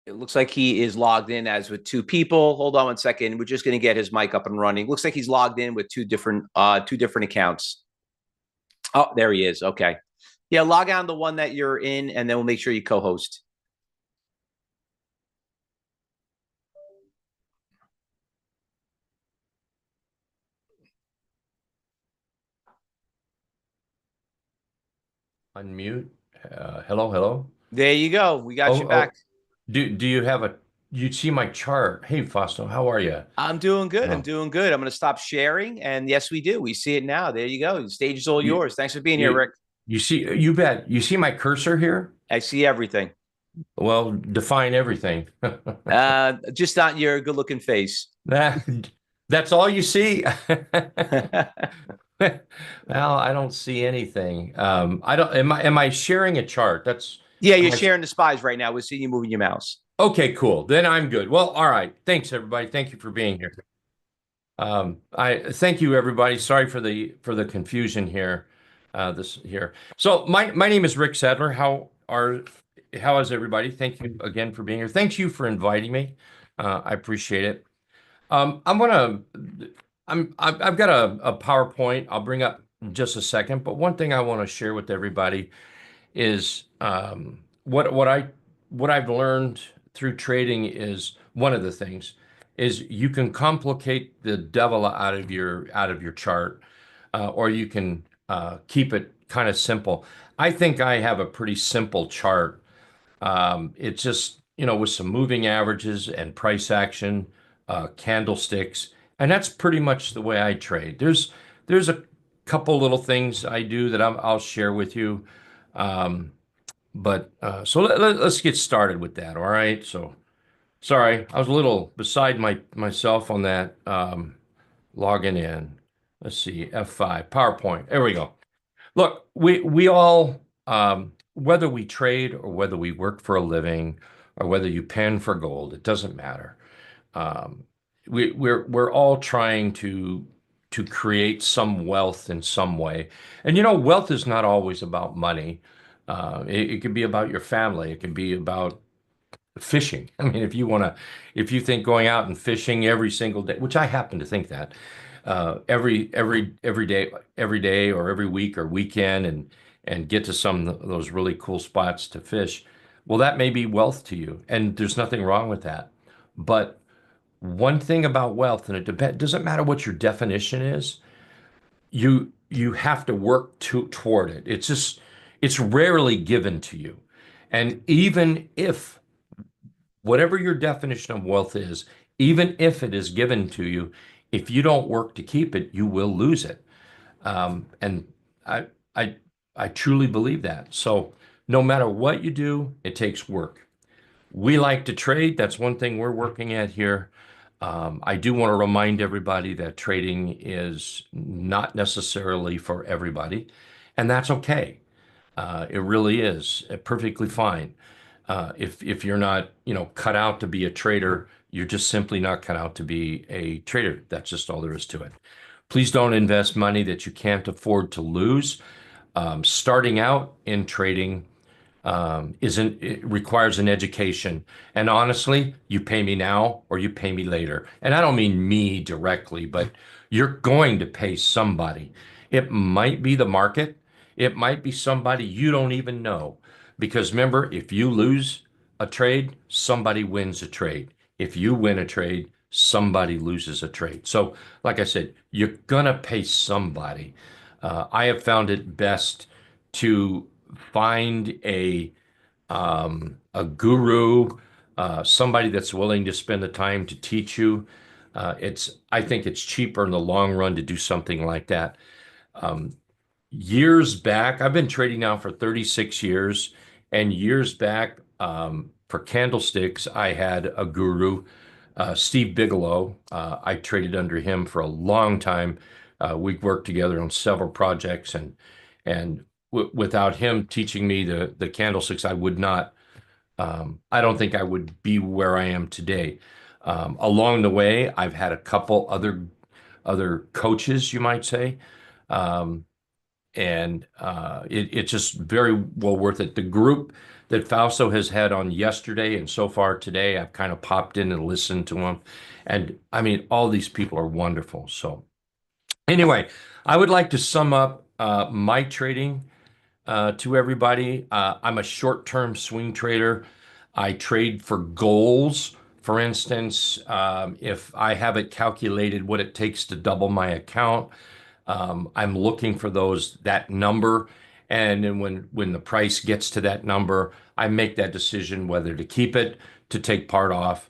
It looks like he is logged in as with two people. Hold on one second. We're just going to get his mic up and running. Looks like he's logged in with two different accounts. Oh, there he is. Okay. Yeah, log on the one that you're in, and then we'll make sure you co-host. Unmute. Hello, hello. There you go. We got you back. Do you have you see my chart? Hey, Fausto, how are you? I'm doing good. I'm doing good. I'm going to stop sharing. And yes, we do. We see it now. There you go. The stage is all yours. Thanks for being here, Rick. You bet. You see my cursor here? I see everything. Well, define everything. Just not your good looking face. That's all you see. Well, I don't see anything. I don't. Am I sharing a chart? Yeah, you're sharing the spies right now. We're seeing you moving your mouse. Okay, cool. Then I'm good. Well, all right. Thanks, everybody. Thank you for being here. I thank you, everybody. Sorry for the confusion here. So my name is Rick Sadler. How is everybody? Thank you again for being here. Thank you for inviting me. I appreciate it. I've got a PowerPoint I'll bring up in just a second, but one thing I want to share with everybody is what I've learned through trading is one of the things is you can complicate the devil out of your chart, or you can keep it kind of simple. I think I have a pretty simple chart. It's just, with some moving averages and price action, candlesticks, and that's pretty much the way I trade. There's a couple little things I do that I'll share with you. So let's get started with that. All right. So sorry, I was a little beside myself on that. Logging in. Let's see, F5, PowerPoint. There we go. Look, we all, whether we trade or whether we work for a living or whether you pen for gold, it doesn't matter. We're all trying to create some wealth in some way. And wealth is not always about money. It could be about your family. It can be about fishing. I mean, if you think going out and fishing every single day, which I happen to think that every day or every week or weekend, and get to some of those really cool spots to fish, well, that may be wealth to you, and there's nothing wrong with that. But one thing about wealth, and it doesn't matter what your definition is, you have to work toward it. It's rarely given to you. And even if whatever your definition of wealth is, even if it is given to you, if you don't work to keep it, you will lose it. And I truly believe that. So no matter what you do, it takes work. We like to trade. That's one thing we're working at here. I do want to remind everybody that trading is not necessarily for everybody, and that's okay. It really is perfectly fine. If you're not, cut out to be a trader, you're just simply not cut out to be a trader. That's just all there is to it. Please don't invest money that you can't afford to lose. Starting out in trading it requires an education. And honestly, you pay me now or you pay me later. And I don't mean me directly, but you're going to pay somebody. It might be the market. It might be somebody you don't even know. Because remember, if you lose a trade, somebody wins a trade. If you win a trade, somebody loses a trade. So like I said, you're gonna pay somebody. I have found it best to find a guru, somebody that's willing to spend the time to teach you. I think it's cheaper in the long run to do something like that. Years back, I've been trading now for 36 years, and years back, for candlesticks, I had a guru, Steve Bigelow. I traded under him for a long time. We worked together on several projects, and without him teaching me the candlesticks, I would not. I don't think I would be where I am today. Along the way, I've had a couple other coaches, you might say, and it's just very well worth it. The group that Fausto has had on yesterday and so far today. I've kind of popped in and listened to them. And I mean, all these people are wonderful. So anyway, I would like to sum up my trading to everybody. I'm a short-term swing trader. I trade for goals. For instance, if I have it calculated what it takes to double my account, I'm looking for that number. And then when the price gets to that number, I make that decision whether to keep it, to take part off,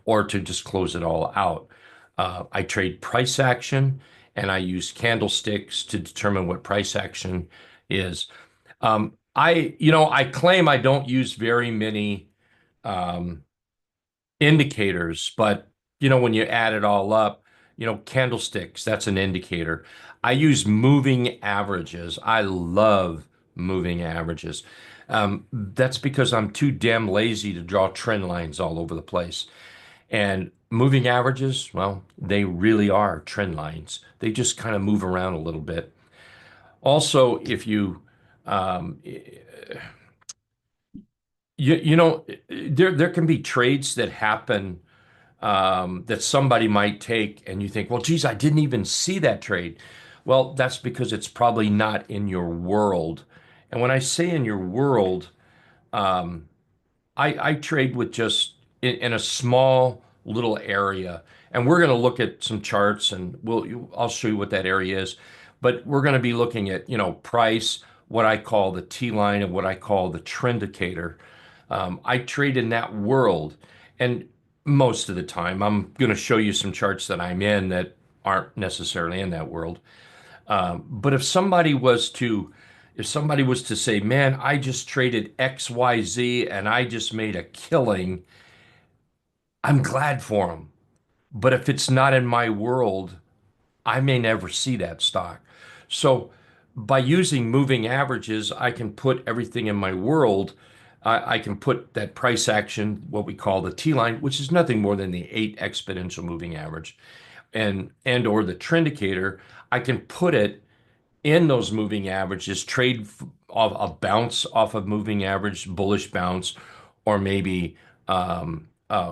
or to just close it all out. I trade price action, and I use candlesticks to determine what price action is. I claim I don't use very many indicators, but when you add it all up, candlesticks, that's an indicator. I use moving averages. I love moving averages. That's because I'm too damn lazy to draw trend lines all over the place. And moving averages, well, they really are trend lines. They just kind of move around a little bit. Also, if um, there can be trades that happen that somebody might take, and you think, well, geez, I didn't even see that trade. Well, that's because it's probably not in your world. And when I say in your world, um, I trade with just in a small little area, and we're going to look at some charts, and I'll show you what that area is. But we're going to be looking at price, what I call the T line, and what I call the trendicator. I trade in that world, and most of the time, I'm going to show you some charts that I'm in that aren't necessarily in that world. But if somebody was to say, man, I just traded XYZ and I just made a killing, I'm glad for them. But if it's not in my world, I may never see that stock. So by using moving averages, I can put everything in my world. I can put that price action, what we call the T line, which is nothing more than the 8 exponential moving average, and or the trendicator. I can put it in those moving averages, trade off a bounce off of moving average, bullish bounce, or maybe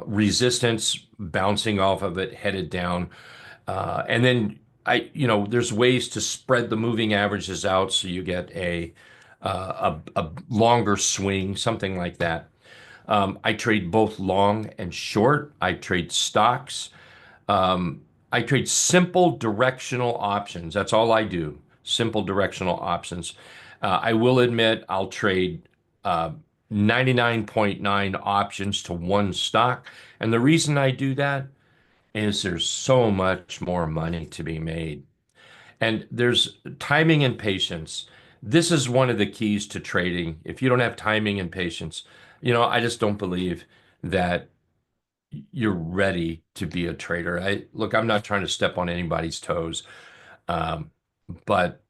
resistance bouncing off of it, headed down. And then there's ways to spread the moving averages out so you get a longer swing, something like that. I trade both long and short. I trade stocks. I trade simple directional options. That's all I do. Simple directional options. I will admit I'll trade 99.9 options to one stock. And the reason I do that is there's so much more money to be made. And there's timing and patience. This is one of the keys to trading. If you don't have timing and patience, I just don't believe that you're ready to be a trader. I'm not trying to step on anybody's toes, but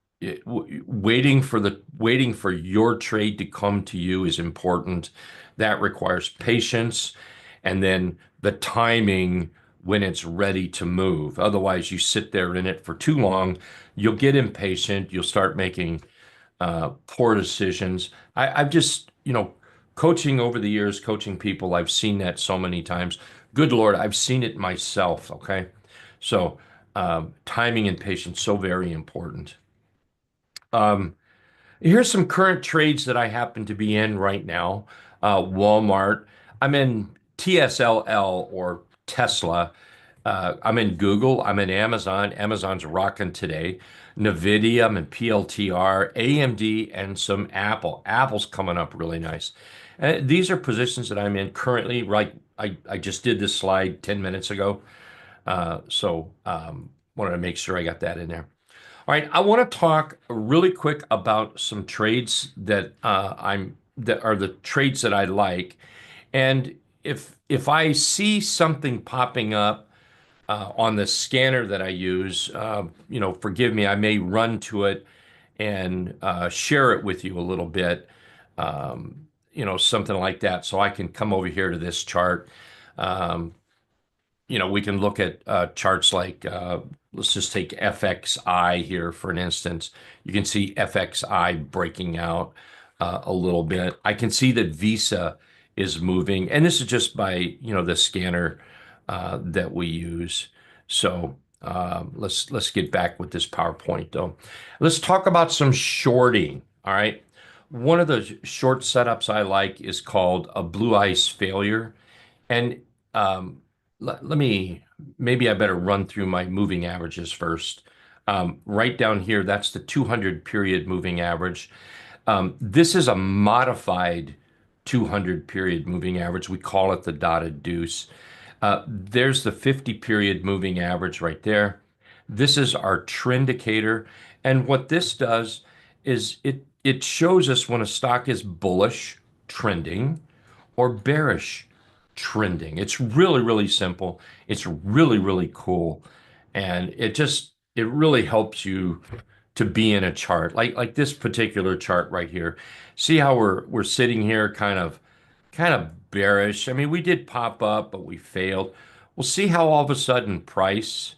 waiting for your trade to come to you is important. That requires patience, and then the timing when it's ready to move. Otherwise, you sit there in it for too long, you'll get impatient, you'll start making poor decisions. I've just, coaching over the years, coaching people, I've seen that so many times. Good Lord, I've seen it myself, okay? So timing and patience, so very important. Here's some current trades that I happen to be in right now. Walmart. I'm in TSLL, or Tesla. I'm in Google. I'm in Amazon. Amazon's rocking today. Nvidia. I'm in PLTR, AMD, and some Apple. Apple's coming up really nice. These are positions that I'm in currently. Right, I just did this slide 10 minutes ago. So wanted to make sure I got that in there. All right, I want to talk really quick about some trades that that are the trades that I like. And if I see something popping up on the scanner that I use, forgive me, I may run to it and share it with you a little bit, something like that. So I can come over here to this chart. We can look at charts like, let's just take FXI here for an instance. You can see FXI breaking out. a little bit. I can see that Visa is moving, and this is just by, the scanner that we use. So let's get back with this PowerPoint though. Let's talk about some shorting. All right. One of the short setups I like is called a blue ice failure. And let me, maybe I better run through my moving averages first. Right down here, that's the 200 period moving average. This is a modified 200 period moving average. We call it the dotted deuce. There's the 50 period moving average right there. This is our trendicator. And what this does is it shows us when a stock is bullish, trending, or bearish, trending. It's really, really simple. It's really, really cool. And it really helps you to be in a chart like this particular chart right here. See how we're sitting here kind of bearish. I mean, we did pop up, but we failed. We'll see how all of a sudden price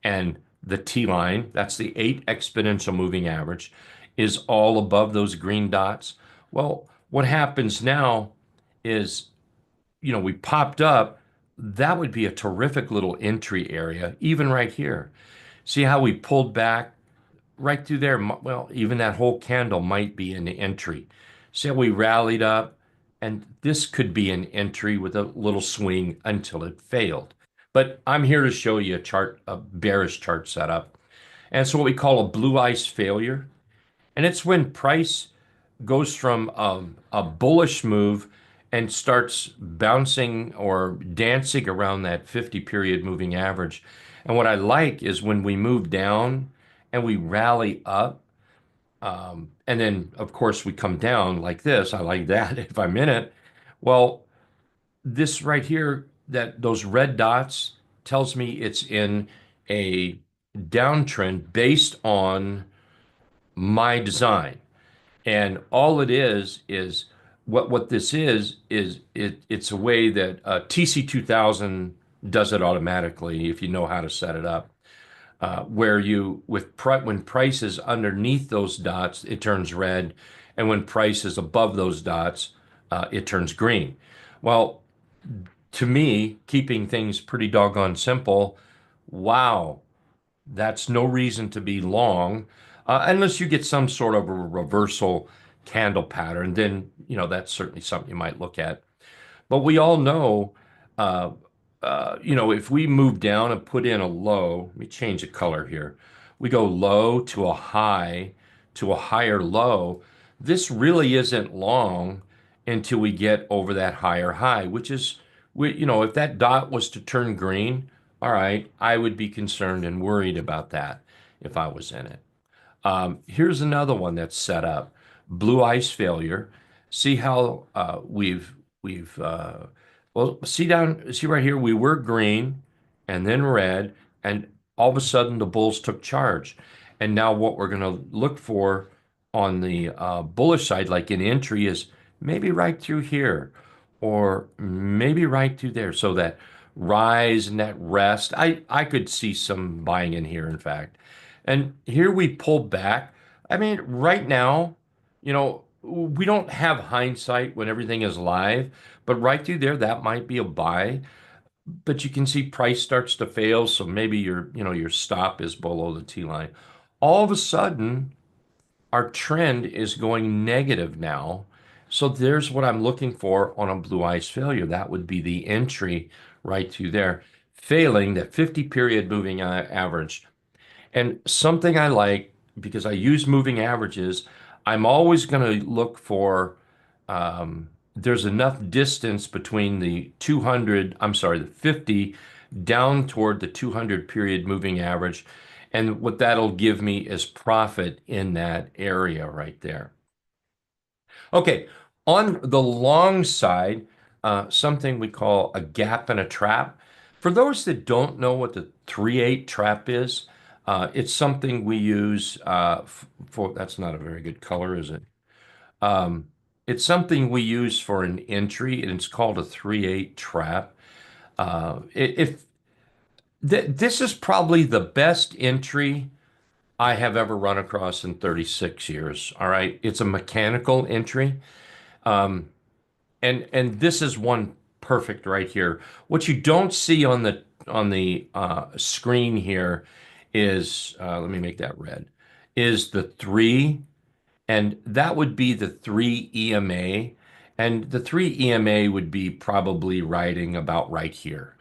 and the T line, that's the 8 exponential moving average, is all above those green dots. Well, what happens now is, we popped up. That would be a terrific little entry area, even right here. See how we pulled back right through there? Well, even that whole candle might be an entry. See how we rallied up? And this could be an entry with a little swing until it failed. But I'm here to show you a bearish chart setup. And it's what we call a blue ice failure. And it's when price goes from a bullish move and starts bouncing or dancing around that 50 period moving average. And what I like is when we move down and we rally up, and then of course we come down like this. I like that if I'm in it. Well, this right here, that those red dots tells me it's in a downtrend based on my design. And all it is what this is it's a way that TC2000 does it automatically if you know how to set it up. Where when price is underneath those dots, it turns red, and when price is above those dots, it turns green. Well, to me, keeping things pretty doggone simple, wow, that's no reason to be long, unless you get some sort of a reversal candle pattern. Then, that's certainly something you might look at. But we all know, uh, if we move down and put in a low, let me change the color here. We go low to a high to a higher low. This really isn't long until we get over that higher high, which is, if that dot was to turn green, all right, I would be concerned and worried about that if I was in it. Here's another one that's set up. Blue ice failure. See how well, see right here, we were green and then red, and all of a sudden the bulls took charge. And now what we're going to look for on the bullish side, like an entry, is maybe right through here or maybe right through there. So that rise and that rest, I could see some buying in here, in fact. And here we pull back. I mean, right now, we don't have hindsight when everything is live, but right through there, that might be a buy. But you can see price starts to fail, so maybe your stop is below the T line. All of a sudden, our trend is going negative now. So there's what I'm looking for on a blue ice failure. That would be the entry right through there, failing that 50 period moving average. And something I like, because I use moving averages, I'm always going to look for, there's enough distance between the 50 down toward the 200 period moving average. And what that'll give me is profit in that area right there. Okay, on the long side, something we call a gap and a trap. For those that don't know what the 3/8 trap is, it's something we use for, that's not a very good color, is it? It's something we use for an entry, and it's called a 3/8 trap. This is probably the best entry I have ever run across in 36 years. All right. It's a mechanical entry. Um, and this is one perfect right here. What you don't see on the screen here is let me make that red, is the three, and that would be the three EMA, and the three EMA would be probably riding about right here.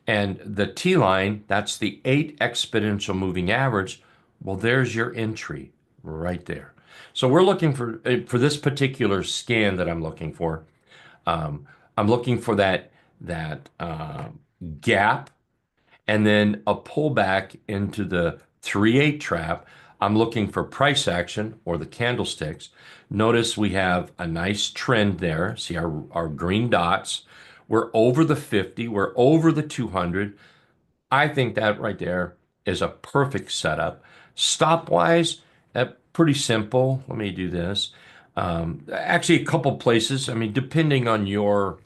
And the T line, that's the 8 exponential moving average. Well, there's your entry right there. So we're looking for this particular scan that I'm looking for. Um, I'm looking for that gap and then a pullback into the 3-8 trap. I'm looking for price action or the candlesticks. Notice we have a nice trend there. See our green dots. We're over the 50. We're over the 200. I think that right there is a perfect setup. Stop wise, pretty simple. Let me do this. Actually, a couple places. I mean, depending on your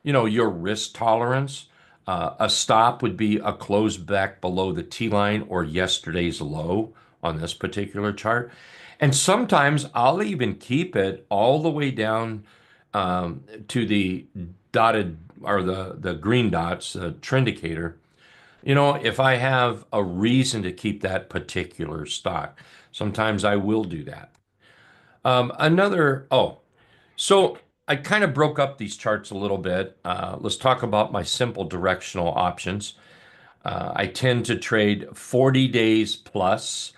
risk tolerance. A stop would be a close back below the T line or yesterday's low on this particular chart. And sometimes I'll even keep it all the way down to the dotted or the green dots, trend indicator. If I have a reason to keep that particular stock, sometimes I will do that. So I kind of broke up these charts a little bit. Let's talk about my simple directional options. I tend to trade 40 days plus,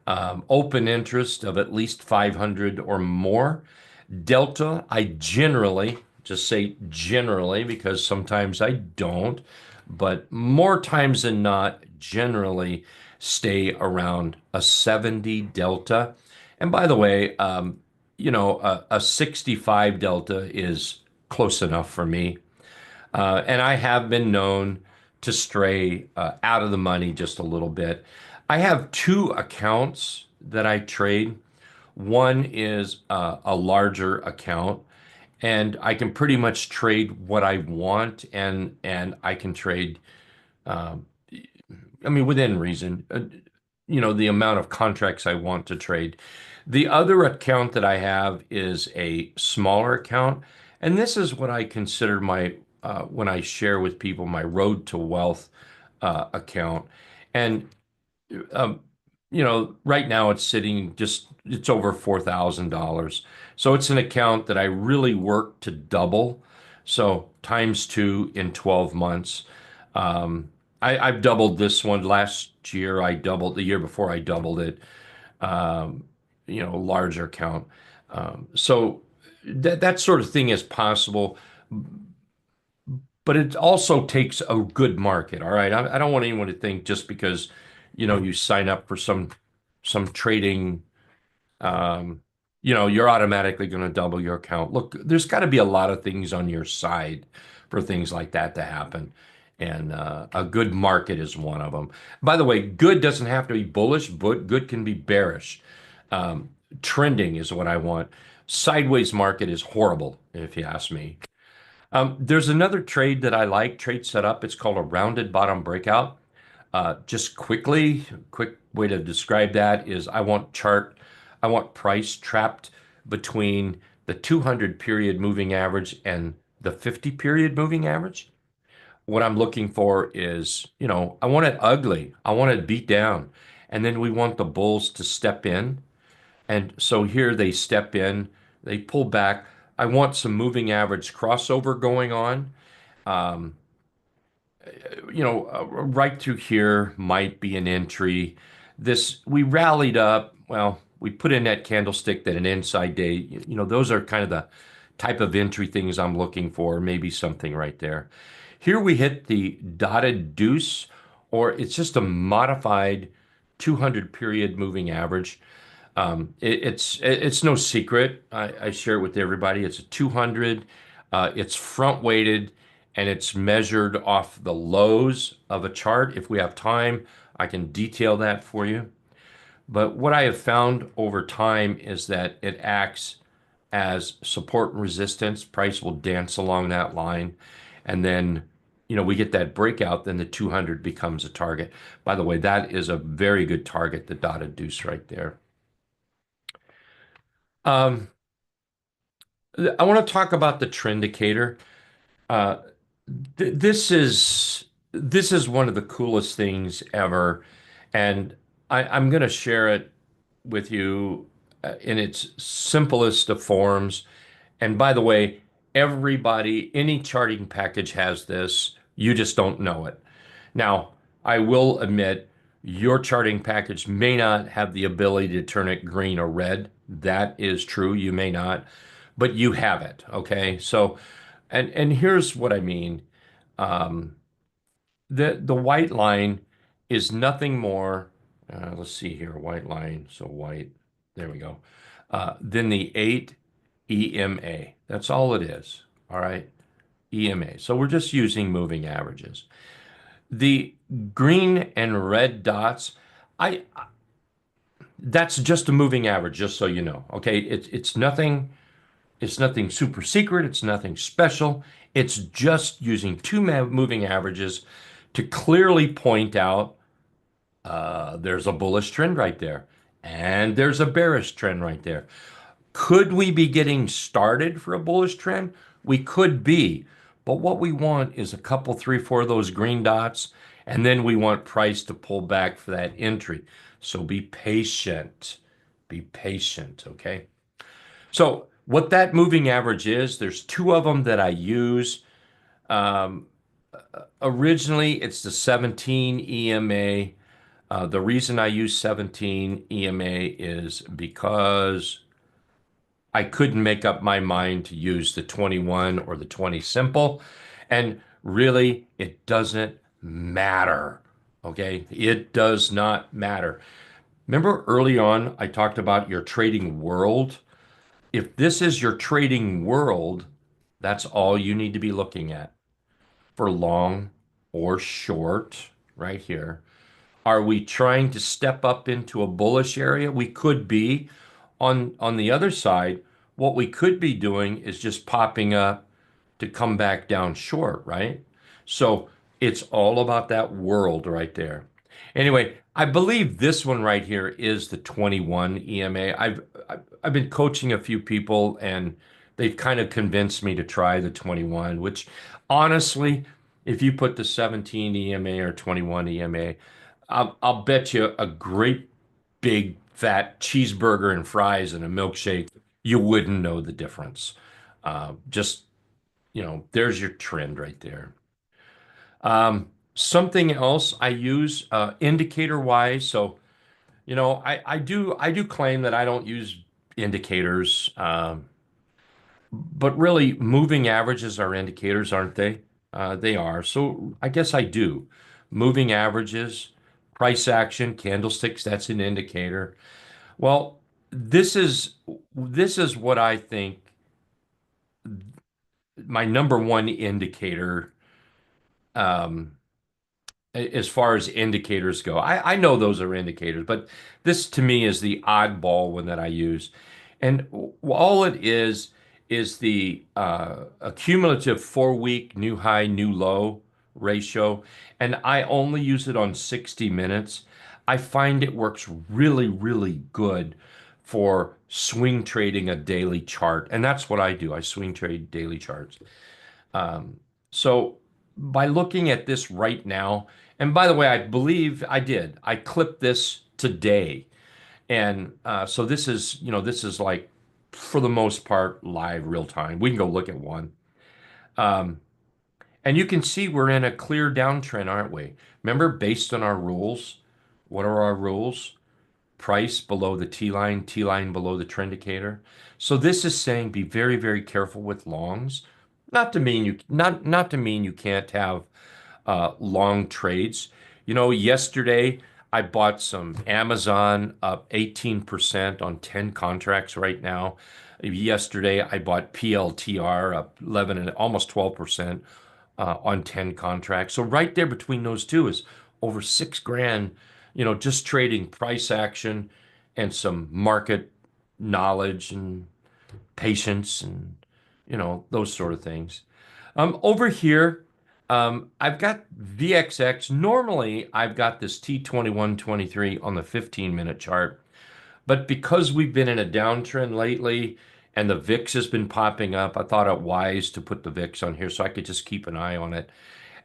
open interest of at least 500 or more. Delta, I generally, just say generally because sometimes I don't, but more times than not, generally stay around a 70 delta. And by the way, a 65 delta is close enough for me. And I have been known to stray out of the money just a little bit. I have two accounts that I trade. One is a larger account, and I can pretty much trade what I want, and I can trade. Um, I mean, within reason, the amount of contracts I want to trade. The other account that I have is a smaller account, and this is what I consider when I share with people my road to wealth account. And um, right now it's over $4,000. So it's an account that I really work to double. So times two in 12 months. I've doubled this one last year. I doubled the year before I doubled it. Um, Larger account. So that sort of thing is possible, but it also takes a good market. All right. I don't want anyone to think just because, you sign up for some trading, um, you're automatically going to double your account. Look, there's got to be a lot of things on your side for things like that to happen. And a good market is one of them. By the way, good doesn't have to be bullish, but good can be bearish. Um, Trending is what I want. Sideways market is horrible, if you ask me. There's another trade that I like, trade setup. It's called a rounded bottom breakout. Just quick way to describe that is I want price trapped between the 200 period moving average and the 50 period moving average. What I'm looking for is, I want it ugly. I want it beat down. And then we want the bulls to step in. And so here they step in, they pull back. I want some moving average crossover going on. Um, right through here might be an entry. We rallied up. Well, we put in that candlestick that an inside day, those are kind of the type of entry things I'm looking for, maybe something right there. Here we hit the dotted deuce, or it's just a modified 200 period moving average. It's no secret. I share it with everybody. It's a 200. It's front weighted and it's measured off the lows of a chart. If we have time, I can detail that for you. But what I have found over time is that it acts as support and resistance. Price will dance along that line. And then we get that breakout, then the 200 becomes a target. By the way, that is a very good target, the dotted deuce right there. I want to talk about the Trendicator. Uh, this is one of the coolest things ever, and I'm going to share it with you in its simplest of forms. And by the way, everybody, any charting package has this. You just don't know it. Now, I will admit your charting package may not have the ability to turn it green or red. That is true. You may not, but you have it. Okay. So, and here's what I mean. Um, the white line is nothing more. Let's see here. White line. So white. There we go. Then the 8 EMA. That's all it is. All right. EMA. So we're just using moving averages. The green and red dots, I that's just a moving average, just so you know. Okay. It's nothing super secret. It's nothing special. It's just using two moving averages to clearly point out there's a bullish trend right there, and there's a bearish trend right there. Could we be getting started for a bullish trend? We could be, but what we want is a couple, three, four of those green dots, and then we want price to pull back for that entry. So be patient. Be patient, okay? So what that moving average is, there's two of them that I use. Um, Originally, it's the 17 EMA. The reason I use 17 EMA is because I couldn't make up my mind to use the 21 or the 20 simple. And really, it doesn't matter. Okay? It does not matter. Remember early on, I talked about your trading world? If this is your trading world, that's all you need to be looking at for long or short right here. Are we trying to step up into a bullish area? We could be. On the other side, what we could be doing is just popping up to come back down short, right? So it's all about that world right there. Anyway, I believe this one right here is the 21 EMA. I've been coaching a few people and they've kind of convinced me to try the 21, which honestly, if you put the 17 EMA or 21 EMA, I'll bet you a great big fat cheeseburger and fries and a milkshake, you wouldn't know the difference. Just, there's your trend right there. Something else I use indicator wise. So, I do claim that I don't use indicators, but really moving averages are indicators, aren't they? They are. So I guess I do. Moving averages, price action, candlesticks, that's an indicator. Well, this is what I think my number one indicator um, as far as indicators go. I know those are indicators, but this to me is the oddball one that I use. And all it is the accumulative 4-week new high, new low ratio. And I only use it on 60 minutes. I find it works really, really good for swing trading a daily chart. And that's what I do. I swing trade daily charts. So by looking at this right now, and by the way, I believe I did. I clipped this today. And so this is like, for the most part, live real time. We can go look at one. And you can see we're in a clear downtrend, aren't we? Remember, based on our rules, what are our rules? Price below the T-line, T-line below the trend indicator. So this is saying be very, very careful with longs. Not to mean you can't have long trades. Yesterday I bought some Amazon up 18% on 10 contracts right now. Yesterday I bought PLTR up 11 and almost 12% on 10 contracts. So right there between those two is over $6,000, just trading price action and some market knowledge and patience and, those sort of things. Over here, I've got VXX. Normally, I've got this T2123 on the 15-minute chart. But because we've been in a downtrend lately and the VIX has been popping up, I thought it wise to put the VIX on here so I could just keep an eye on it.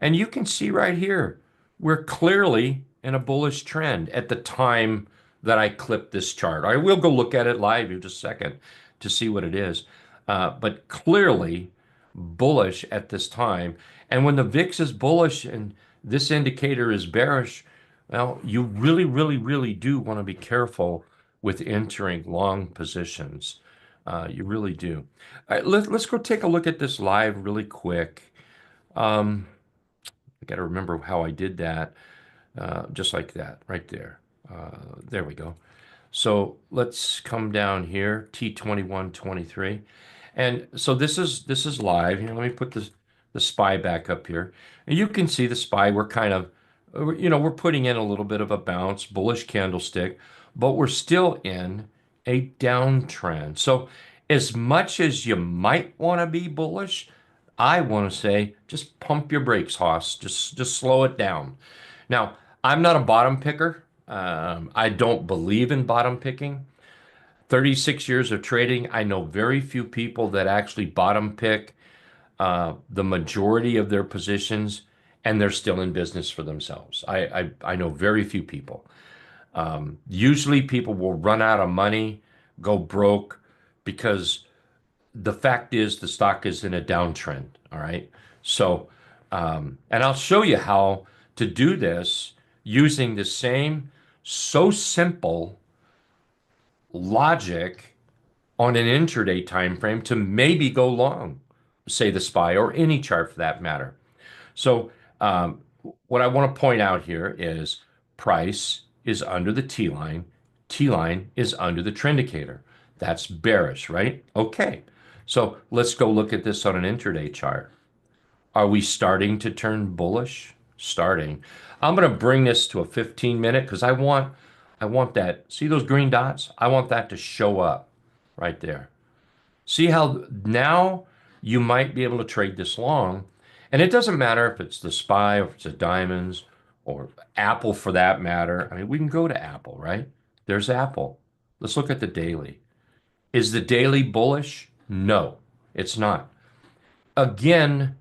And you can see right here, we're clearly in a bullish trend at the time that I clipped this chart. I will go look at it live in just a second to see what it is. But clearly bullish at this time. And when the VIX is bullish and this indicator is bearish, well, you really, really, really do want to be careful with entering long positions. You really do. All right, let's go take a look at this live really quick. I got to remember how I did that. Just like that, right there. There we go. So let's come down here, T2123. And so this is live. Here, let me put the SPY back up here. And you can see the SPY, we're kind of, we're putting in a little bit of a bounce, bullish candlestick, but we're still in a downtrend. So as much as you might want to be bullish, I want to say just pump your brakes, Hoss. Just slow it down. Now, I'm not a bottom picker. I don't believe in bottom picking. 36 years of trading, I know very few people that actually bottom pick the majority of their positions, and they're still in business for themselves. I know very few people. Usually people will run out of money, go broke, because the fact is the stock is in a downtrend, all right? So, and I'll show you how to do this using the same so simple logic on an intraday time frame to maybe go long, say the SPY or any chart for that matter. So what I want to point out here is price is under the T line. T line is under the trend indicator. That's bearish, right? Okay. So let's go look at this on an intraday chart. Are we starting to turn bullish? Starting. I'm going to bring this to a 15-minute because I want that. See those green dots? I want that to show up right there. See how now you might be able to trade this long. And it doesn't matter if it's the SPY or if it's a diamonds or Apple for that matter. I mean, we can go to Apple, right? There's Apple. Let's look at the daily. Is the daily bullish? No, it's not. Again,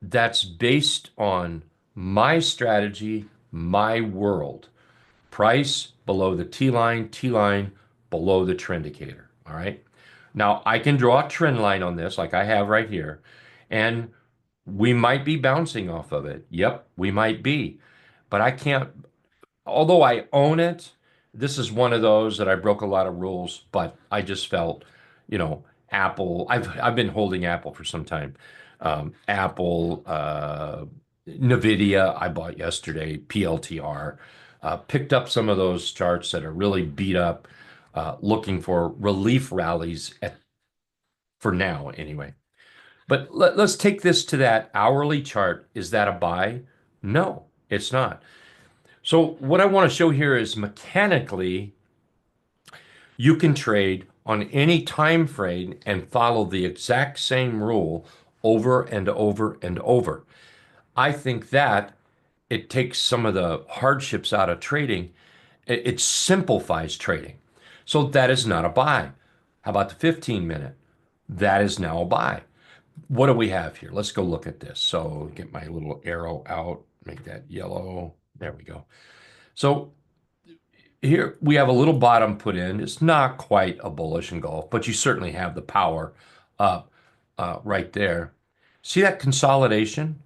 that's based on my strategy, my world. Price below the T line below the trend indicator. All right. Now I can draw a trend line on this like I have right here, and we might be bouncing off of it. Yep, we might be, but I can't, although I own it, this is one of those that I broke a lot of rules, but I just felt, Apple, I've been holding Apple for some time. Apple, Nvidia, I bought yesterday, PLTR, picked up some of those charts that are really beat up, looking for relief rallies for now anyway. But let's take this to that hourly chart. Is that a buy? No, it's not. So what I want to show here is mechanically, you can trade on any time frame and follow the exact same rule over and over and over. I think that it takes some of the hardships out of trading. It simplifies trading. So that is not a buy. How about the 15-minute? That is now a buy. What do we have here? Let's go look at this. So get my little arrow out, make that yellow. There we go. So here we have a little bottom put in. It's not quite a bullish engulf, but you certainly have the power up right there. See that consolidation?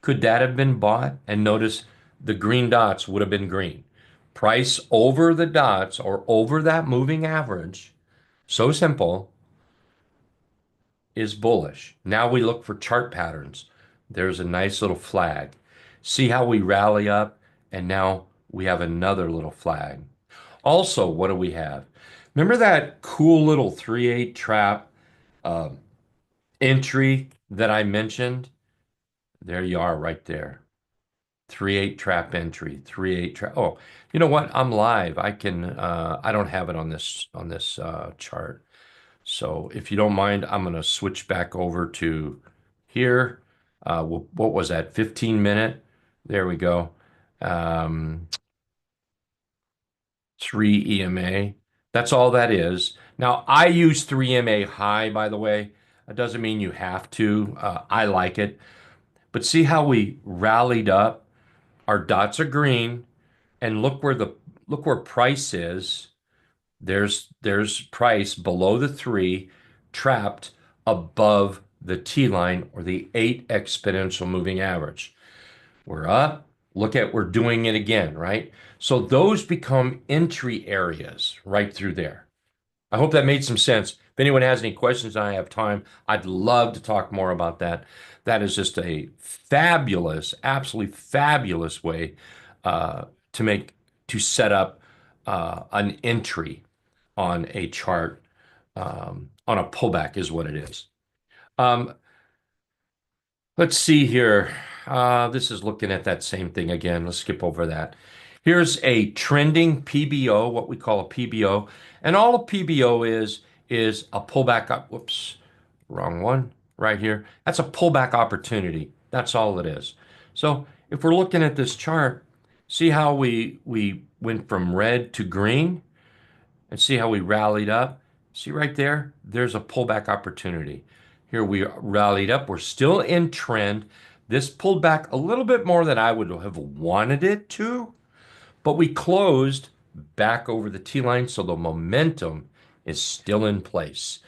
Could that have been bought? And notice the green dots would have been green. Price over the dots or over that moving average, so simple, is bullish. Now we look for chart patterns. There's a nice little flag. See how we rally up, and now we have another little flag. Also, what do we have? Remember that cool little 3/8 trap entry that I mentioned? There you are right there. 3/8 trap entry, 3/8 trap. Oh, you know what? I'm live. I can, I don't have it on this chart. So if you don't mind, I'm going to switch back over to here. what was that? 15-minute. There we go. 3 EMA. That's all that is. Now, I use 3 EMA high, by the way. That doesn't mean you have to. I like it. But see how we rallied up? Our dots are green, and look where price is. There's price below the 3, trapped above the T line or the 8 exponential moving average. We're up. We're doing it again, right? So those become entry areas right through there. I hope that made some sense. If anyone has any questions and I have time, I'd love to talk more about that. That is just a fabulous, absolutely fabulous way to set up an entry on a chart, on a pullback is what it is. Let's see here. This is looking at that same thing again. Let's skip over that. Here's a trending PBO, what we call a PBO. And all a PBO is a pullback up. Whoops, wrong one right here. That's a pullback opportunity. That's all it is. So if we're looking at this chart, see how we went from red to green and see how we rallied up. See right there, there's a pullback opportunity. Here we rallied up. We're still in trend. This pulled back a little bit more than I would have wanted it to, but we closed back over the T line, so the momentum is still in place.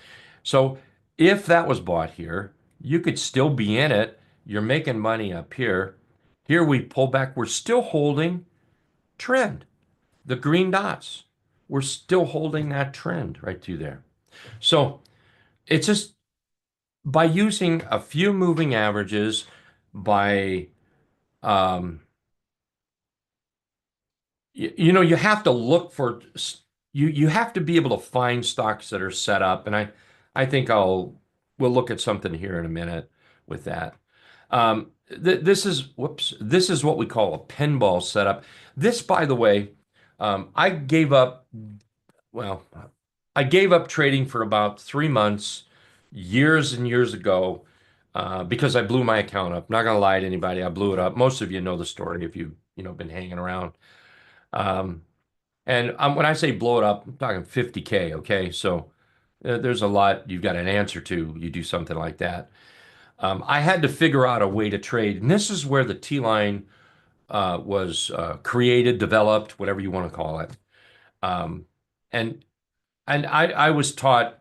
So if that was bought here, you could still be in it. You're making money up here. Here we pull back. We're still holding trend. The green dots. We're still holding that trend right through there. So it's just by using a few moving averages, by you have to look for you have to be able to find stocks that are set up, and I think we'll look at something here in a minute with that. This is what we call a pinball setup. This, by the way, I gave up trading for about 3 months, years and years ago, because I blew my account up. Not gonna lie to anybody, I blew it up. Most of you know the story if you've been hanging around. And when I say blow it up, I'm talking 50K. Okay, so there's a lot you've got an answer to. You do something like that. I had to figure out a way to trade, and this is where the T line was created, developed, whatever you want to call it. And I was taught,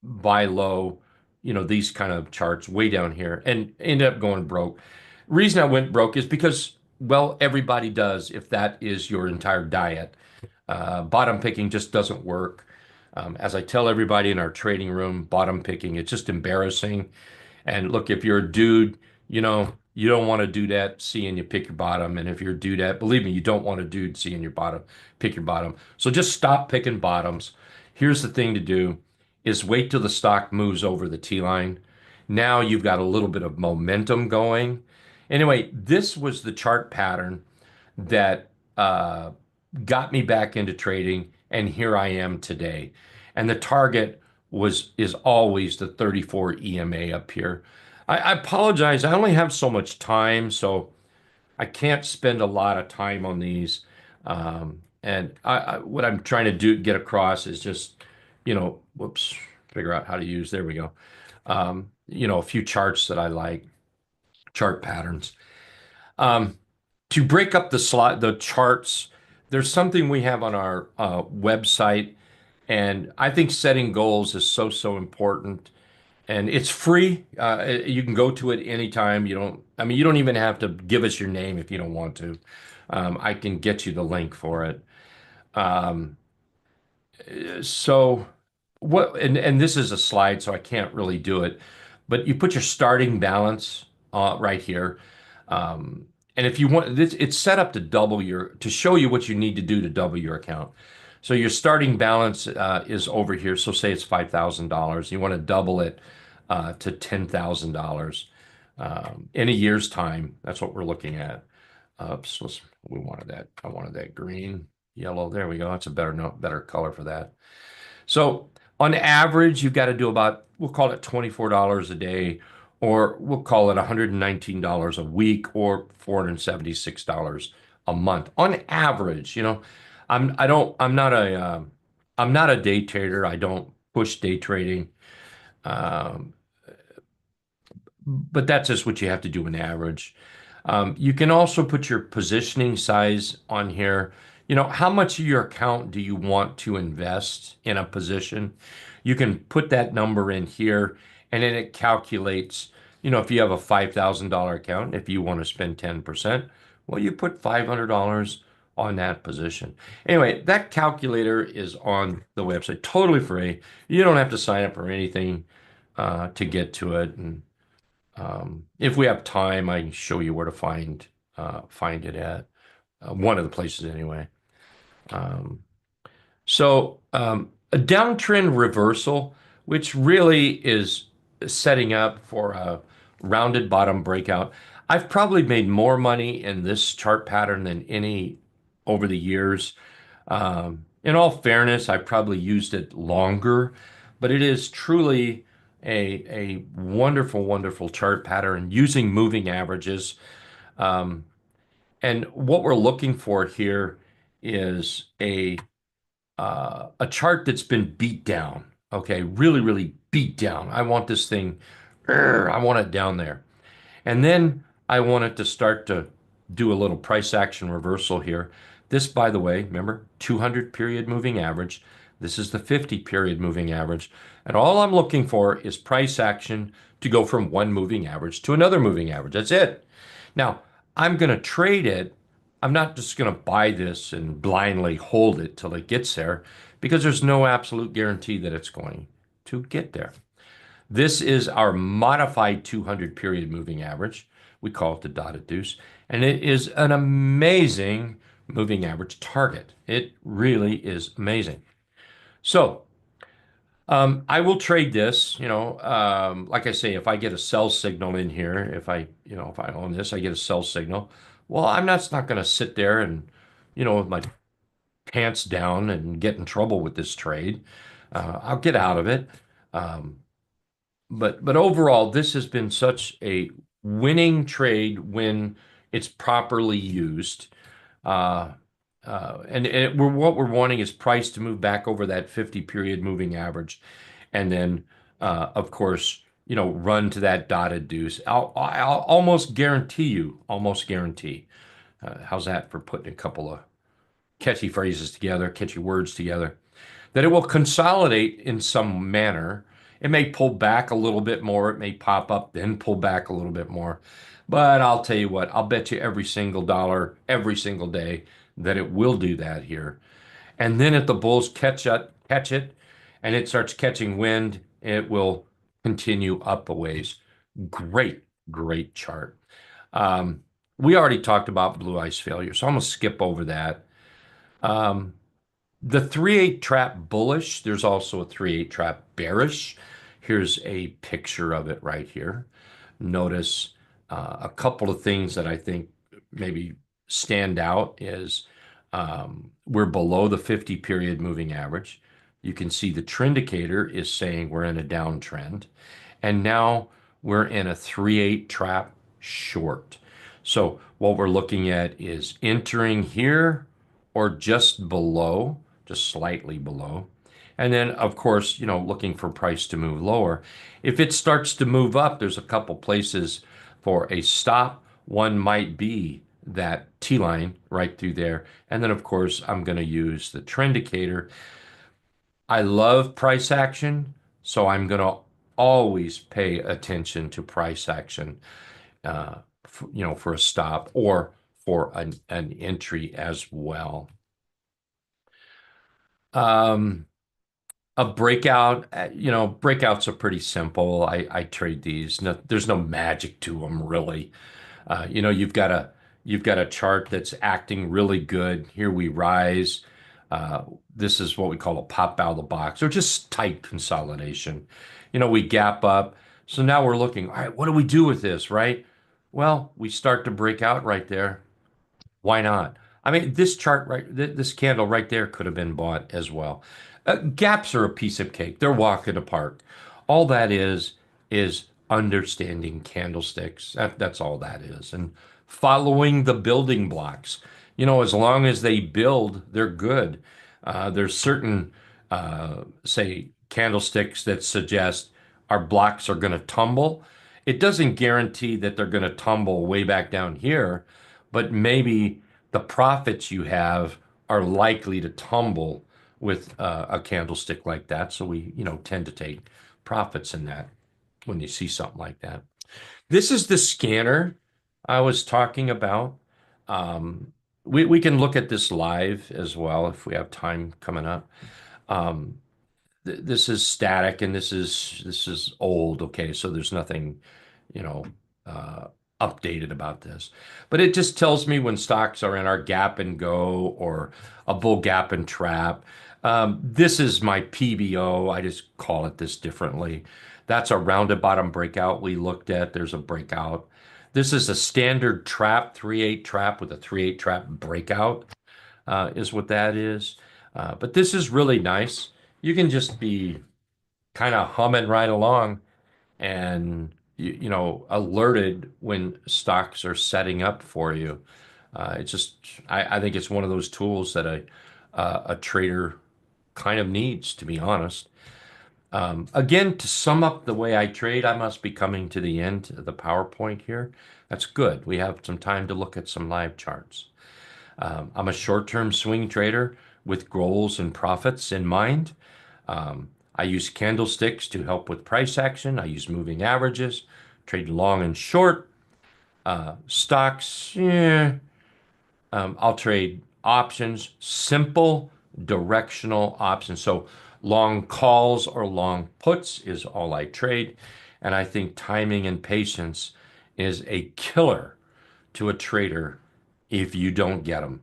buy low, these kind of charts way down here, and ended up going broke. Reason I went broke is because, well, everybody does if that is your entire diet. Bottom picking just doesn't work. As I tell everybody in our trading room, bottom picking, it's just embarrassing. And look, if you're a dude, you don't want to do that, seeing you pick your bottom. And if you're a dude, believe me, you don't want a dude seeing your bottom, pick your bottom. So just stop picking bottoms. Here's the thing to do is wait till the stock moves over the T line. Now you've got a little bit of momentum going. Anyway, this was the chart pattern that got me back into trading, and here I am today. And the target is always the 34 EMA up here. I apologize. I only have so much time, so I can't spend a lot of time on these. And what I'm trying to get across is just, figure out how to use, there we go. A few charts that I like, chart patterns. To break up the charts, there's something we have on our website, and I think setting goals is so important. And it's free. You can go to it anytime. You don't even have to give us your name if you don't want to. I can get you the link for it. So and this is a slide, so I can't really do it, but you put your starting balance right here. And if you want this, it's set up to show you what you need to do to double your account. So your starting balance is over here. So say it's $5,000. You want to double it to $10,000 in a year's time. That's what we're looking at. Oops, we wanted that. I wanted that green, yellow. There we go. That's a better color for that. So on average, you've got to do about, we'll call it $24 a day, or we'll call it $119 a week or $476 a month on average. I'm not a day trader. I don't push day trading. Um, but that's just what you have to do on average. You can also put your positioning size on here. How much of your account do you want to invest in a position? You can put that number in here, and then it calculates, if you have a $5,000 account, if you want to spend 10%, well, you put $500 on that position. Anyway, that calculator is on the website, totally free. You don't have to sign up for anything to get to it. And if we have time, I can show you where to find it at one of the places anyway. A downtrend reversal, which really is setting up for a rounded bottom breakout. I've probably made more money in this chart pattern than any over the years. In all fairness, I probably used it longer, but it is truly a wonderful, wonderful chart pattern using moving averages. And what we're looking for here is a chart that's been beat down. Okay, really, really beat down. I want this thing, I want it down there. And then I want it to start to do a little price action reversal here. This, by the way, remember, 200 period moving average. This is the 50 period moving average. And all I'm looking for is price action to go from one moving average to another moving average. That's it. Now, I'm going to trade it. I'm not just going to buy this and blindly hold it till it gets there, because there's no absolute guarantee that it's going to get there. This is our modified 200 period moving average. We call it the dotted deuce, and it is an amazing moving average target. It really is amazing. So I will trade this, like I say, if I get a sell signal in here, if I own this, I get a sell signal. Well, I'm not going to sit there and, with my pants down and get in trouble with this trade. I'll get out of it. But overall, this has been such a winning trade when it's properly used. What we're wanting is price to move back over that 50 period moving average. And then, of course, run to that dotted deuce. I'll almost guarantee. How's that for putting a couple of catchy phrases together, catchy words together, that it will consolidate in some manner. It may pull back a little bit more. It may pop up, then pull back a little bit more. But I'll tell you what, I'll bet you every single dollar, every single day, that it will do that here. And then if the bulls catch it, and it starts catching wind, it will continue up a ways. Great, great chart. We already talked about blue ice failure, so I'm going to skip over that. The 3/8 trap bullish, there's also a 3/8 trap bearish. Here's a picture of it right here. Notice a couple of things that I think maybe stand out is we're below the 50 period moving average. You can see the trendicator is saying we're in a downtrend. And now we're in a 3/8 trap short. So what we're looking at is entering here or just below, just slightly below. And then, of course, looking for price to move lower. If it starts to move up, there's a couple places for a stop. One might be that T-line right through there. And then, of course, I'm going to use the trendicator. I love price action, so I'm going to always pay attention to price action, for a stop or for an entry as well. A breakout, breakouts are pretty simple. I trade these. No, there's no magic to them really. You've got a chart that's acting really good. Here we rise. This is what we call a pop out of the box, or just tight consolidation. We gap up. So now we're looking, all right, what do we do with this, right? Well, we start to break out right there. Why not? I mean, this chart this candle right there could have been bought as well. Gaps are a piece of cake. They're walk in the park. All that is understanding candlesticks. That's all that is. And following the building blocks. As long as they build, they're good. There's certain, say, candlesticks that suggest our blocks are going to tumble. It doesn't guarantee that they're going to tumble way back down here, but maybe the profits you have are likely to tumble with a candlestick like that. So we, tend to take profits in that when you see something like that. This is the scanner I was talking about. We can look at this live as well if we have time coming up. This is static and this is old. Okay, so there's nothing, you know, updated about this. But it just tells me when stocks are in our gap and go or a bull gap and trap. This is my PBO. I just call it this differently. That's a rounded bottom breakout we looked at. There's a breakout. This is a standard trap, 3-8 trap with a 3-8 trap breakout is what that is. But this is really nice. You can just be kind of humming right along and alerted when stocks are setting up for you. It's just I think it's one of those tools that a trader kind of needs, to be honest. Again, to sum up the way I trade, I must be coming to the end of the PowerPoint here. That's good. We have some time to look at some live charts. I'm a short-term swing trader with goals and profits in mind. I use candlesticks to help with price action. I use moving averages, trade long and short. Stocks, I'll trade options, simple directional options. So long calls or long puts is all I trade. And I think timing and patience is a killer to a trader if you don't get them.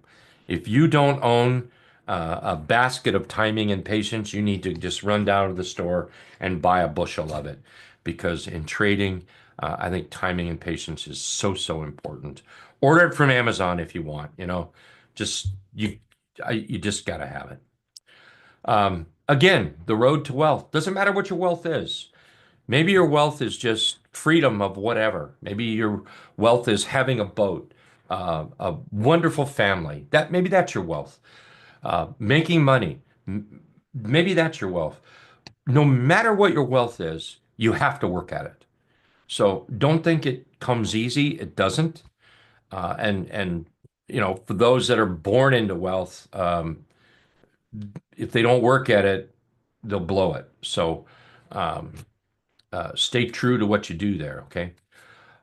If you don't own a basket of timing and patience, you need to just run down to the store and buy a bushel of it. Because in trading, I think timing and patience is so, so important. Order it from Amazon if you want, just you just got to have it. Again, the road to wealth. Doesn't matter what your wealth is. Maybe your wealth is just freedom of whatever. Maybe your wealth is having a boat, a wonderful family. Maybe that's your wealth. Making money. Maybe that's your wealth. No matter what your wealth is, you have to work at it. So don't think it comes easy. It doesn't. And for those that are born into wealth, if they don't work at it, they'll blow it. So stay true to what you do there, okay?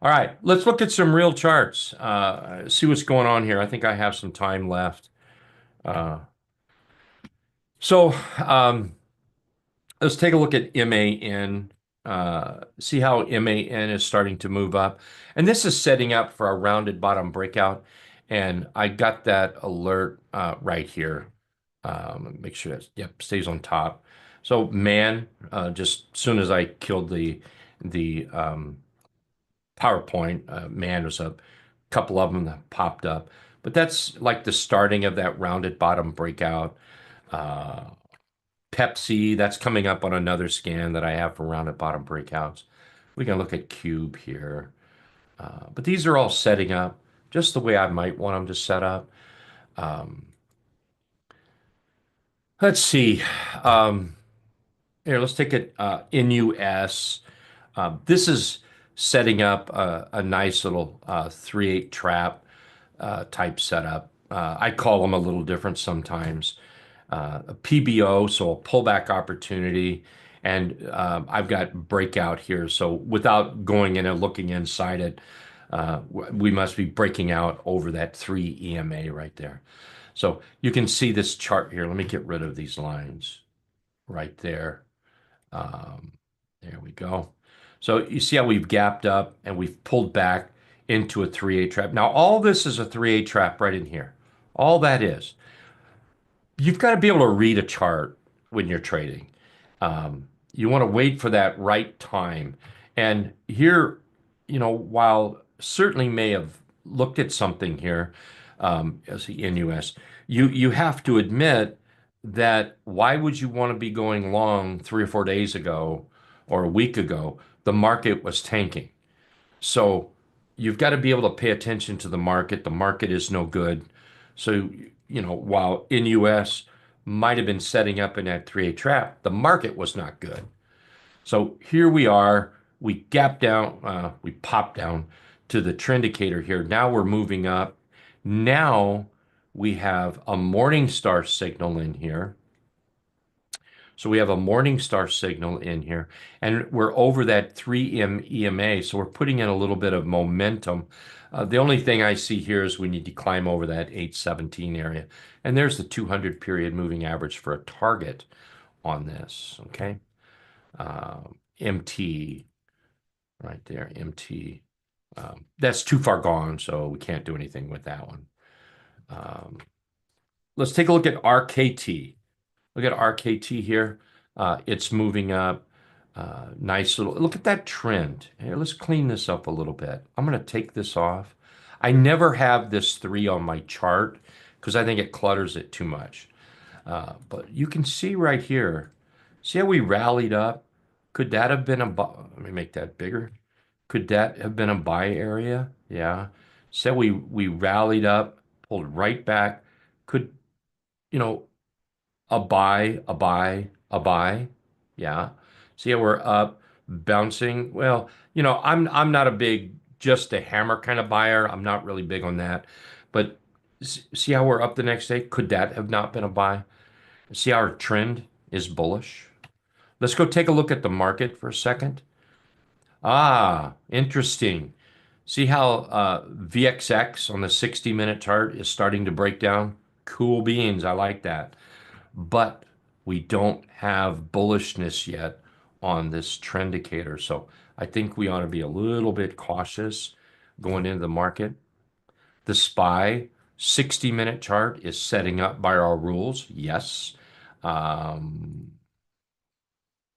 All right, let's look at some real charts. See what's going on here. I think I have some time left. So let's take a look at MAN. See how MAN is starting to move up. And this is setting up for a rounded bottom breakout. And I got that alert right here. Make sure that stays on top. So man, just as soon as I killed the PowerPoint, man was up. A couple of them that popped up. But that's like the starting of that rounded bottom breakout. Pepsi, that's coming up on another scan that I have for rounded bottom breakouts. We can look at Cube here. But these are all setting up just the way I might want them to set up. Let's see. Here, let's take it in US. This is setting up a nice little 3-8 trap type setup. I call them a little different sometimes. A PBO, so a pullback opportunity. And I've got breakout here. So without going in and looking inside it, we must be breaking out over that 3 EMA right there. So you can see this chart here. Let me get rid of these lines right there. There we go. So you see how we've gapped up and we've pulled back into a 3-8 trap. Now, all this is a 3-8 trap right in here. All that is. You've got to be able to read a chart when you're trading. You want to wait for that right time. And here, while certainly may have looked at something here as the NUS, you have to admit that why would you want to be going long 3 or 4 days ago or a week ago, the market was tanking. So you've got to be able to pay attention to the market. The market is no good. So, while in US might have been setting up in that 3A trap, the market was not good. So here we are, we gap down, we pop down to the trend indicator here. Now we're moving up. Now we have a morning star signal in here. So we have a morning star signal in here, and we're over that 3M EMA. So we're putting in a little bit of momentum. The only thing I see here is we need to climb over that 817 area. And there's the 200 period moving average for a target on this, okay? MT, right there, MT. That's too far gone, so we can't do anything with that one. Let's take a look at RKT. Look at RKT here. It's moving up. Nice little, look at that trend. Here, let's clean this up a little bit. I'm going to take this off. I never have this 3 on my chart because I think it clutters it too much. But you can see right here, see how we rallied up? Could that have been a, let me make that bigger. Could that have been a buy area? Yeah. So we rallied up, pulled right back. Could, a buy, a buy, a buy. Yeah. See how we're up, bouncing. Well, I'm not a big just a hammer kind of buyer. I'm not really big on that. But see how we're up the next day? Could that have not been a buy? See how our trend is bullish? Let's go take a look at the market for a second. Ah, interesting. See how VXX on the 60-minute chart is starting to break down? Cool beans. I like that. But we don't have bullishness yet on this trend indicator. So I think we ought to be a little bit cautious going into the market. The SPY 60-minute chart is setting up by our rules. Yes.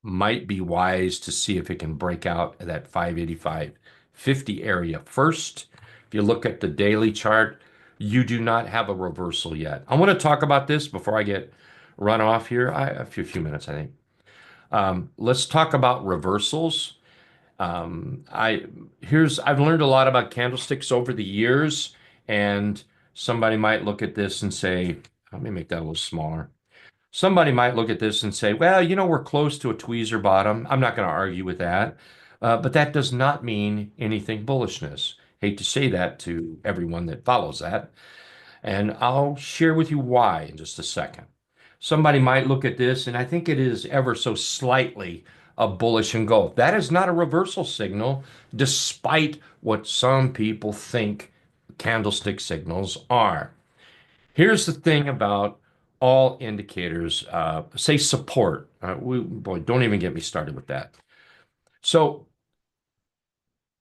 Might be wise to see if it can break out at that 585.50 area first. If you look at the daily chart, you do not have a reversal yet. I want to talk about this before I get run off here. A few minutes, I think. Let's talk about reversals. I've learned a lot about candlesticks over the years, and somebody might look at this and say, let me make that a little smaller. Somebody might look at this and say, well, we're close to a tweezer bottom. I'm not going to argue with that. But that does not mean anything bullishness. Hate to say that to everyone that follows that. And I'll share with you why in just a second. Somebody might look at this, and I think it is ever so slightly a bullish engulf. That is not a reversal signal, despite what some people think candlestick signals are. Here's the thing about all indicators, say support. Boy, don't even get me started with that. So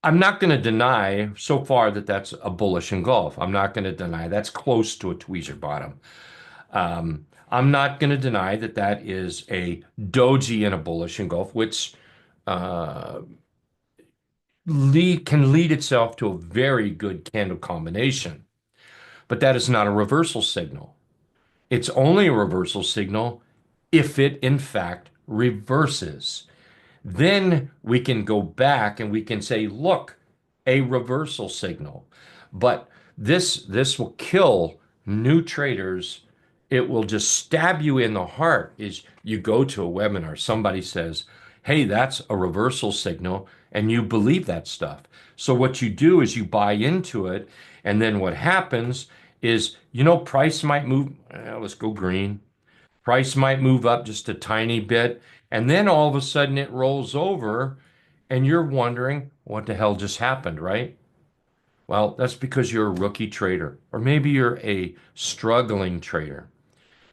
I'm not going to deny so far that that's a bullish engulf. I'm not going to deny that's close to a tweezer bottom. I'm not going to deny that that is a doji and a bullish engulf, which can lead itself to a very good candle combination. But that is not a reversal signal. It's only a reversal signal if it, in fact, reverses. Then we can go back and we can say, look, a reversal signal. But this will kill new traders. It will just stab you in the heart. Is you go to a webinar, somebody says, hey, that's a reversal signal, and you believe that stuff. So what you do is you buy into it, and then what happens is, price might move, let's go green. Price might move up just a tiny bit, and then all of a sudden it rolls over, and you're wondering, what the hell just happened, right? Well, that's because you're a rookie trader, or maybe you're a struggling trader,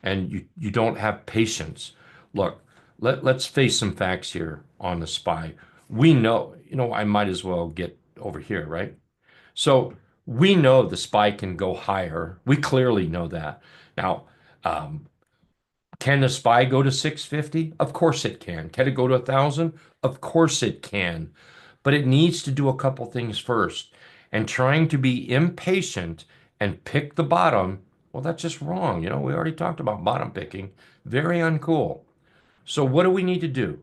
and you don't have patience. Look, let's face some facts here on the SPY. We know, I might as well get over here, right? So we know the SPY can go higher. We clearly know that. Now, can the SPY go to 650? Of course it can. Can it go to 1,000? Of course it can. But it needs to do a couple things first. And trying to be impatient and pick the bottom, well, that's just wrong. We already talked about bottom picking. Very uncool. So what do we need to do?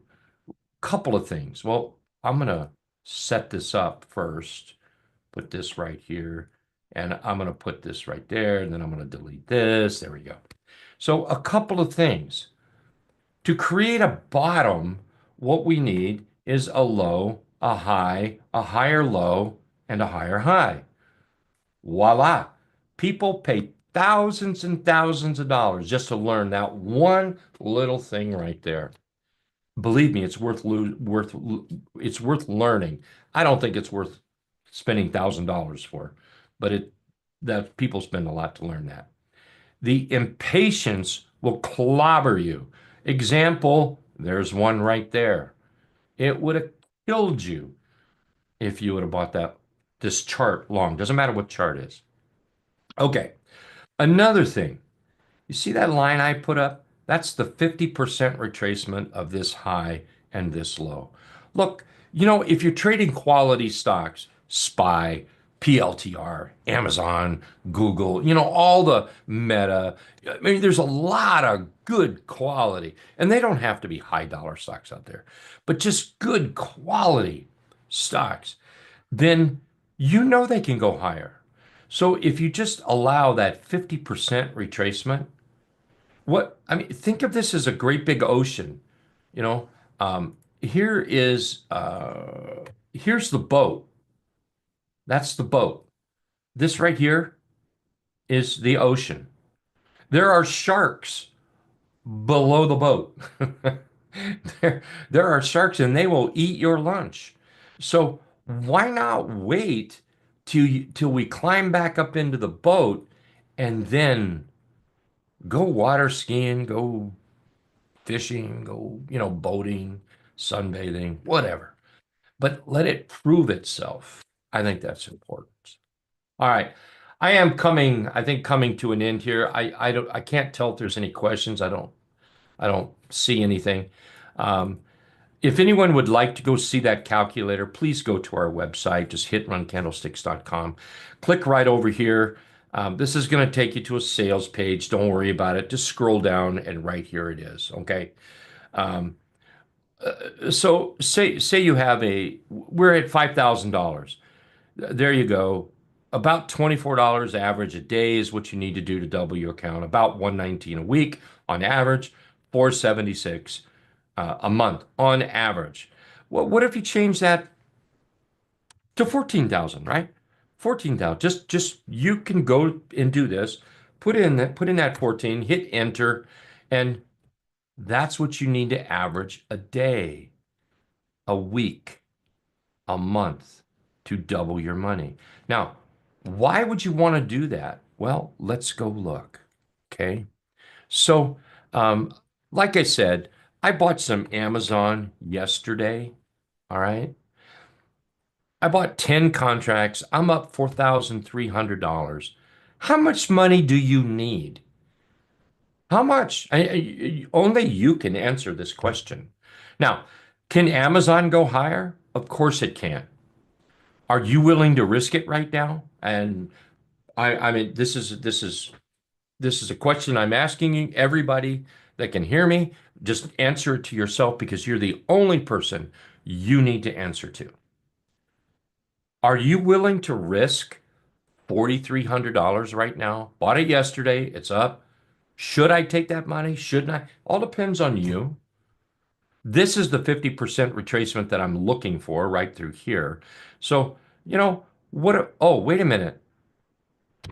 couple of things. Well, I'm going to set this up first, put this right here, and I'm going to put this right there, and then I'm going to delete this. There we go. So a couple of things. To create a bottom, what we need is a low, a high, a higher low, and a higher high. Voila. People pay thousands and thousands of dollars just to learn that one little thing right there. Believe me, it's worth learning. I don't think it's worth spending $1,000 for, but that people spend a lot to learn that. The impatience will clobber you. Example, there's one right there. It would have killed you if you would have bought this chart long. Doesn't matter what chart is. Okay, another thing. You see that line I put up? That's the 50% retracement of this high and this low. Look, if you're trading quality stocks, SPY, PLTR, Amazon, Google, all the Meta, I mean, there's a lot of good quality, and they don't have to be high dollar stocks out there, but just good quality stocks, then they can go higher. So if you just allow that 50% retracement, think of this as a great big ocean. Here's the boat. That's the boat. This right here is the ocean. There are sharks below the boat. There are sharks, and they will eat your lunch. So why not wait till we climb back up into the boat and then go water skiing, go fishing, go, boating, sunbathing, whatever. But let it prove itself. I think that's important. All right. I am coming to an end here. I can't tell if there's any questions. I don't see anything. If anyone would like to go see that calculator, please go to our website. Just hit runcandlesticks.com. Click right over here. This is going to take you to a sales page. Don't worry about it. Just scroll down, and right here it is. Okay. So say you have we're at $5,000. There you go. About $24 average a day is what you need to do to double your account. About $119 a week on average, $476 a month on average. Well, what if you change that to 14,000, right? 14,000. Just you can go and do this. Put in that 14, hit enter, and that's what you need to average a day, a week, a month to double your money. Now, why would you want to do that? Well, let's go look. Okay. So, like I said, I bought some Amazon yesterday. All right. I bought 10 contracts. I'm up $4,300. How much money do you need? How much? Only you can answer this question. Now, can Amazon go higher? Of course it can. Are you willing to risk it right now? And I mean, this is a question I'm asking everybody that can hear me. Just answer it to yourself, because you're the only person you need to answer to. Are you willing to risk $4,300 right now? Bought it yesterday. It's up. Should I take that money? Shouldn't I? All depends on you. This is the 50% retracement that I'm looking for right through here. So, wait a minute.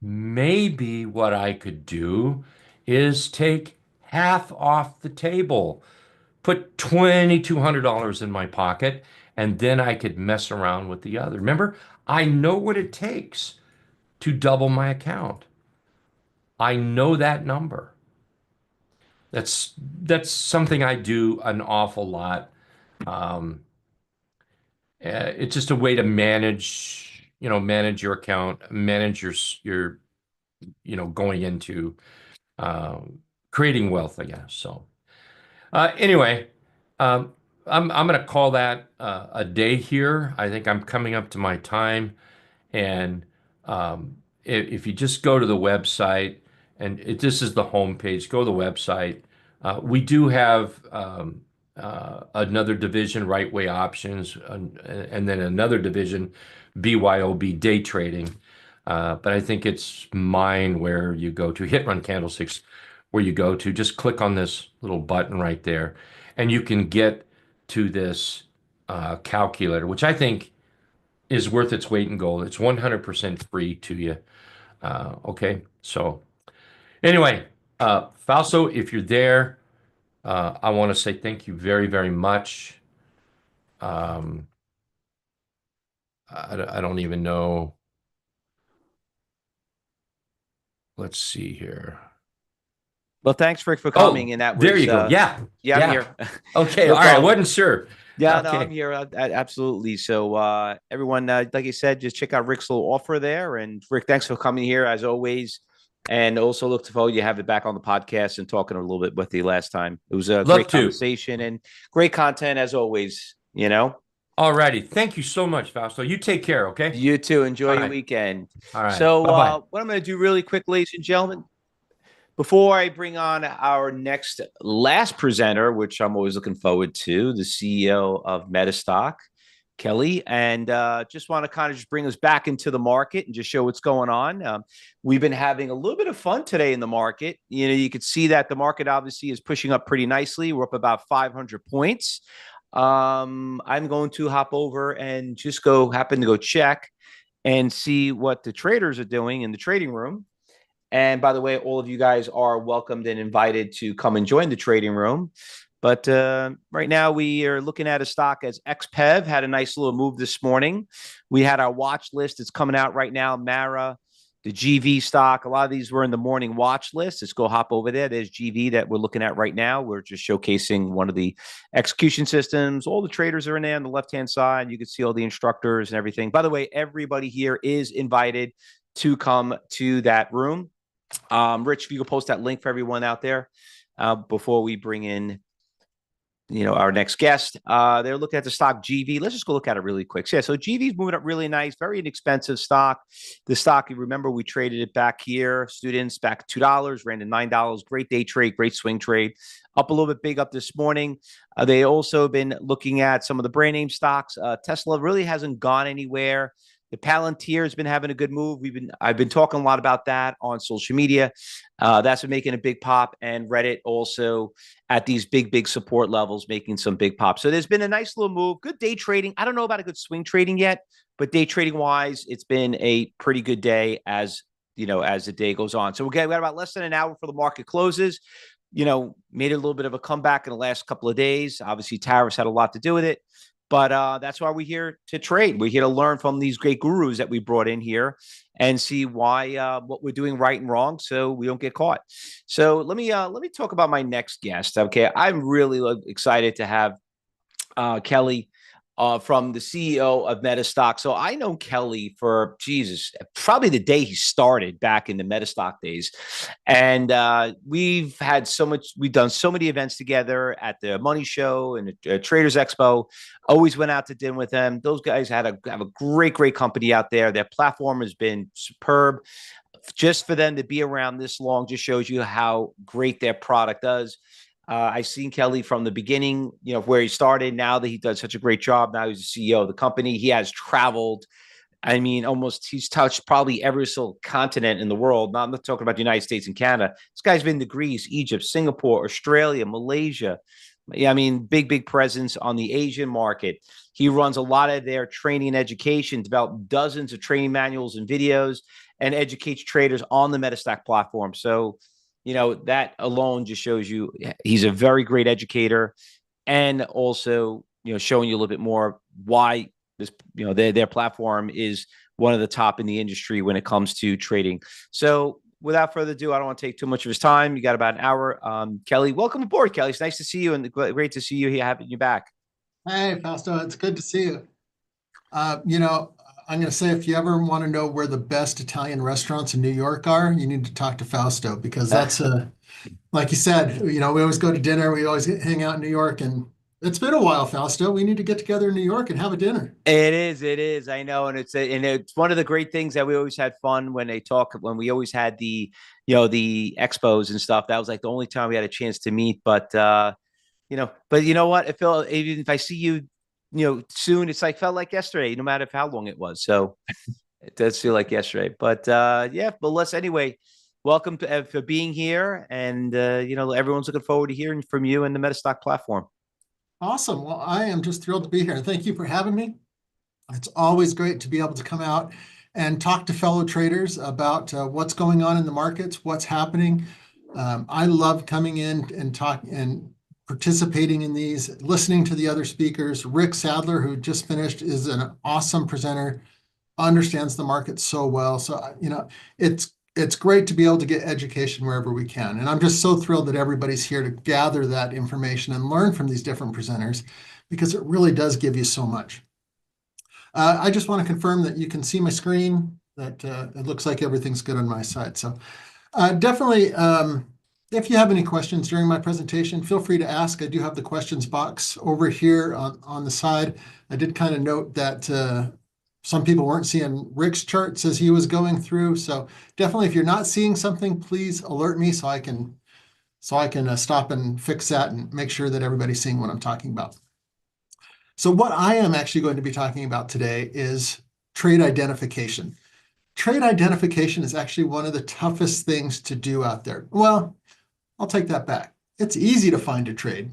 Maybe what I could do is take half off the table, put $2,200 in my pocket, and then I could mess around with the other. Remember, I know what it takes to double my account. I know that number. That's something I do an awful lot. It's just a way to manage your account, manage your going into creating wealth, I guess. So anyway, I'm going to call that a day here. I think I'm coming up to my time. And if you just go to the website, and this is the home page, go to the website. We do have another division, right way options, and then another division, BYOB day trading. But I think it's mine where you go to hit run candlesticks, where you go to just click on this little button right there, and you can get to this calculator, which I think is worth its weight in gold. It's 100% free to you. Okay, so anyway, Fausto, if you're there, I want to say thank you very, very much. I don't even know. Let's see here. Well, thanks, Rick, for coming. And that was there you go. Yeah. yeah, I'm here. Okay. No All right. I problem. wasn't sure. Yeah, no, Okay. I'm here. Absolutely. So, everyone, like I said, just check out Rick's little offer there. And Rick, thanks for coming here as always. And also look forward to have it back on the podcast and talking a little bit with you last time. It was a great conversation and great content as always, you know. All righty. Thank you so much, Fausto. You take care, okay? You too. Enjoy your weekend. All right. So, bye-bye. what I'm going to do really quick, ladies and gentlemen, before I bring on our last presenter, which I'm always looking forward to, the CEO of Metastock, Kelly, and just want to kind of just bring us back into the market and just show what's going on. We've been having a little bit of fun today in the market. You know, you could see that the market obviously is pushing up pretty nicely. We're up about 500 points. I'm going to hop over and just happen to go check and see what the traders are doing in the trading room. And by the way, all of you guys are welcomed and invited to come and join the trading room. But right now we are looking at a stock as XPEV had a nice little move this morning. We had our watch list. It's coming out right now. Mara, the GV stock. A lot of these were in the morning watch list. Let's go hop over there. There's GV that we're looking at right now. We're just showcasing one of the execution systems. All the traders are in there on the left-hand side. You can see all the instructors and everything. By the way, everybody here is invited to come to that room. Rich, if you could post that link for everyone out there before we bring in, our next guest. They're looking at the stock GV. Let's just go look at it really quick. So, so GV is moving up really nice, very inexpensive stock. The stock, you remember, we traded it back here, students, back $2, ran to $9. Great day trade, great swing trade. Up a little bit big up this morning. They also been looking at some of the brand name stocks. Tesla really hasn't gone anywhere. The Palantir has been having a good move. I've been talking a lot about that on social media. That's been making a big pop, and Reddit also at these big support levels, making some big pops. So there's been a nice little move. Good day trading. I don't know about a good swing trading yet, but day trading wise, it's been a pretty good day as the day goes on. So we got about less than an hour for the market closes. Made a little bit of a comeback in the last couple of days. Obviously, tariffs had a lot to do with it. But that's why we're here to trade. We're here to learn from these great gurus that we brought in here and see why what we're doing right and wrong, so we don't get caught. So let me talk about my next guest. Okay, I'm really excited to have Kelly from the CEO of Metastock. So I know Kelly for probably the day he started back in the Metastock days, and we've done so many events together at the Money Show and the Traders Expo. Always went out to dinner with them. Those guys have a great company out there. Their platform has been superb. Just for them to be around this long just shows you how great their product does. I've seen Kelly from the beginning, where he started. Now that he does such a great job, now he's the CEO of the company. He has traveled. I mean, he's touched probably every single continent in the world. I'm not talking about the United States and Canada. This guy's been to Greece, Egypt, Singapore, Australia, Malaysia. I mean, big presence on the Asian market. He runs a lot of their training and education, developed dozens of training manuals and videos, and educates traders on the Metastock platform. So, that alone just shows you he's a very great educator, and also, showing you a little bit more why this, their platform is one of the top in the industry when it comes to trading. So without further ado, I don't want to take too much of his time. You got about an hour. Kelly, welcome aboard, Kelly. It's nice to see you, and great to see you here, having you back. Hey, Fausto, it's good to see you. I'm going to say, if you ever want to know where the best Italian restaurants in New York are, you need to talk to Fausto, because that's like you said, we always go to dinner. We always hang out in New York, and it's been a while, Fausto. We need to get together in New York and have a dinner. It is. I know. And it's one of the great things that we always had fun when we always had the expos and stuff. That was like the only time we had a chance to meet. But But you know what? It felt, even if I see you, soon, it's like felt like yesterday, no matter how long it was. So it does feel like yesterday. But yeah, but let's anyway. Welcome for being here, and everyone's looking forward to hearing from you and the Metastock platform. Awesome. Well, I am just thrilled to be here. Thank you for having me. It's always great to be able to come out and talk to fellow traders about what's going on in the markets, what's happening. I love coming in and talking and participating in these, listening to the other speakers. Rick Sadler, who just finished, is an awesome presenter, understands the market so well. So, it's great to be able to get education wherever we can. And I'm just so thrilled that everybody's here to gather that information and learn from these different presenters, because it really does give you so much. I just want to confirm that you can see my screen, that it looks like everything's good on my side. So definitely, if you have any questions during my presentation, feel free to ask. I do have the questions box over here on the side. I did kind of note that some people weren't seeing Rick's charts as he was going through. So definitely, if you're not seeing something, please alert me so I can stop and fix that and make sure that everybody's seeing what I'm talking about. So what I am actually going to be talking about today is trade identification. Trade identification is actually one of the toughest things to do out there. Well, I'll take that back. It's easy to find a trade,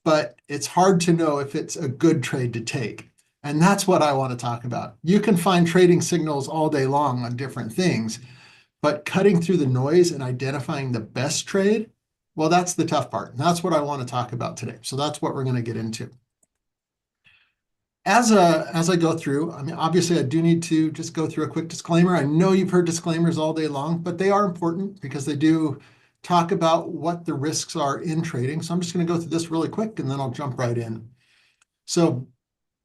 but it's hard to know if it's a good trade to take. And that's what I want to talk about. You can find trading signals all day long on different things, but cutting through the noise and identifying the best trade, well, that's the tough part. And that's what I want to talk about today. So that's what we're going to get into. As I go through, I mean, obviously I do need to just go through a quick disclaimer. I know you've heard disclaimers all day long, but they are important because they do talk about what the risks are in trading. So I'm just going to go through this really quick and then I'll jump right in. So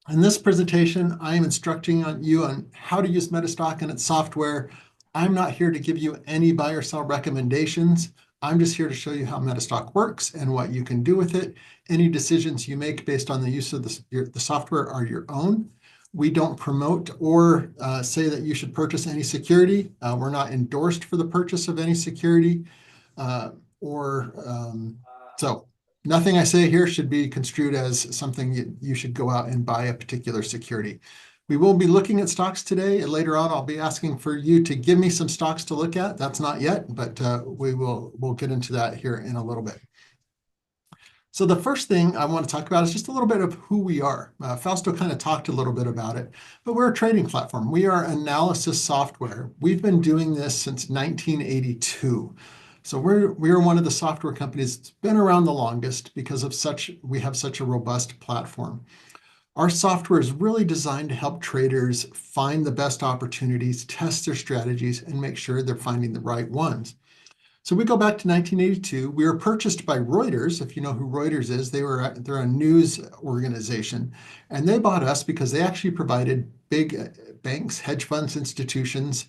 in this presentation, I am instructing you on how to use Metastock and its software. I'm not here to give you any buy or sell recommendations. I'm just here to show you how Metastock works and what you can do with it. Any decisions you make based on the use of the software are your own. We don't promote or say that you should purchase any security. We're not endorsed for the purchase of any security. So nothing I say here should be construed as something you should go out and buy a particular security. We will be looking at stocks today, and later on I'll be asking for you to give me some stocks to look at. That's not yet, but we'll get into that here in a little bit. So the first thing I want to talk about is just a little bit of who we are. Fausto kind of talked a little bit about it, but we're a trading platform. We are analysis software. We've been doing this since 1982. So we're one of the software companies that's been around the longest because of we have such a robust platform. Our software is really designed to help traders find the best opportunities, test their strategies, and make sure they're finding the right ones. So we go back to 1982. We were purchased by Reuters. If you know who Reuters is, they're a news organization, and they bought us because they actually provided big banks, hedge funds, institutions,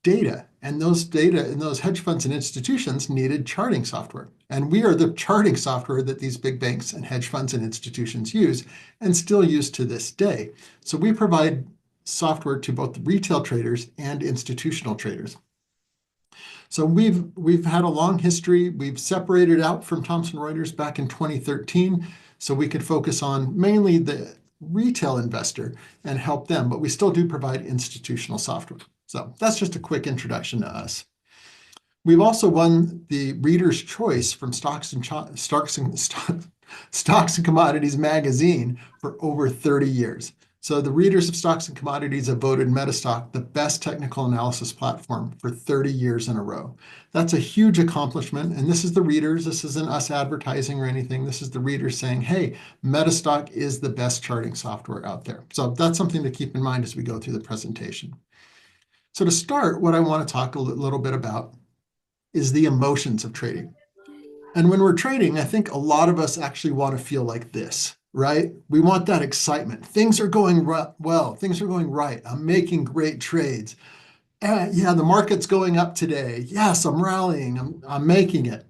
data. And those data in those hedge funds and institutions needed charting software. And we are the charting software that these big banks and hedge funds and institutions use and still use to this day. So we provide software to both retail traders and institutional traders. So we've had a long history. We've separated out from Thomson Reuters back in 2013, so we could focus on mainly the retail investor and help them, but we still do provide institutional software. So that's just a quick introduction to us. We've also won the Reader's Choice from Stocks and Commodities magazine for over 30 years. So the readers of Stocks and Commodities have voted Metastock the best technical analysis platform for 30 years in a row. That's a huge accomplishment. And this is the readers. This isn't us advertising or anything. This is the readers saying, hey, Metastock is the best charting software out there. So that's something to keep in mind as we go through the presentation. So to start, what I want to talk a little bit about is the emotions of trading. And when we're trading, I think a lot of us actually want to feel like this, right? We want that excitement. Things are going well. Things are going right. I'm making great trades. Yeah, the market's going up today. Yes, I'm rallying. I'm making it.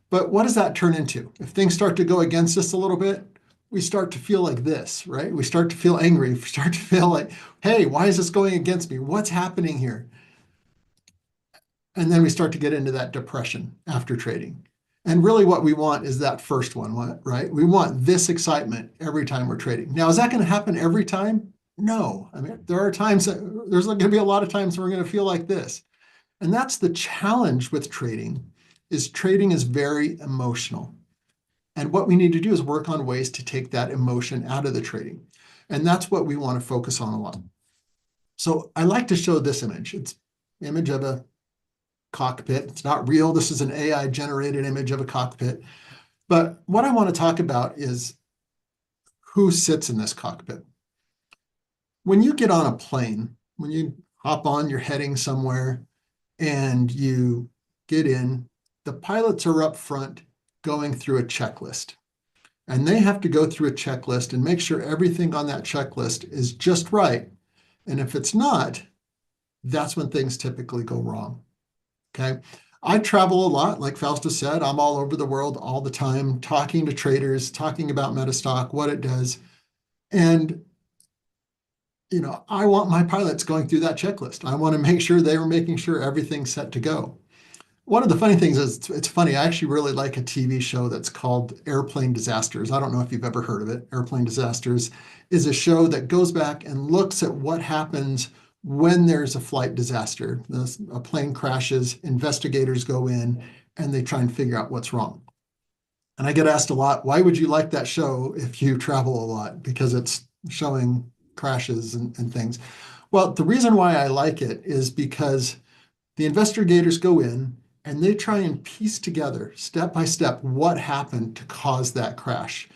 But what does that turn into? If things start to go against us a little bit, we start to feel like this, right? We start to feel angry. We start to feel like, hey, why is this going against me? What's happening here? And then we start to get into that depression after trading. And really what we want is that first one, right? We want this excitement every time we're trading. Now, is that going to happen every time? No. I mean, there are times that there's going to be a lot of times we're going to feel like this. And that's the challenge with trading is very emotional. And what we need to do is work on ways to take that emotion out of the trading. And that's what we want to focus on a lot. So I like to show this image. It's an image of a cockpit. It's not real. This is an AI generated image of a cockpit. But what I want to talk about is who sits in this cockpit. When you get on a plane, when you hop on, you're heading somewhere and you get in, the pilots are up front going through a checklist. And they have to go through a checklist and make sure everything on that checklist is just right. And if it's not, that's when things typically go wrong. Okay. I travel a lot, like Fausto said, I'm all over the world all the time, talking to traders, talking about Metastock, what it does. And, you know, I want my pilots going through that checklist. I want to make sure they were making sure everything's set to go. One of the funny things is, it's funny, I actually really like a TV show that's called Airplane Disasters. I don't know if you've ever heard of it. Airplane Disasters is a show that goes back and looks at what happens when there's a flight disaster. A plane crashes, investigators go in, and they try and figure out what's wrong. And I get asked a lot, why would you like that show if you travel a lot? Because it's showing crashes and things. Well, the reason why I like it is because the investigators go in, and they try and piece together step by step what happened to cause that crash.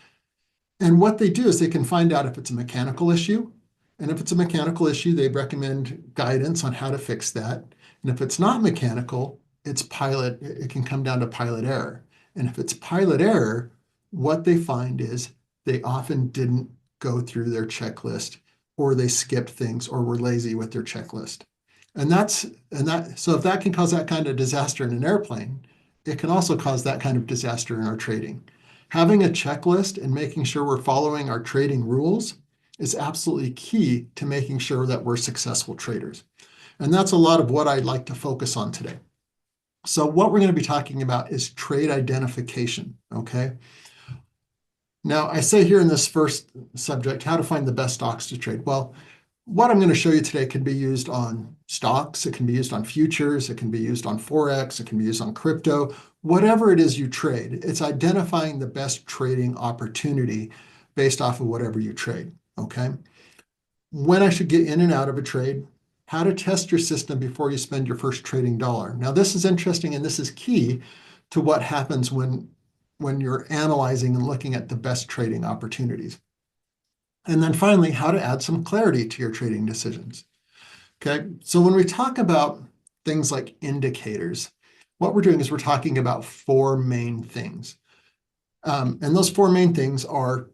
And what they do is they can find out if it's a mechanical issue. And if it's a mechanical issue, they recommend guidance on how to fix that. And if it's not mechanical, it can come down to pilot error. And if it's pilot error, what they find is they often didn't go through their checklist, or they skipped things, or were lazy with their checklist. So if that can cause that kind of disaster in an airplane, it can also cause that kind of disaster in our trading. Having a checklist and making sure we're following our trading rules is absolutely key to making sure that we're successful traders. And that's a lot of what I'd like to focus on today. So what we're going to be talking about is trade identification, okay? Now, I say here in this first subject, how to find the best stocks to trade. Well, what I'm going to show you today can be used on stocks, it can be used on futures, it can be used on Forex, it can be used on crypto, whatever it is you trade. It's identifying the best trading opportunity based off of whatever you trade, okay? When I should get in and out of a trade, how to test your system before you spend your first trading dollar. Now, this is interesting, and this is key to what happens when you're analyzing and looking at the best trading opportunities. And then finally, how to add some clarity to your trading decisions. Okay, so when we talk about things like indicators, what we're doing is we're talking about four main things. And those four main things are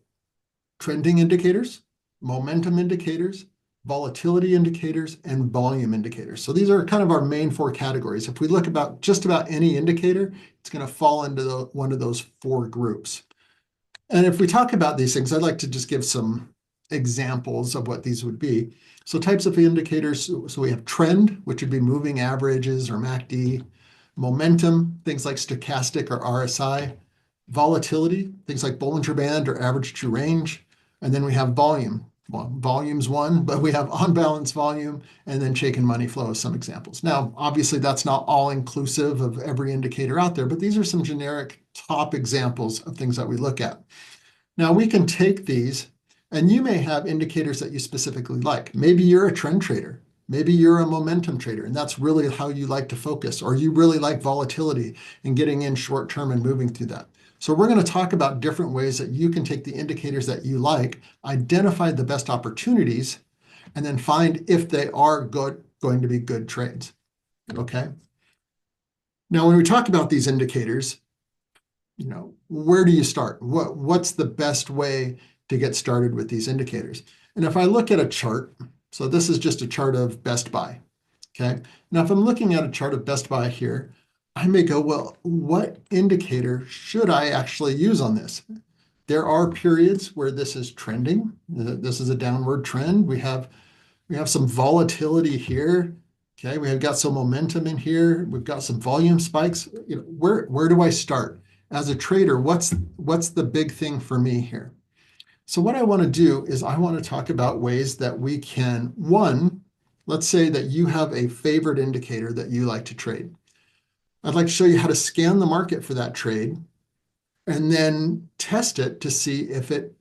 trending indicators, momentum indicators, volatility indicators, and volume indicators. So these are kind of our main four categories. If we look about just about any indicator, it's going to fall into one of those four groups. And if we talk about these things, I'd like to just give some examples of what these would be. So types of indicators, so we have trend, which would be moving averages or MACD, momentum, things like stochastic or RSI, volatility, things like Bollinger Band or average true range, and then we have volume. Well, volume's one, but we have on-balance volume, and then Chaikin money flow as some examples. Now, obviously, that's not all inclusive of every indicator out there, but these are some generic top examples of things that we look at. Now, we can take these, and you may have indicators that you specifically like. Maybe you're a trend trader. Maybe you're a momentum trader, and that's really how you like to focus, or you really like volatility and getting in short term and moving through that. So we're going to talk about different ways that you can take the indicators that you like, identify the best opportunities, and then find if they are going to be good trades. Okay. Now, when we talk about these indicators, you know, where do you start? What's the best way to get started with these indicators? And if I look at a chart, so this is just a chart of Best Buy. Okay. Now, if I'm looking at a chart of Best Buy here, I may go, well, what indicator should I actually use on this? There are periods where this is trending. This is a downward trend. We have some volatility here. Okay, we have got some momentum in here. We've got some volume spikes. You know, where do I start? as a trader, what's the big thing for me here? So what I want to do is I want to talk about ways that we can, one, let's say that you have a favorite indicator that you like to trade. I'd like to show you how to scan the market for that trade and then test it to see if it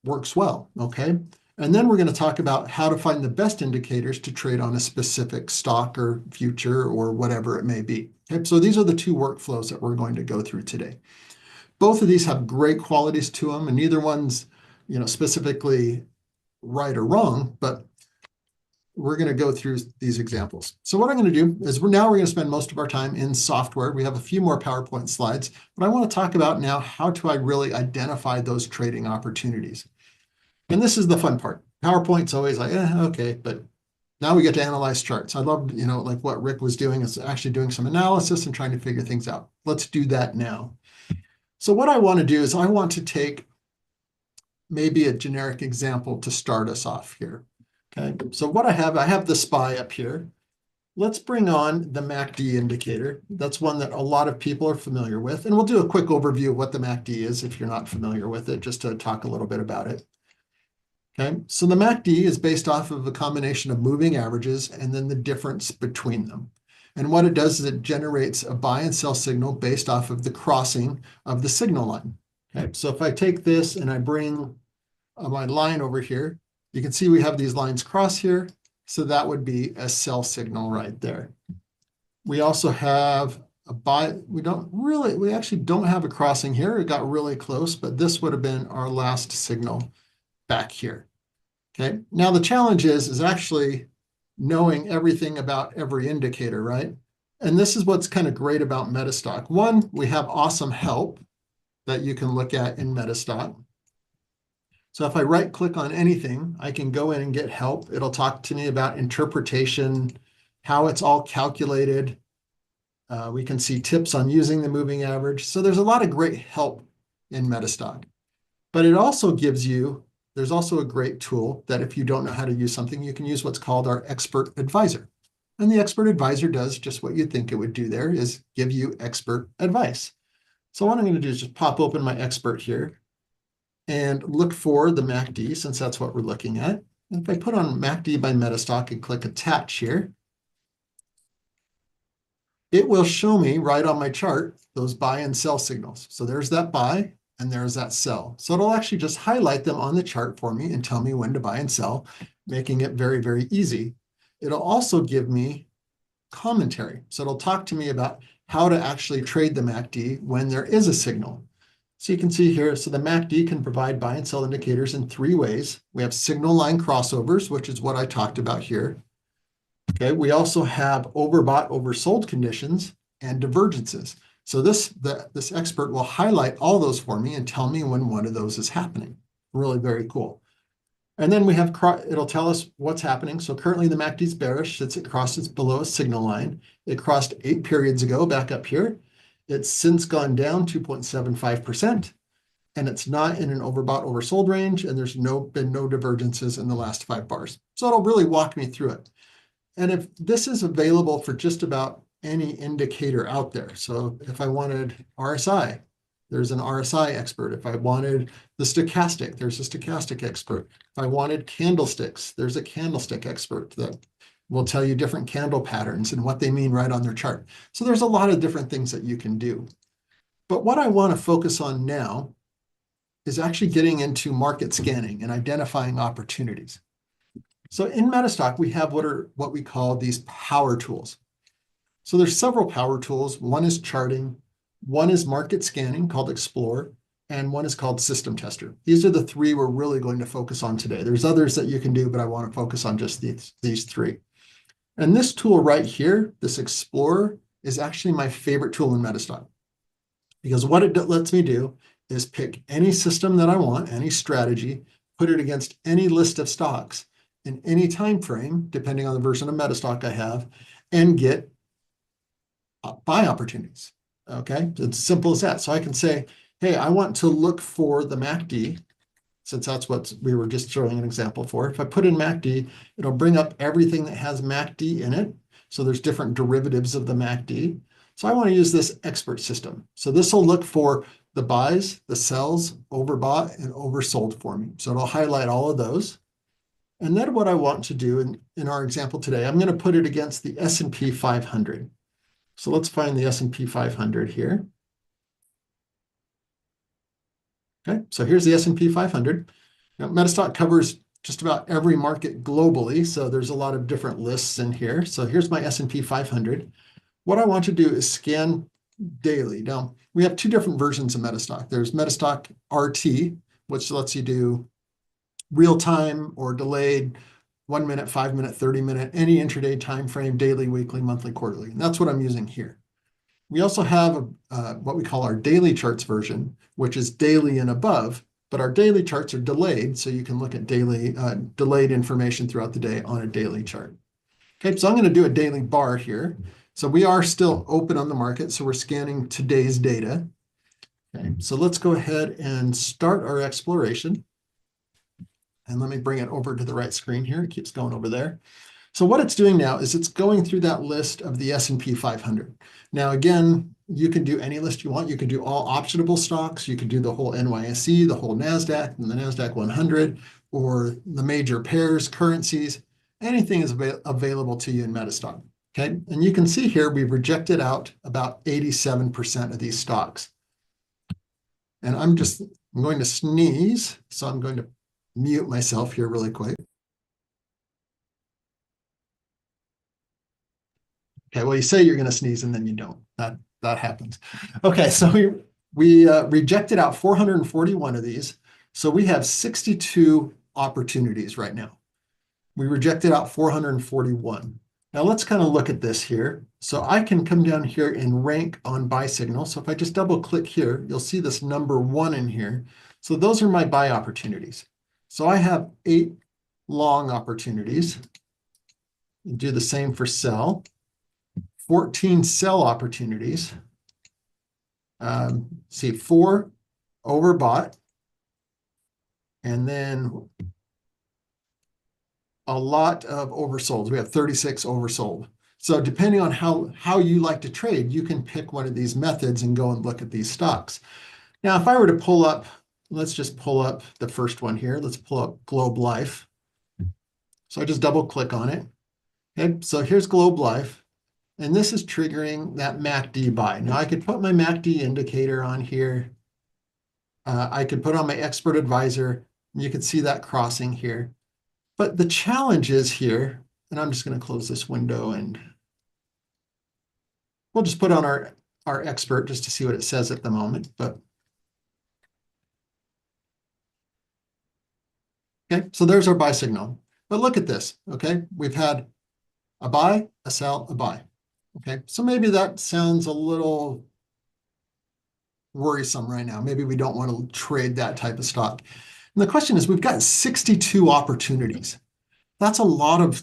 works well, okay? And then we're going to talk about how to find the best indicators to trade on a specific stock or future or whatever it may be. Okay, so these are the two workflows that we're going to go through today. Both of these have great qualities to them, and neither one's, specifically right or wrong, but we're going to go through these examples. So what I'm going to do is we're going to spend most of our time in software. We have a few more PowerPoint slides, but I want to talk about now how do I really identify those trading opportunities. And this is the fun part. PowerPoint's always like, okay, but now we get to analyze charts. I love, like what Rick was doing is actually doing some analysis and trying to figure things out. Let's do that now. So what I want to do is I want to take maybe a generic example to start us off here. Okay, so what I have the SPY up here. Let's bring on the MACD indicator. That's one that a lot of people are familiar with. And we'll do a quick overview of what the MACD is if you're not familiar with it, just to talk a little bit about it. Okay, so the MACD is based off of a combination of moving averages and then the difference between them. And what it does is it generates a buy and sell signal based off of the crossing of the signal line. Okay, so if I take this and I bring my line over here, you can see we have these lines cross here. So that would be a sell signal right there. We also have a buy. We actually don't have a crossing here. It got really close, but this would have been our last signal back here. Okay, now the challenge is actually knowing everything about every indicator, right? And this is what's kind of great about Metastock. One, we have awesome help that you can look at in Metastock. So if I right click on anything, I can go in and get help. It'll talk to me about interpretation, how it's all calculated. We can see tips on using the moving average. So there's a lot of great help in Metastock. But it also gives you, there's also a great tool that if you don't know how to use something, you can use what's called our expert advisor. And the expert advisor does just what you'd think it would do there, is give you expert advice. So what I'm going to do is just pop open my expert here and look for the MACD, since that's what we're looking at. And if I put on MACD by Metastock and click attach here, it will show me right on my chart those buy and sell signals. So there's that buy and there's that sell. So it'll actually just highlight them on the chart for me and tell me when to buy and sell, making it very, very easy. It'll also give me commentary. So it'll talk to me about how to actually trade the MACD when there is a signal. So you can see here, so the MACD can provide buy and sell indicators in three ways. We have signal line crossovers, which is what I talked about here. Okay, we also have overbought, oversold conditions and divergences. So this expert will highlight all those for me and tell me when one of those is happening. Really very cool. And then we have, it'll tell us what's happening. So currently the MACD is bearish, it crosses below a signal line. It crossed 8 periods ago back up here. It's since gone down 2.75%, and it's not in an overbought, oversold range, and there's been no divergences in the last 5 bars. So it'll really walk me through it. And if this is available for just about any indicator out there. So if I wanted RSI, there's an RSI expert. If I wanted the stochastic, there's a stochastic expert. If I wanted candlesticks, there's a candlestick expert that will tell you different candle patterns and what they mean right on their chart. So there's a lot of different things that you can do. But what I want to focus on now is actually getting into market scanning and identifying opportunities. So in Metastock, we have what we call these power tools. So there's several power tools. One is charting, one is market scanning called Explore, and one is called System Tester. These are the three we're really going to focus on today. There's others that you can do, but I want to focus on just these three. And this tool right here, this Explorer, is actually my favorite tool in Metastock. Because what it lets me do is pick any system that I want, any strategy, put it against any list of stocks in any time frame, depending on the version of Metastock I have, and get buy opportunities. Okay, it's as simple as that. So I can say, hey, I want to look for the MACD, since that's what we were just showing an example for. If I put in MACD, it'll bring up everything that has MACD in it. So there's different derivatives of the MACD. So I want to use this expert system. So this will look for the buys, the sells, overbought, and oversold for me. So it'll highlight all of those. And then what I want to do in our example today, I'm going to put it against the S&P 500. So let's find the S&P 500 here. Okay, so here's the S&P 500. Now, Metastock covers just about every market globally, so there's a lot of different lists in here. So here's my S&P 500. What I want to do is scan daily. Now, we have two different versions of Metastock. There's Metastock RT, which lets you do real-time or delayed 1 minute, 5 minute, 30 minute, any intraday time frame, daily, weekly, monthly, quarterly. And that's what I'm using here. We also have what we call our daily charts version, which is daily and above, but our daily charts are delayed, so you can look at daily delayed information throughout the day on a daily chart. Okay, so I'm going to do a daily bar here. So we are still open on the market, so we're scanning today's data. Okay, so let's go ahead and start our exploration. And let me bring it over to the right screen here. It keeps going over there. So what it's doing now is it's going through that list of the S&P 500. Now, again, you can do any list you want. You can do all optionable stocks. You can do the whole NYSE, the whole NASDAQ, and the NASDAQ 100, or the major pairs, currencies. Anything is available to you in Metastock. Okay, and you can see here we've rejected out about 87% of these stocks. And I'm going to sneeze, so I'm going to mute myself here really quick. Okay, well, you say you're going to sneeze and then you don't. That happens. Okay, so we rejected out 441 of these. So we have 62 opportunities right now. We rejected out 441. Now let's kind of look at this here. So I can come down here and rank on buy signal. So if I just double click here, you'll see this number 1 in here. So those are my buy opportunities. So I have 8 long opportunities. Do the same for sell. 14 sell opportunities. See 4 overbought. And then a lot of oversold. We have 36 oversold. So depending on how you like to trade, you can pick one of these methods and go and look at these stocks. Now, if I were to pull up, let's just pull up the first one here. Let's pull up Globe Life. So I just double click on it. Okay, so here's Globe Life. And this is triggering that MACD buy. Now I could put my MACD indicator on here. I could put on my expert advisor. You can see that crossing here. But the challenge is here, and I'm just going to close this window and we'll just put on our expert just to see what it says at the moment. But okay, so there's our buy signal. But look at this, okay? We've had a buy, a sell, a buy. Okay, so maybe that sounds a little worrisome right now. Maybe we don't want to trade that type of stock. And the question is, we've got 62 opportunities. That's a lot of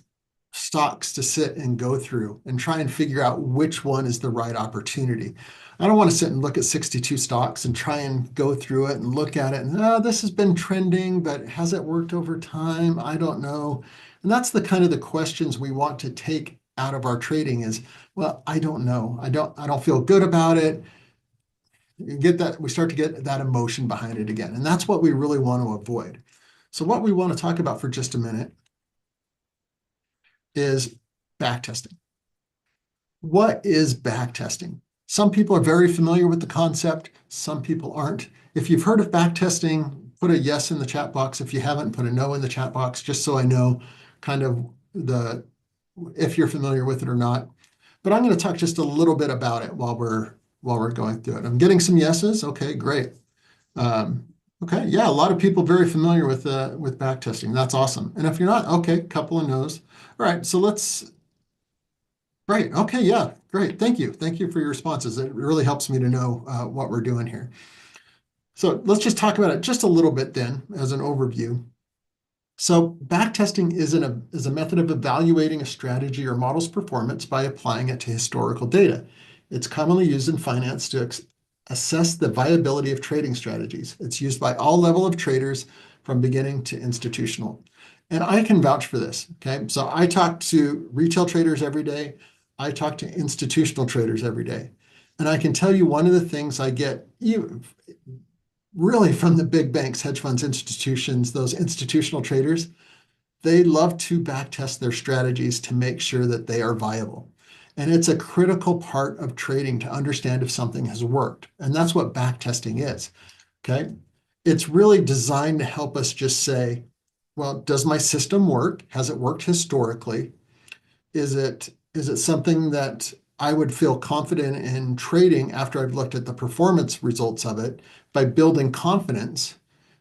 stocks to sit and go through and try and figure out which one is the right opportunity. I don't want to sit and look at 62 stocks and try and go through it and look at it and, oh, this has been trending, but has it worked over time? I don't know. And that's the kind of the questions we want to take out of our trading is, well, I don't know. I don't feel good about it. You get that, we start to get that emotion behind it again. And that's what we really want to avoid. So what we want to talk about for just a minute is backtesting. What is backtesting? Some people are very familiar with the concept. Some people aren't. If you've heard of backtesting, put a yes in the chat box. If you haven't, put a no in the chat box, just so I know kind of if you're familiar with it or not. But I'm going to talk just a little bit about it while we're going through it. I'm getting some yeses. Okay, great. Okay, yeah, a lot of people very familiar with backtesting. That's awesome. And if you're not, okay, couple of no's. All right, so great. Okay, yeah, great. Thank you. Thank you for your responses. It really helps me to know what we're doing here. So let's just talk about it just a little bit then as an overview. So backtesting is a method of evaluating a strategy or model's performance by applying it to historical data. It's commonly used in finance to assess the viability of trading strategies. It's used by all level of traders from beginning to institutional. And I can vouch for this, okay? So I talk to retail traders every day. I talk to institutional traders every day. And I can tell you one of the things I get really from the big banks, hedge funds, institutions, those institutional traders, they love to backtest their strategies to make sure that they are viable. And it's a critical part of trading to understand if something has worked. And that's what backtesting is, okay? It's really designed to help us just say, well, does my system work? Has it worked historically? Is it something that I would feel confident in trading after I've looked at the performance results of it by building confidence,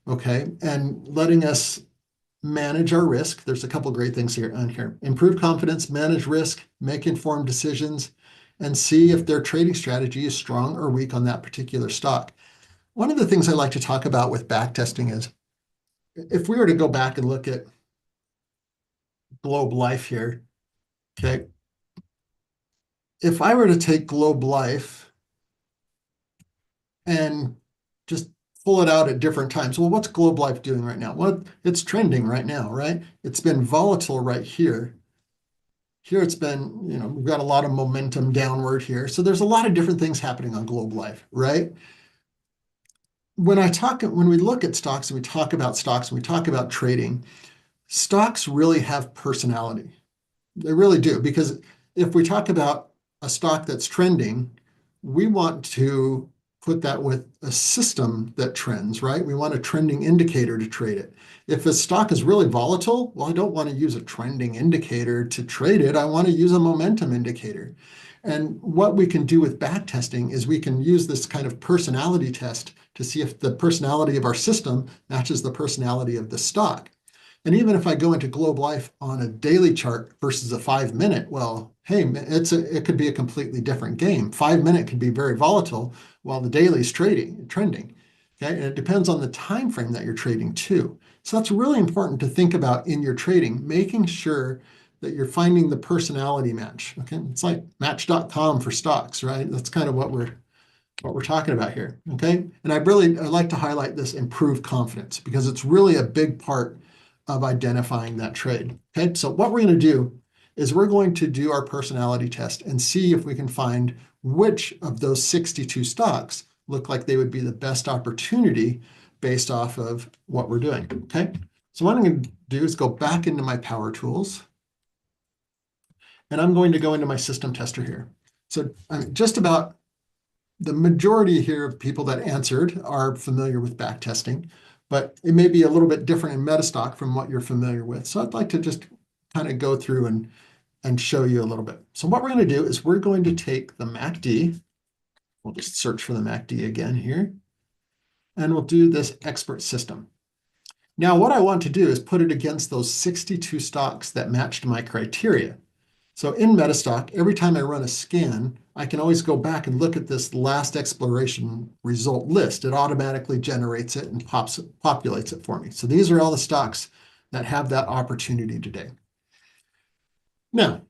okay, and letting us manage our risk. There's a couple great things here on here. Improve confidence, manage risk, make informed decisions, and see if their trading strategy is strong or weak on that particular stock. One of the things I like to talk about with backtesting is if we were to go back and look at Globe Life here, okay, if I were to take Globe Life and just pull it out at different times, well, what's Globe Life doing right now? Well, it's trending right now, right? It's been volatile right here. Here it's been, we've got a lot of momentum downward here. So there's a lot of different things happening on Globe Life, right? When we look at stocks and we talk about stocks and we talk about trading, stocks really have personality. They really do, because if we talk about a stock that's trending, we want to put that with a system that trends, right? We want a trending indicator to trade it. If a stock is really volatile, well, I don't want to use a trending indicator to trade it. I want to use a momentum indicator. And what we can do with backtesting is we can use this kind of personality test to see if the personality of our system matches the personality of the stock. And even if I go into Globe Life on a daily chart versus a 5-minute, well, hey, it could be a completely different game. 5-minute could be very volatile while the daily is trending. Okay, and it depends on the time frame that you're trading too. So that's really important to think about in your trading, making sure that you're finding the personality match. Okay, it's like Match.com for stocks, right? That's kind of what we're talking about here. Okay, and I like to highlight this improved confidence because it's really a big part of identifying that trade. Okay, so what we're going to do is we're going to do our personality test and see if we can find which of those 62 stocks look like they would be the best opportunity based off of what we're doing. Okay, so what I'm going to do is go back into my power tools and I'm going to go into my system tester here. So just about the majority here of people that answered are familiar with backtesting, but it may be a little bit different in Metastock from what you're familiar with. So I'd like to just kind of go through and show you a little bit. So what we're going to do is we're going to take the MACD. We'll just search for the MACD again here. And we'll do this expert system. Now what I want to do is put it against those 62 stocks that matched my criteria. So in Metastock, every time I run a scan, I can always go back and look at this last exploration result list. It automatically generates it and populates it for me. So these are all the stocks that have that opportunity today. Now,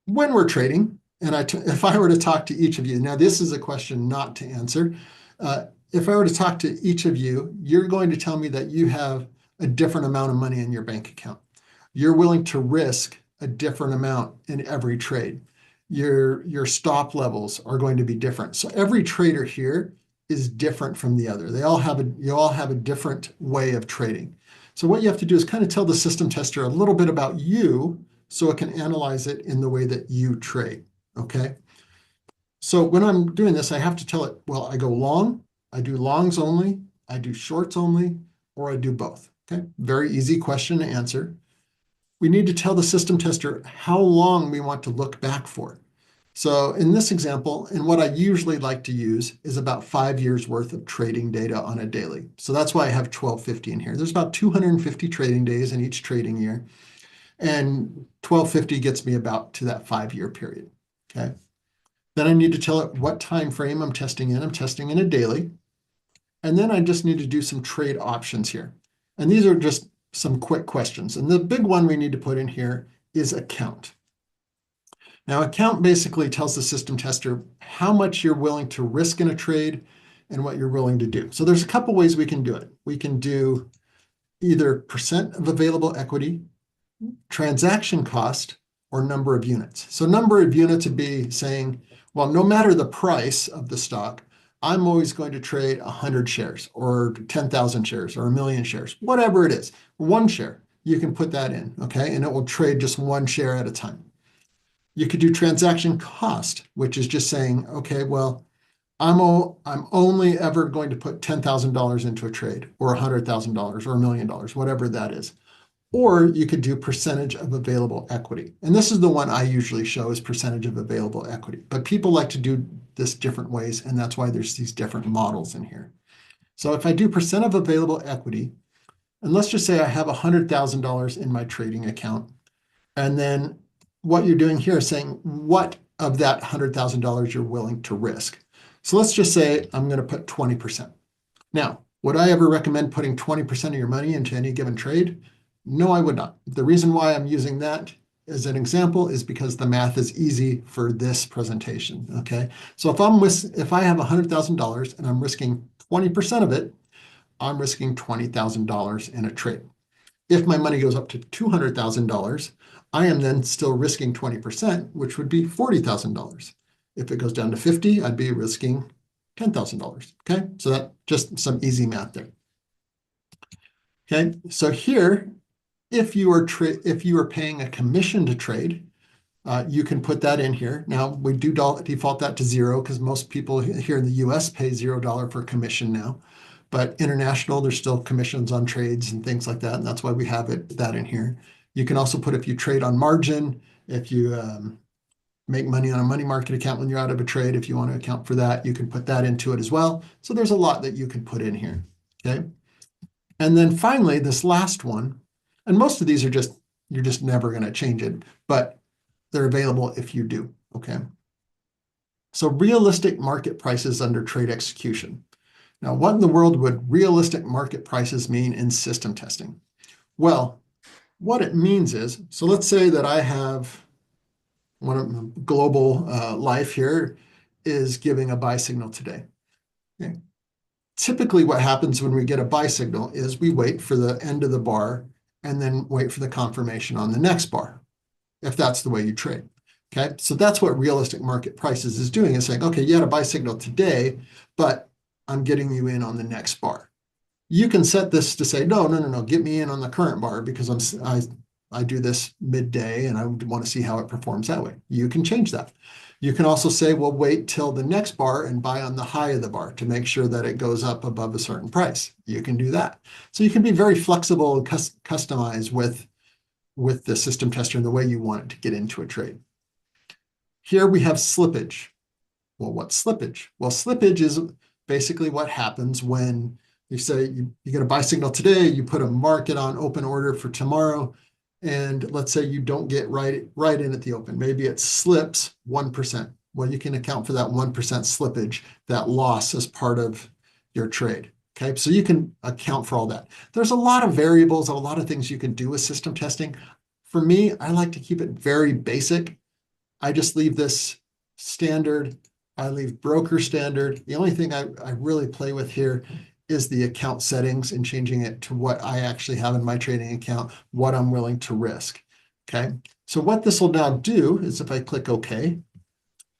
when we're trading, and if I were to talk to each of you, now this is a question not to answer. If I were to talk to each of you, you're going to tell me that you have a different amount of money in your bank account. You're willing to risk a different amount in every trade. Your stop levels are going to be different. So every trader here is different from the other. You all have a different way of trading. So what you have to do is kind of tell the system tester a little bit about you so it can analyze it in the way that you trade, okay? So when I'm doing this, I have to tell it, well, I go long, I do longs only, I do shorts only, or I do both, okay? Very easy question to answer. We need to tell the system tester how long we want to look back for. So in this example, and what I usually like to use is about 5 years worth of trading data on a daily. So that's why I have 1250 in here. There's about 250 trading days in each trading year. And 1250 gets me about to that 5-year period, okay? Then I need to tell it what time frame I'm testing in. I'm testing in a daily. And then I just need to do some trade options here. And these are just some quick questions. And the big one we need to put in here is account. Now, account basically tells the system tester how much you're willing to risk in a trade and what you're willing to do. So there's a couple ways we can do it. We can do either percent of available equity, transaction cost, or number of units. So number of units would be saying, well, no matter the price of the stock, I'm always going to trade 100 shares or 10,000 shares or 1,000,000 shares, whatever it is, one share. You can put that in, okay? And it will trade just one share at a time. You could do transaction cost, which is just saying, okay, well, I'm only ever going to put $10,000 into a trade or $100,000 or $1,000,000, whatever that is. Or you could do percentage of available equity. And this is the one I usually show is percentage of available equity. But people like to do this different ways, and that's why there's these different models in here. So if I do percent of available equity, and let's just say I have $100,000 in my trading account, and then what you're doing here is saying what of that $100,000 you're willing to risk. So let's just say I'm going to put 20%. Now, would I ever recommend putting 20% of your money into any given trade? No, I would not. The reason why I'm using that as an example is because the math is easy for this presentation, okay? So if I have $100,000 and I'm risking 20% of it, I'm risking $20,000 in a trade. If my money goes up to $200,000, I am then still risking 20%, which would be $40,000. If it goes down to 50, I'd be risking $10,000, okay? So that just some easy math there. Okay, so here, if you are paying a commission to trade, you can put that in here. Now, we do default that to 0 because most people here in the US pay $0 for commission now. But international, there's still commissions on trades and things like that. And that's why we have that in here. You can also put if you trade on margin, if you make money on a money market account when you're out of a trade, if you want to account for that, you can put that into it as well. So there's a lot that you can put in here, okay? And then finally, this last one, and most of these are just, you're just never going to change it, but they're available if you do, okay? So realistic market prices under trade execution. Now, what in the world would realistic market prices mean in system testing? Well, what it means is, so let's say that I have one of global life here is giving a buy signal today. Okay. Typically what happens when we get a buy signal is we wait for the end of the bar and then wait for the confirmation on the next bar, if that's the way you trade. Okay, so that's what realistic market prices is doing, is saying, okay, you had a buy signal today, but I'm getting you in on the next bar. You can set this to say, no, get me in on the current bar because I do this midday and I want to see how it performs that way. You can change that. You can also say, well, wait till the next bar and buy on the high of the bar to make sure that it goes up above a certain price. You can do that. So you can be very flexible and customize with the system tester in the way you want it to get into a trade. Here we have slippage. Well, what's slippage? Well, slippage is basically what happens when you say you get a buy signal today, you put a market on open order for tomorrow, and let's say you don't get right in at the open. Maybe it slips 1%. Well, you can account for that 1% slippage, that loss as part of your trade. Okay, so you can account for all that. There's a lot of variables, a lot of things you can do with system testing. For me, I like to keep it very basic. I just leave this standard. I leave broker standard. The only thing I really play with here is the account settings and changing it to what I actually have in my trading account, what I'm willing to risk. Okay, so what this will now do is if I click OK,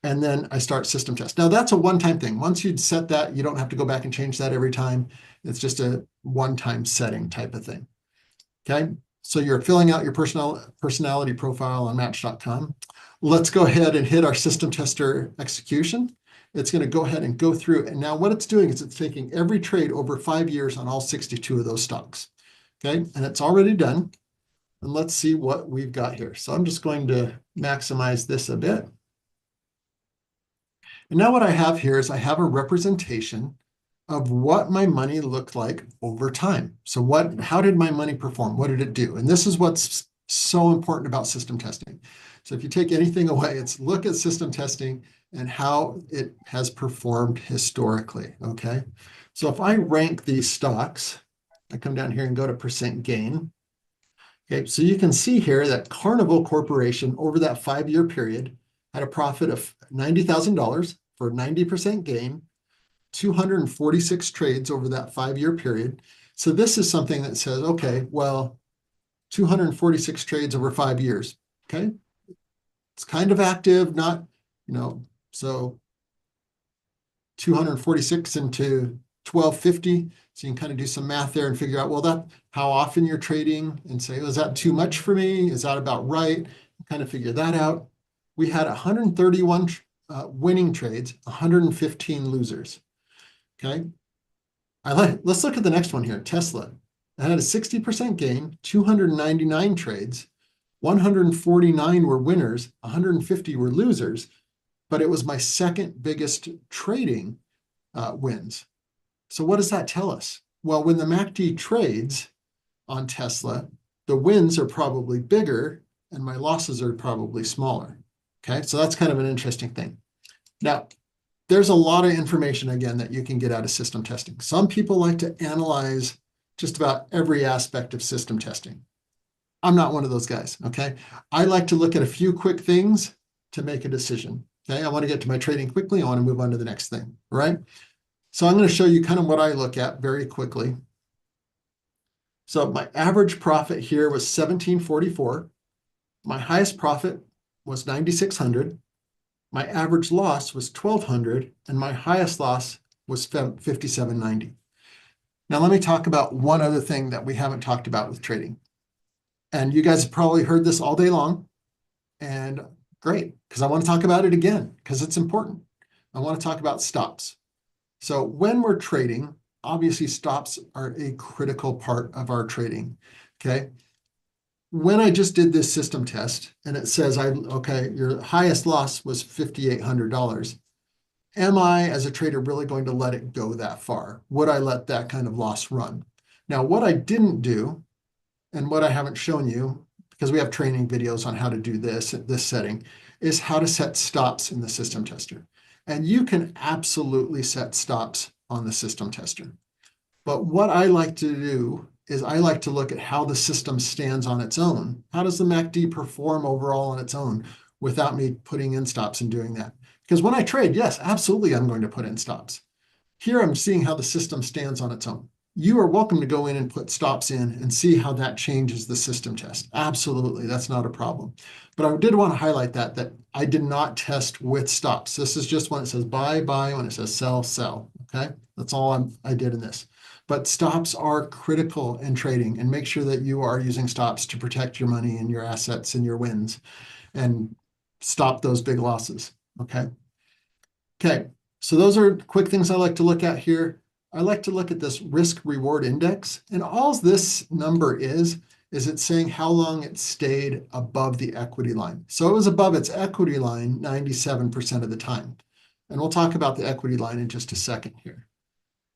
and then I start system test. Now that's a one-time thing. Once you'd set that, you don't have to go back and change that every time. It's just a one-time setting type of thing. Okay, so you're filling out your personality profile on Match.com. Let's go ahead and hit our system tester execution. It's going to go ahead and go through. And now what it's doing is it's taking every trade over 5 years on all 62 of those stocks. Okay, and it's already done. And let's see what we've got here. So I'm just going to maximize this a bit. And now what I have here is I have a representation of what my money looked like over time. So how did my money perform? What did it do? And this is what's so important about system testing. So if you take anything away, it's look at system testing and how it has performed historically, okay? So if I rank these stocks, I come down here and go to percent gain. Okay, so you can see here that Carnival Corporation over that 5-year period had a profit of $90,000 for 90% gain, 246 trades over that 5-year period. So this is something that says, okay, well, 246 trades over 5 years, okay? It's kind of active, not, so 246 into 1250. So you can kind of do some math there and figure out, well, how often you're trading and say, is that too much for me? Is that about right? Kind of figure that out. We had 131 winning trades, 115 losers. Okay. Let's look at the next one here. Tesla. I had a 60% gain, 299 trades, 149 were winners, 150 were losers, but it was my second biggest trading wins. So what does that tell us? Well, when the MACD trades on Tesla, the wins are probably bigger and my losses are probably smaller. Okay, so that's kind of an interesting thing. Now, there's a lot of information, again, that you can get out of system testing. Some people like to analyze just about every aspect of system testing. I'm not one of those guys, okay? I like to look at a few quick things to make a decision, okay? I want to get to my trading quickly. I want to move on to the next thing, all right? So I'm going to show you kind of what I look at very quickly. So my average profit here was 1744. My highest profit was 9,600. My average loss was 1,200, and my highest loss was 5,790. Now, let me talk about one other thing that we haven't talked about with trading. And you guys have probably heard this all day long, and great, because I want to talk about it again, because it's important. I want to talk about stops. So when we're trading, obviously stops are a critical part of our trading, okay? When I just did this system test and it says, okay, your highest loss was $5,800. Am I, as a trader, really going to let it go that far? Would I let that kind of loss run? Now, what I didn't do, and what I haven't shown you, because we have training videos on how to do this setting, is how to set stops in the system tester. And you can absolutely set stops on the system tester. But what I like to do is I like to look at how the system stands on its own. How does the MACD perform overall on its own without me putting in stops and doing that? Because when I trade, yes, absolutely, I'm going to put in stops. Here I'm seeing how the system stands on its own. You are welcome to go in and put stops in and see how that changes the system test. Absolutely, that's not a problem. But I did want to highlight that I did not test with stops. This is just when it says buy, buy, when it says sell, sell, okay? That's all I did in this. But stops are critical in trading, and make sure that you are using stops to protect your money and your assets and your wins and stop those big losses, okay? Okay, so those are quick things I like to look at here. I like to look at this risk reward index, and all this number is it's saying how long it stayed above the equity line. So it was above its equity line 97% of the time. And we'll talk about the equity line in just a second here.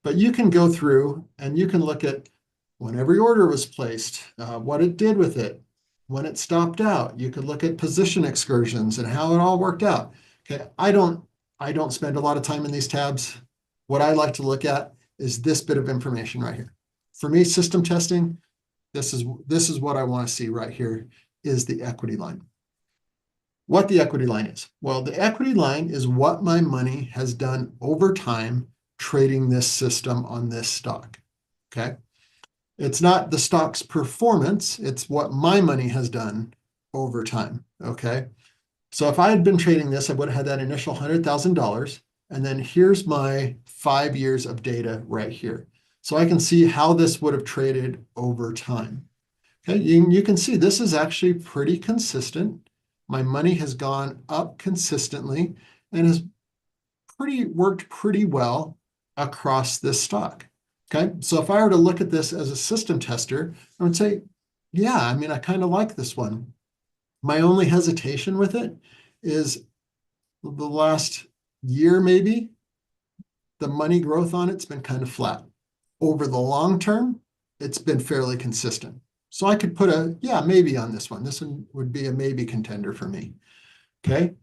But you can go through and you can look at when every order was placed, what it did with it, when it stopped out. You could look at position excursions and how it all worked out. Okay, I don't spend a lot of time in these tabs. What I like to look at is this bit of information right here. For me, system testing, this is what I want to see right here, is the equity line. What the equity line is? Well, the equity line is what my money has done over time trading this system on this stock, okay? It's not the stock's performance, it's what my money has done over time, okay? So if I had been trading this, I would have had that initial $100,000, and then here's my 5 years of data right here. So I can see how this would have traded over time. Okay, you can see this is actually pretty consistent. My money has gone up consistently and has worked pretty well across this stock. Okay, so if I were to look at this as a system tester, I would say, yeah, I mean, I kind of like this one. My only hesitation with it is the last year, maybe, the money growth on it's been kind of flat. Over the long term, it's been fairly consistent. So I could put a, yeah, maybe on this one. This one would be a maybe contender for me. Okay,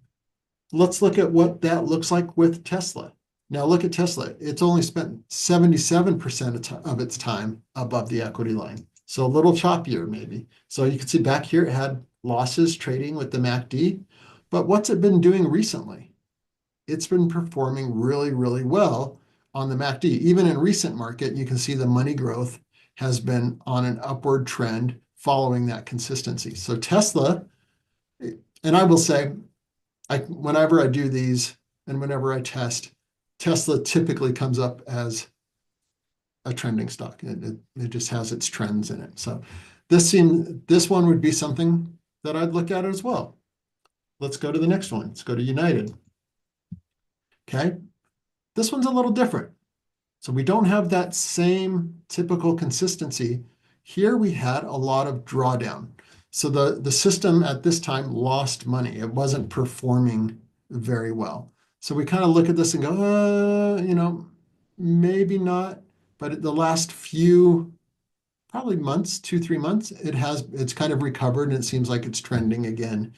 let's look at what that looks like with Tesla. Now look at Tesla. It's only spent 77% of its time above the equity line. So a little choppier maybe. So you can see back here, it had losses trading with the MACD. But what's it been doing recently? It's been performing really, really well on the MACD. Even in recent market, you can see the money growth has been on an upward trend following that consistency. So Tesla, And I will say, whenever I do these and whenever I test, Tesla typically comes up as a trending stock. It just has its trends in it. So this one would be something that I'd look at as well. Let's go to the next one. Let's go to United. Okay. This one's a little different. So we don't have that same typical consistency. Here we had a lot of drawdown. So the system at this time lost money. It wasn't performing very well. So we kind of look at this and go, maybe not. But the last few, probably months, 2-3 months, it's kind of recovered, and it seems like it's trending again,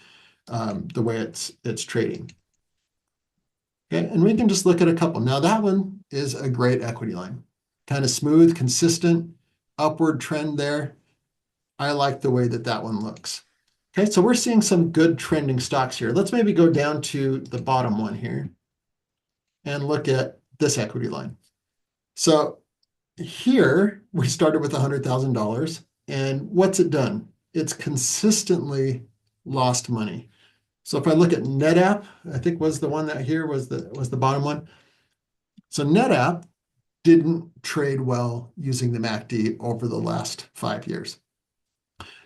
the way it's trading. Okay, and we can just look at a couple. Now that one is a great equity line, kind of smooth, consistent, upward trend there. I like the way that one looks. Okay, so we're seeing some good trending stocks here. Let's maybe go down to the bottom one here and look at this equity line. So here we started with $100,000, and what's it done? It's consistently lost money. So if I look at NetApp, I think was the one that here was the bottom one. So NetApp didn't trade well using the MACD over the last 5 years.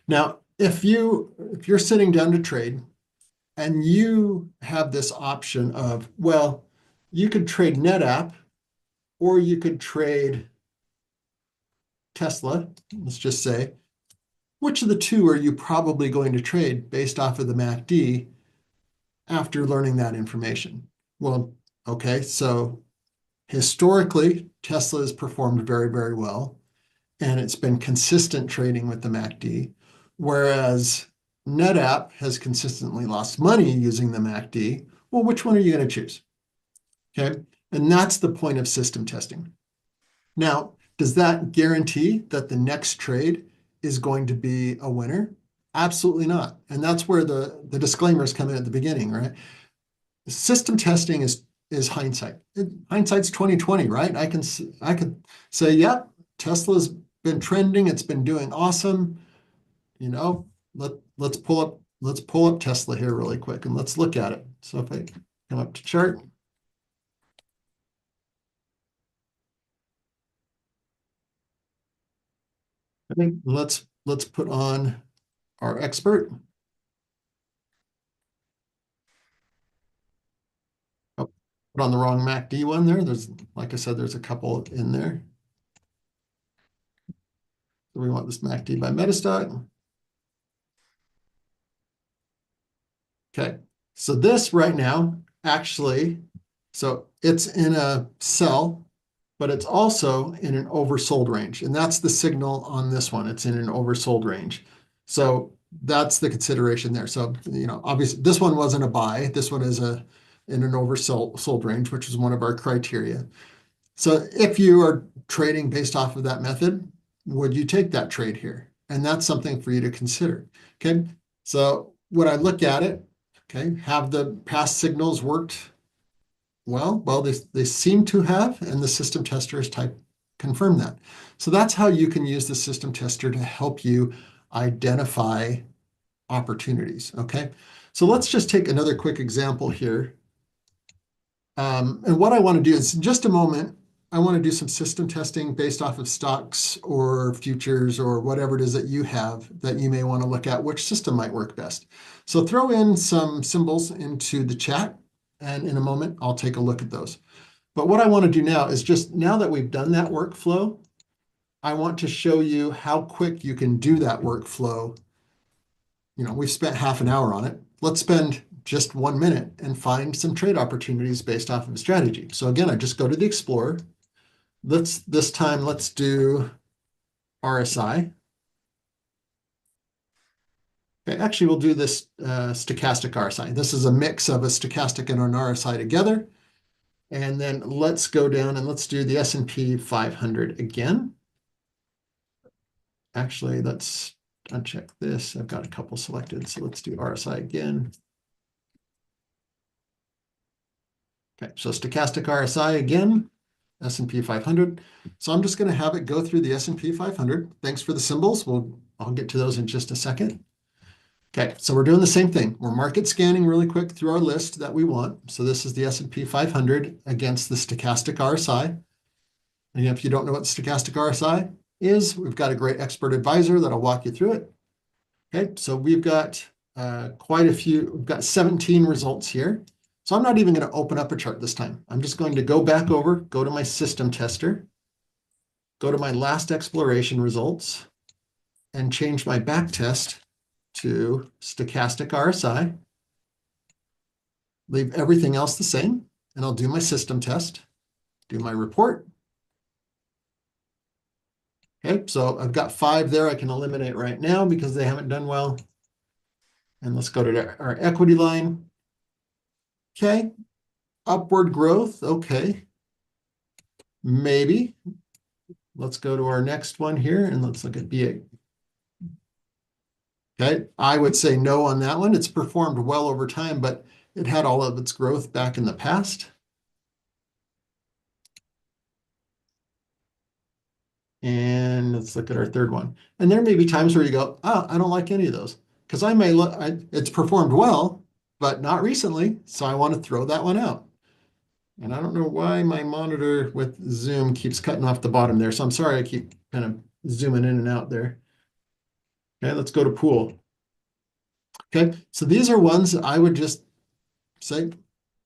Now, if you're sitting down to trade and you have this option of, well, you could trade NetApp or you could trade Tesla, let's just say, which of the two are you probably going to trade based off of the MACD after learning that information? Well, okay, so historically, Tesla has performed very, very well, and it's been consistent trading with the MACD, whereas NetApp has consistently lost money using the MACD. Well, which one are you going to choose? Okay, and that's the point of system testing. Now, does that guarantee that the next trade is going to be a winner? Absolutely not. And that's where the disclaimers come in at the beginning, right? System testing is hindsight. Hindsight's 2020, right? I could say, yeah, Tesla's been trending. It's been doing awesome. Let's pull up Tesla here really quick and let's look at it. So if I come up to chart. I think let's put on our expert. Oh, put on the wrong MACD one there. Like I said, there's a couple in there. So we want this MACD by Metastock. Okay, so this right now, actually, so it's in a sell, but it's also in an oversold range. And that's the signal on this one. It's in an oversold range. So that's the consideration there. So, obviously this one wasn't a buy. This one is in an oversold range, which is one of our criteria. So if you are trading based off of that method, would you take that trade here? And that's something for you to consider. Okay, so when I look at it, okay, have the past signals worked well? Well, they seem to have, and the system tester has confirmed that. So that's how you can use the system tester to help you identify opportunities, okay? So let's just take another quick example here. And what I want to do is, in just a moment, I want to do some system testing based off of stocks or futures or whatever it is that you have that you may want to look at which system might work best. So throw in some symbols into the chat, and in a moment, I'll take a look at those. But what I want to do now is just now that we've done that workflow, I want to show you how quick you can do that workflow. We've spent half an hour on it. Let's spend just 1 minute and find some trade opportunities based off of a strategy. So again, I just go to the Explorer. This time, let's do RSI. Okay, actually, we'll do this stochastic RSI. This is a mix of a stochastic and an RSI together. And then let's go down and let's do the S&P 500 again. Actually, let's uncheck this. I've got a couple selected, so let's do RSI again. Okay, so stochastic RSI again, S&P 500. So I'm just going to have it go through the S&P 500. Thanks for the symbols. I'll get to those in just a second. Okay, so we're doing the same thing. We're market scanning really quick through our list that we want. So this is the S&P 500 against the stochastic RSI. And if you don't know what stochastic RSI is, we've got a great expert advisor that'll walk you through it. Okay, so we've got quite a few, we've got 17 results here. So I'm not even going to open up a chart this time. I'm just going to go back over, go to my system tester, go to my last exploration results, and change my back test to stochastic RSI. Leave everything else the same, and I'll do my system test, do my report. Okay, so I've got 5 there I can eliminate right now because they haven't done well. And let's go to our equity line. Okay, upward growth, okay. Maybe. Let's go to our next one here and let's look at B8. Okay, I would say no on that one. It's performed well over time, but it had all of its growth back in the past. And let's look at our third one. And there may be times where you go, oh, I don't like any of those. Because I may look, it's performed well, but not recently. So I want to throw that one out. And I don't know why my monitor with Zoom keeps cutting off the bottom there. So I'm sorry, I keep kind of zooming in and out there. Okay, let's go to pool. Okay, so these are ones that I would just say,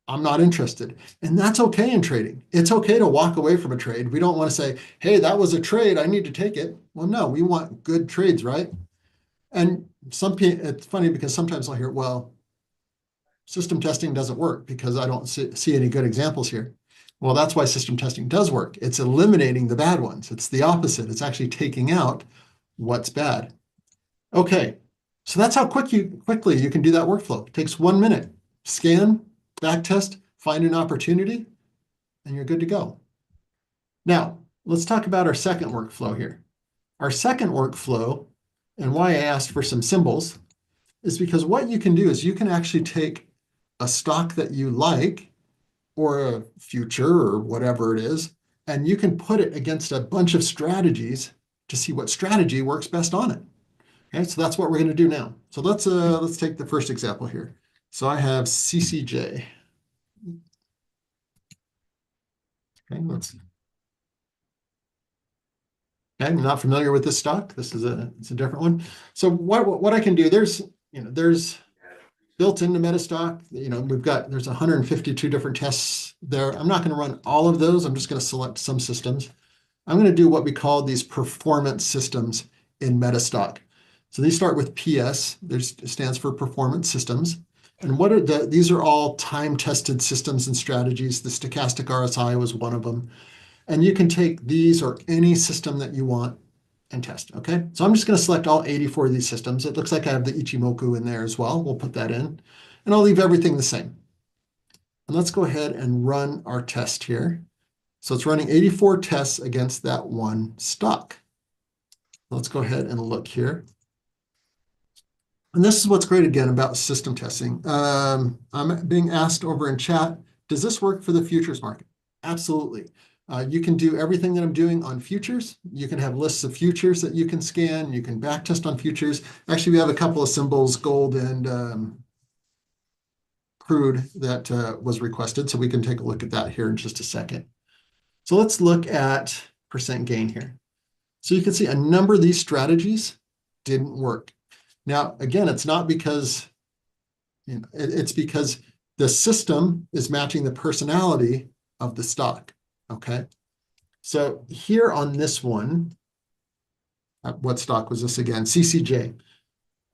I'm not interested. And that's okay in trading. It's okay to walk away from a trade. We don't want to say, hey, that was a trade, I need to take it. Well, no, we want good trades, right? And some people, it's funny because sometimes I'll hear, well, system testing doesn't work because I don't see any good examples here. Well, that's why system testing does work. It's eliminating the bad ones. It's the opposite. It's actually taking out what's bad. Okay, so that's how quickly you can do that workflow. It takes 1 minute. Scan, backtest, find an opportunity, and you're good to go. Now, let's talk about our second workflow here. Our second workflow, and why I asked for some symbols, is because what you can do is you can actually take a stock that you like, or a future, or whatever it is, and you can put it against a bunch of strategies to see what strategy works best on it. Okay, so that's what we're going to do now. So let's take the first example here. So I have CCJ. Okay, I'm not familiar with this stock. It's a different one. So what I can do, there's built into Metastock, there's 152 different tests there. I'm not going to run all of those. I'm just going to select some systems. I'm going to do what we call these performance systems in Metastock. So these start with PS. It stands for performance systems. And these are all time-tested systems and strategies. The stochastic RSI was one of them. And you can take these or any system that you want and test, okay? So I'm just going to select all 84 of these systems. It looks like I have the Ichimoku in there as well. We'll put that in. And I'll leave everything the same. And let's go ahead and run our test here. So it's running 84 tests against that one stock. Let's go ahead and look here. And this is what's great again about system testing. I'm being asked over in chat, does this work for the futures market? Absolutely. You can do everything that I'm doing on futures. You can have lists of futures that you can scan. You can backtest on futures. Actually, we have a couple of symbols, gold and crude, that was requested. So we can take a look at that here in just a second. So let's look at percent gain here. So you can see a number of these strategies didn't work. Now, again, it's not because, it's because the system is matching the personality of the stock, okay? So here on this one, what stock was this again? CCJ.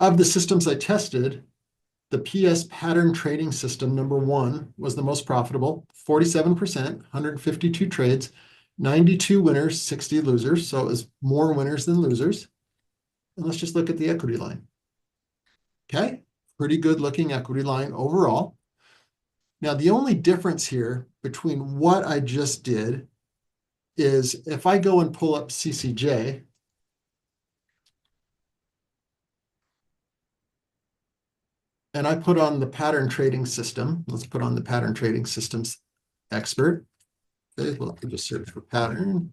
Of the systems I tested, the PS pattern trading system number 1 was the most profitable, 47%, 152 trades, 92 winners, 60 losers. So it was more winners than losers. And let's just look at the equity line. Okay, pretty good looking equity line overall. Now, the only difference here between what I just did is if I go and pull up CCJ, and I put on the pattern trading system, let's put on the pattern trading systems expert. Okay, well, I'll just search for pattern.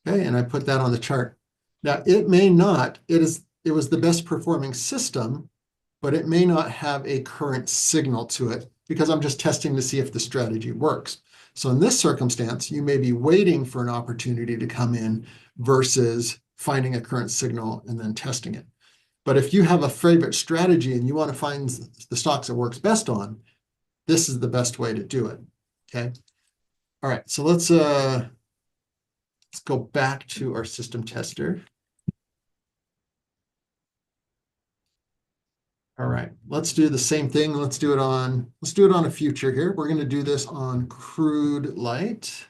Okay, and I put that on the chart. Now, it may not, it is it was the best performing system, but it may not have a current signal to it because I'm just testing to see if the strategy works. So in this circumstance, you may be waiting for an opportunity to come in versus finding a current signal and then testing it. But if you have a favorite strategy and you want to find the stocks it works best on, this is the best way to do it. Okay. All right. So let's go back to our system tester. All right, let's do the same thing. Let's do it on a future here. We're going to do this on crude light.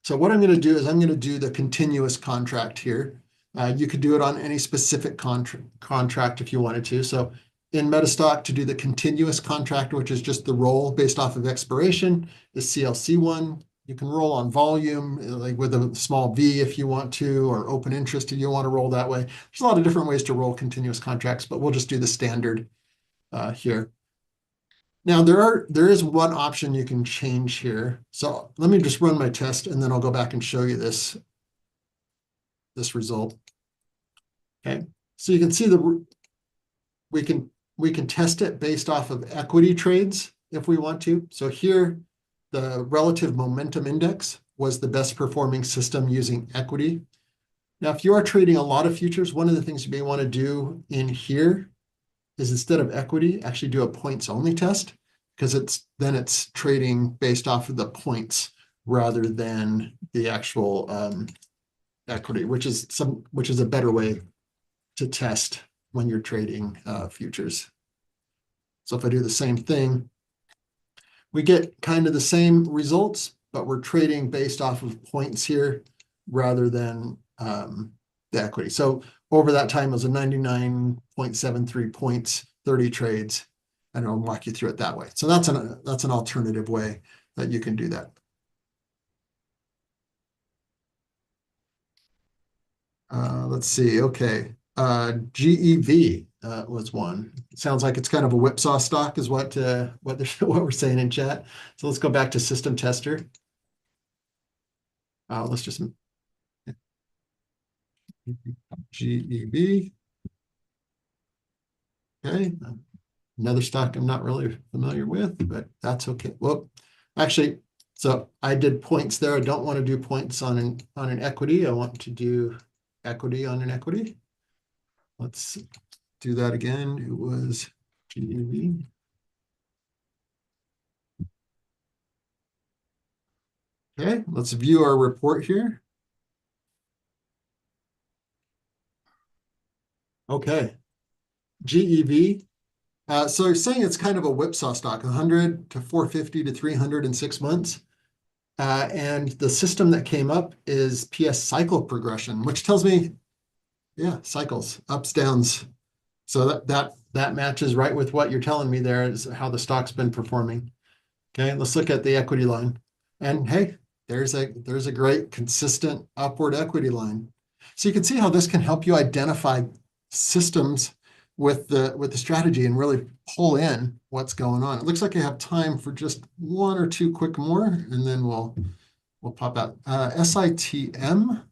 So what I'm going to do is I'm going to do the continuous contract here. You could do it on any specific contract if you wanted to. So in Metastock, to do the continuous contract, which is just the roll based off of expiration, is CLC1. You can roll on volume, like with a small v if you want to, or open interest if you want to roll that way. There's a lot of different ways to roll continuous contracts, but we'll just do the standard here. Now, there is one option you can change here. So let me just run my test, and then I'll go back and show you this result. Okay, so you can see we can test it based off of equity trades if we want to. So here, the relative momentum index was the best performing system using equity. Now, if you are trading a lot of futures, one of the things you may want to do in here is instead of equity, actually do a points only test, because it's trading based off of the points rather than the actual equity, which is a better way to test when you're trading futures. So if I do the same thing, we get kind of the same results, but we're trading based off of points here rather than the equity. So over that time, it was a 99.73 points, 30 trades, and I'll walk you through it that way. So that's an alternative way that you can do that. Let's see. Okay. GEV was one. It sounds like it's kind of a whipsaw stock is what we're saying in chat. So let's go back to system tester. Let's just GEV. Okay. Another stock I'm not really familiar with, but that's okay. Well, actually, so I did points there. I don't want to do points on an equity. I want to do equity on an equity. Let's do that again. It was GEV. Okay, let's view our report here. Okay, GEV. So you're saying it's kind of a whipsaw stock, 100 to 450 to 300 in 6 months. And the system that came up is PS cycle progression, which tells me, yeah, cycles, ups, downs. So that matches right with what you're telling me there is how the stock's been performing. Okay, let's look at the equity line. And hey, there's a great consistent upward equity line. So you can see how this can help you identify systems with the strategy and really pull in what's going on. It looks like I have time for just one or two quick more, and then we'll pop out. SITM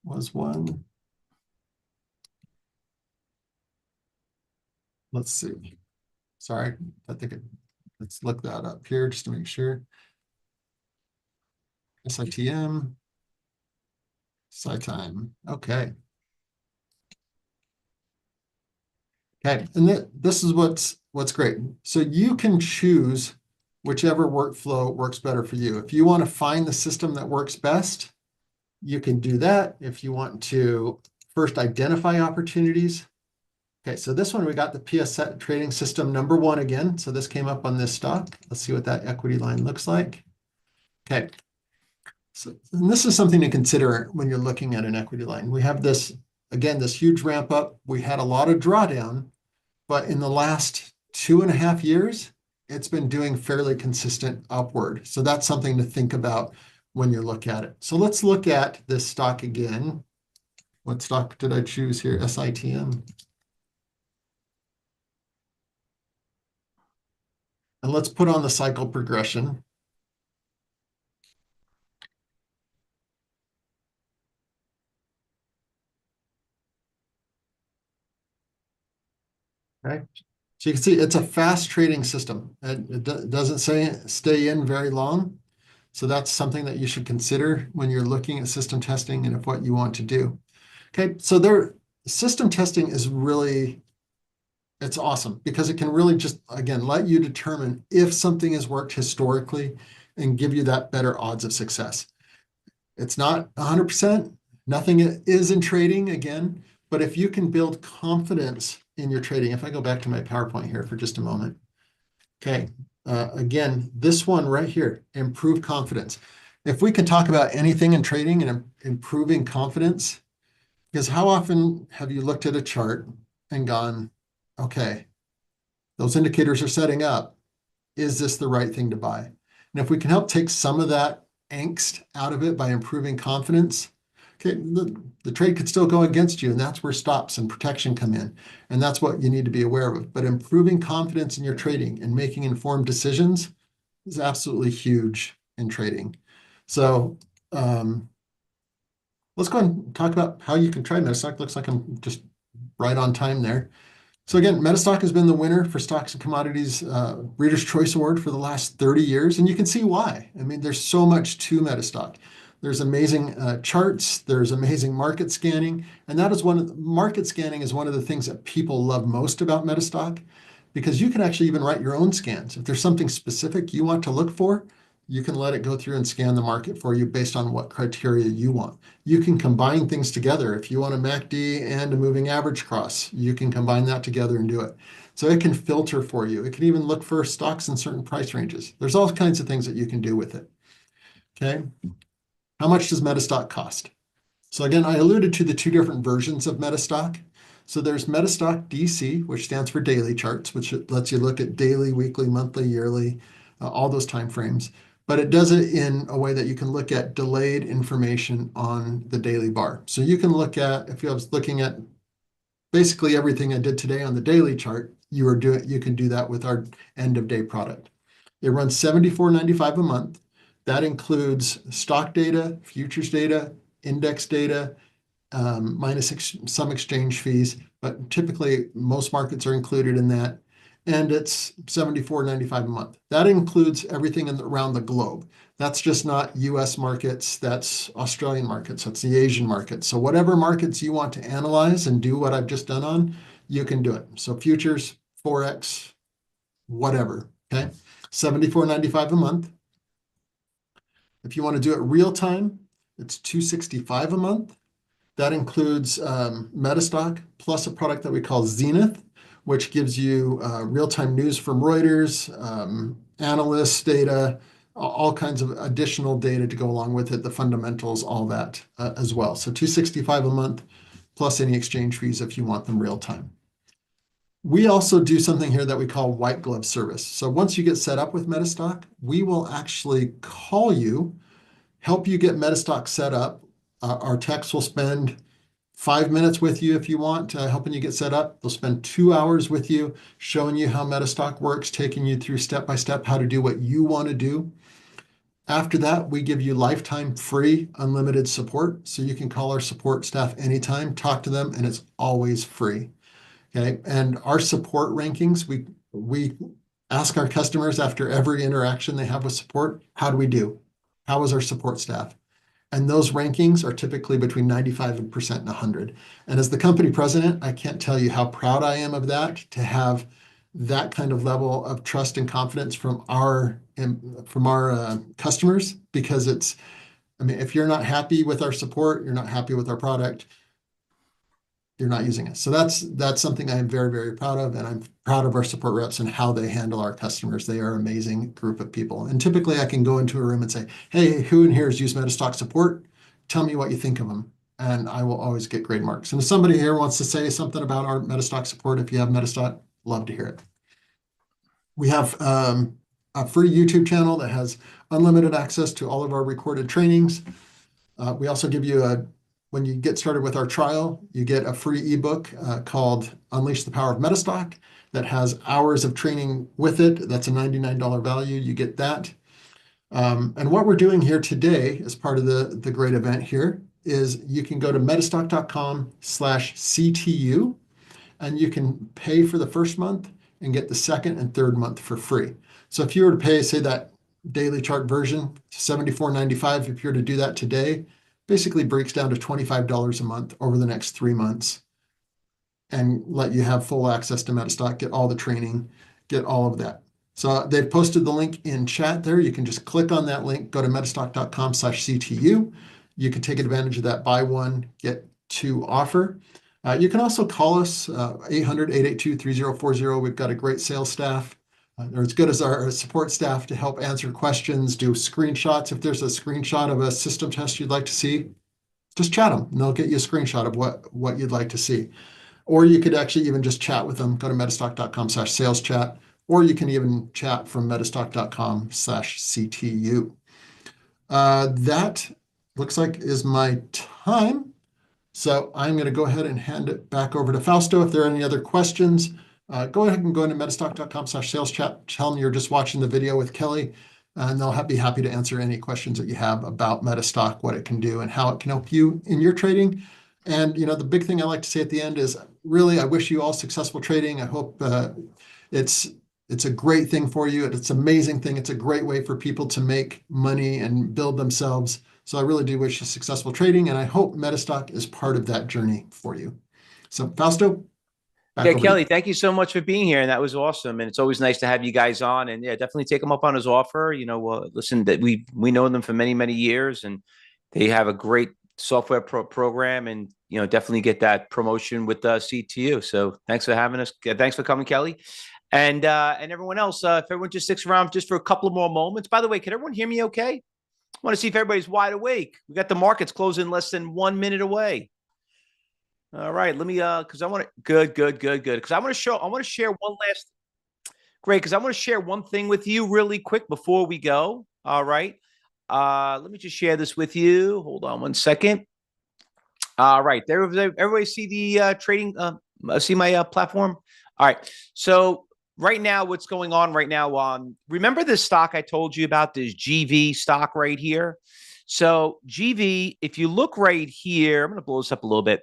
was one. Let's see. Sorry, let's look that up here just to make sure. SITM, SITime. Okay. Okay, and this is what's great. So you can choose whichever workflow works better for you. If you want to find the system that works best, you can do that. If you want to first identify opportunities. Okay, so this one, we got the PS trading system number 1 again. So this came up on this stock. Let's see what that equity line looks like. Okay, so and this is something to consider when you're looking at an equity line. We have this, again, this huge ramp up. We had a lot of drawdown, but in the last 2.5 years, it's been doing fairly consistent upward. So that's something to think about when you look at it. So let's look at this stock again. What stock did I choose here? SITM. And let's put on the cycle progression. Okay. So you can see it's a fast trading system. Doesn't stay in very long. So that's something that you should consider when you're looking at system testing and if what you want to do. Okay, so system testing is really, it's awesome because it can really just, again, let you determine if something has worked historically and give you that better odds of success. It's not 100%, nothing is in trading again, but if you can build confidence in your trading, if I go back to my PowerPoint here for just a moment. Okay, again, this one right here, improve confidence. If we can talk about anything in trading and improving confidence, because how often have you looked at a chart and gone, okay, those indicators are setting up. Is this the right thing to buy? And if we can help take some of that angst out of it by improving confidence, okay, the trade could still go against you, and that's where stops and protection come in. And that's what you need to be aware of. But improving confidence in your trading and making informed decisions is absolutely huge in trading. So let's go and talk about how you can trade Metastock. Looks like I'm just right on time there. So again, Metastock has been the winner for Stocks and Commodities Reader's Choice Award for the last 30 years, and you can see why. I mean, there's so much to Metastock. There's amazing charts, there's amazing market scanning, and that is market scanning is one of the things that people love most about Metastock, because you can actually even write your own scans. If there's something specific you want to look for, you can let it go through and scan the market for you based on what criteria you want. You can combine things together. If you want a MACD and a moving average cross, you can combine that together and do it. So it can filter for you. It can even look for stocks in certain price ranges. There's all kinds of things that you can do with it. Okay. How much does Metastock cost? So again, I alluded to the two different versions of Metastock. So there's Metastock DC, which stands for daily charts, which lets you look at daily, weekly, monthly, yearly, all those time frames. But it does it in a way that you can look at delayed information on the daily bar. So you can look at, if I was looking at basically everything I did today on the daily chart, you can do that with our end of day product. It runs $74.95 a month. That includes stock data, futures data, index data, minus some exchange fees, but typically most markets are included in that. And it's $74.95 a month. That includes everything around the globe. That's just not US markets, that's Australian markets, that's the Asian markets. So whatever markets you want to analyze and do what I've just done on, you can do it. So futures, Forex, whatever, okay? $74.95 a month. If you want to do it real time, it's $265 a month. That includes Metastock plus a product that we call Zenith, which gives you real-time news from Reuters, analysts data, all kinds of additional data to go along with it, the fundamentals, all that as well. So $265 a month plus any exchange fees if you want them real time. We also do something here that we call white glove service. So once you get set up with Metastock, we will actually call you, help you get Metastock set up. Our techs will spend 5 minutes with you if you want, helping you get set up. They'll spend 2 hours with you, showing you how Metastock works, taking you through step by step how to do what you want to do. After that, we give you lifetime free unlimited support. So you can call our support staff anytime, talk to them, and it's always free. Okay. And our support rankings, we ask our customers after every interaction they have with support, how do we do? How is our support staff? And those rankings are typically between 95% and 100. And as the company president, I can't tell you how proud I am of that, to have that kind of level of trust and confidence from our customers, because it's, I mean, if you're not happy with our support, you're not happy with our product, you're not using it. So that's something I am very, very proud of. And I'm proud of our support reps and how they handle our customers. They are an amazing group of people. And typically I can go into a room and say, hey, who in here has used Metastock support? Tell me what you think of them. And I will always get grade marks. And if somebody here wants to say something about our Metastock support, if you have Metastock, love to hear it. We have a free YouTube channel that has unlimited access to all of our recorded trainings. We also give you when you get started with our trial, you get a free ebook called Unleash the Power of Metastock that has hours of training with it. That's a $99 value. You get that. And what we're doing here today as part of the great event here is you can go to metastock.com/CTU and you can pay for the first month and get the second and third month for free. So if you were to pay, say, that daily chart version, $74.95, if you were to do that today, basically breaks down to $25 a month over the next 3 months and let you have full access to Metastock, get all the training, get all of that. So they've posted the link in chat there. You can just click on that link, go to metastock.com/CTU. You can take advantage of that buy one, get two offer. You can also call us 800-882-3040. We've got a great sales staff. They're as good as our support staff to help answer questions, do screenshots. If there's a screenshot of a system test you'd like to see, just chat them and they'll get you a screenshot of what you'd like to see. Or you could actually even just chat with them. Go to metastock.com/sales chat, or you can even chat from metastock.com/CTU. That looks like is my time. So I'm going to go ahead and hand it back over to Fausto. If there are any other questions, go ahead and go into metastock.com/sales chat. Tell them you're just watching the video with Kelly, and they'll be happy to answer any questions that you have about Metastock, what it can do, and how it can help you in your trading. And the big thing I like to say at the end is, really, I wish you all successful trading. I hope it's a great thing for you. It's an amazing thing. It's a great way for people to make money and build themselves. So I really do wish you successful trading, and I hope Metastock is part of that journey for you. So Fausto, back over to Kelly, you. thank you so much for being here, and that was awesome. And it's always nice to have you guys on. And yeah, definitely take him up on his offer. Listen, that we know them for many years, and they have a great software program, and definitely get that promotion with CTU. So thanks for having us. Thanks for coming, Kelly, and everyone else. If everyone just sticks around just for a couple of more moments. By the way, can everyone hear me okay? I want to see if everybody's wide awake. We got the markets closing less than 1 minute away. All right, let me because I want to good. Because I want to share one last great, because I want to share one thing with you really quick before we go. All right. Let me just share this with you. Hold on one second. All right. There, everybody see the trading, see my platform? All right. So right now, what's going on right now? Remember this stock I told you about, this GV stock right here? So GV, if you look right here, I'm going to blow this up a little bit.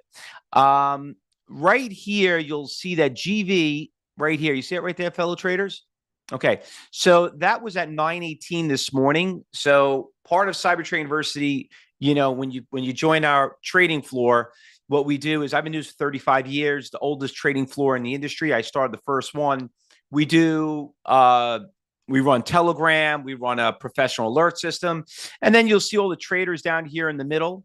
Right here, you'll see that GV right here. You see it right there, fellow traders? Okay. So that was at 9:18 this morning. So part of Cyber Trading University, when you join our trading floor, what we do is, I've been doing this for 35 years, the oldest trading floor in the industry. I started the first one. We do, we run Telegram, we run a professional alert system, and then you'll see all the traders down here in the middle.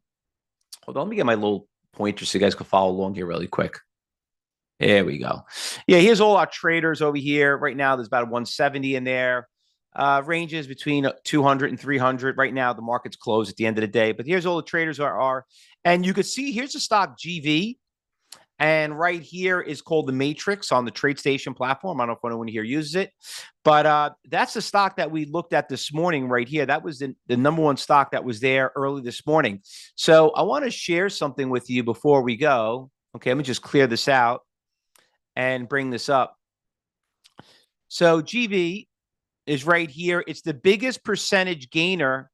Hold on, let me get my little pointer so you guys can follow along here really quick. There we go. Yeah, here's all our traders over here. Right now, there's about 170 in there. Ranges between 200 and 300. Right now, the market's closed at the end of the day. But here's all the traders are. And you can see, here's the stock GV. And right here is called the Matrix on the TradeStation platform. I don't know if anyone here uses it. But that's the stock that we looked at this morning right here. That was the number one stock that was there early this morning. So I want to share something with you before we go. Okay, let me just clear this out and bring this up. So GV is right here. It's the biggest percentage gainer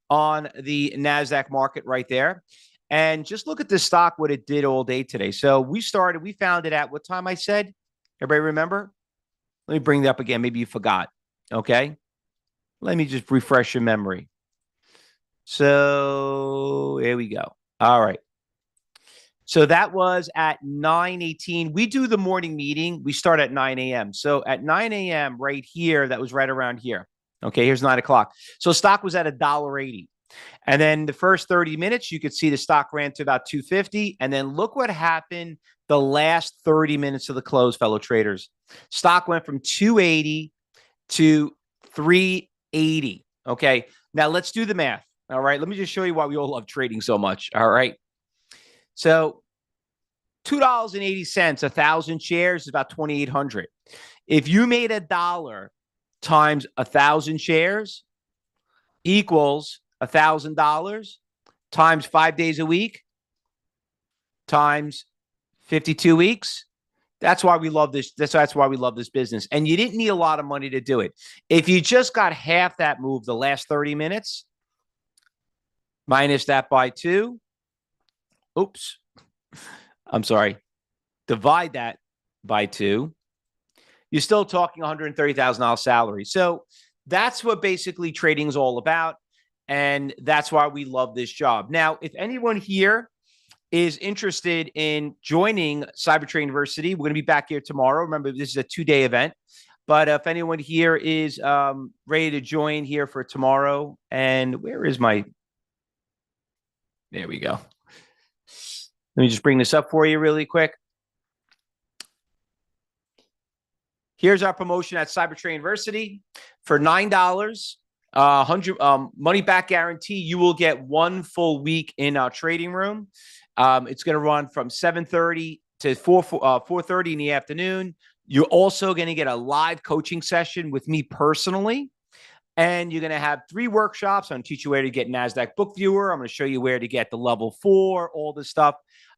on the NASDAQ market right there. And just look at this stock, what it did all day today. So we found it at what time I said? Everybody remember? Let me bring that up again. Maybe you forgot. Okay. Let me just refresh your memory. So here we go. All right. So that was at 9:18. We do the morning meeting. We start at 9 a.m. So at 9 a.m. right here, that was right around here. Okay, here's 9 o'clock. So stock was at $1.80. And then the first 30 minutes, you could see the stock ran to about 250. And then look what happened the last 30 minutes of the close, fellow traders. Stock went from 280 to 380. Okay, now let's do the math. All right, let me just show you why we all love trading so much. All right. So $2.80, 1,000 shares is about 2,800. If you made $1 times 1,000 shares equals $1,000 times 5 days a week times 52 weeks. That's why we love this. That's why we love this business. And you didn't need a lot of money to do it. If you just got half that move the last 30 minutes, minus that by 2. Oops. I'm sorry. Divide that by 2, you're still talking $130,000 salary. So that's what basically trading is all about. And that's why we love this job. Now, if anyone here is interested in joining Cyber Trading University, we're going to be back here tomorrow. Remember, this is a 2-day event. But if anyone here is ready to join here for tomorrow, and where is my... There we go. Let me just bring this up for you really quick. Here's our promotion at Cyber Trading University. For $9, 100 money back guarantee, you will get 1 full week in our trading room. It's going to run from 7:30 to 4:30 in the afternoon. You're also going to get a live coaching session with me personally. And you're going to have 3 workshops. I'm going to teach you where to get NASDAQ Book Viewer. I'm going to show you where to get the level 4, all this stuff.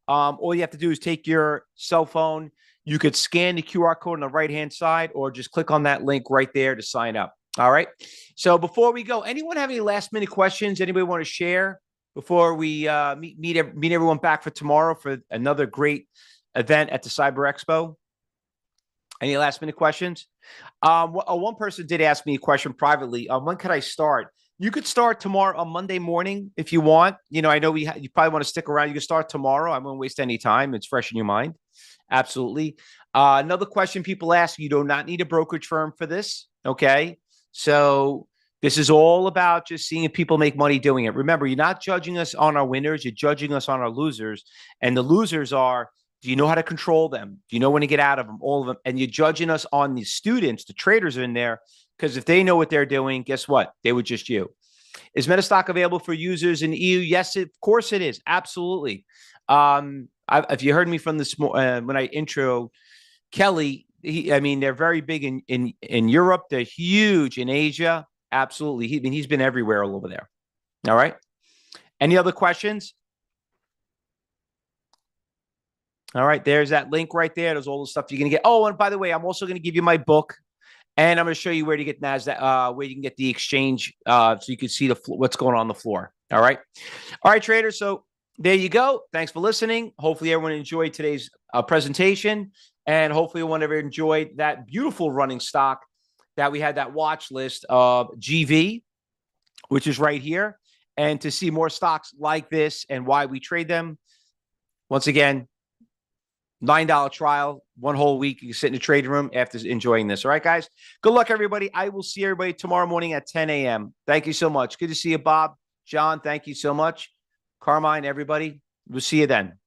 All you have to do is take your cell phone. You could scan the QR code on the right-hand side or just click on that link right there to sign up. All right. So before we go, anyone have any last-minute questions? Anybody want to share before we meet everyone back for tomorrow for another great event at the Cyber Expo? Any last-minute questions? One person did ask me a question privately. When could I start? You could start tomorrow on Monday morning if you want. You know, I know you probably want to stick around. You can start tomorrow. I won't waste any time. It's fresh in your mind. Absolutely. Another question people ask, you do not need a brokerage firm for this. Okay. So this is all about just seeing if people make money doing it. Remember, you're not judging us on our winners. You're judging us on our losers. And the losers are, do you know how to control them? Do you know when to get out of them? All of them. And you're judging us on the students, the traders in there, because if they know what they're doing, guess what? They were just you. Is Metastock available for users in EU? Yes, of course it is. Absolutely. If you heard me from this when I intro Kelly, they're very big in Europe. They're huge in Asia. Absolutely. He's been everywhere all over there. All right. Any other questions? All right. There's that link right there. There's all the stuff you're going to get. Oh, and by the way, I'm also going to give you my book. And I'm going to show you where to get NASDAQ, where you can get the exchange, so you can see what's going on the floor. All right. All right, traders. So there you go. Thanks for listening. Hopefully everyone enjoyed today's presentation, and hopefully everyone ever enjoyed that beautiful running stock that we had, that watch list of GV, which is right here. And to see more stocks like this and why we trade them, once again, $9 trial, 1 whole week. You can sit in the trading room after enjoying this. All right, guys. Good luck, everybody. I will see everybody tomorrow morning at 10 a.m. Thank you so much. Good to see you, Bob. John, thank you so much. Carmine, everybody. We'll see you then.